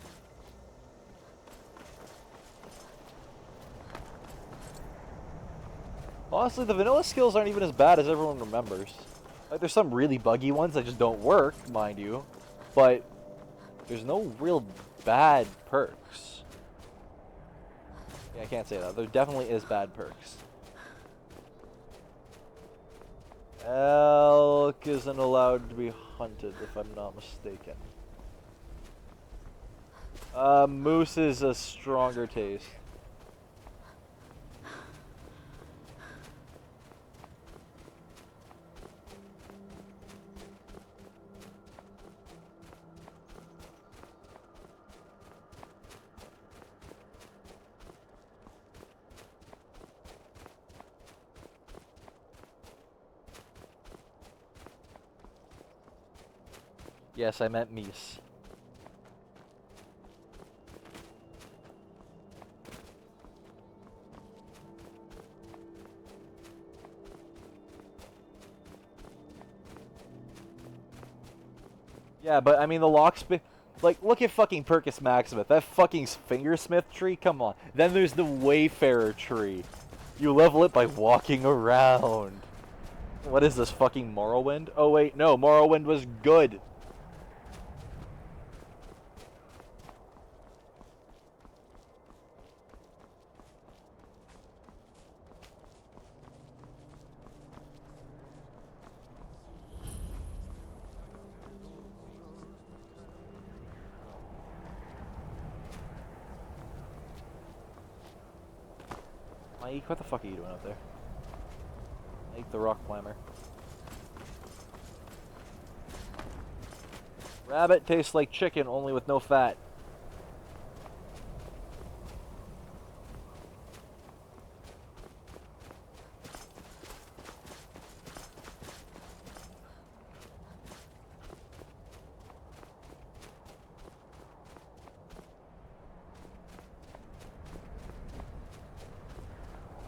Honestly, the vanilla skills aren't even as bad as everyone remembers. Like, there's some really buggy ones that just don't work, mind you, but there's no real bad perks. Yeah, I can't say that. There definitely is bad perks. Elk isn't allowed to be hunted, if I'm not mistaken. Moose is a stronger taste. Yes, I meant meese. Yeah, but I mean the locksmith, like, look at fucking Percus Maximus. That fucking fingersmith tree, come on. Then there's the Wayfarer tree. You level it by walking around. What is this, fucking Morrowind? Oh wait, no, Morrowind was good. Mike, what the fuck are you doing up there? Mike the rock climber. Rabbit tastes like chicken, only with no fat.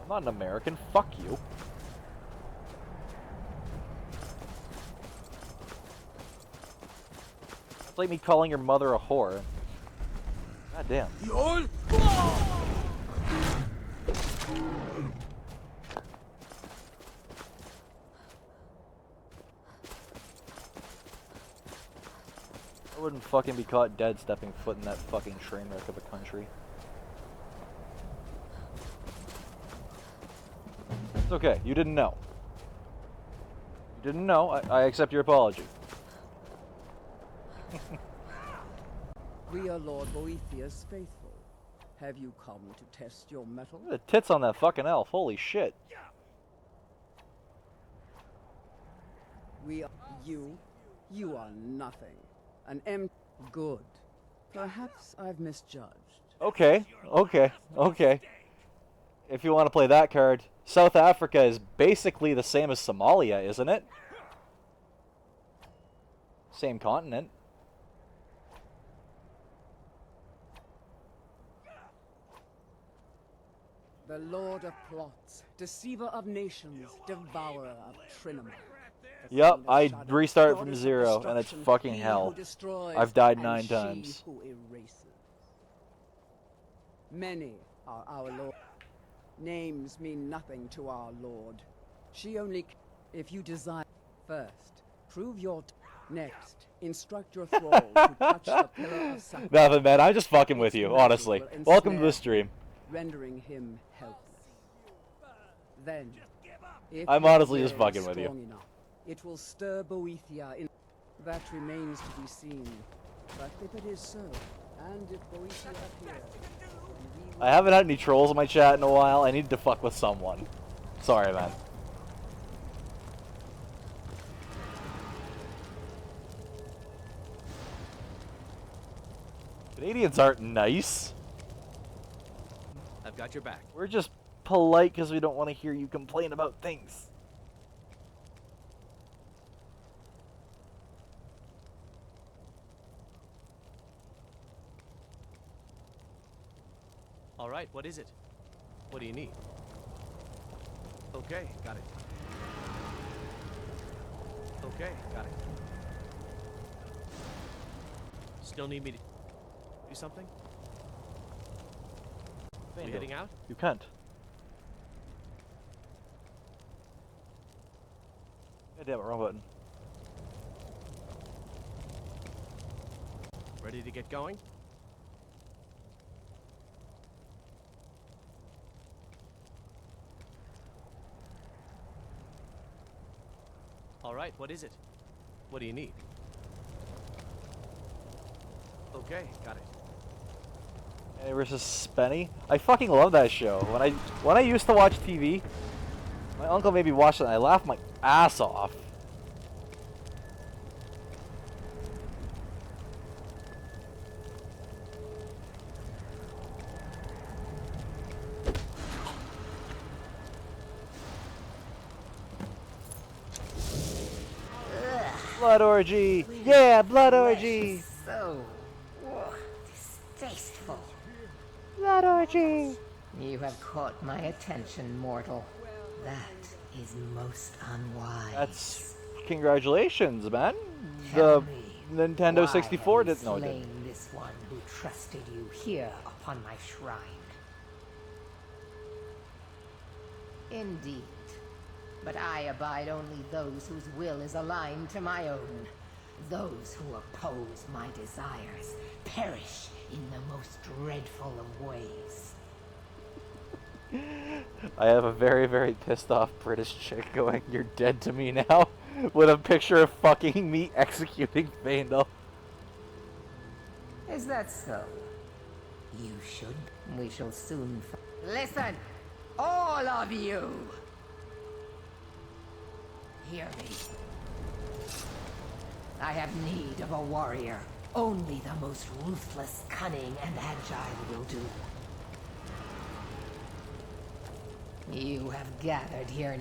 I'm not an American, fuck you. It's like me calling your mother a whore. God damn. I wouldn't fucking be caught dead stepping foot in that fucking train wreck of a country. It's okay, you didn't know. You didn't know, I accept your apology. We are Lord Boethiah's faithful. Have you come to test your mettle? Look at the tits on that fucking elf, holy shit. We are you. You are nothing. An good. Perhaps I've misjudged. Okay, okay, okay. If you want to play that card, South Africa is basically the same as Somalia, isn't it? Same continent. The Lord of Plots, Deceiver of Nations, Devourer of Trinoma. Yep, I restart from 0, and it's fucking hell. I've died 9 times. Many are our Lord. Names mean nothing to our Lord. She only, if you desire. First, prove your. Next, instruct your thrall to touch the pillar of sacrifice. Nothing, man. I'm just fucking with you, honestly. Welcome to the stream. Rendering him helpless. Then, I'm honestly just fucking with you. Enough, it will stir Boethia in. That remains to be seen. But if it is so, and if Boetia appears, I haven't had any trolls in my chat in a while. I need to fuck with someone. Sorry, man. Canadians aren't nice. I've got your back. We're just polite because we don't want to hear you complain about things. All right, what is it? What do you need? Okay, got it. Okay, got it. Still need me to do something? We heading out? You can't. God damn it, wrong button. Ready to get going? All right, what is it? What do you need? Okay, got it. Annie versus Spenny. I fucking love that show. When I used to watch TV, my uncle made me watch it and I laughed my ass off. Blood orgy! Yeah, blood orgy! So distasteful. Blood orgy! You have caught my attention, mortal. That is most unwise. That's congratulations, man. Tell The me, Nintendo why 64 have you didn't know it did. slain this one who trusted you here upon my shrine. Indeed. But I abide only those whose will is aligned to my own. Those who oppose my desires perish in the most dreadful of ways. I have a very, very pissed off British chick going, "You're dead to me now," with a picture of fucking me executing Vandal. Is that so? You should. We shall soon listen, all of you! Hear me. I have need of a warrior. Only the most ruthless, cunning, and agile will do. You have gathered here.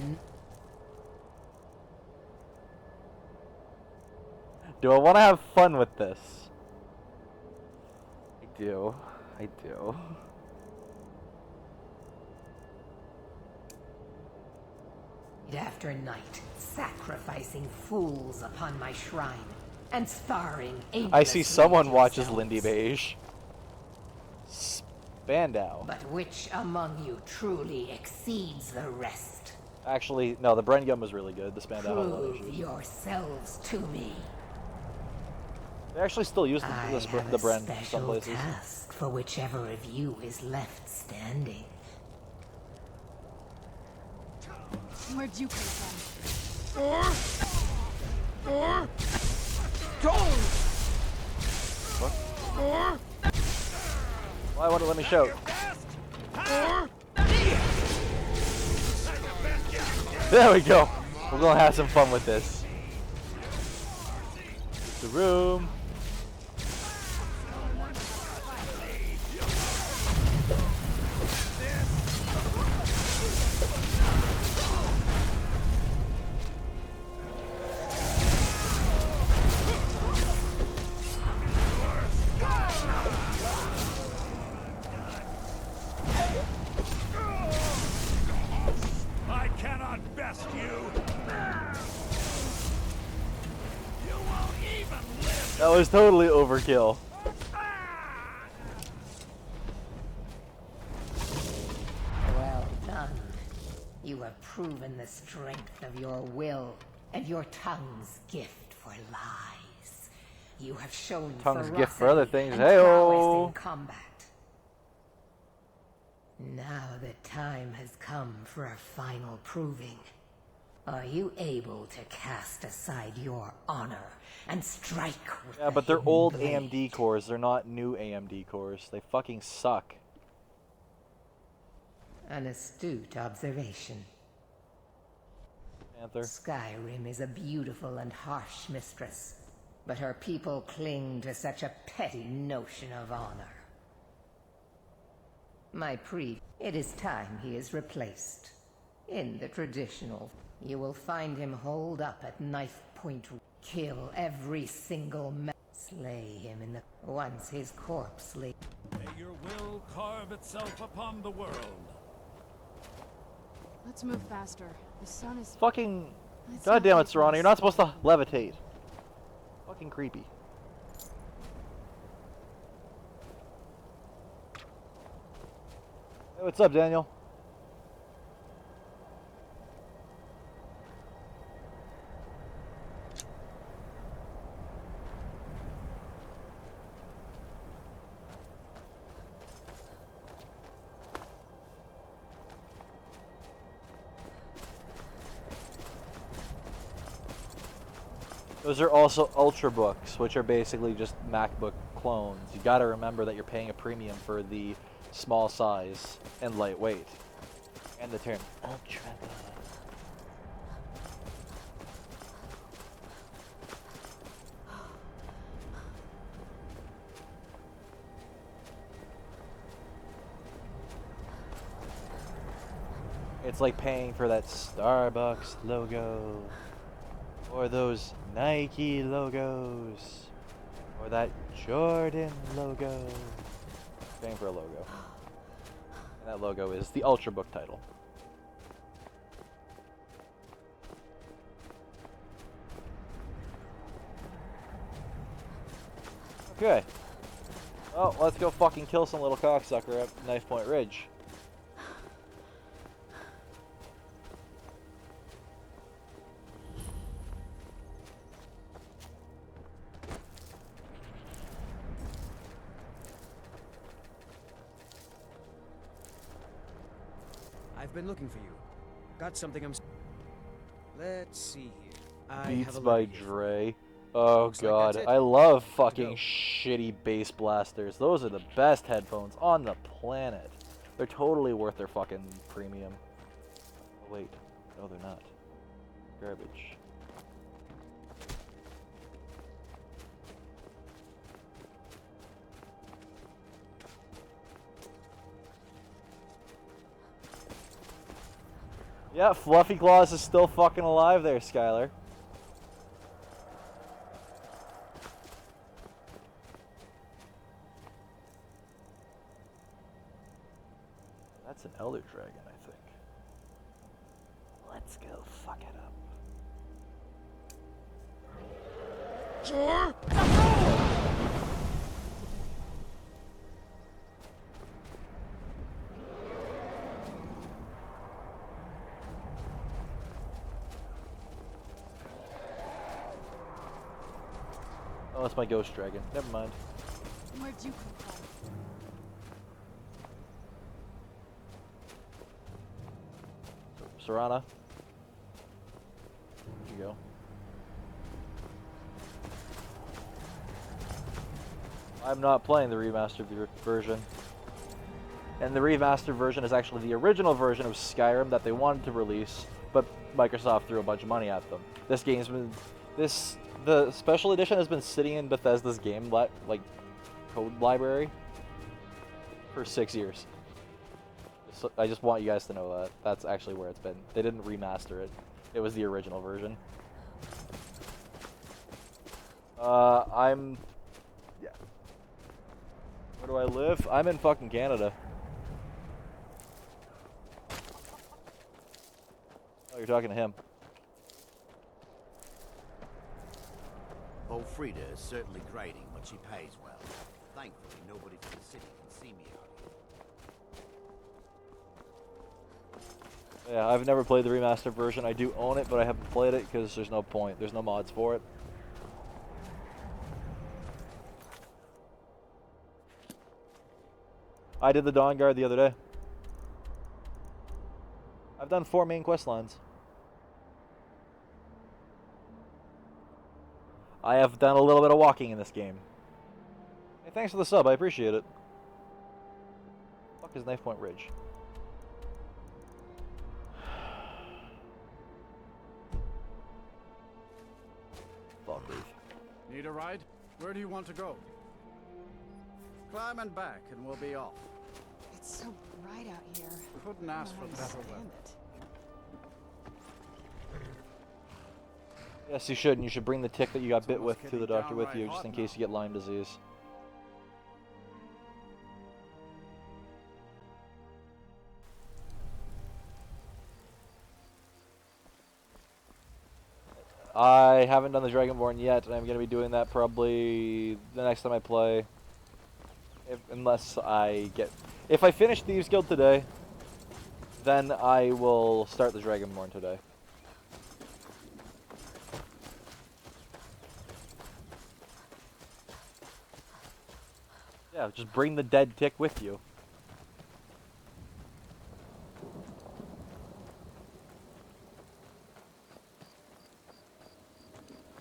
Do I want to have fun with this? I do. I do. After night, sacrificing fools upon my shrine, and sparring I see someone with watches yourselves. Lindy Beige. Spandau. But which among you truly exceeds the rest? Actually, no, the Bren Gum was really good. The Spandau had a lot of Prove issues. yourselves to me. They actually still use the Bren in some Special places. task for whichever of you is left standing. Where'd you come from? What? Why won't it let me shout? There we go. We're gonna have some fun with this. The room. I cannot best you. You won't even live. That was totally overkill. Well done. You have proven the strength of your will and your tongue's gift for lies. You have shown Tongue's gift for other things. and Hey-o. prowess in combat. Now the time has come for a final proving. Are you able to cast aside your honor and strike with Yeah, a but they're hidden old blade? AMD cores. They're not new AMD cores. They fucking suck. An astute observation. Panther. Skyrim is a beautiful and harsh mistress, but her people cling to such a petty notion of honor. It is time he is replaced. In the traditional, you will find him holed up at knife point. Kill every single man. Slay him in the... Once his corpse lay... May your will carve itself upon the world. Let's move faster. The sun is... Fucking... Let's God not damn it, take Serrano. You're not risks. supposed to levitate. Fucking creepy. Hey, what's up, Daniel? Those are also Ultrabooks, which are basically just MacBook clones. You gotta remember that you're paying a premium for the small size and lightweight. And the term Ultrabook. It's like paying for that Starbucks logo. Or those Nike logos. Or that Jordan logo. Paying for a logo. And that logo is the Ultrabook title. Okay. Oh, let's go fucking kill some little cocksucker at Knife Point Ridge. I've been looking for you. Got something Let's see here. I Beats have a by letter here. Dre. Oh Looks like god, that's it. I love Good to fucking go. shitty bass blasters. Those are the best headphones on the planet. They're totally worth their fucking premium. Oh wait, no they're not. Garbage. Yeah, Fluffy Claws is still fucking alive there, Skylar. That's an Elder Dragon, I think. Let's go fuck it up. Sure. Oh, that's my Ghost Dragon. Never mind. Where'd you come from? Serana. Here you go. I'm not playing the remastered version. And the remastered version is actually the original version of Skyrim that they wanted to release, but Microsoft threw a bunch of money at them. This game's been... The special edition has been sitting in Bethesda's game code library for 6 years. So I just want you guys to know that that's actually where it's been. They didn't remaster it. It was the original version. Yeah. Where do I live? I'm in fucking Canada. Oh, you're talking to him. Old Frida is certainly grading, but she pays well. Thankfully, nobody from the city can see me out here. Yeah, I've never played the remastered version. I do own it, but I haven't played it because there's no point. There's no mods for it. I did the Dawn Guard the other day. I've done 4 main quest lines. I have done a little bit of walking in this game. Hey, thanks for the sub, I appreciate it. Fuck is Knife Point Ridge? Fuck Leaf. Need a ride? Where do you want to go? Climb and back, and we'll be off. It's so bright out here. Couldn't ask for better weather. Yes, you should, and you should bring the tick that you got bit with to the doctor with downright you, just in hot case you get Lyme disease. I haven't done the Dragonborn yet, and I'm going to be doing that probably the next time I play. Unless I get... If I finish Thieves Guild today, then I will start the Dragonborn today. Yeah, just bring the dead tick with you.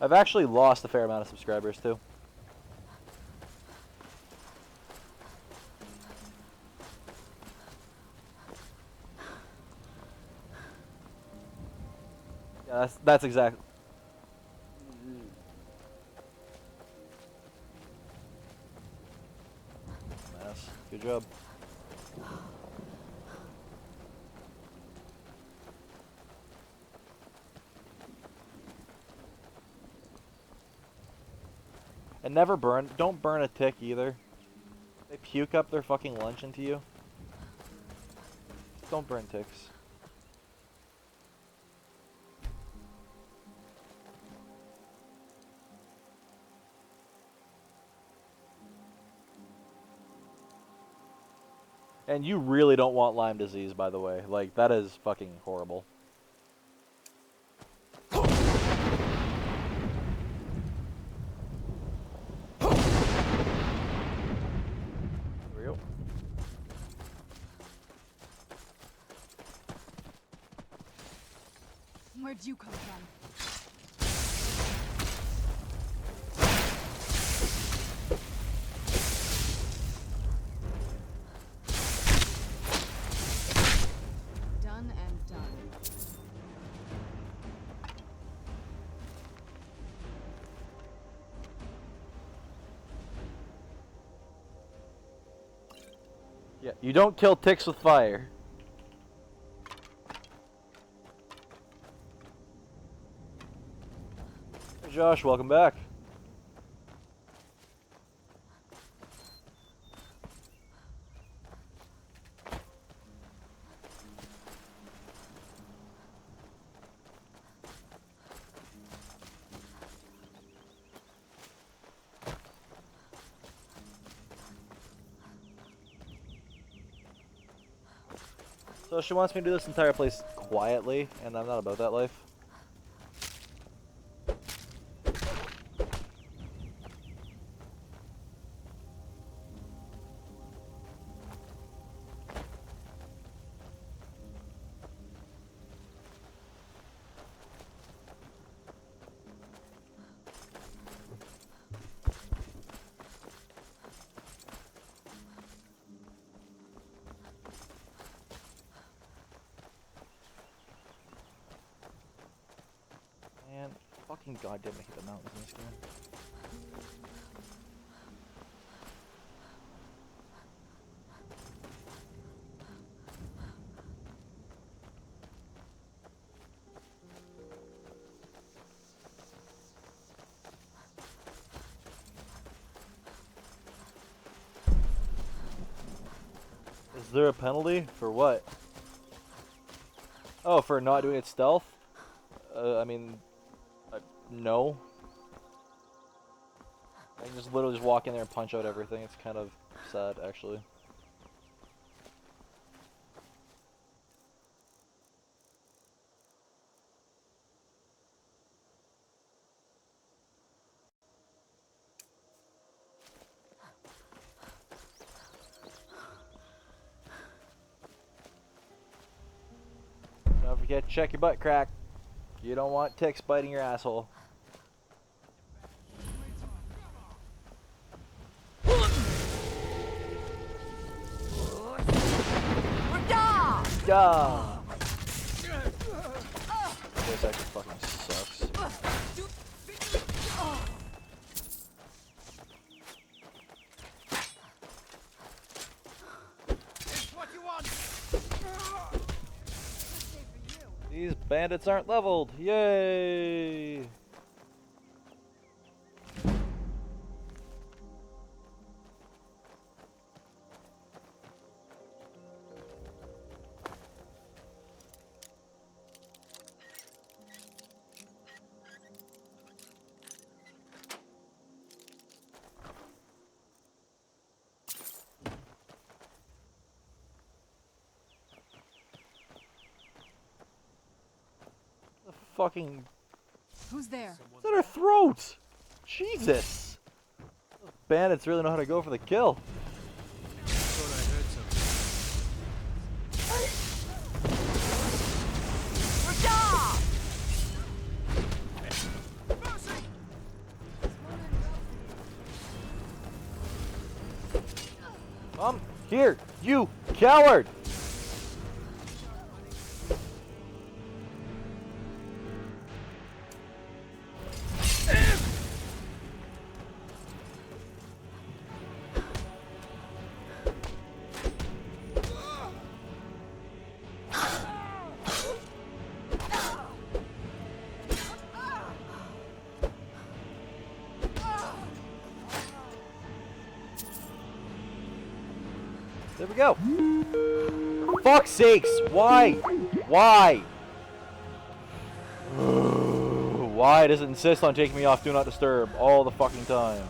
I've actually lost a fair amount of subscribers too. Yeah, that's exactly. Nice. Good job. And never burn. Don't burn a tick either. They puke up their fucking lunch into you. Don't burn ticks. And you really don't want Lyme disease, by the way. Like, that is fucking horrible. Where'd you come from? Done and done. Yeah, you don't kill ticks with fire. Hey Josh, welcome back. So she wants me to do this entire place quietly, and I'm not about that life. Man, fucking goddamn, I hate the mountains in this game. Is there a penalty? For what? Oh, for not doing it stealth? I mean, no. I can just literally just walk in there and punch out everything. It's kind of sad, actually. Don't forget to check your butt crack. You don't want ticks biting your asshole. Yeah. Voice acting fucking sucks. These bandits aren't leveled. Yay! Fucking. Who's there? It's at her throat! Jesus! Those bandits really know how to go for the kill. Here, you coward! There we go. For fuck's sakes, why? Why? Why does it insist on taking me off Do Not Disturb all the fucking time?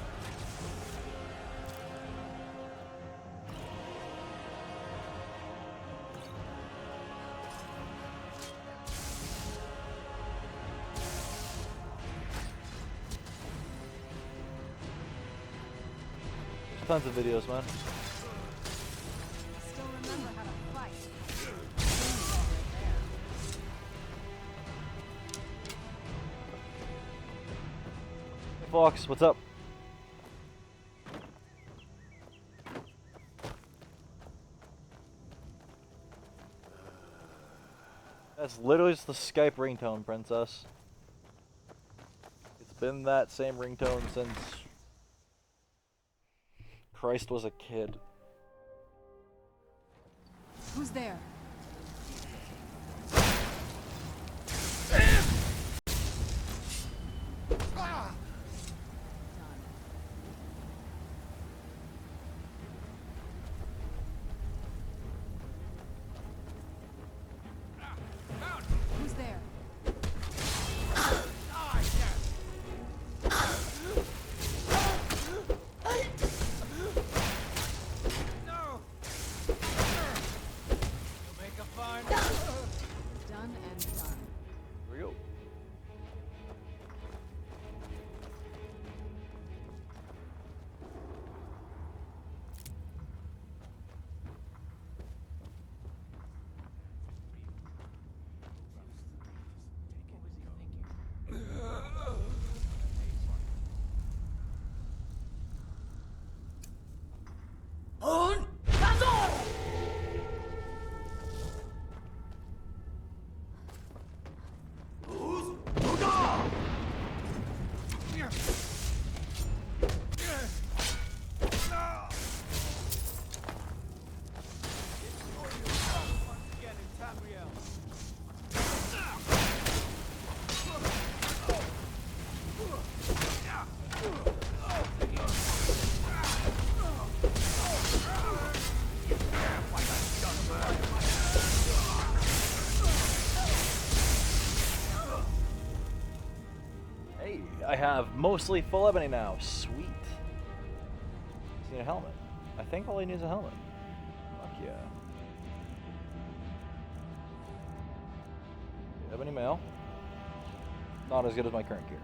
There's tons of videos, man. Fox, what's up? That's literally just the Skype ringtone, princess. It's been that same ringtone since Christ was a kid. Who's there? Who's there? Done and done. Here we go. I have mostly full ebony now. Sweet. Just need a helmet. I think all he needs is a helmet. Fuck yeah. Ebony mail. Not as good as my current gear.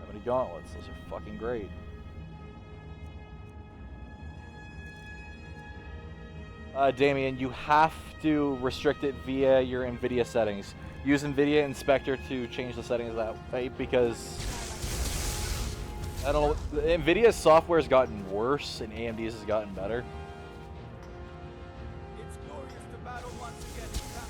Ebony gauntlets. Those are fucking great. Damien, you have to restrict it via your NVIDIA settings. Use NVIDIA Inspector to change the settings that way because I don't know. NVIDIA's software has gotten worse and AMD's has gotten better. It's glorious to battle once again, Samuel.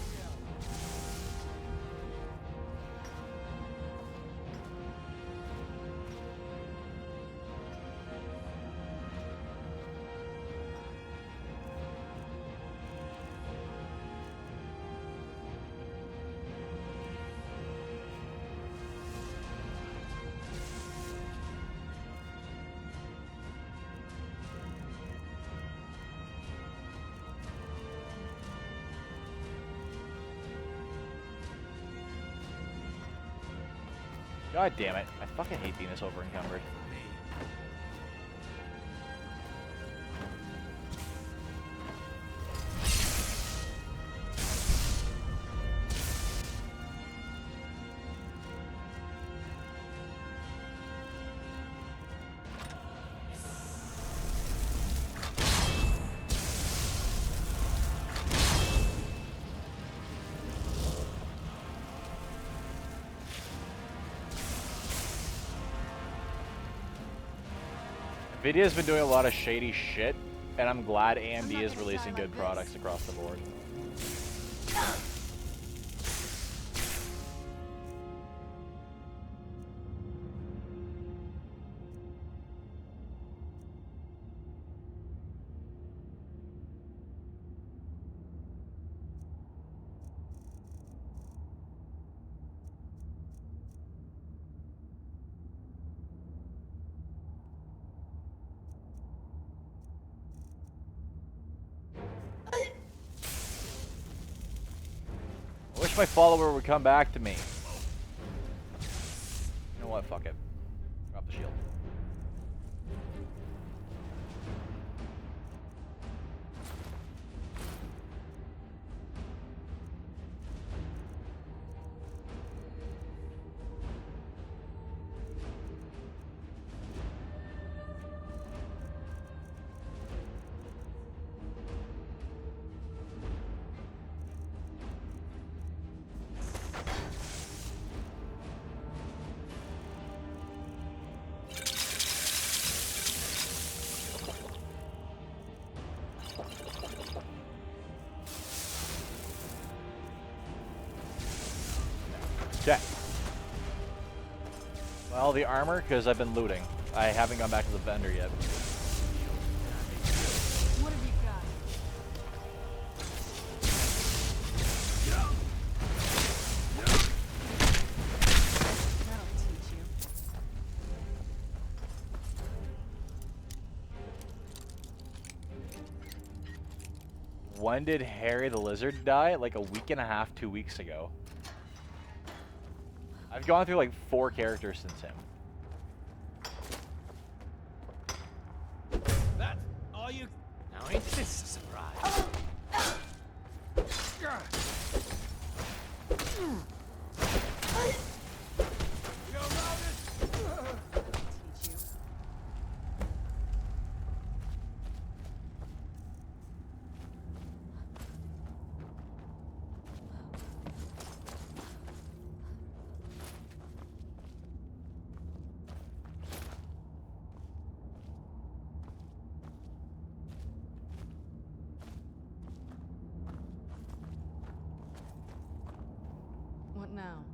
God damn it. I fucking hate being this over encumbered. NVIDIA's been doing a lot of shady shit, and I'm glad AMD is releasing good products across the board. I wish my follower would come back to me. You know what? Fuck it. Drop the shield. Okay. Well, the armor, because I've been looting. I haven't gone back to the vendor yet. What have you got? That'll teach you. When did Harry the Lizard die? Like a week and a half, 2 weeks ago. I've gone through like 4 characters since him. That's all you... Now ain't this a surprise? What now?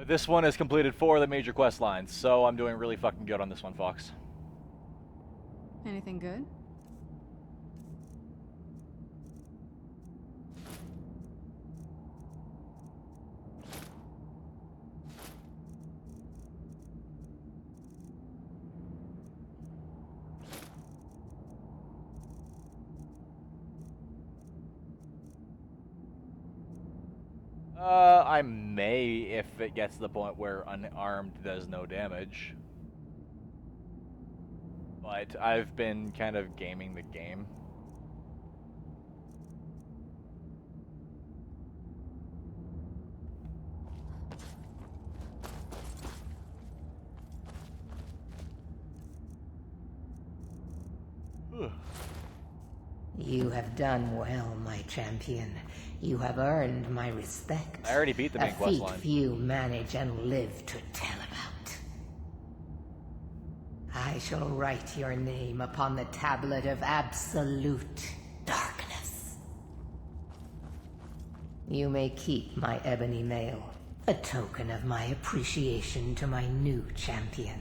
This one has completed 4 of the major quest lines, so I'm doing really fucking good on this one, Fox. Anything good? I may if it gets to the point where unarmed does no damage. But I've been kind of gaming the game. You have done well, my champion. You have earned my respect. I already beat the main quest line. A feat few manage and live to tell about. I shall write your name upon the tablet of absolute darkness. You may keep my ebony mail, a token of my appreciation to my new champion.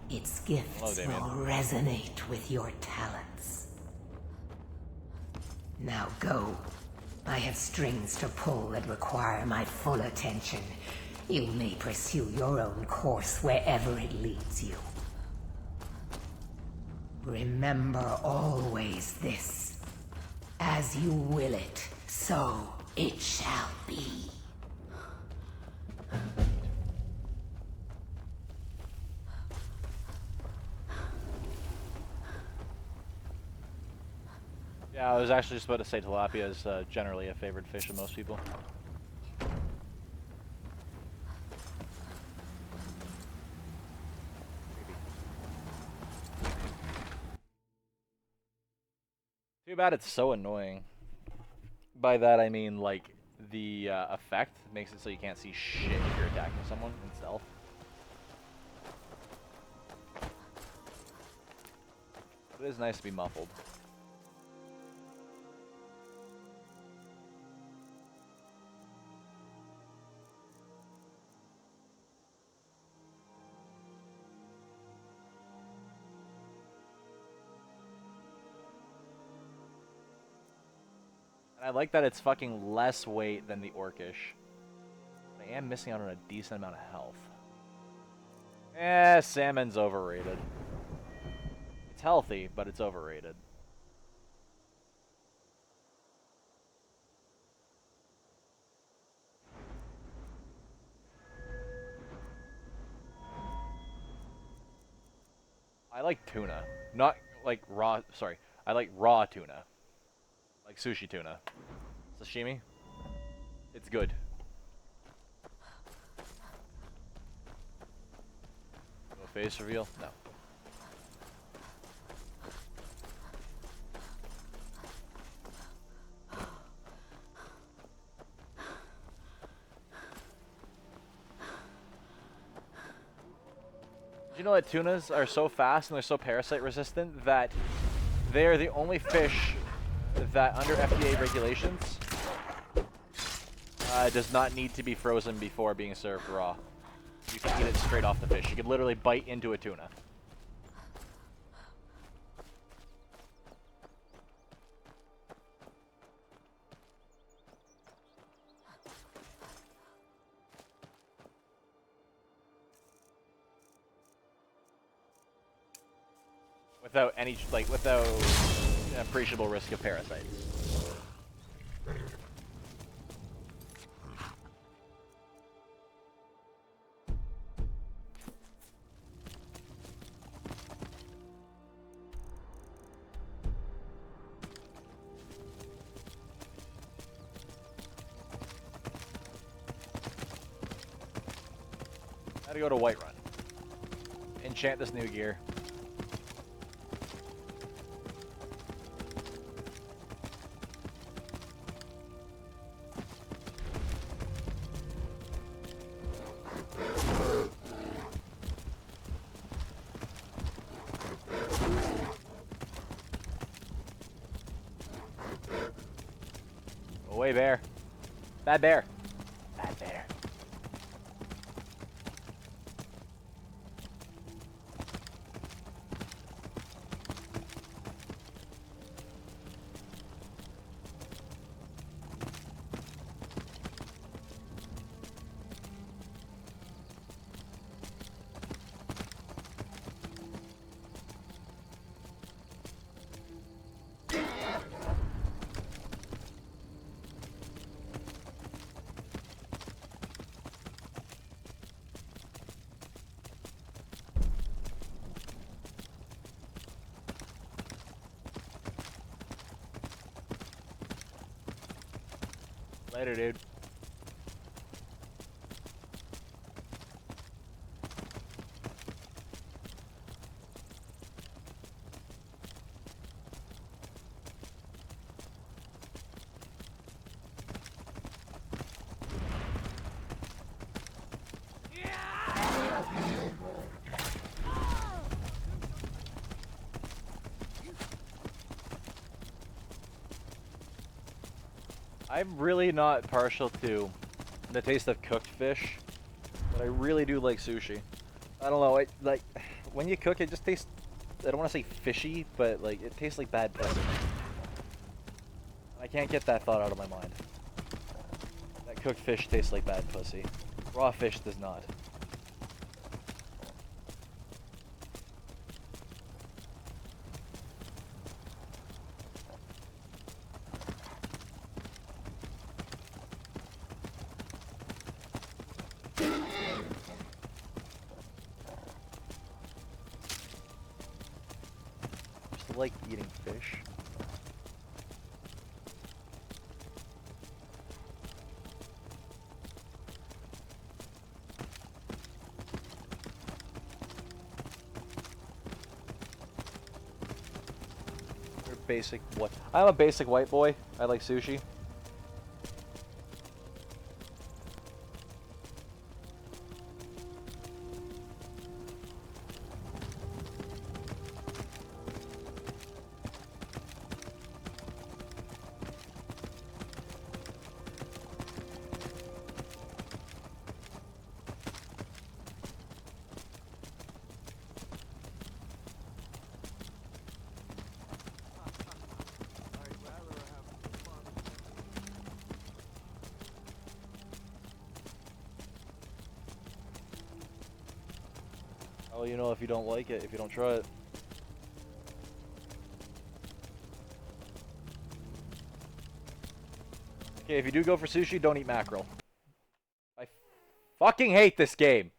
Its gifts will resonate with your talents. Now go. I have strings to pull that require my full attention. You may pursue your own course wherever it leads you. Remember always this. As you will it, so it shall be. Yeah, I was actually just about to say tilapia is generally a favorite fish of most people. Too bad it's so annoying. By that I mean, like, the effect makes it so you can't see shit if you're attacking someone in stealth. But it is nice to be muffled. I like that it's fucking less weight than the Orcish. I am missing out on a decent amount of health. Salmon's overrated. It's healthy, but it's overrated. I like tuna. Not like raw, sorry. I like raw tuna. Like sushi tuna. Sashimi. It's good. No face reveal? No. Did you know that tunas are so fast and they're so parasite resistant that they are the only fish that under FDA regulations does not need to be frozen before being served raw. You can eat it straight off the fish. You could literally bite into a tuna. Without any, like, without an appreciable risk of parasites. Gotta go to Whiterun. Enchant this new gear. Away, bear. Bad bear. Bad bear. Later, dude. I'm really not partial to the taste of cooked fish, but I really do like sushi. I don't know, like when you cook it just tastes, I don't want to say fishy, but like it tastes like bad pussy. I can't get that thought out of my mind. That cooked fish tastes like bad pussy. Raw fish does not. Just like eating fish. Basic what? I'm a basic white boy. I like sushi. Well, you know if you don't like it, if you don't try it. Okay, if you do go for sushi, don't eat mackerel. I fucking hate this game.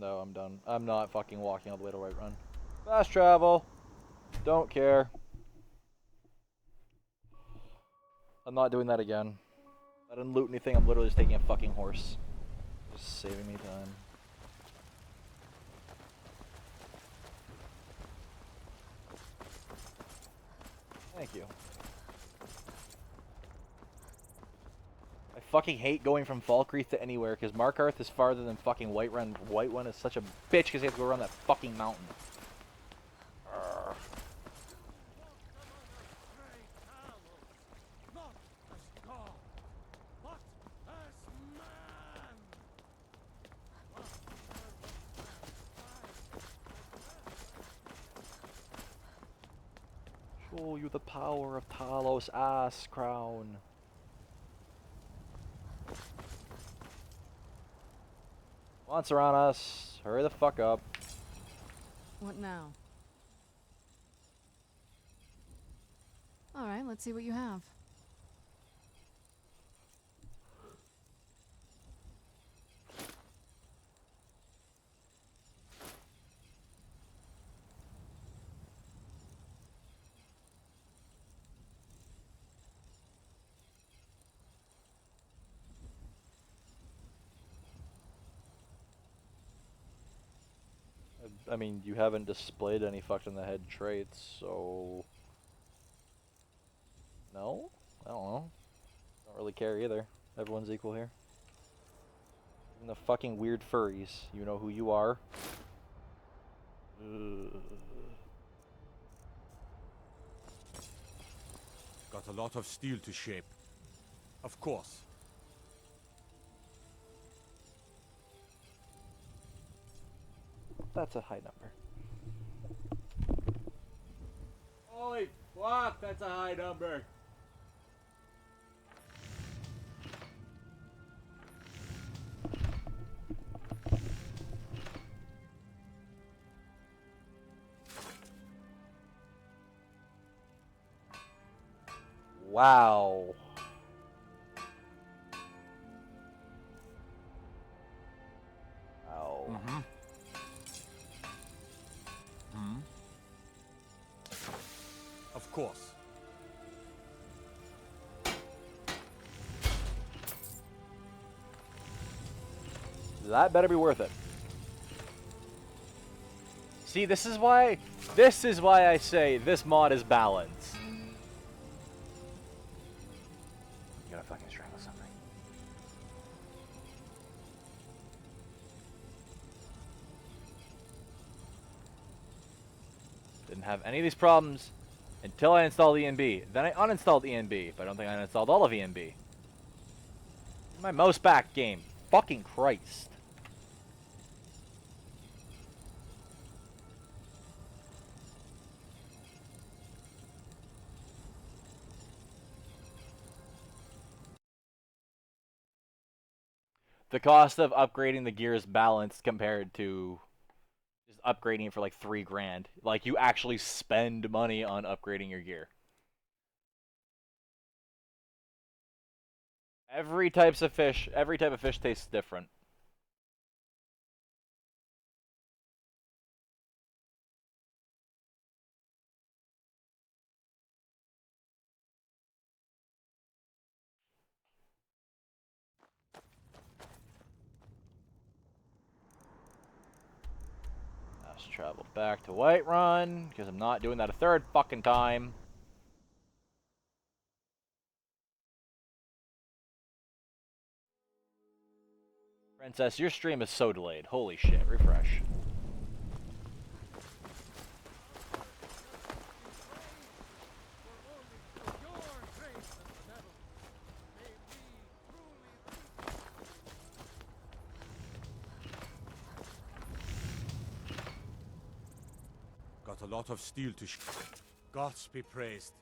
No, I'm done. I'm not fucking walking all the way to Whiterun. Fast travel. Don't care. I'm not doing that again. I didn't loot anything. I'm literally just taking a fucking horse. Just saving me time. Thank you. I fucking hate going from Falkreath to anywhere because Markarth is farther than fucking Whiterun. Whiterun is such a bitch because you have to go around that fucking mountain. Urgh. Show you the power of Talos' ass crown. Monster on us. Hurry the fuck up. What now? Alright, let's see what you have. I mean, you haven't displayed any fucked in the head traits, so... No? I don't know. Don't really care either. Everyone's equal here. Even the fucking weird furries. You know who you are. Got a lot of steel to shape. Of course. That's a high number. Holy fuck, that's a high number. Wow. Wow. Mm-hmm. Of course. That better be worth it. See, this is why I say this mod is balanced. You gotta fucking strangle something. Didn't have any of these problems until I installed ENB. Then I uninstalled ENB, but I don't think I uninstalled all of ENB. My mouse back game. Fucking Christ. The cost of upgrading the gear is balanced compared to just upgrading it for like $3 grand. Like, you actually spend money on upgrading your gear. Every type of fish tastes different. Let's travel back to Whiterun, because I'm not doing that a third fucking time. Princess, your stream is so delayed. Holy shit, refresh. Got a lot of steel to Gods be praised.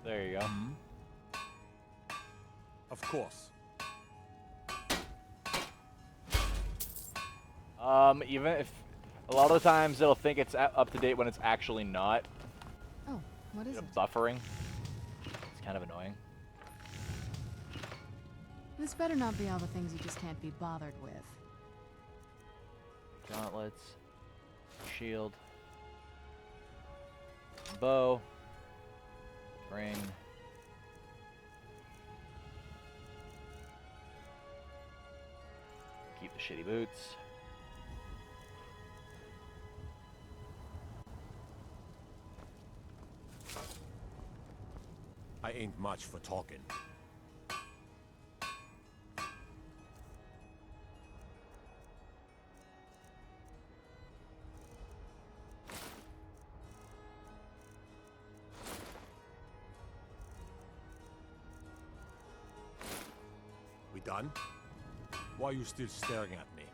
There you go. Of course. Even if a lot of the times it'll think it's up to date when it's actually not. Oh, what is it? Buffering. It's kind of annoying. This better not be all the things you just can't be bothered with. Gauntlets. Shield. Bow. Ring. Keep the shitty boots. I ain't much for talking. We done? Why are you still staring at me?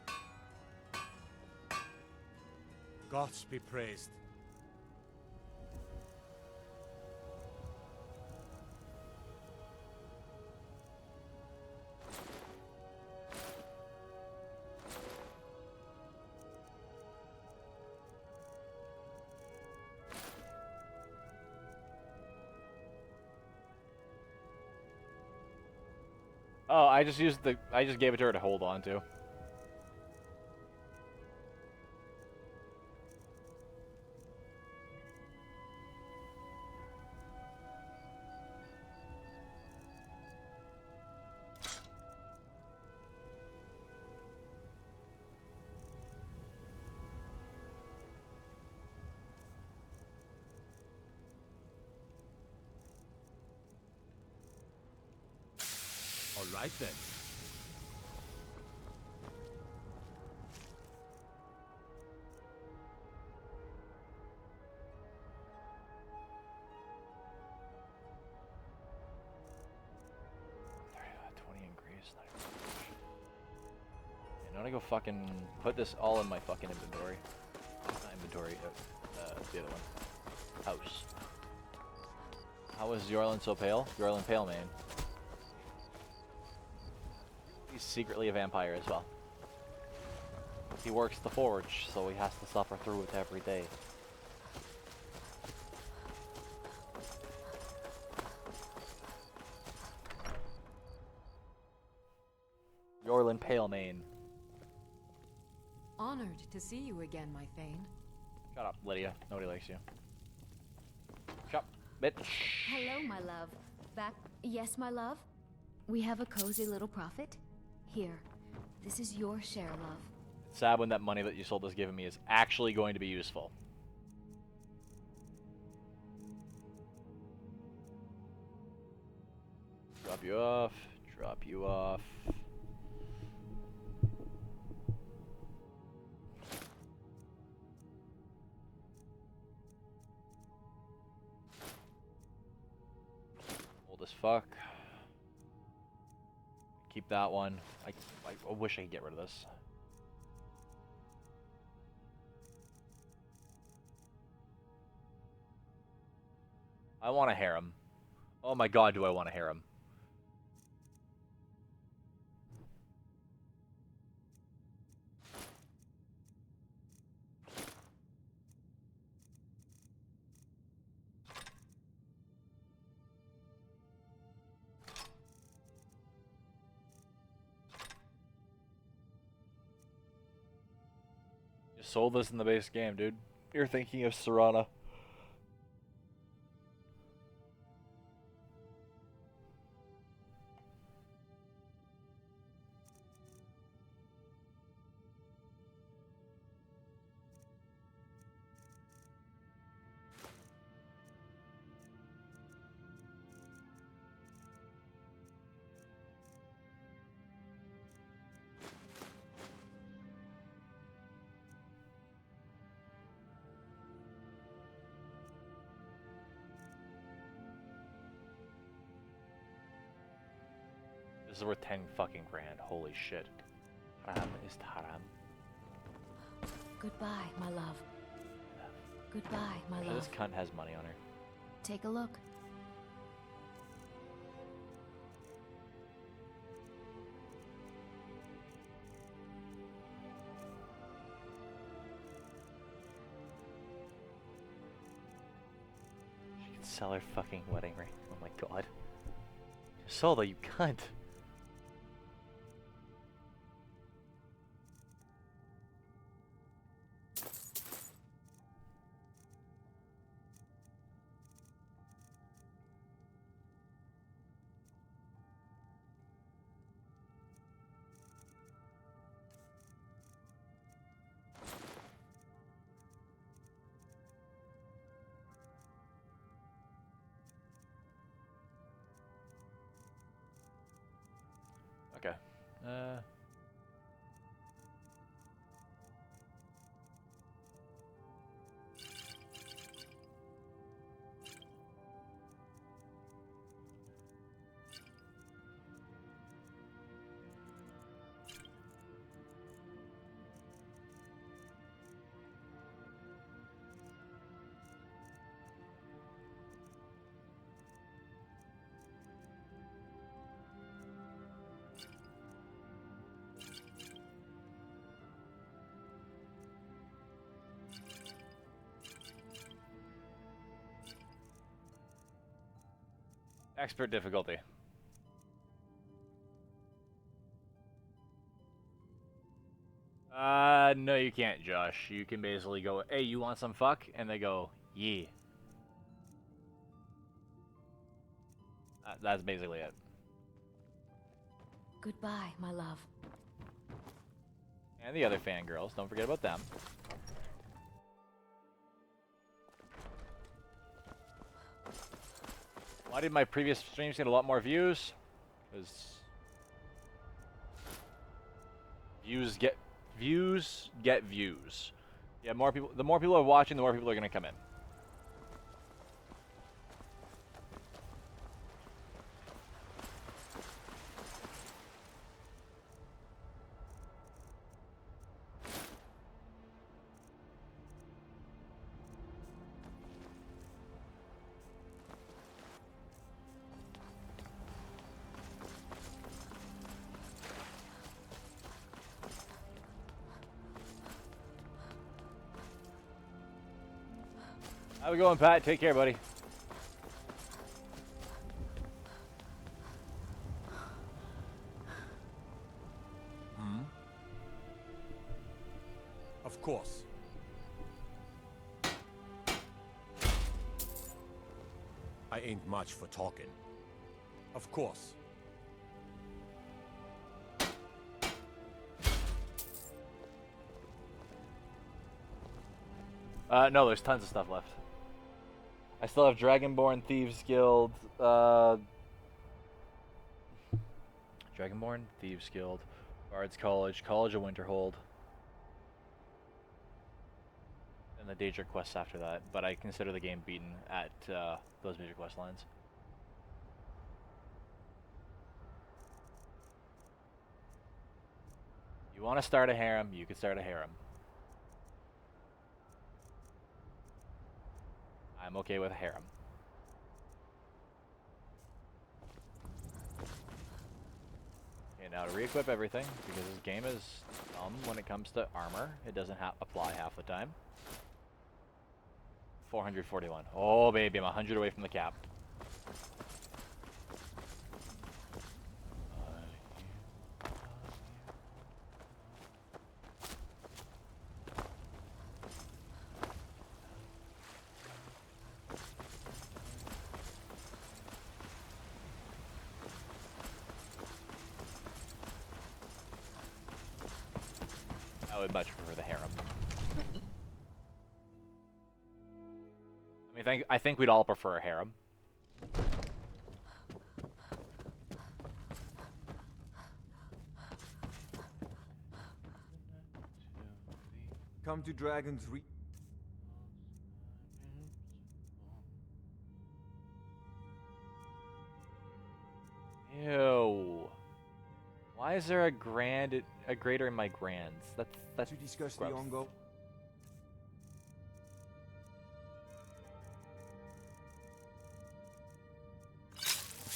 Gods be praised. Oh, I just gave it to her to hold on to. All right then. I'm gonna go fucking put this all in my fucking inventory. Not inventory, the other one. House. How is Yorlin so pale? Yorlin Pale Man. He's secretly a vampire as well. He works the forge, so he has to suffer through it every day. Yorlin Palemane. Honored to see you again, my Thane. Shut up, Lydia. Nobody likes you. Shut up, bitch. Hello, my love. Back. Yes, my love? We have a cozy little profit. Here. This is your share, love. It's sad when that money that you sold has given me is actually going to be useful. Drop you off. Drop you off. Old as fuck. Keep that one. I wish I could get rid of this. I want a harem. Oh my god, do I want a harem. You sold this in the base game, dude. You're thinking of Serana. This is worth 10 fucking grand. Holy shit. Haram is haram. Goodbye, my love. Goodbye, my love. This cunt has money on her. Take a look. She can sell her fucking wedding ring. Oh my god. Sold you cunt. Okay. Expert difficulty. No you can't, Josh. You can basically go, hey, you want some fuck? And they go, yeah. That's basically it. Goodbye, my love. And the other fangirls, don't forget about them. Why did my previous streams get a lot more views? Because views get views. Yeah, more people. The more people are watching, the more people are gonna come in. How we going, Pat? Take care, buddy. course. I ain't much for talking. Of course. No, there's tons of stuff left. I still have Dragonborn, Thieves Guild, Dragonborn, Thieves Guild, Bard's College, College of Winterhold, and the Daedra quests after that, but I consider the game beaten at those major quest lines. You want to start a harem, you can start a harem. I'm okay with a harem. Okay, now to re-equip everything, because this game is dumb when it comes to armor. It doesn't apply half the time. 441. Oh baby, I'm 100 away from the cap. I would much prefer the harem. I think we'd all prefer a harem. Come to Dragon's Reach. Ew. Why is there a grader in my grands? That's to discuss gross. the ongoing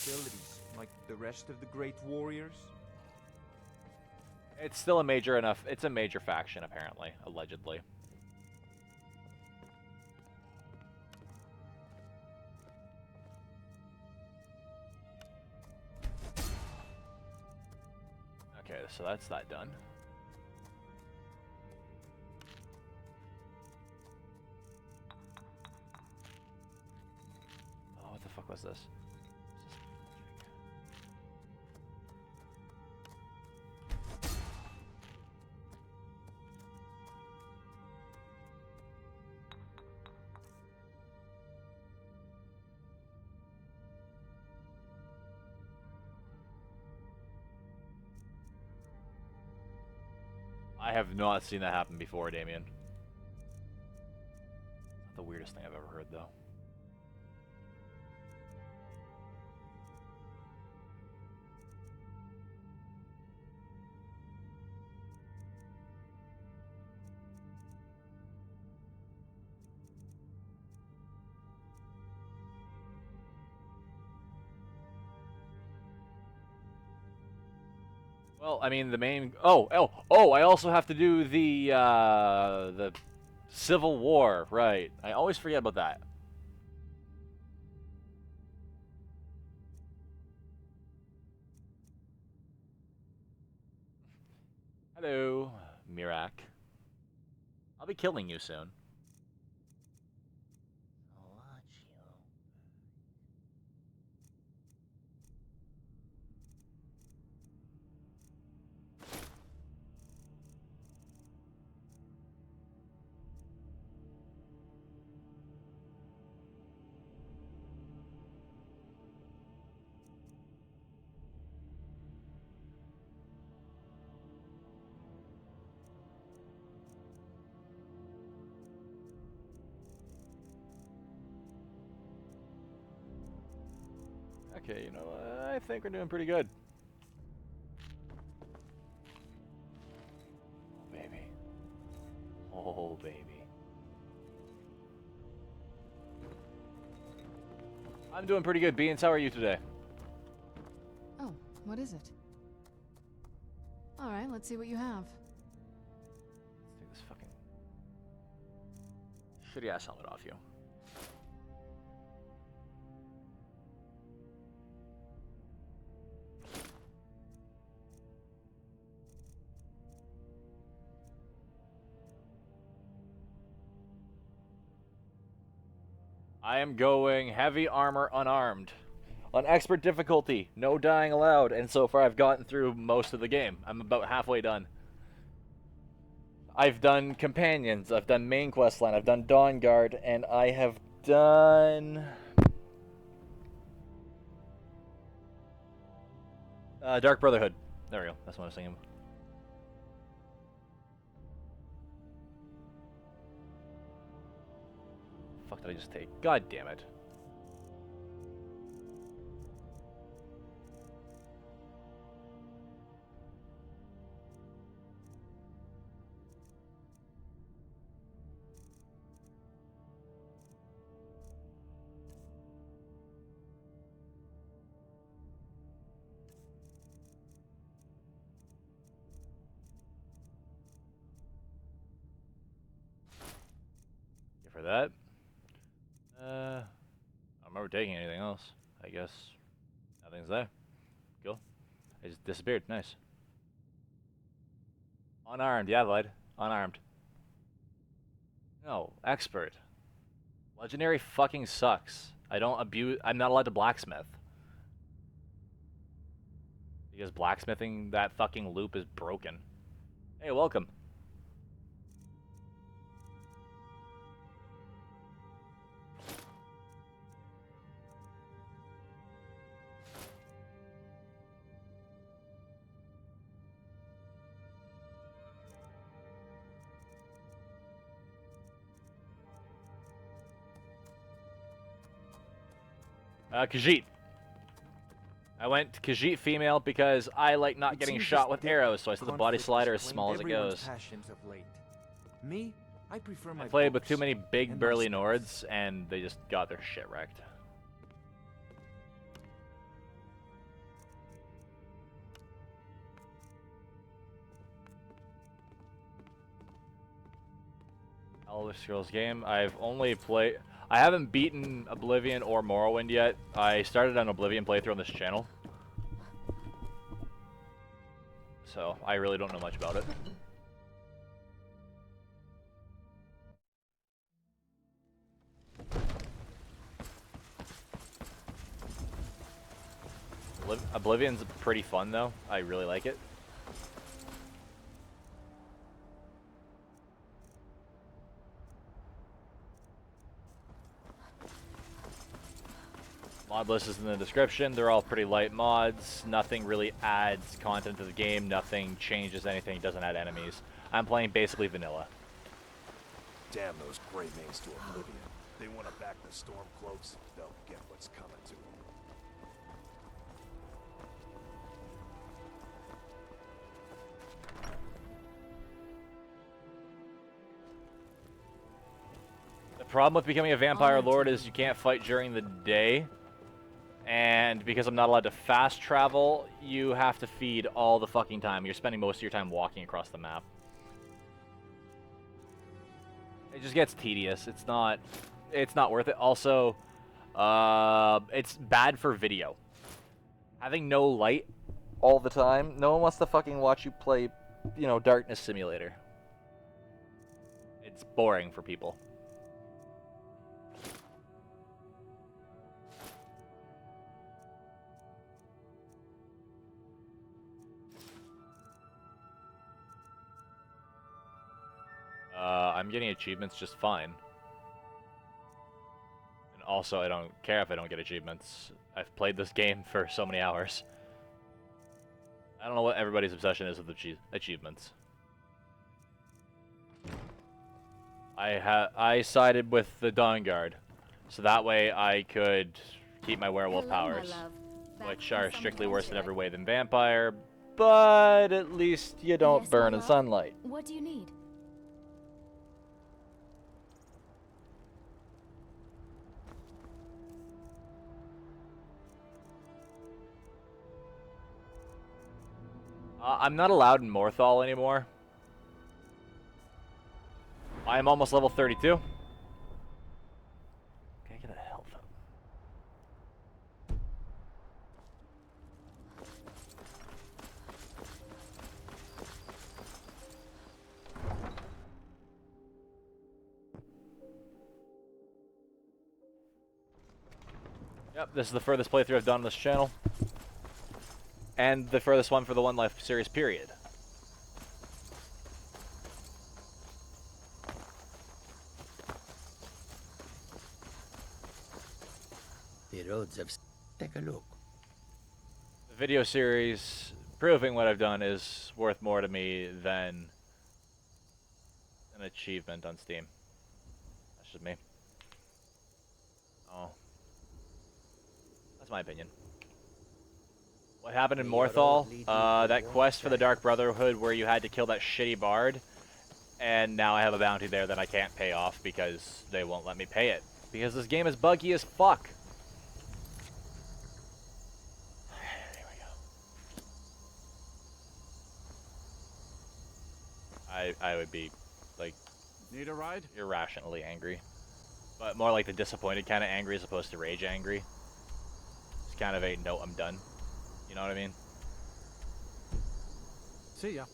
abilities, like the rest of the great warriors. It's still a major faction apparently, allegedly. Okay, so that's that done. Oh, what the fuck was this? I have not seen that happen before, Damien. Not the weirdest thing I've ever heard, though. Well, I mean, the main... Oh, I also have to do the Civil War, right. I always forget about that. Hello, Mirak. I'll be killing you soon. Okay, you know, I think we're doing pretty good. Oh, baby. Oh, baby. I'm doing pretty good, Beans. How are you today? Oh, what is it? Alright, let's see what you have. Let's take this fucking shitty ass helmet off you. I am going heavy armor unarmed. On expert difficulty, no dying allowed, and so far I've gotten through most of the game. I'm about halfway done. I've done companions, I've done main quest line, I've done Dawn Guard, and I have done... Dark Brotherhood. There we go, that's what I was thinking. Fuck did I just take? God damn it. For that. I don't remember taking anything else. I guess nothing's there. Cool. I just disappeared. Nice. Unarmed. Yeah, lied. Unarmed. No. Expert. Legendary fucking sucks. I'm not allowed to blacksmith. Because blacksmithing that fucking loop is broken. Hey, welcome. Khajiit. I went to Khajiit female because I like not getting shot with arrows, so I set the body slider as small as it goes. Me, I prefer my I played with too many big burly Nords, and they just got their shit wrecked. Elder Scrolls game. I haven't beaten Oblivion or Morrowind yet. I started an Oblivion playthrough on this channel. So, I really don't know much about it. Oblivion's pretty fun though. I really like it. Mod list is in the description. They're all pretty light mods. Nothing really adds content to the game. Nothing changes anything. Doesn't add enemies. I'm playing basically vanilla. Damn those Grey Mains to Oblivion. They want to back the Stormcloaks. They'll get what's coming to them. The problem with becoming a vampire lord is you can't fight during the day. And because I'm not allowed to fast travel, you have to feed all the fucking time. You're spending most of your time walking across the map. It just gets tedious. It's not worth it. Also, it's bad for video. Having no light all the time, no one wants to fucking watch you play, you know, Darkness Simulator. It's boring for people. I'm getting achievements just fine. And also, I don't care if I don't get achievements. I've played this game for so many hours. I don't know what everybody's obsession is with achievements. I sided with the Dawn Guard, so that way I could keep my werewolf powers, which are strictly worse in every way than vampire, but at least you don't burn in sunlight. What do you need? I'm not allowed in Morthal anymore. I am almost level 32. Okay, get the health up. Yep, this is the furthest playthrough I've done on this channel. And the furthest one for the One Life series, period. The roads have... Take a look. The video series proving what I've done is worth more to me than an achievement on Steam. That's just me. Oh. That's my opinion. What happened in Morthal? That quest for the Dark Brotherhood where you had to kill that shitty bard, and now I have a bounty there that I can't pay off because they won't let me pay it. Because this game is buggy as fuck. There we go. I would be, like... Need a ride? Irrationally angry. But more like the disappointed kind of angry as opposed to rage angry. It's kind of a, no, I'm done. You know what I mean? See ya.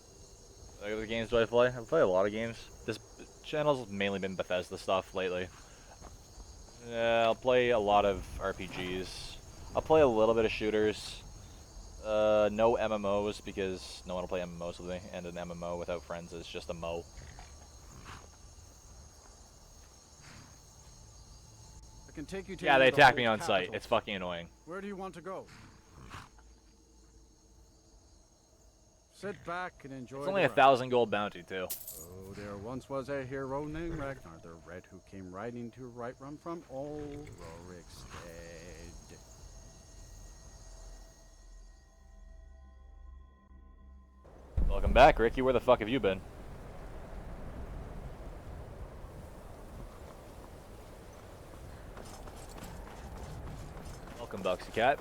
What other games do I play? I play a lot of games. This channel's mainly been Bethesda stuff lately. Yeah, I'll play a lot of RPGs. I'll play a little bit of shooters. No MMOs because no one will play MMOs with me, and an MMO without friends is just a mo. I can take you to Yeah, they the attack me whole on sight. capital. It's fucking annoying. Where do you want to go? Sit back and enjoy. It's only the a ride. 1,000 gold bounty too. Oh, there once was a hero named Ragnar the Red who came riding to right run from old Rorikstead. Welcome back, Ricky. Where the fuck have you been? Welcome, Buxy Cat.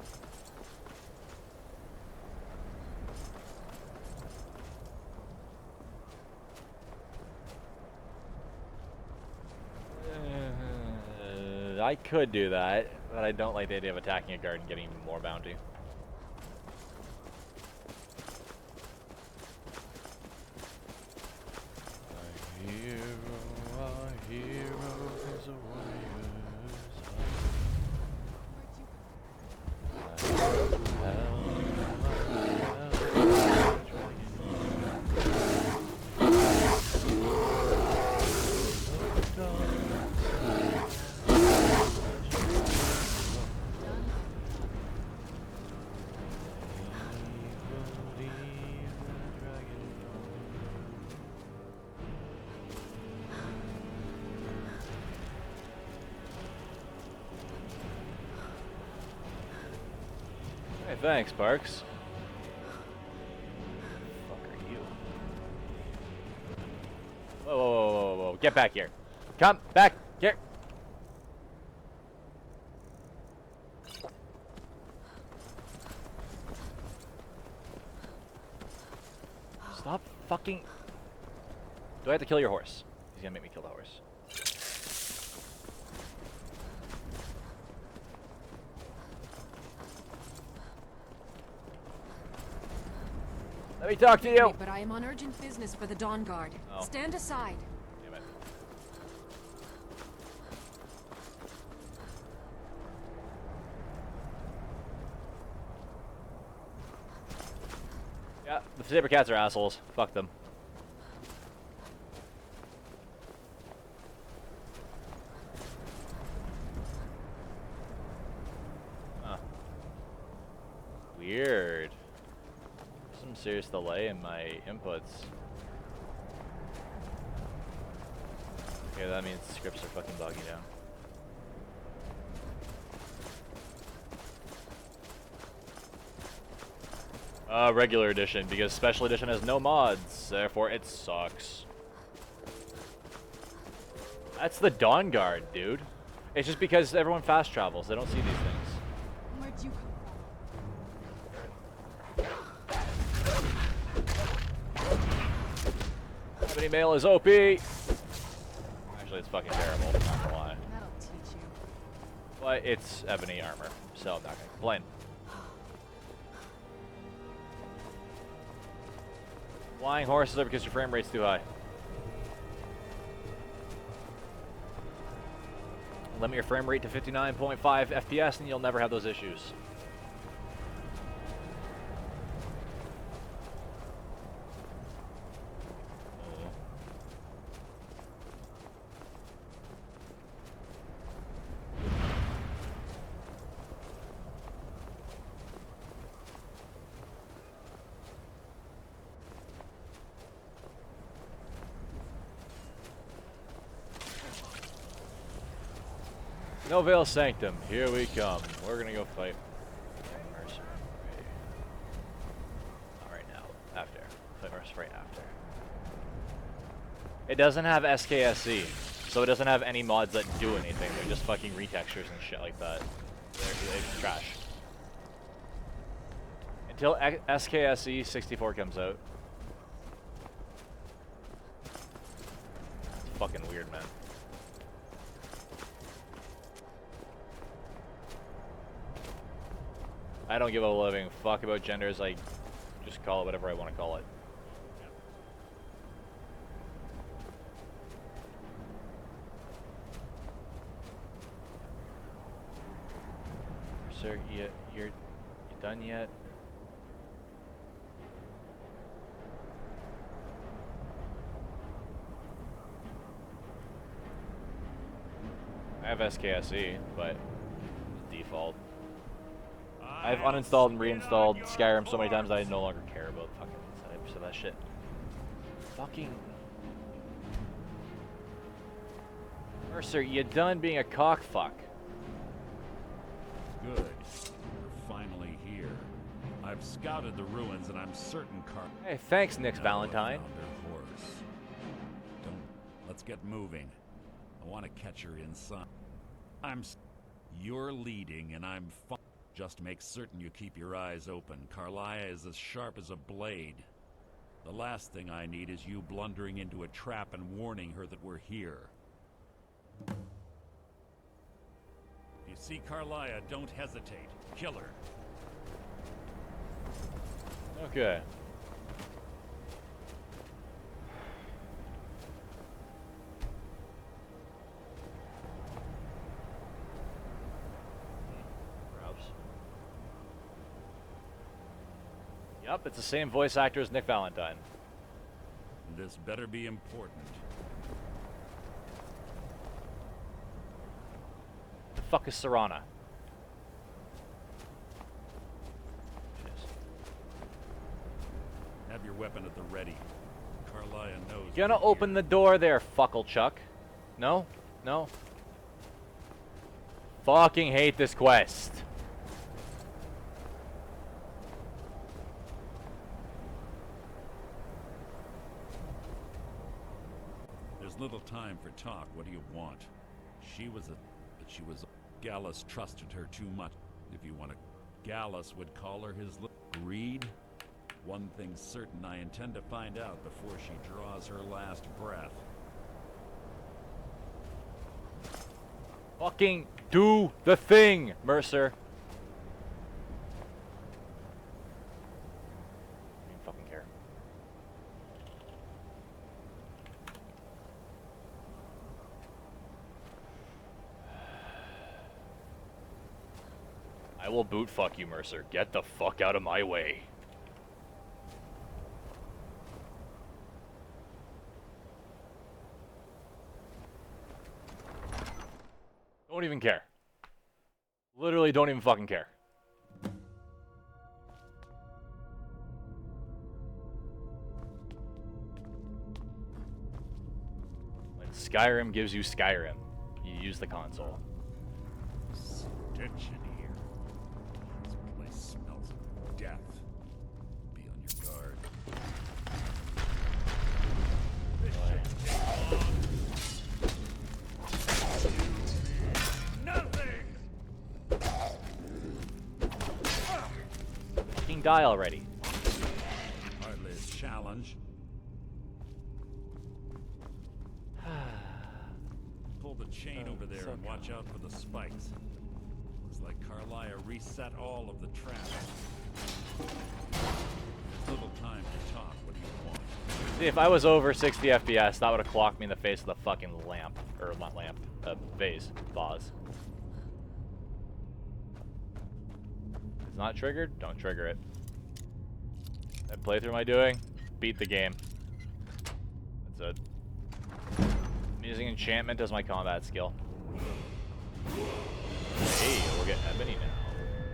I could do that, but I don't like the idea of attacking a guard and getting even more bounty. Our hero is a Hey, thanks, Parks. What the fuck are you? Whoa, whoa, whoa, whoa, whoa. Get back here. Come back here. Stop fucking... Do I have to kill your horse? He's gonna make me kill the horse. Let me talk to you. But I am on urgent business for the Dawn Guard. Oh. Stand aside. Damn it. Yeah, the saber cats are assholes. Fuck them. Huh. Weird. Some serious delay in my inputs. Okay, that means scripts are fucking bogging down. Regular edition, because special edition has no mods, therefore it sucks. That's the Dawn Guard, dude. It's just because everyone fast travels, they don't see these things. Where'd you come Ebony Mail is OP! Actually, it's fucking terrible, I'm not gonna lie. That'll teach you. But it's ebony armor, so I'm not gonna complain. Flying horses are because your frame rate's too high. Limit your frame rate to 59.5 FPS and you'll never have those issues. No Veil Sanctum, here we come. We're gonna go fight Mercer. Not right now, after. Fight Mercer right after. It doesn't have SKSE, so it doesn't have any mods that do anything. They're just fucking retextures and shit like that. They're trash. Until SKSE 64 comes out. It's fucking weird, man. I don't give a living fuck about genders. I just call it whatever I want to call it. Sir, you're done yet? I have SKSE, but default. I've uninstalled and reinstalled Skyrim so many times that I no longer care about fucking types of that shit. Fucking Mercer, you done being a cockfuck? Good. We're finally here. I've scouted the ruins and I'm certain Hey, thanks, Nick's Valentine. Their horse. Let's get moving. I want to catch her inside. You're leading and I'm fine. Just make certain you keep your eyes open. Karliah is as sharp as a blade. The last thing I need is you blundering into a trap and warning her that we're here. If you see Karliah, don't hesitate. Kill her. Okay. Yep, it's the same voice actor as Nick Valentine. This better be important. The fuck is Serana? Have your weapon at the ready. Karliah knows. You gonna open the door there, fuckle Chuck? No? No? Fucking hate this quest. Little time for talk. What do you want? Gallus trusted her too much. If you want to, Gallus would call her his greed. One thing's certain, I intend to find out before she draws her last breath. Fucking do the thing, Mercer. I don't fucking care. I will boot fuck you, Mercer. Get the fuck out of my way. Don't even care. Literally don't even fucking care. When Skyrim gives you Skyrim, you use the console. Stench in here. This place smells of death. Be on your guard. This should take long. Fucking die already. Hardly a challenge. Pull the chain over there and watch out for the spikes. Looks like Karliah reset all of the traps. There's little time to talk. What do you want? See, if I was over 60 FPS, that would have clocked me in the face with a fucking lamp. Or not lamp. phase. Pause. If it's not triggered, don't trigger it. What playthrough am I doing? Beat the game. That's it. I'm using enchantment as my combat skill. Hey, we'll get ebony now.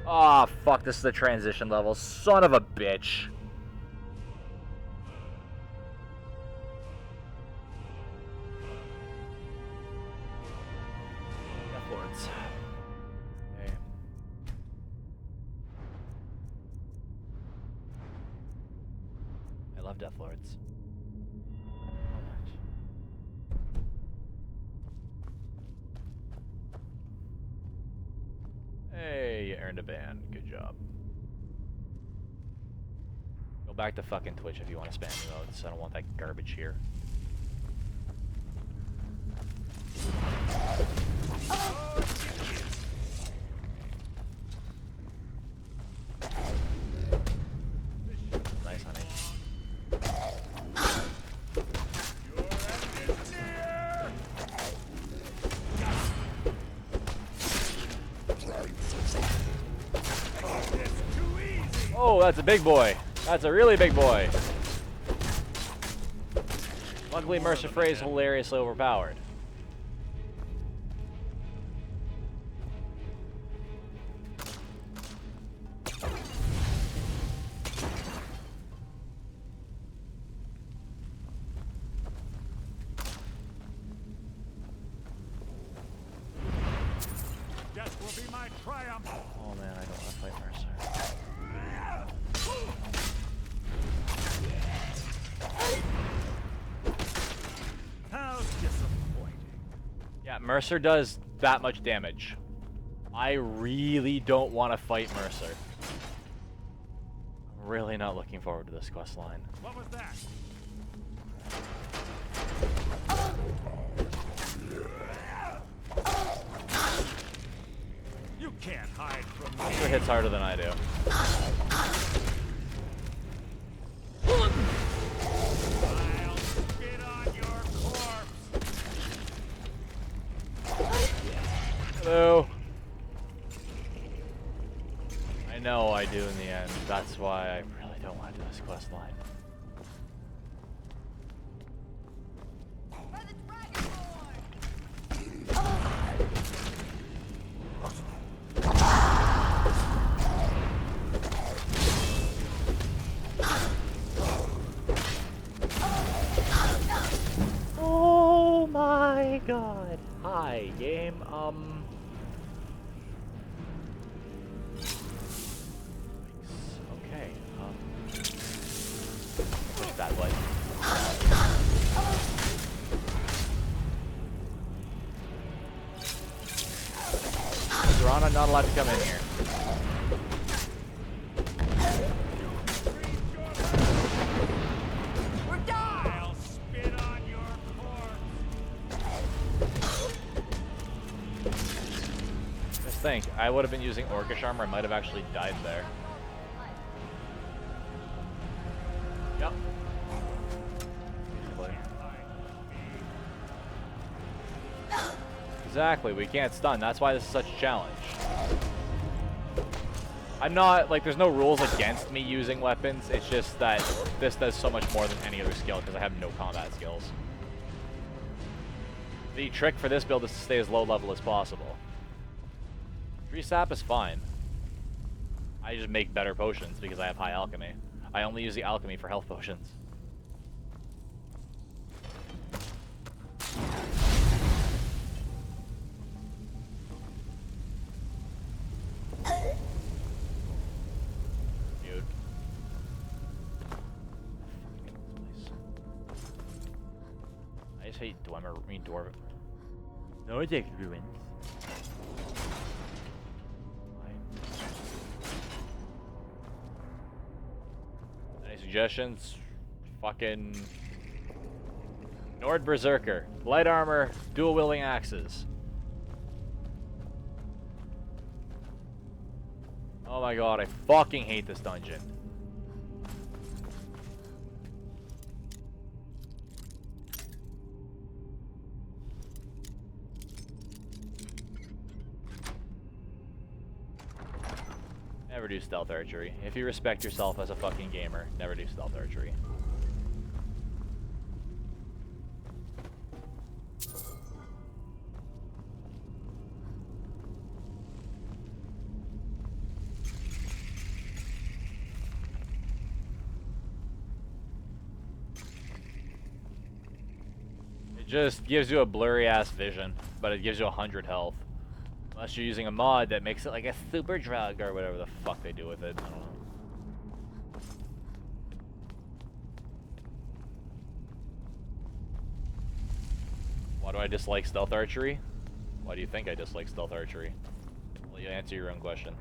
Ah, fuck, this is the transition level. Son of a bitch. Death Lords. Okay. I love Death Lords. Hey, you earned a ban. Good job. Go back to fucking Twitch if you want to spam emotes. I don't want that garbage here. Nice, honey. Oh, that's a big boy. That's a really big boy. Luckily, Mercer Frey is hilariously overpowered. Death will be my triumph. Oh man, I don't want to fight Mercer. How disappointing. Yeah, Mercer does that much damage. I really don't want to fight Mercer. I'm really not looking forward to this quest line. What was that? You can't hide from me. Mercer hits harder than I do. I'll spit on your corpse. Hello. I know I do in the end. That's why I really don't want to do this quest line. Oh my god. Hi, game. Okay. Push that way. Serana not allowed to come in here. I'll spit on your corpse. Just think, I would have been using Orcish armor, I might have actually died there. Yep. Basically. Exactly, we can't stun. That's why this is such a challenge. I'm not, like, there's no rules against me using weapons. It's just that this does so much more than any other skill because I have no combat skills. The trick for this build is to stay as low level as possible. Tree sap is fine. I just make better potions because I have high alchemy. I only use the alchemy for health potions. Dude. I just hate Dwemer, I mean Dwarven. No, I take ruins. Any suggestions? Fucking Nord Berserker, light armor, dual wielding axes. Oh my god, I fucking hate this dungeon. Never do stealth archery. If you respect yourself as a fucking gamer, never do stealth archery. It just gives you a blurry ass vision, but it gives you 100 health. Unless you're using a mod that makes it like a super drug or whatever the fuck they do with it. I don't know. Why do I dislike stealth archery? Why do you think I dislike stealth archery? Well, you answer your own question.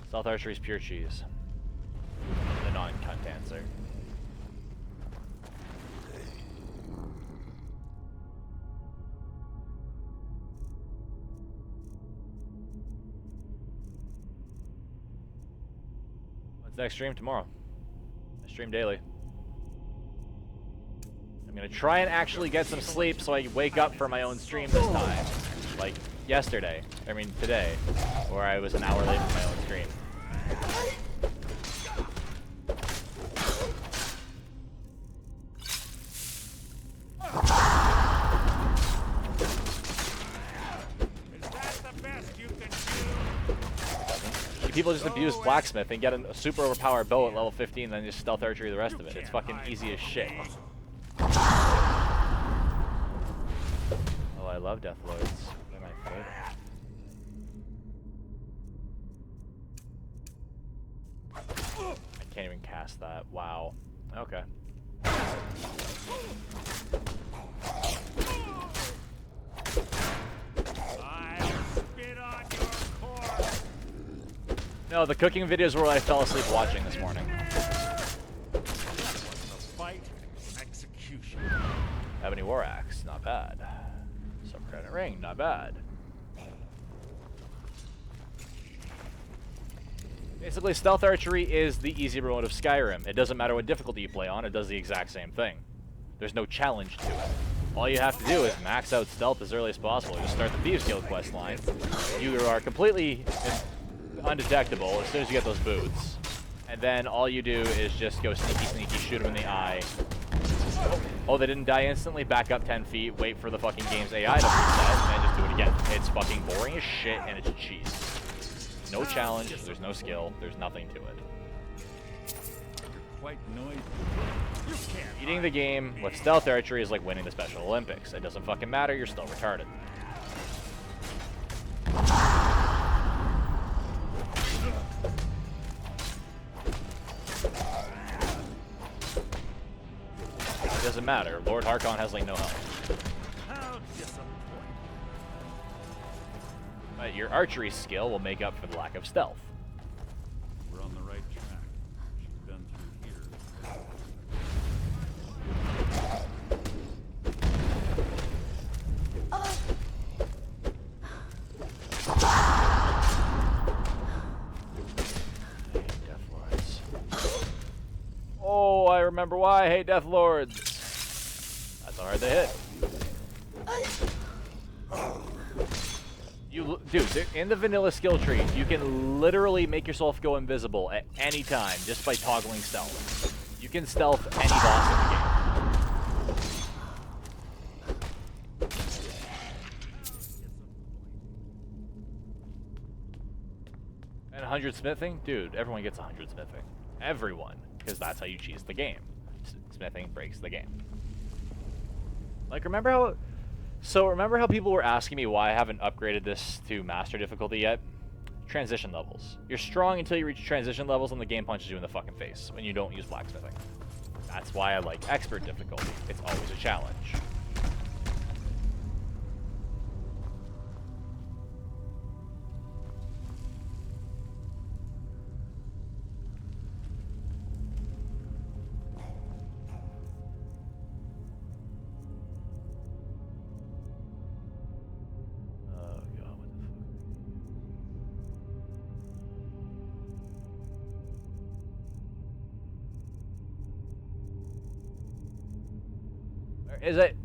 Stealth archery is pure cheese. The non-cunt answer. What's next stream? Tomorrow. I stream daily. I'm gonna try and actually get some sleep so I can wake up for my own stream this time. Like yesterday. I mean today. Where I was an hour late for my own stream. People just abuse blacksmithing, get a super overpowered bow at level 15, then just stealth archery the rest of it. It's fucking easy as shit. Oh, I love Death Lords. They're my favorite. I can't even cast that. Wow. Okay. No, the cooking videos were what I fell asleep watching this morning. Fight, execution. Ebony War Axe, not bad. Subcredit Ring, not bad. Basically, stealth archery is the easy mode of Skyrim. It doesn't matter what difficulty you play on, it does the exact same thing. There's no challenge to it. All you have to do is max out stealth as early as possible. Just start the Thieves Guild questline. You are completely undetectable as soon as you get those boots. And then all you do is just go sneaky, shoot them in the eye. Oh, they didn't die instantly, back up 10 feet, wait for the fucking game's AI to reset, and then just do it again. It's fucking boring as shit, and it's cheese. No challenge, there's no skill, there's nothing to it. You're quite noisy. Beating the game with stealth archery is like winning the Special Olympics. It doesn't fucking matter, you're still retarded. It doesn't matter. Lord Harkon has like no health. How disappointing. But your archery skill will make up for the lack of stealth. We're on the right track. She's been through here. Oh, I remember why I hate Death Lords. That's how hard they hit. Dude, in the vanilla skill tree, you can literally make yourself go invisible at any time just by toggling stealth. You can stealth any boss in the game. And 100 smithing? Dude, everyone gets 100 smithing. Everyone. Because that's how you cheese the game. Smithing breaks the game. Like, remember how people were asking me why I haven't upgraded this to master difficulty yet? Transition levels. You're strong until you reach transition levels and the game punches you in the fucking face when you don't use blacksmithing. That's why I like expert difficulty. It's always a challenge. Is it?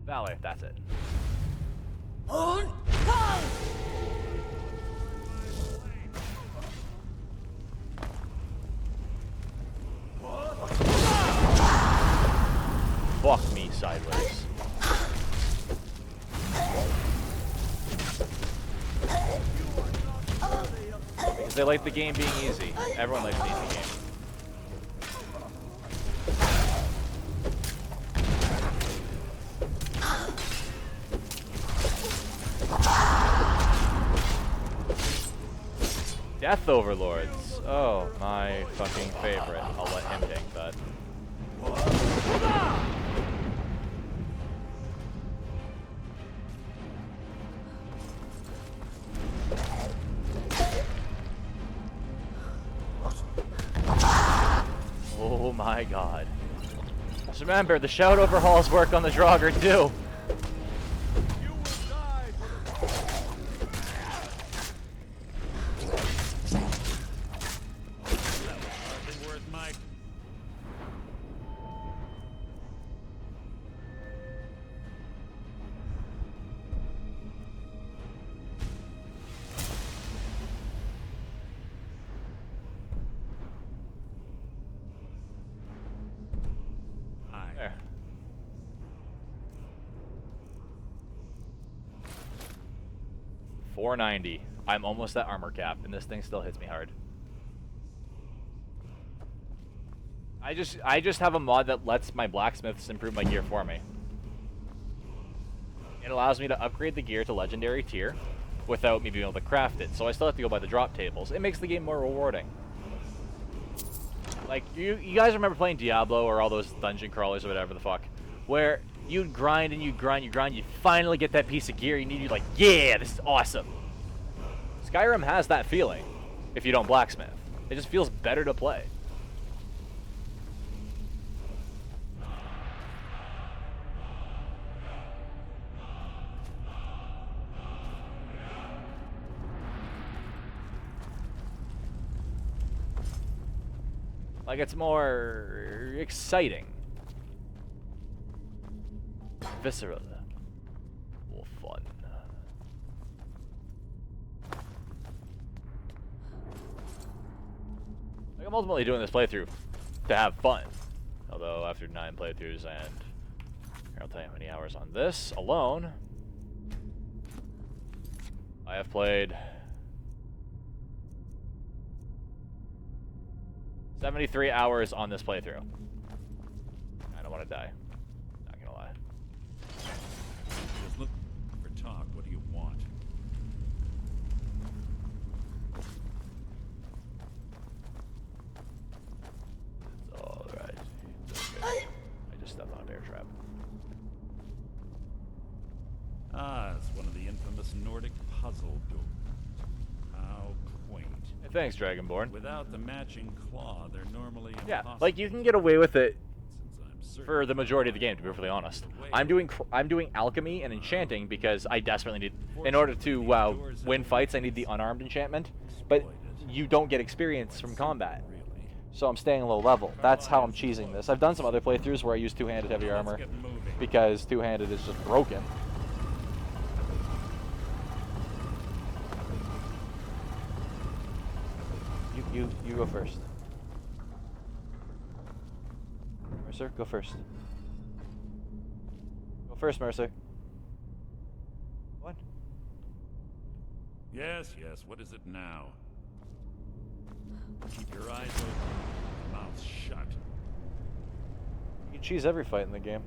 Valley, that's it. Fuck me sideways. Because they like the game being easy. Everyone likes the easy game. Death Overlords. Oh, my fucking favorite. I'll let him take that. Oh my god. Just remember, the shout overhauls work on the Draugr too. There. $490. I'm almost at armor cap, and this thing still hits me hard. I just have a mod that lets my blacksmiths improve my gear for me. It allows me to upgrade the gear to legendary tier without me being able to craft it, so I still have to go by the drop tables. It makes the game more rewarding. Like, you guys remember playing Diablo or all those dungeon crawlers or whatever the fuck, where you'd grind and you'd grind, you'd finally get that piece of gear you need, you're like, yeah, this is awesome. Skyrim has that feeling if you don't blacksmith. It just feels better to play. Like, it's more exciting. Visceral. More fun. Like, I'm ultimately doing this playthrough to have fun. Although, after 9 playthroughs and... Here, I'll tell you how many hours on this alone. I have played... 73 hours on this playthrough. I don't want to die. Not gonna lie. Just look for talk. What do you want? It's alright. Okay. I just stepped on a bear trap. Ah, it's one of the infamous Nordic puzzle doors. How quaint. Hey, thanks, Dragonborn. Without the matching claw, they're normally Yeah, impossible. like you can get away with it for the majority of the game, to be perfectly honest. I'm doing alchemy and enchanting because I desperately need, in order to win fights, I need the unarmed enchantment. But you don't get experience from combat, so I'm staying low level. That's how I'm cheesing this. I've done some other playthroughs where I use two-handed heavy armor because two-handed is just broken. You go first. Mercer, go first. Go first, Mercer. What? Yes, yes. What is it now? Keep your eyes open, mouth shut. You can cheese every fight in the game.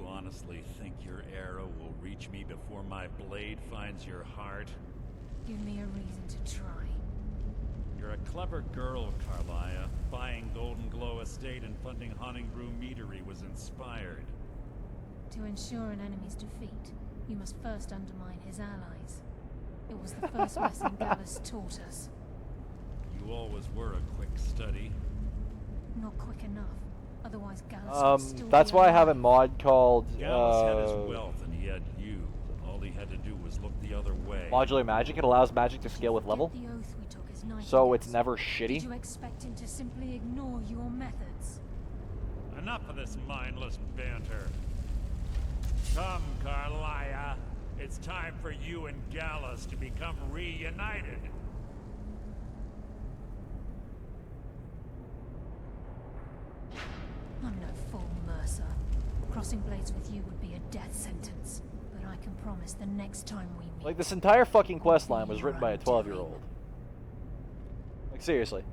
Honestly think your arrow will reach me before my blade finds your heart? Give me a reason to try. You're a clever girl, Carlia. Buying Golden Glow Estate and funding Honningbrew Meadery was inspired. To ensure an enemy's defeat, you must first undermine his allies. It was the first lesson Gallus taught us. You always were a quick study. Not quick enough. Otherwise, Gallus would still That's be why I have a alive. mod called Gallus had his wealth and he had you. All he had to do was look the other way. Modular Magic. It allows magic to scale with level, The oath we took as so it's nightingales. never Did shitty. you expect him to simply ignore your methods? Enough of this mindless banter. Come, Carlia. It's time for you and Gallus to become reunited. I'm no fool, Mercer. Crossing blades with you would be a death sentence. But I can promise the next time we meet... Like, this entire fucking quest line was written by a 12-year-old. Like, seriously.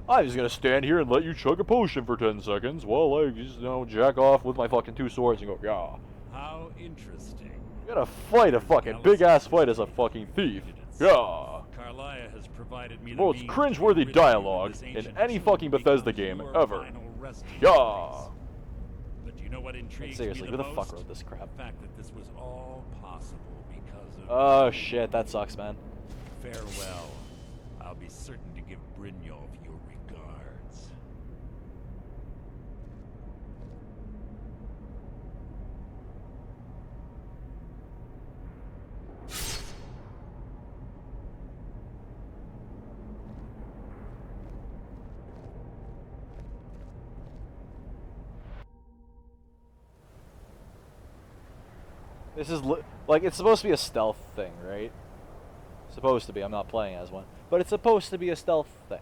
I'm just gonna stand here and let you chug a potion for 10 seconds while I just, jack off with my fucking 2 swords and go, yeah. How interesting. You gotta fight a fucking big-ass fight as a fucking thief. Yeah. Carlia has provided me the Most means to cringeworthy rid dialogue this in ancient any tomb fucking Bethesda because game you are ever. final resting Yeah. place. But do you know what intrigues Seriously, me who the the most? fuck wrote this crap? The fact that this was all possible because of Oh shit, that sucks, man. Farewell. I'll be certain to give Brynjolf your regards. This is like, it's supposed to be a stealth thing, right? Supposed to be. I'm not playing as one, but it's supposed to be a stealth thing.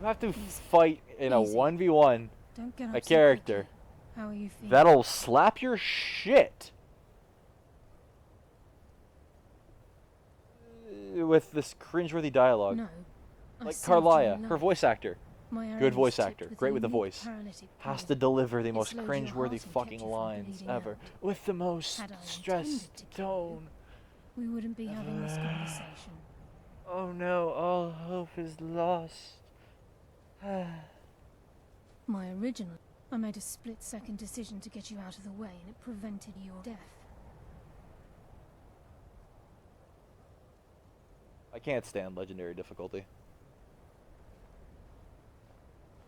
You have to fight in a 1v1 Don't get a up so character quickly. How are you feeling? that'll slap your shit with this cringeworthy dialogue. No. I Like saved your Carlia, her life. voice actor. My Good arrows voice tipped actor, with great a with the unique voice. paralytic Has power. to deliver the It most slowed your heart cringeworthy and kept fucking you from lines bleeding ever, out. with the most Had I stressed intended to kill tone. We wouldn't be having this conversation. Oh no, all hope is lost. My original. I made a split-second decision to get you out of the way, and it prevented your death. I can't stand legendary difficulty.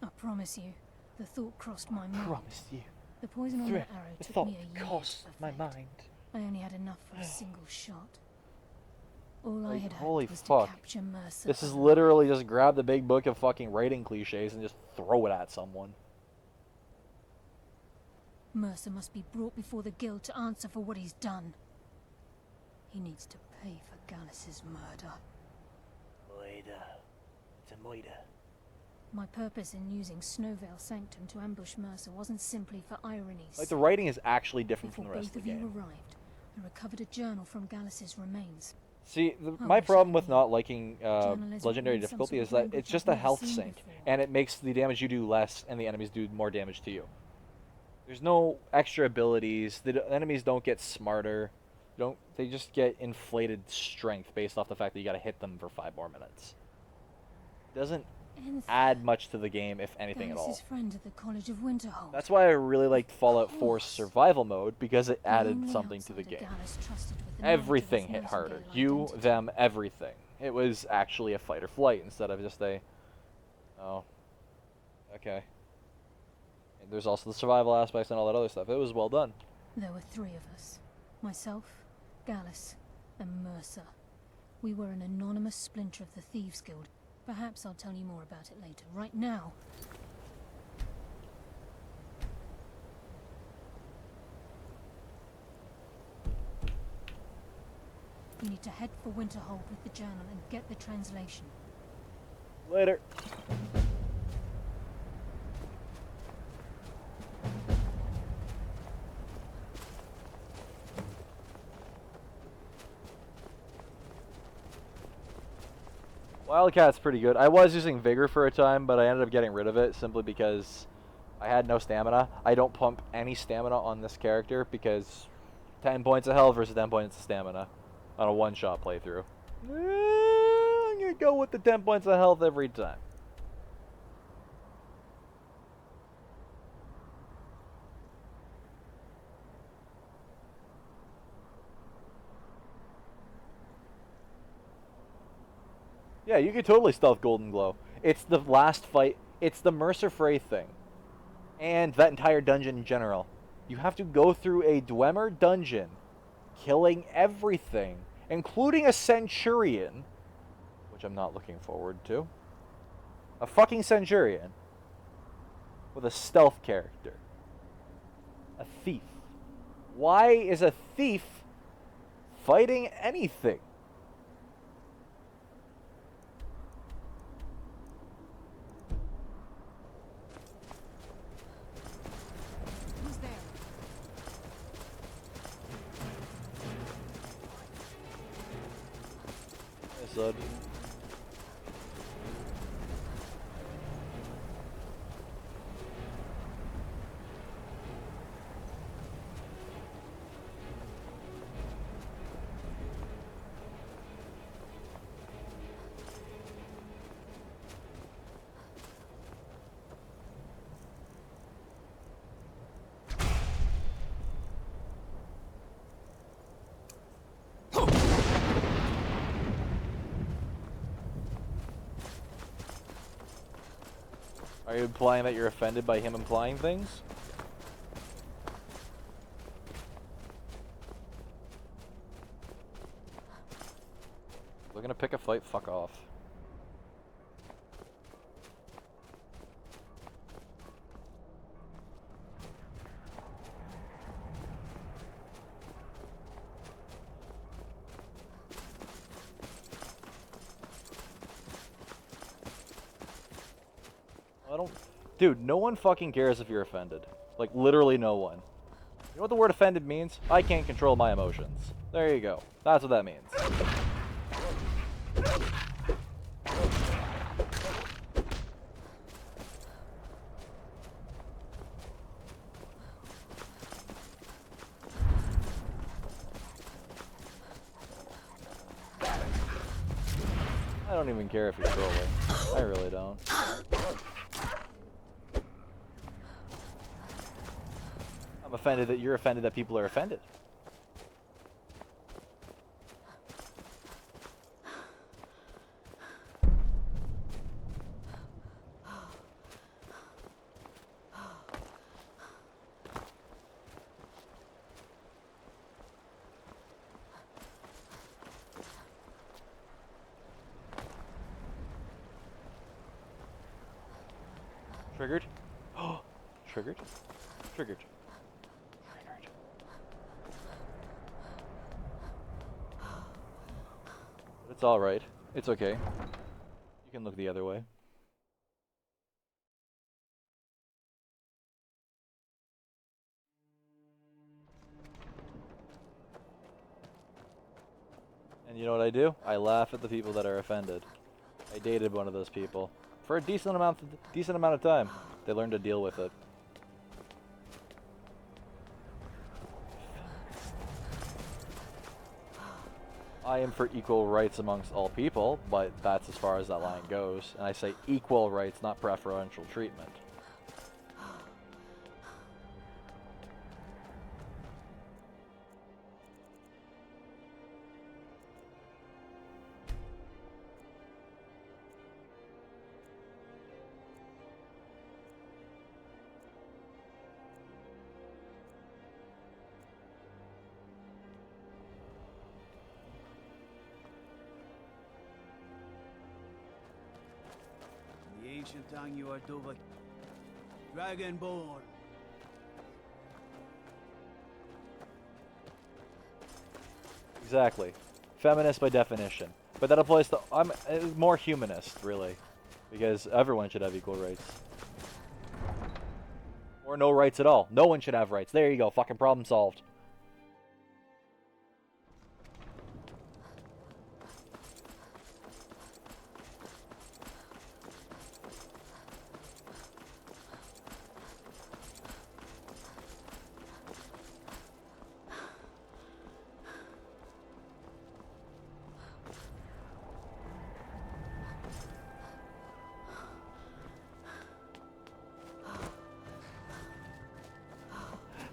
I promise you, the thought crossed my mind. Promise you. The poison on that arrow The took thought me a year crossed to my perfect. mind. I only had enough for a single shot. All I Like, had holy hoped was fuck. to capture Mercer. This is literally just grab the big book of fucking writing cliches and just throw it at someone. Mercer must be brought before the guild to answer for what he's done. He needs to pay for Gallus's murder. Moida. It's a Moida. My purpose in using Snowvale Sanctum to ambush Mercer wasn't simply for irony's Like, the writing is actually different Before from the rest both of the of you game. arrived, I recovered a journal from Gallus's remains. See, I my wish problem I with knew. not liking Journalism legendary means some difficulty sort is of that language it's just I've a never health seen sink, before. and it makes the damage you do less and the enemies do more damage to you. There's no extra abilities. The enemies don't get smarter. They just get inflated strength based off the fact that you gotta hit them for 5 more minutes. Doesn't add much to the game, if anything at all. Gallus's friend at the College of Winterhold. That's why I really liked Fallout 4's survival mode, because it added only something to the outsider game. Gallus trusted with the knowledge of Everything his hit harder. nightingale You, identity. them, everything. It was actually a fight or flight instead of just a... Oh. Okay. And there's also the survival aspects and all that other stuff. It was well done. There were 3 of us. Myself, Gallus, and Mercer. We were an anonymous splinter of the Thieves Guild. Perhaps I'll tell you more about it later. Right now... You need to head for Winterhold with the journal and get the translation. Later. Wildcat's pretty good. I was using Vigor for a time, but I ended up getting rid of it simply because I had no stamina. I don't pump any stamina on this character because 10 points of health versus 10 points of stamina on a one-shot playthrough. I'm going to go with the 10 points of health every time. Yeah, you could totally stealth Golden Glow. It's the last fight. It's the Mercer Frey thing. And that entire dungeon in general. You have to go through a Dwemer dungeon, killing everything, including a Centurion, which I'm not looking forward to. A fucking Centurion with a stealth character. A thief. Why is a thief fighting anything? Who's there? Yes, Ed. Are you implying that you're offended by him implying things? We're gonna pick a fight, fuck off. Dude, no one fucking cares if you're offended. Like, literally no one. You know what the word offended means? I can't control my emotions. There you go. That's what that means. I don't even care if you're trolling. I really don't. I'm offended that you're offended that people are offended. Triggered? Oh, triggered? Triggered. It's alright. It's okay. You can look the other way. And you know what I do? I laugh at the people that are offended. I dated one of those people. For a decent amount of time. They learned to deal with it. I am for equal rights amongst all people, but that's as far as that line goes. And I say equal rights, not preferential treatment. Ancient tongue you are Dova. Dragonborn. Exactly. Feminist by definition. But that applies to... I'm more humanist, really. Because everyone should have equal rights. Or no rights at all. No one should have rights. There you go. Fucking problem solved.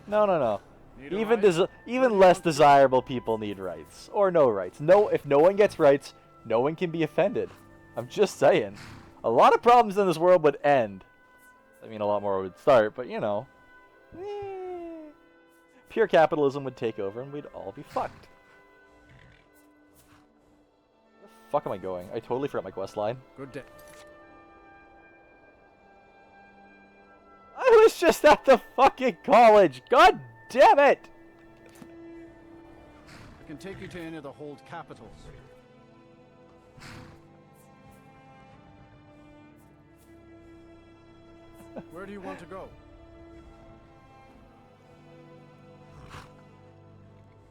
No, no, no. Even less desirable people need rights. Or no rights. No, if no one gets rights, no one can be offended. I'm just saying. A lot of problems in this world would end. I mean, a lot more would start, but you know. Pure capitalism would take over and we'd all be fucked. Where the fuck am I going? I totally forgot my quest line. Good day. I was just at the fucking college. God damn it! I can take you to any of the hold capitals. Where do you want to go?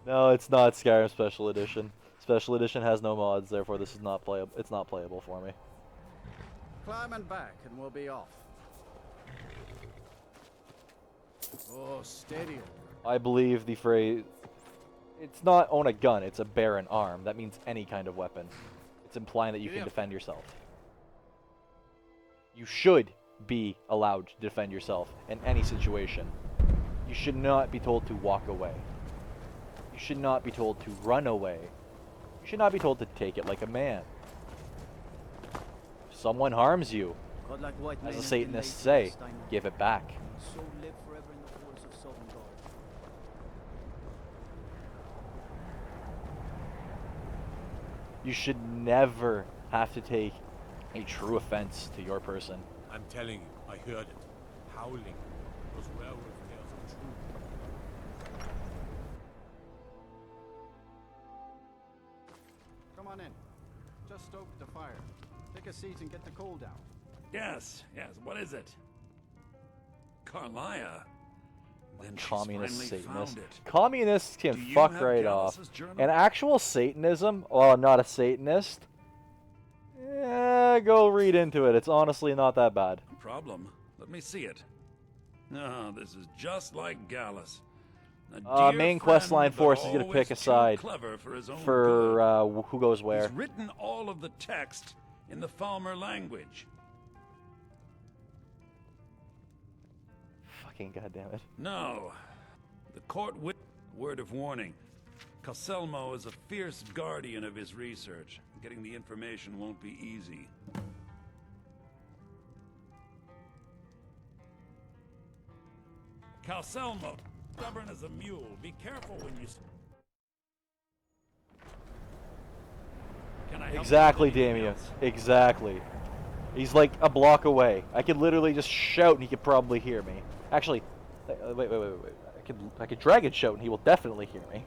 No, it's not Skyrim Special Edition. Special Edition has no mods, therefore this is not playable. It's not playable for me. Climb and back, and we'll be off. Oh, steady. I believe the phrase... It's not own a gun, it's a bear an arm. That means any kind of weapon. It's implying that you can defend yourself. You should be allowed to defend yourself in any situation. You should not be told to walk away. You should not be told to run away. You should not be told to take it like a man. If someone harms you, as the Satanists say, give it back. So live forever in the forest of Southern God. You should never have to take a true offense to your person. I'm telling you, I heard it. Howling. Those werewolf tales are true. Come on in. Just stoke the fire. Take a seat and get the coal down. Yes, what is it? Carlia. Then she's Communist finally Satanist. found it. Communists can Do you fuck have right off. Gallus's journal? An actual Satanism, well, I'm not a Satanist. Go read into it. It's honestly not that bad. No problem. Let me see it. No, this is just like Gallus. Main quest line forces you to pick a side for who goes where. He's written all of the text in the Falmer language. Fucking goddamn it. No. The court word of warning. Calselmo is a fierce guardian of his research. Getting the information won't be easy. Calselmo, stubborn as a mule. Be careful when you... Can I help Exactly, you with anything Damien. else? Exactly. He's like a block away. I could literally just shout and he could probably hear me. Actually, wait. I could dragon shout and he will definitely hear me.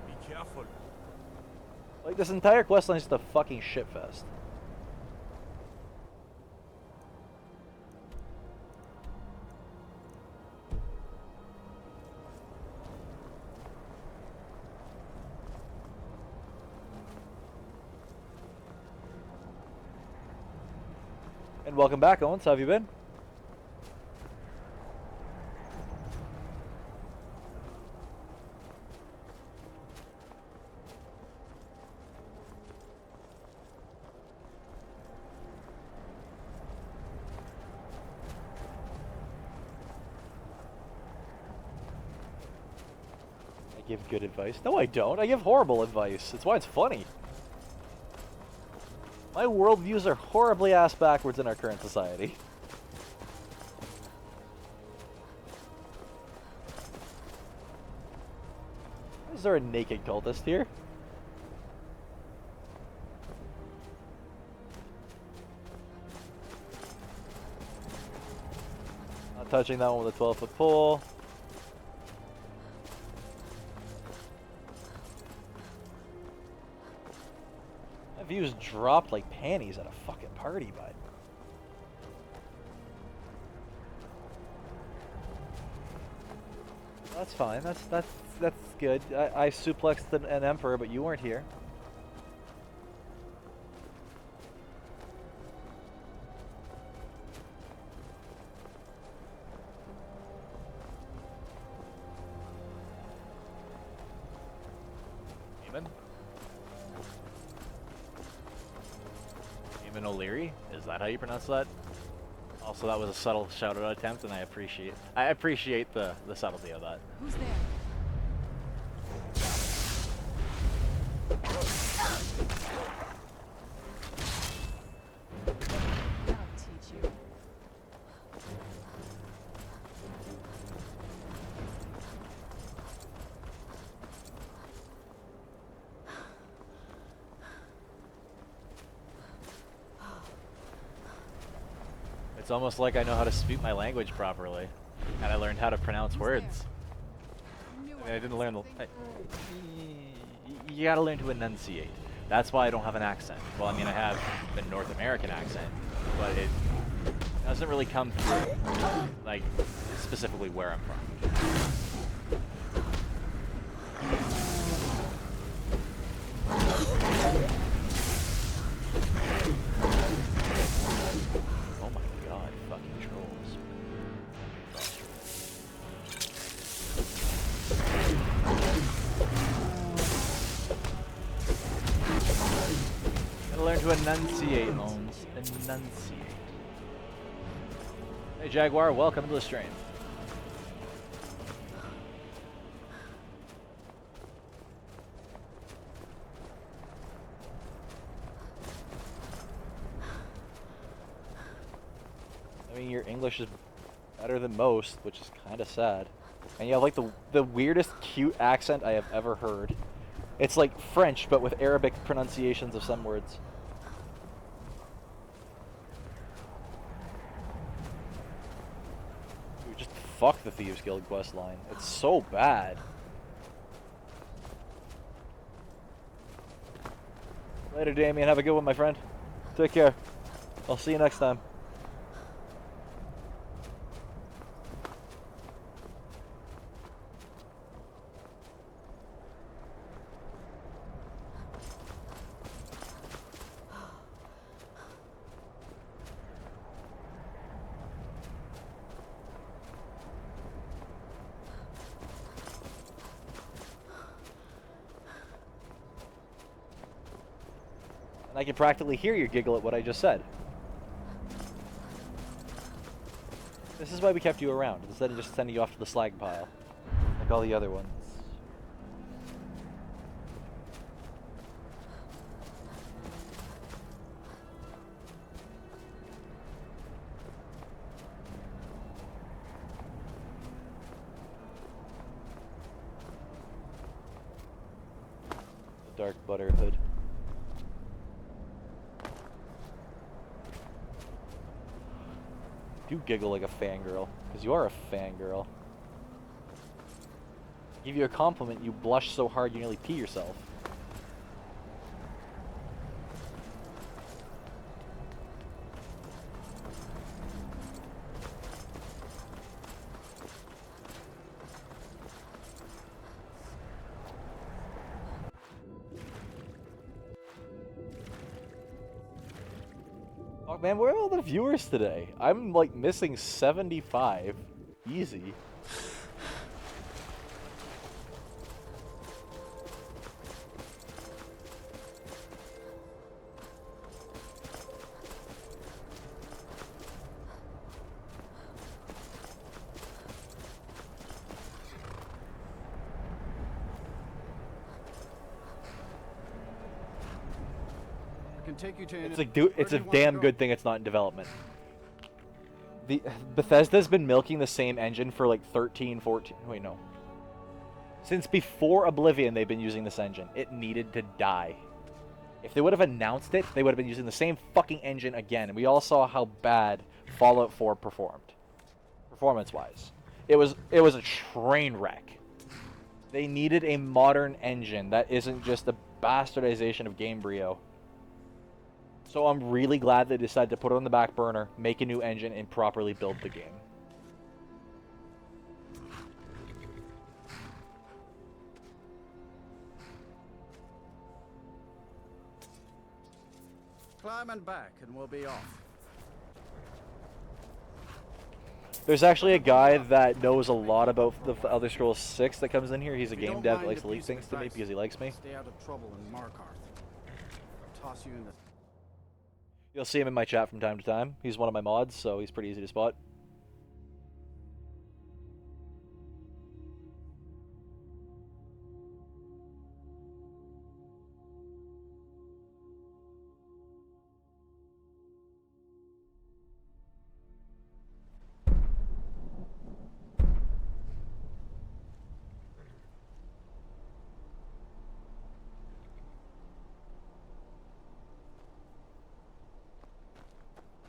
Be careful. Like, this entire questline is just a fucking shitfest. And welcome back, Owens. How have you been? I give good advice. No, I don't. I give horrible advice. That's why it's funny. My worldviews are horribly ass backwards in our current society. Is there a naked cultist here? Not touching that one with a 12-foot pole. Views dropped like panties at a fucking party, bud. That's fine. That's good. I suplexed an emperor, but you weren't here. O'Leary? Is that how you pronounce that? Also, that was a subtle shout-out attempt, and I appreciate the subtlety of that. Who's there? It's almost like I know how to speak my language properly, and I learned how to pronounce words. I mean, I didn't learn the. You gotta learn to enunciate. That's why I don't have an accent. Well, I mean, I have a North American accent, but it doesn't really come through, like, specifically where I'm from. Oh my god, fucking trolls. Gotta learn to enunciate, Moans. Enunciate. Hey Jaguar, welcome to the stream. I mean, your English is better than most, which is kind of sad. And you have like the weirdest cute accent I have ever heard. It's like French, but with Arabic pronunciations of some words. Dude, just fuck the Thieves Guild quest line. It's so bad. Later, Damien. Have a good one, my friend. Take care. I'll see you next time. And I can practically hear you giggle at what I just said. This is why we kept you around, instead of just sending you off to the slag pile, like all the other ones. The Dark Brotherhood. You giggle like a fangirl, because you are a fangirl. Give you a compliment, you blush so hard you nearly pee yourself. Oh man, where are all the viewers today? I'm like missing 75. Easy. Take you to It's like, dude, it's a damn good thing it's not in development. Bethesda's been milking the same engine for like 13, 14, wait, no. Since before Oblivion, they've been using this engine. It needed to die. If they would have announced it, they would have been using the same fucking engine again. And we all saw how bad Fallout 4 performed. Performance-wise. It was a train wreck. They needed a modern engine that isn't just a bastardization of Gamebryo. So I'm really glad they decided to put it on the back burner, make a new engine, and properly build the game. Climbing back and we'll be off. There's actually a guy that knows a lot about the Elder Scrolls 6 that comes in here. He's a game dev that likes to leak things to me because he likes me. Stay out of trouble in Markarth. I'll toss you in the... You'll see him in my chat from time to time. He's one of my mods, so he's pretty easy to spot.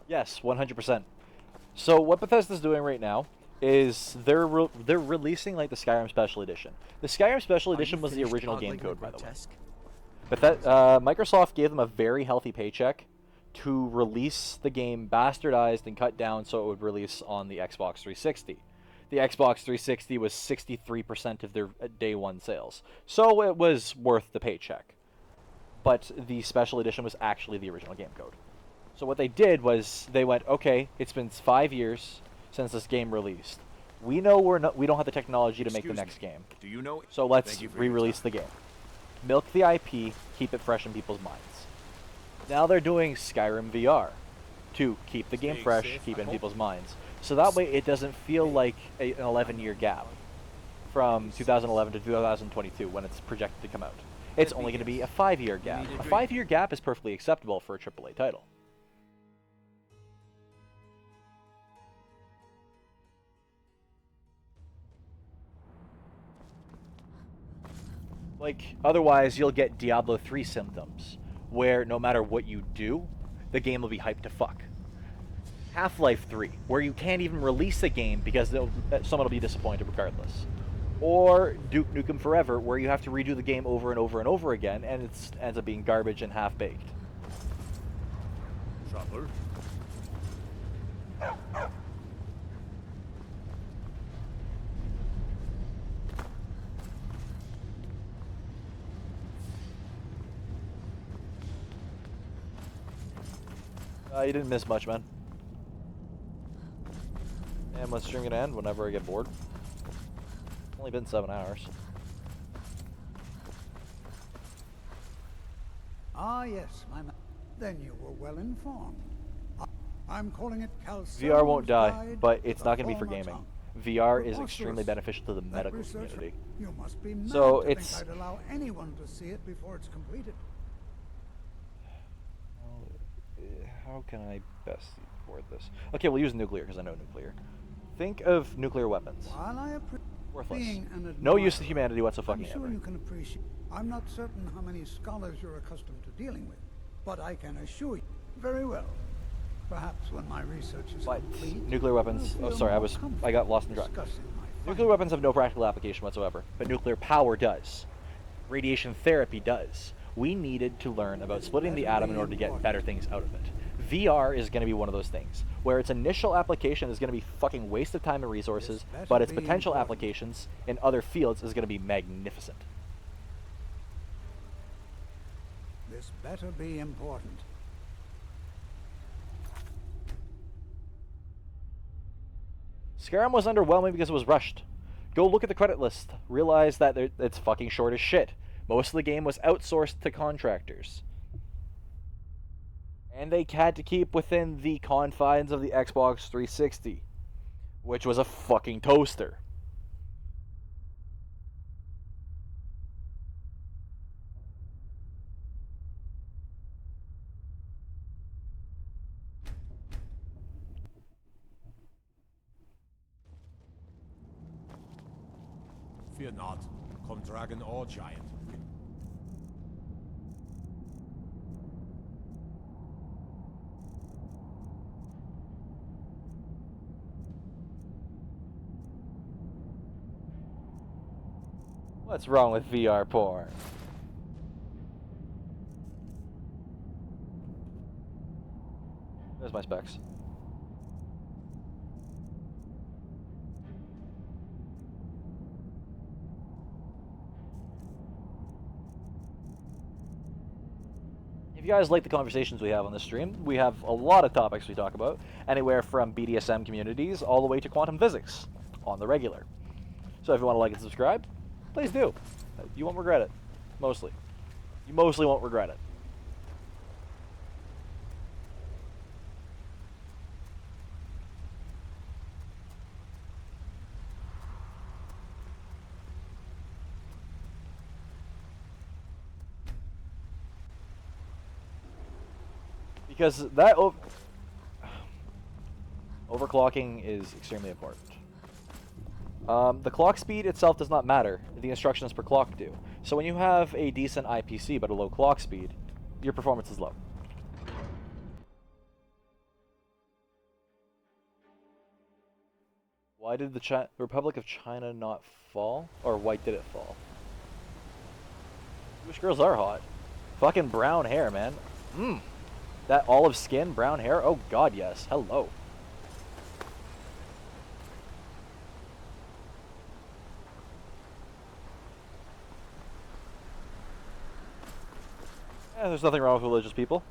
Yes, 100%. So what Bethesda's doing right now is they're releasing like the Skyrim Special Edition. The Skyrim Special Edition was the original game code, by the way. But Microsoft gave them a very healthy paycheck to release the game bastardized and cut down so it would release on the Xbox 360. The Xbox 360 was 63% of their day one sales, so it was worth the paycheck. But the Special Edition was actually the original game code. So what they did was they went, okay, it's been 5 years since this game released. We know we don't have the technology to make the next game. Do you know? So let's re-release the game. Milk the IP, keep it fresh in people's minds. Now they're doing Skyrim VR to keep the game fresh, keep it in people's minds. So that way it doesn't feel like an 11-year gap from 2011 to 2022 when it's projected to come out. It's only going to be a 5-year gap. A 5-year gap is perfectly acceptable for a AAA title. Like, otherwise you'll get Diablo 3 symptoms, where no matter what you do, the game will be hyped to fuck. Half-Life 3, where you can't even release a game because someone will be disappointed regardless. Or Duke Nukem Forever, where you have to redo the game over and over and over again, and it ends up being garbage and half-baked. Trouble? You didn't miss much, man. And when's stream gonna end? Whenever I get bored. Only been 7 hours. Ah, yes, my man. Then you were well informed. I'm calling it VR won't die, but it's not going to be for gaming. VR is extremely beneficial to the medical community. You must be mad So to it's... think I'd allow anyone to see it before it's completed. How can I best word this? Okay, we'll use nuclear because I know nuclear. Think of nuclear weapons. While I Worthless. being an No use to humanity whatsoever. I'm sure you can appreciate. I'm not certain how many scholars you're accustomed to dealing with, but I can assure you very well. Perhaps when my research is complete. Nuclear weapons. Oh, sorry, I got lost in track. Nuclear weapons have no practical application whatsoever, but nuclear power does. Radiation therapy does. We needed to learn about splitting the atom in order to get better things out of it. VR is going to be one of those things, where its initial application is going to be fucking waste of time and resources, but its potential applications in other fields is going to be magnificent. This better be important. Skyrim was underwhelming because it was rushed. Go look at the credit list. Realize that it's fucking short as shit. Most of the game was outsourced to contractors. And they had to keep within the confines of the Xbox 360, which was a fucking toaster. Fear not, come dragon or giant. What's wrong with VR porn? There's my specs. If you guys like the conversations we have on this stream, we have a lot of topics we talk about, anywhere from BDSM communities all the way to quantum physics on the regular. So if you want to like and subscribe, please do. You won't regret it. Mostly. You mostly won't regret it. Because that overclocking is extremely important. The clock speed itself does not matter. The instructions per clock do. So when you have a decent IPC but a low clock speed, your performance is low. Why did the Republic of China not fall? Or why did it fall? Jewish girls are hot. Fucking brown hair, man. That olive skin, brown hair? Oh god, yes. Hello. Yeah, there's nothing wrong with religious people.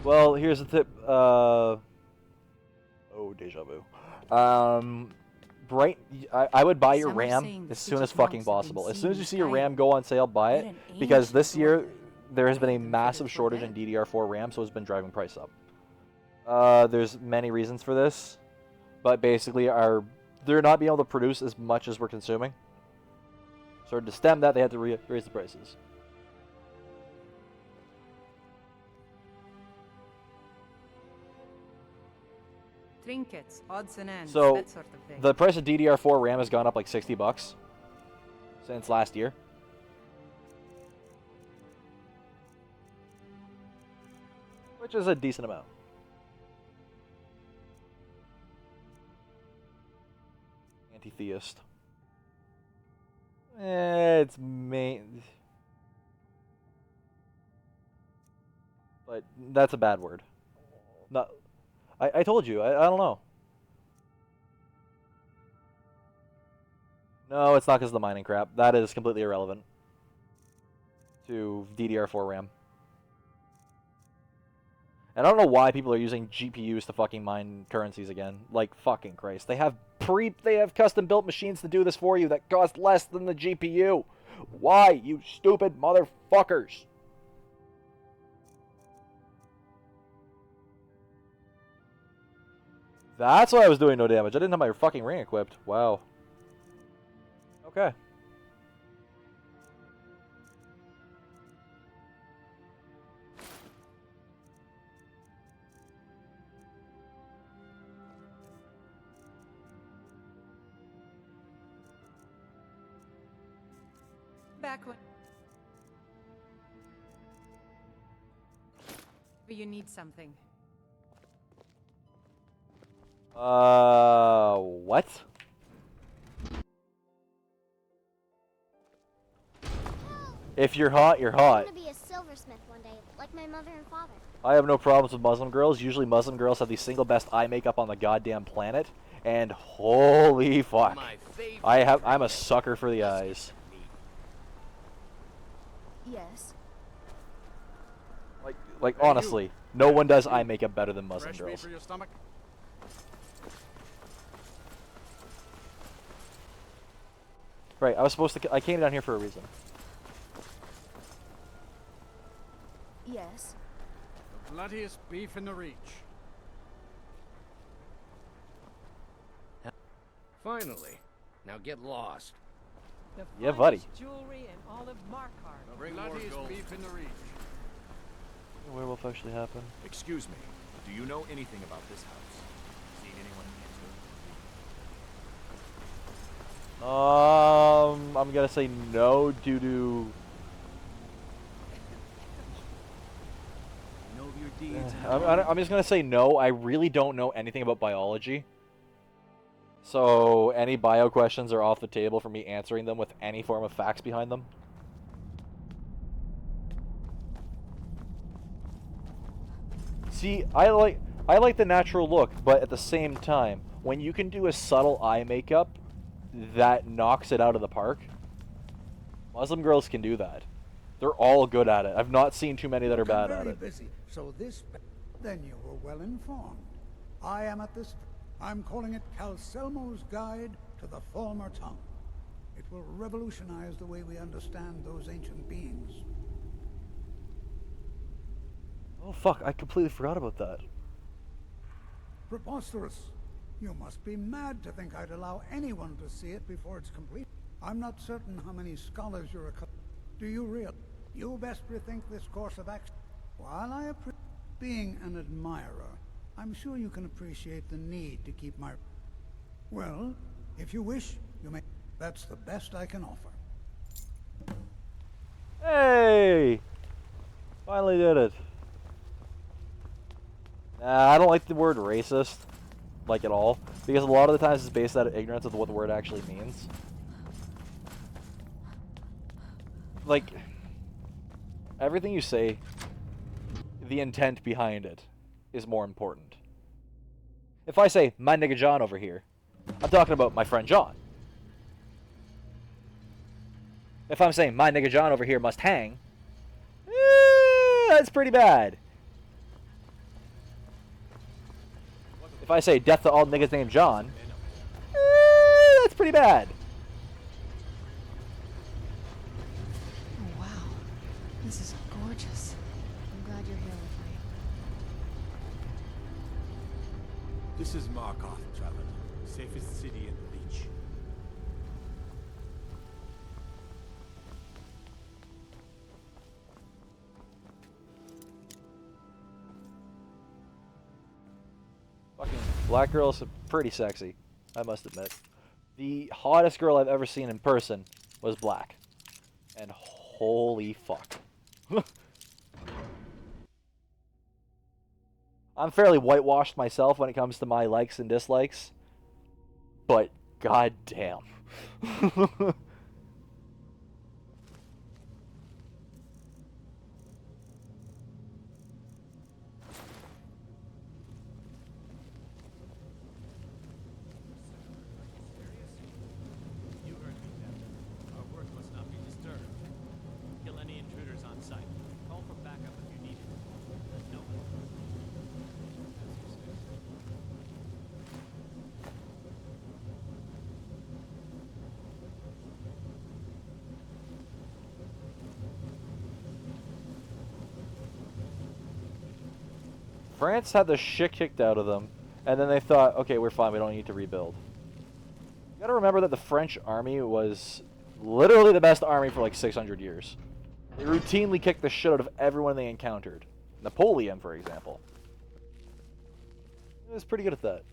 Well, here's the tip. Oh, deja vu. I would buy your RAM as soon as fucking possible. As soon as you see your RAM go on sale, buy it. Because this year, there has been a massive shortage in DDR4 RAM, so it's been driving price up. There's many reasons for this. But basically, they're not being able to produce as much as we're consuming. So to stem that, they had to raise the prices. Trinkets, odds and ends, So that sort of thing. the price of DDR4 RAM has gone up like $60 since last year. Which is a decent amount. Anti-theist. It's main... But that's a bad word. Not... I told you, I don't know. No, it's not because of the mining crap. That is completely irrelevant to DDR4 RAM. And I don't know why people are using GPUs to fucking mine currencies again. Like, fucking Christ. They have custom-built machines to do this for you that cost less than the GPU. Why, you stupid motherfuckers? That's why I was doing no damage. I didn't have my fucking ring equipped. Wow. Okay. Back when you need something. What? If you're hot, you're hot. I want to be a silversmith one day, like my mother and father. I have no problems with Muslim girls. Usually Muslim girls have the single best eye makeup on the goddamn planet. And holy fuck. I'm a sucker for the eyes. Yes. Like honestly, no one does eye makeup better than Muslim Fresh meat girls. for your stomach? Right, I came down here for a reason. Yes. The bloodiest beef in the Reach. Finally. Now get lost. Yeah, buddy. Jewelry and olive markers. The bloodiest beef in the Reach. Werewolf actually happened. Excuse me. Do you know anything about this house? Seen anyone enter? I'm gonna say no due to... Know of your deeds. I'm just gonna say no. I really don't know anything about biology. So any bio questions are off the table for me answering them with any form of facts behind them. See, I like the natural look, but at the same time, when you can do a subtle eye makeup that knocks it out of the park, Muslim girls can do that. They're all good at it. I've not seen too many that are bad at it. Busy. So then you were well informed. I am at this. I'm calling it Calcelmo's Guide to the Former Tongue. It will revolutionize the way we understand those ancient beings. Oh fuck, I completely forgot about that. Preposterous. You must be mad to think I'd allow anyone to see it before it's complete. I'm not certain how many scholars you're Do you real? You best rethink this course of action. While I appreciate being an admirer, I'm sure you can appreciate the need to keep my... Well, if you wish, you may... That's the best I can offer. Hey! Finally did it. I don't like the word racist, like at all, because a lot of the times it's based out of ignorance of what the word actually means. Like, everything you say, the intent behind it is more important. If I say, my nigga John over here, I'm talking about my friend John. If I'm saying, my nigga John over here must hang, that's pretty bad. If I say, death to all niggas named John, that's pretty bad. Oh, wow. This is gorgeous. I'm glad you're here with me. This is Markarth, traveler. Safest city in the Reach. Fucking black girls are pretty sexy, I must admit. The hottest girl I've ever seen in person was black. And holy fuck. I'm fairly whitewashed myself when it comes to my likes and dislikes. But god damn. You heard me, Captain. Our work must not be disturbed. Kill any intruders on site. Call for backup if you need it. No one. France had the shit kicked out of them, and then they thought, okay, we're fine, we don't need to rebuild. You gotta remember that the French army was literally the best army for like 600 years. They routinely kicked the shit out of everyone they encountered. Napoleon, for example. He was pretty good at that.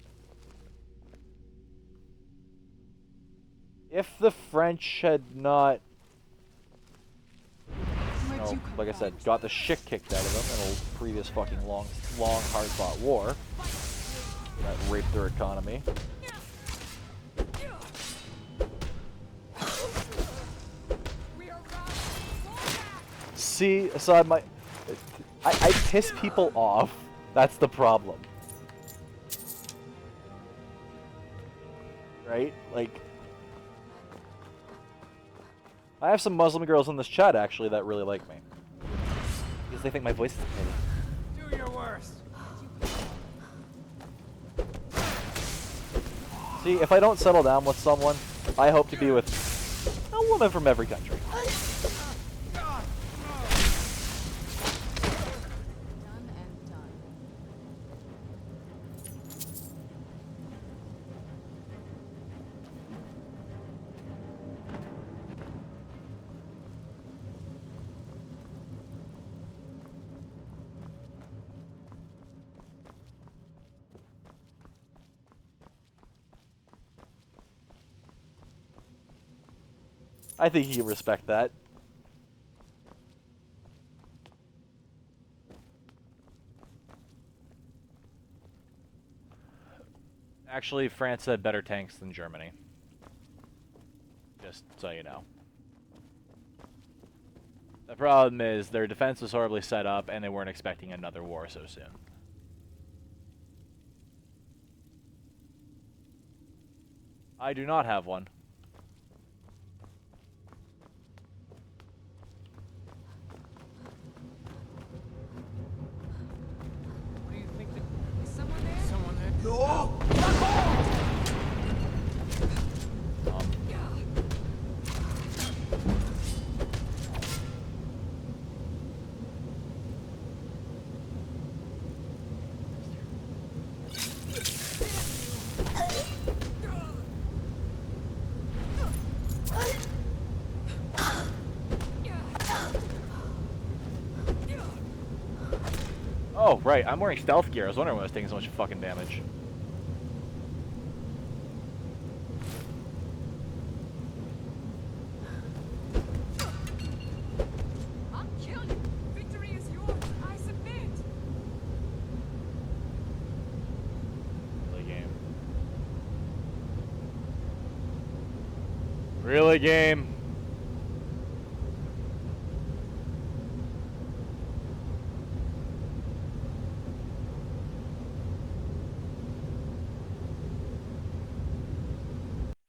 If the French had not, like I said, got the shit kicked out of them in a previous fucking long, hard-fought war that raped their economy. See, so I piss people off. That's the problem. Right? Like, I have some Muslim girls in this chat, actually, that really like me. Because they think my voice is pretty. Do your worst. See, if I don't settle down with someone, I hope to be with a woman from every country. I think he can respect that. Actually, France had better tanks than Germany. Just so you know. The problem is their defense was horribly set up and they weren't expecting another war so soon. I do not have one. No! Oh, right, I'm wearing stealth gear. I was wondering why I was taking so much fucking damage. Really, game?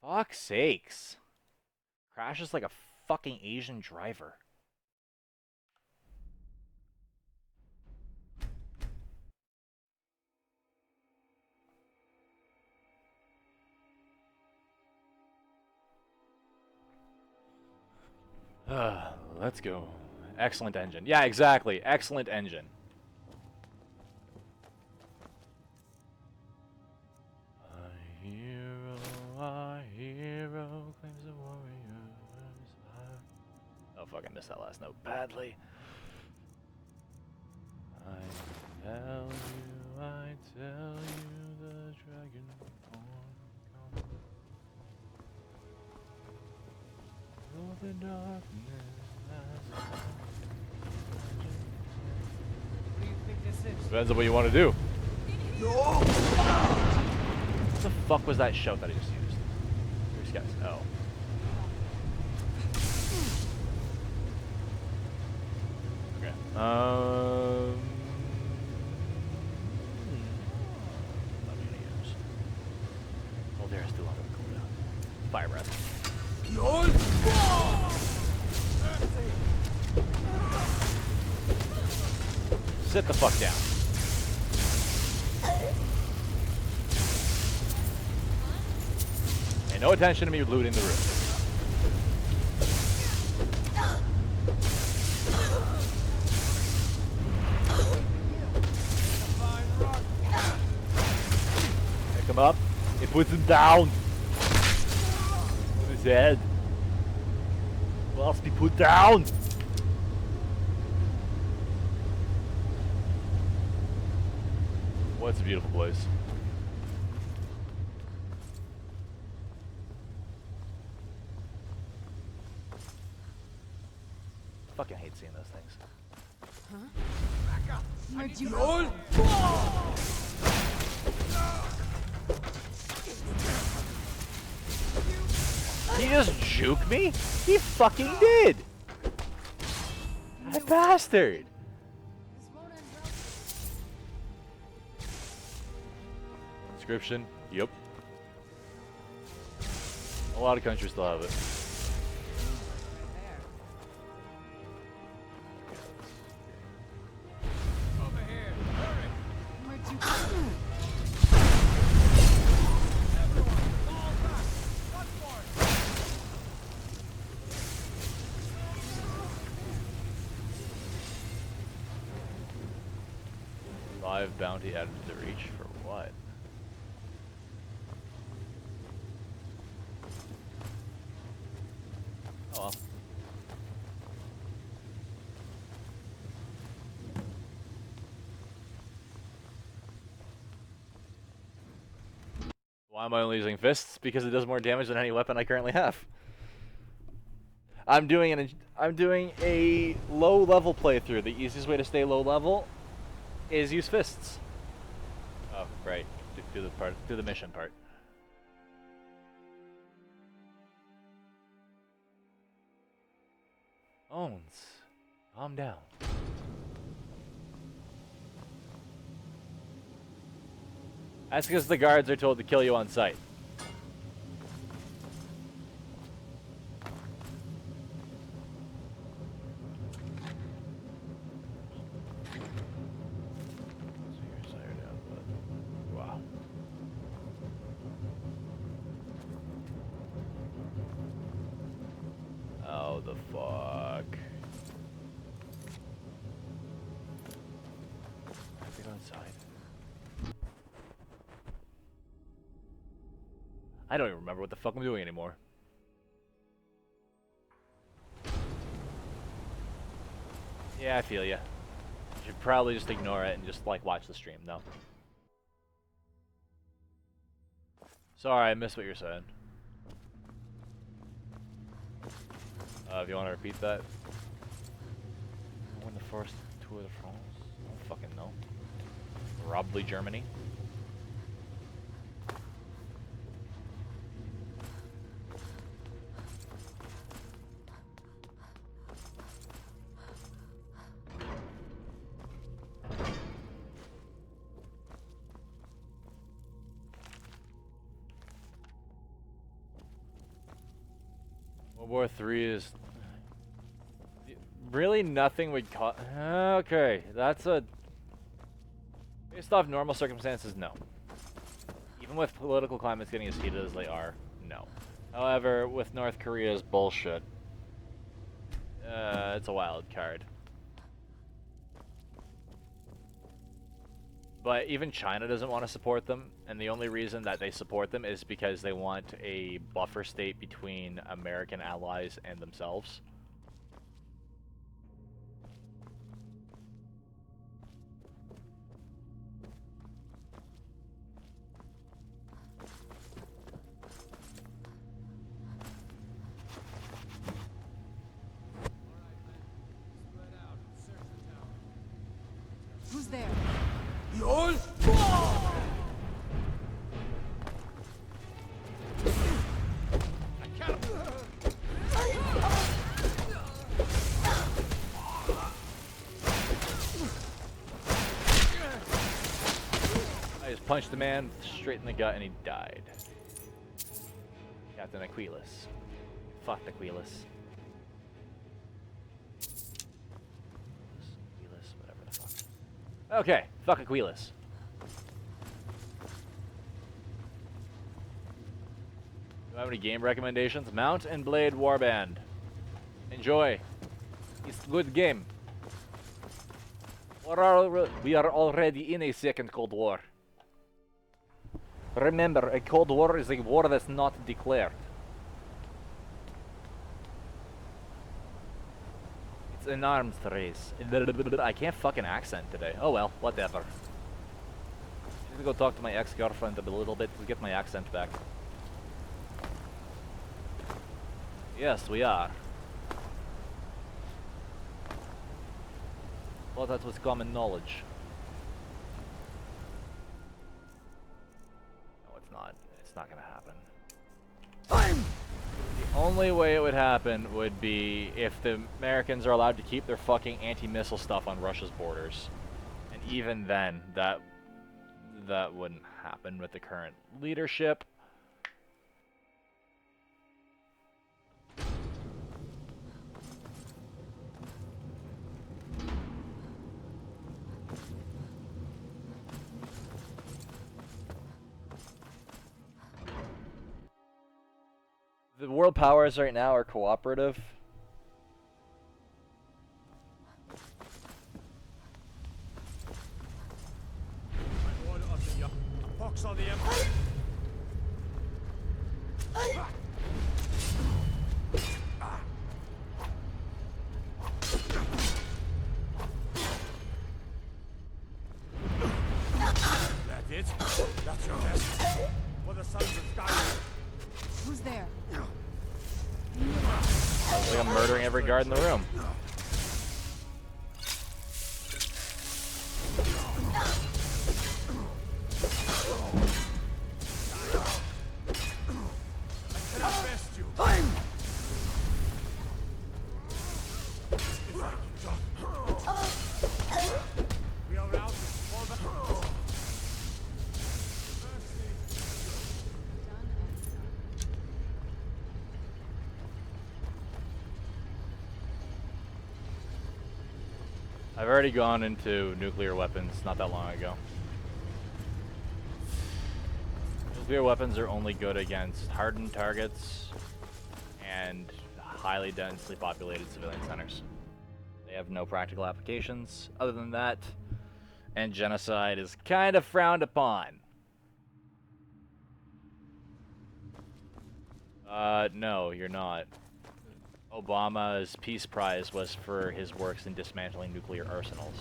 Fuck's sakes. Crashes like a fucking Asian driver. Let's go. Excellent engine. Yeah, exactly. Excellent engine. Our hero claims the warrior's heart. Oh, fuck, I missed that last note badly. I tell you, the dragon born come. Through the darkness as What do you think this is? depends on what you want to do. No! What the fuck was that shout that I just used? Here's guys. Oh. Okay. What am I gonna use? Oh, there's still on the cooldown. Fire breath. Sit the fuck down. Pay no attention to me looting the room. Pick him up. It puts him down. His head. Who else be put down? What's a beautiful place. Fucking hate seeing those things. Huh? Where'd you go? He just juke me? He fucking did! That bastard! Inscription? Yep. A lot of countries still have it. Live bounty added to the reach for what? Oh well. Why am I only using fists? Because it does more damage than any weapon I currently have. I'm doing a low level playthrough. The easiest way to stay low level is use fists. Oh, right. Do the mission part. Owns. Calm down. That's because the guards are told to kill you on sight. Wow. Oh, the fuck. I have to go inside. I don't even remember what the fuck I'm doing anymore. Yeah, I feel ya. You should probably just ignore it and just, like, watch the stream, no. Sorry, I missed what you're saying. If you want to repeat that. Win the first Tour de France? I don't fucking know. Probably Germany. War 3 is... Really nothing would cause... Okay, that's a... Based off normal circumstances, no. Even with political climates getting as heated as they are, no. However, with North Korea's bullshit, it's a wild card. But even China doesn't want to support them, and the only reason that they support them is because they want a buffer state between American allies and themselves. Who's there? Yours? I just punched the man straight in the gut and he died. Captain Aquilas. Fuck Aquilas. Whatever the fuck. Okay, fuck Aquilas. Do I have any game recommendations? Mount and Blade Warband. Enjoy. It's a good game. We are already in a second Cold War. Remember, a Cold War is a war that's not declared. It's an arms race. I can't fucking accent today. Oh well, whatever. I need to go talk to my ex-girlfriend a little bit to get my accent back. Yes, we are. Well, that was common knowledge. No, it's not. It's not gonna happen. The only way it would happen would be if the Americans are allowed to keep their fucking anti-missile stuff on Russia's borders. And even then, that wouldn't happen with the current leadership. The world powers right now are cooperative. Order of the Fox on the Empire. That's it? That's your best? For the sons of Skyrim. Who's there? Like I'm murdering every guard in the room. I've already gone into nuclear weapons not that long ago. Nuclear weapons are only good against hardened targets and highly densely populated civilian centers. They have no practical applications other than that, and genocide is kind of frowned upon. No, you're not. Obama's Peace Prize was for his works in dismantling nuclear arsenals.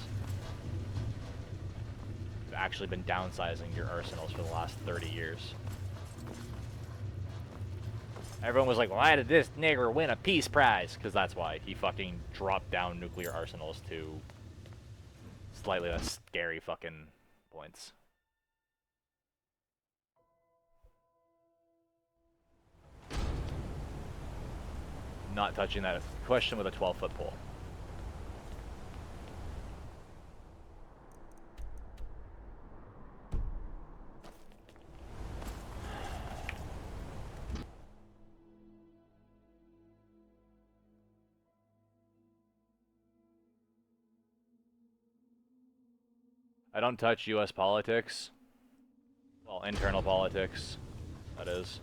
You've actually been downsizing your arsenals for the last 30 years. Everyone was like, why did this nigger win a Peace Prize? Because that's why. He fucking dropped down nuclear arsenals to slightly less scary fucking points. Not touching that question with a 12-foot pole. I don't touch U.S. politics. Well, internal politics, that is.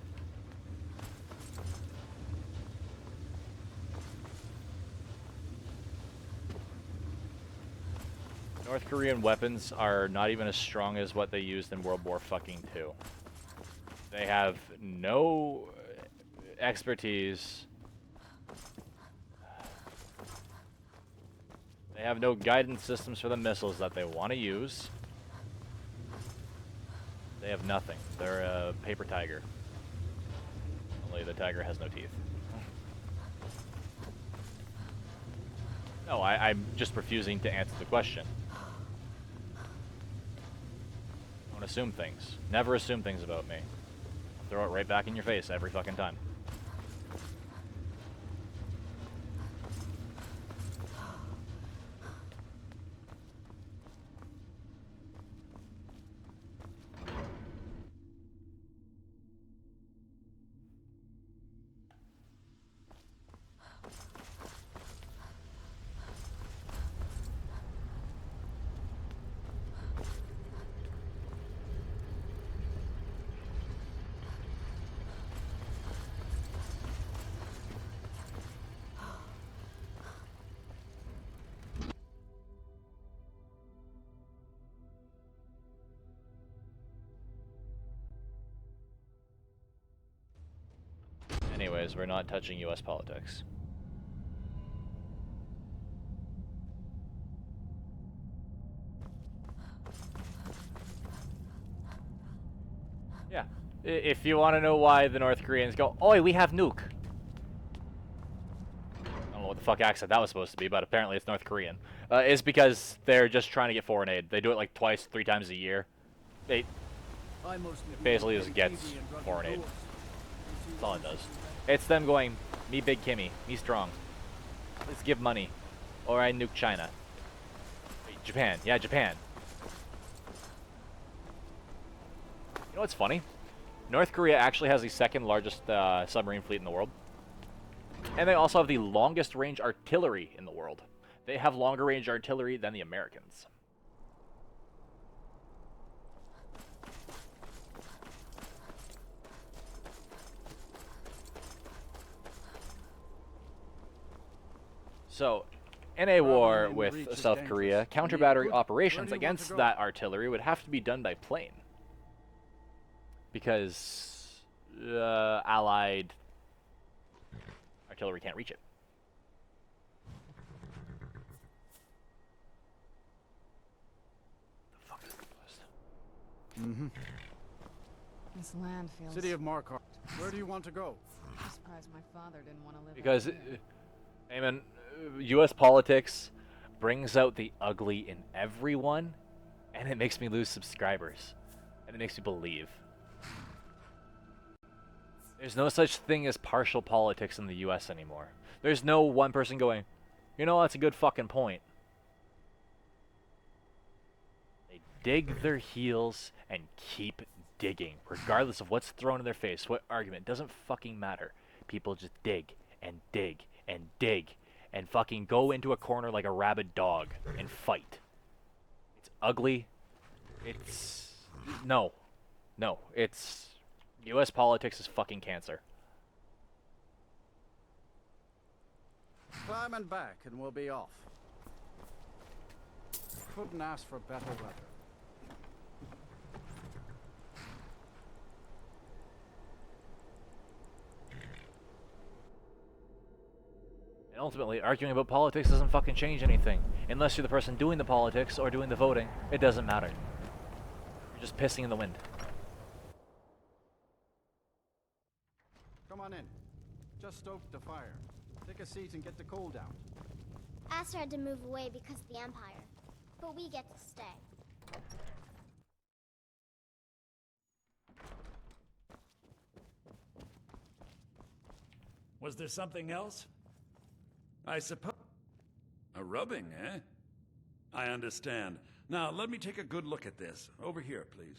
North Korean weapons are not even as strong as what they used in World War fucking II. They have no expertise. They have no guidance systems for the missiles that they want to use. They have nothing. They're a paper tiger. Only the tiger has no teeth. No, I'm just refusing to answer the question. Don't assume things. Never assume things about me. I'll throw it right back in your face every fucking time. Anyways, we're not touching U.S. politics. Yeah. If you want to know why the North Koreans go, "Oi, we have nuke." I don't know what the fuck accent that was supposed to be, but apparently it's North Korean. Is because they're just trying to get foreign aid. They do it like twice, 3 times a year. They basically just gets foreign aid. That's all it does. It's them going, "Me big Kimmy, me strong. Let's give money, or I nuke China." Wait, Japan. Yeah, Japan. You know what's funny? North Korea actually has the second largest submarine fleet in the world. And they also have the longest range artillery in the world. They have longer range artillery than the Americans. So, in a war with South Korea, counter-battery operations against that artillery would have to be done by plane. Because Allied artillery can't reach it. The fuck is the list? Mm-hmm. This land feels... City of Markers. Where do you want to go? I'm surprised my father didn't want to live Because, out here. Eamon, U.S. politics brings out the ugly in everyone, and it makes me lose subscribers, and it makes me believe. There's no such thing as partial politics in the U.S. anymore. There's no one person going, "You know, that's a good fucking point." They dig their heels and keep digging, regardless of what's thrown in their face, what argument. Doesn't fucking matter. People just dig and dig and dig and fucking go into a corner like a rabid dog and fight. It's ugly. It's... No. No. It's... U.S. politics is fucking cancer. Climbing back and we'll be off. Couldn't ask for better weather. And ultimately, arguing about politics doesn't fucking change anything. Unless you're the person doing the politics or doing the voting, it doesn't matter. You're just pissing in the wind. Come on in. Just stoked the fire. Take a seat and get the coal down. Aster had to move away because of the Empire, but we get to stay. Was there something else? I suppose... A rubbing, eh? I understand. Now, let me take a good look at this. Over here, please.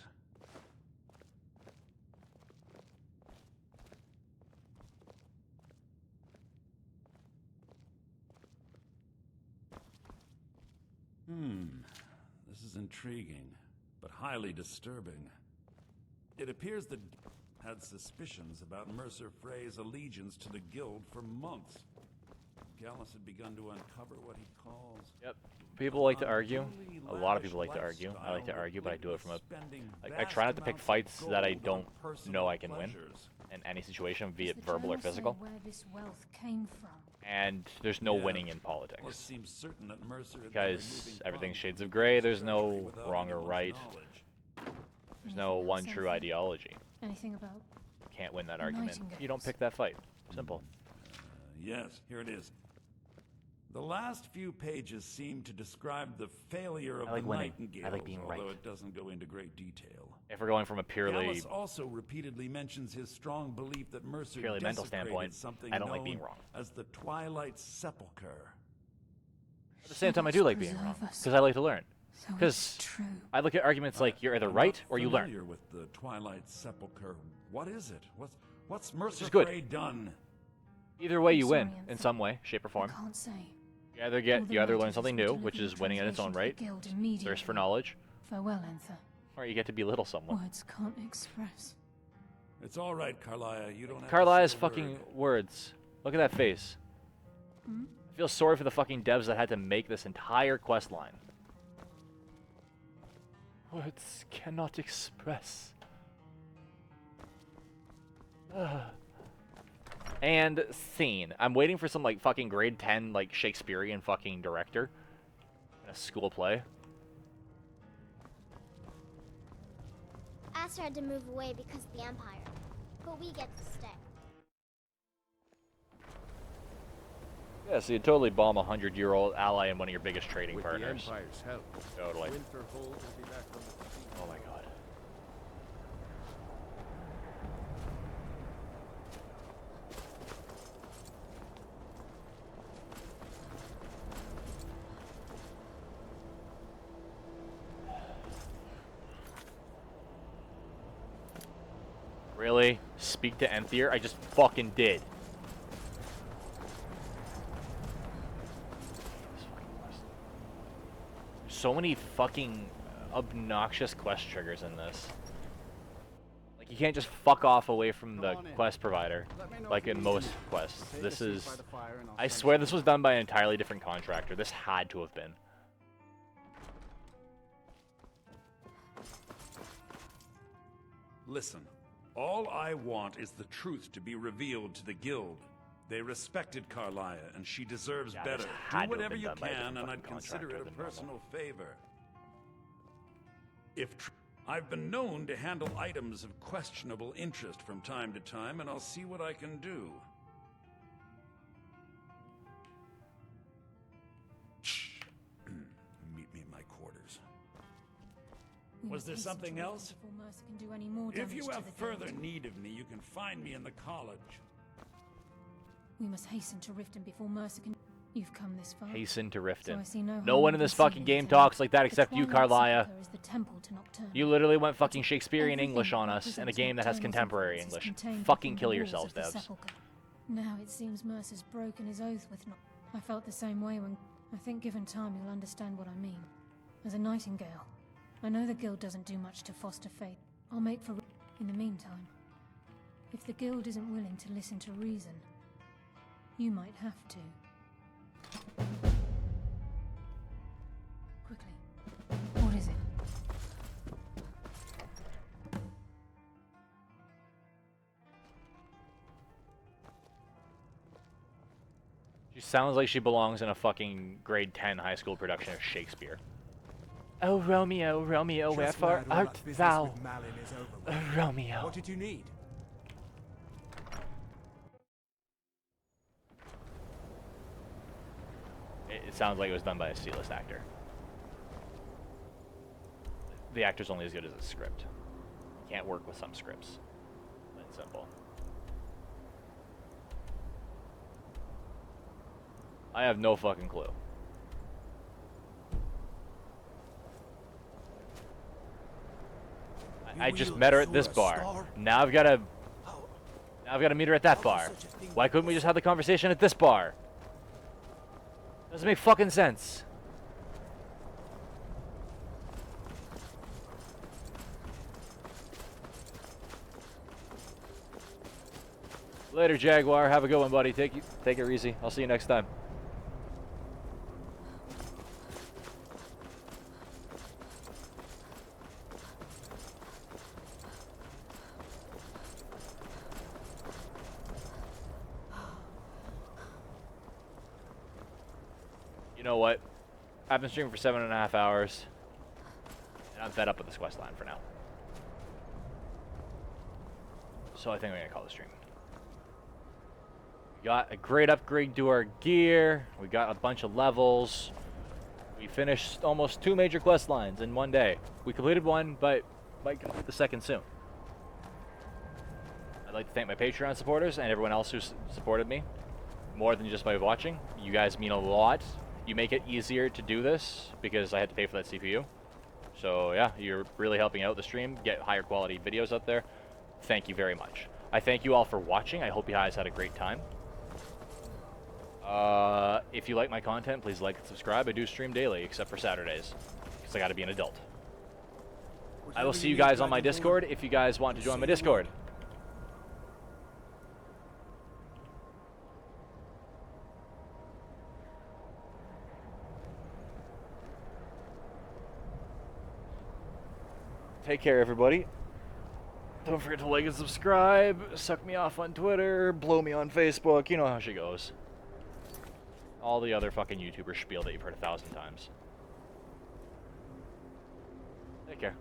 The This is intriguing, but highly disturbing. It appears that had suspicions about Mercer Frey's allegiance to the guild for months. Gallus had begun to uncover what he calls... Yep. People like to argue. A lot of people like to argue. I like to argue, but I do it from a... I try not to pick fights that I don't know I can win in any situation, be it verbal or physical. Where this wealth came from? And there's no winning in politics. Well, it seems certain that Mercer Because everything's shades of gray, there's no wrong or right. There's no one true ideology. Anything about... Can't win that argument. You don't pick that fight. Simple. Yes, here it is. The last few pages seem to describe the failure of the Nightingales, I like being right. although it doesn't go into great detail. If we're going from a purely... Gallus also repeatedly mentions his strong belief that Mercer purely mental standpoint, something I don't like known being wrong. as the Twilight Sepulchre. At the same time, I do like being wrong, because I like to learn. Because I look at arguments like you're either right or you learn. Familiar with the Twilight Sepulchre. What is it? What's Mercer good. Frey done? Either way, you win in some way, shape, or form. I can't say. You either learn something new, which is winning in its own right, thirst for knowledge, farewell, Anther. or you get to belittle someone. Words can't express. It's all right, Carlia. You don't have Carlia's to say a fucking word. words. Look at that face. I feel sorry for the fucking devs that had to make this entire quest line. Words cannot express. And scene. I'm waiting for some like fucking grade 10 like Shakespearean fucking director in a school play. Aster had to move away because of the Empire, but we get to stay. Yeah, so you totally bomb a 100-year-old ally and one of your biggest trading With partners. the Empire's help, Totally. Winterhold will be back on the scene. Oh my god. Really? Speak to Enthier? I just fucking did. So many fucking obnoxious quest triggers in this. Like, you can't just fuck off away from the quest provider, like in most quests. This is... I swear this was done by an entirely different contractor. This had to have been. Listen, all I want is the truth to be revealed to the guild. They respected Carlia, and she deserves Yeah, better. this Do had to have whatever been you done by a can, and different I'd fucking consider it a contractor than personal favor. I've been known to handle items of questionable interest from time to time, and I'll see what I can do. Meet me in my quarters. Was there something else? If you have further need of me, you can find me in the college. We must hasten to Riften before Mercer can... You've come this far. Hasten to Riften. So I see no No one in this fucking game talks like that except you, Carlia. Is the temple to Nocturne. You literally went fucking Shakespearean English on us in a game that has contemporary English. Fucking kill yourselves, devs. Now it seems Mercer's broken his oath with I felt the same way when... I think given time you'll understand what I mean. As a nightingale, I know the guild doesn't do much to foster faith. I'll make for... In the meantime, if the guild isn't willing to listen to reason, you might have to. Quickly. What is it? She sounds like she belongs in a fucking grade 10 high school production of Shakespeare. Oh, Romeo, Romeo, wherefore art thou? Romeo. What did you need? It sounds like it was done by a C-list actor. The actor's only as good as the script. You can't work with some scripts. Plain and simple. I have no fucking clue. I just met her at this bar. Now I've got to meet her at that bar. Why couldn't we just have the conversation at this bar? Doesn't make fucking sense. Later, Jaguar. Have a good one, buddy. Take it easy. I'll see you next time. You know what? I've been streaming for 7.5 hours, and I'm fed up with this quest line for now. So I think we're gonna call the stream. We got a great upgrade to our gear. We got a bunch of levels. We finished almost 2 major quest lines in one day. We completed one, but might complete the second soon. I'd like to thank my Patreon supporters and everyone else who's supported me, more than just by watching. You guys mean a lot. You make it easier to do this because I had to pay for that CPU. So yeah, you're really helping out the stream, get higher quality videos out there. Thank you very much. I thank you all for watching. I hope you guys had a great time. If you like my content, please like and subscribe. I do stream daily, except for Saturdays, because I gotta be an adult. I will see you guys on my Discord if you guys want to join my Discord. Take care, everybody. Don't forget to like and subscribe. Suck me off on Twitter. Blow me on Facebook. You know how she goes. All the other fucking YouTuber spiel that you've heard 1,000 times. Take care.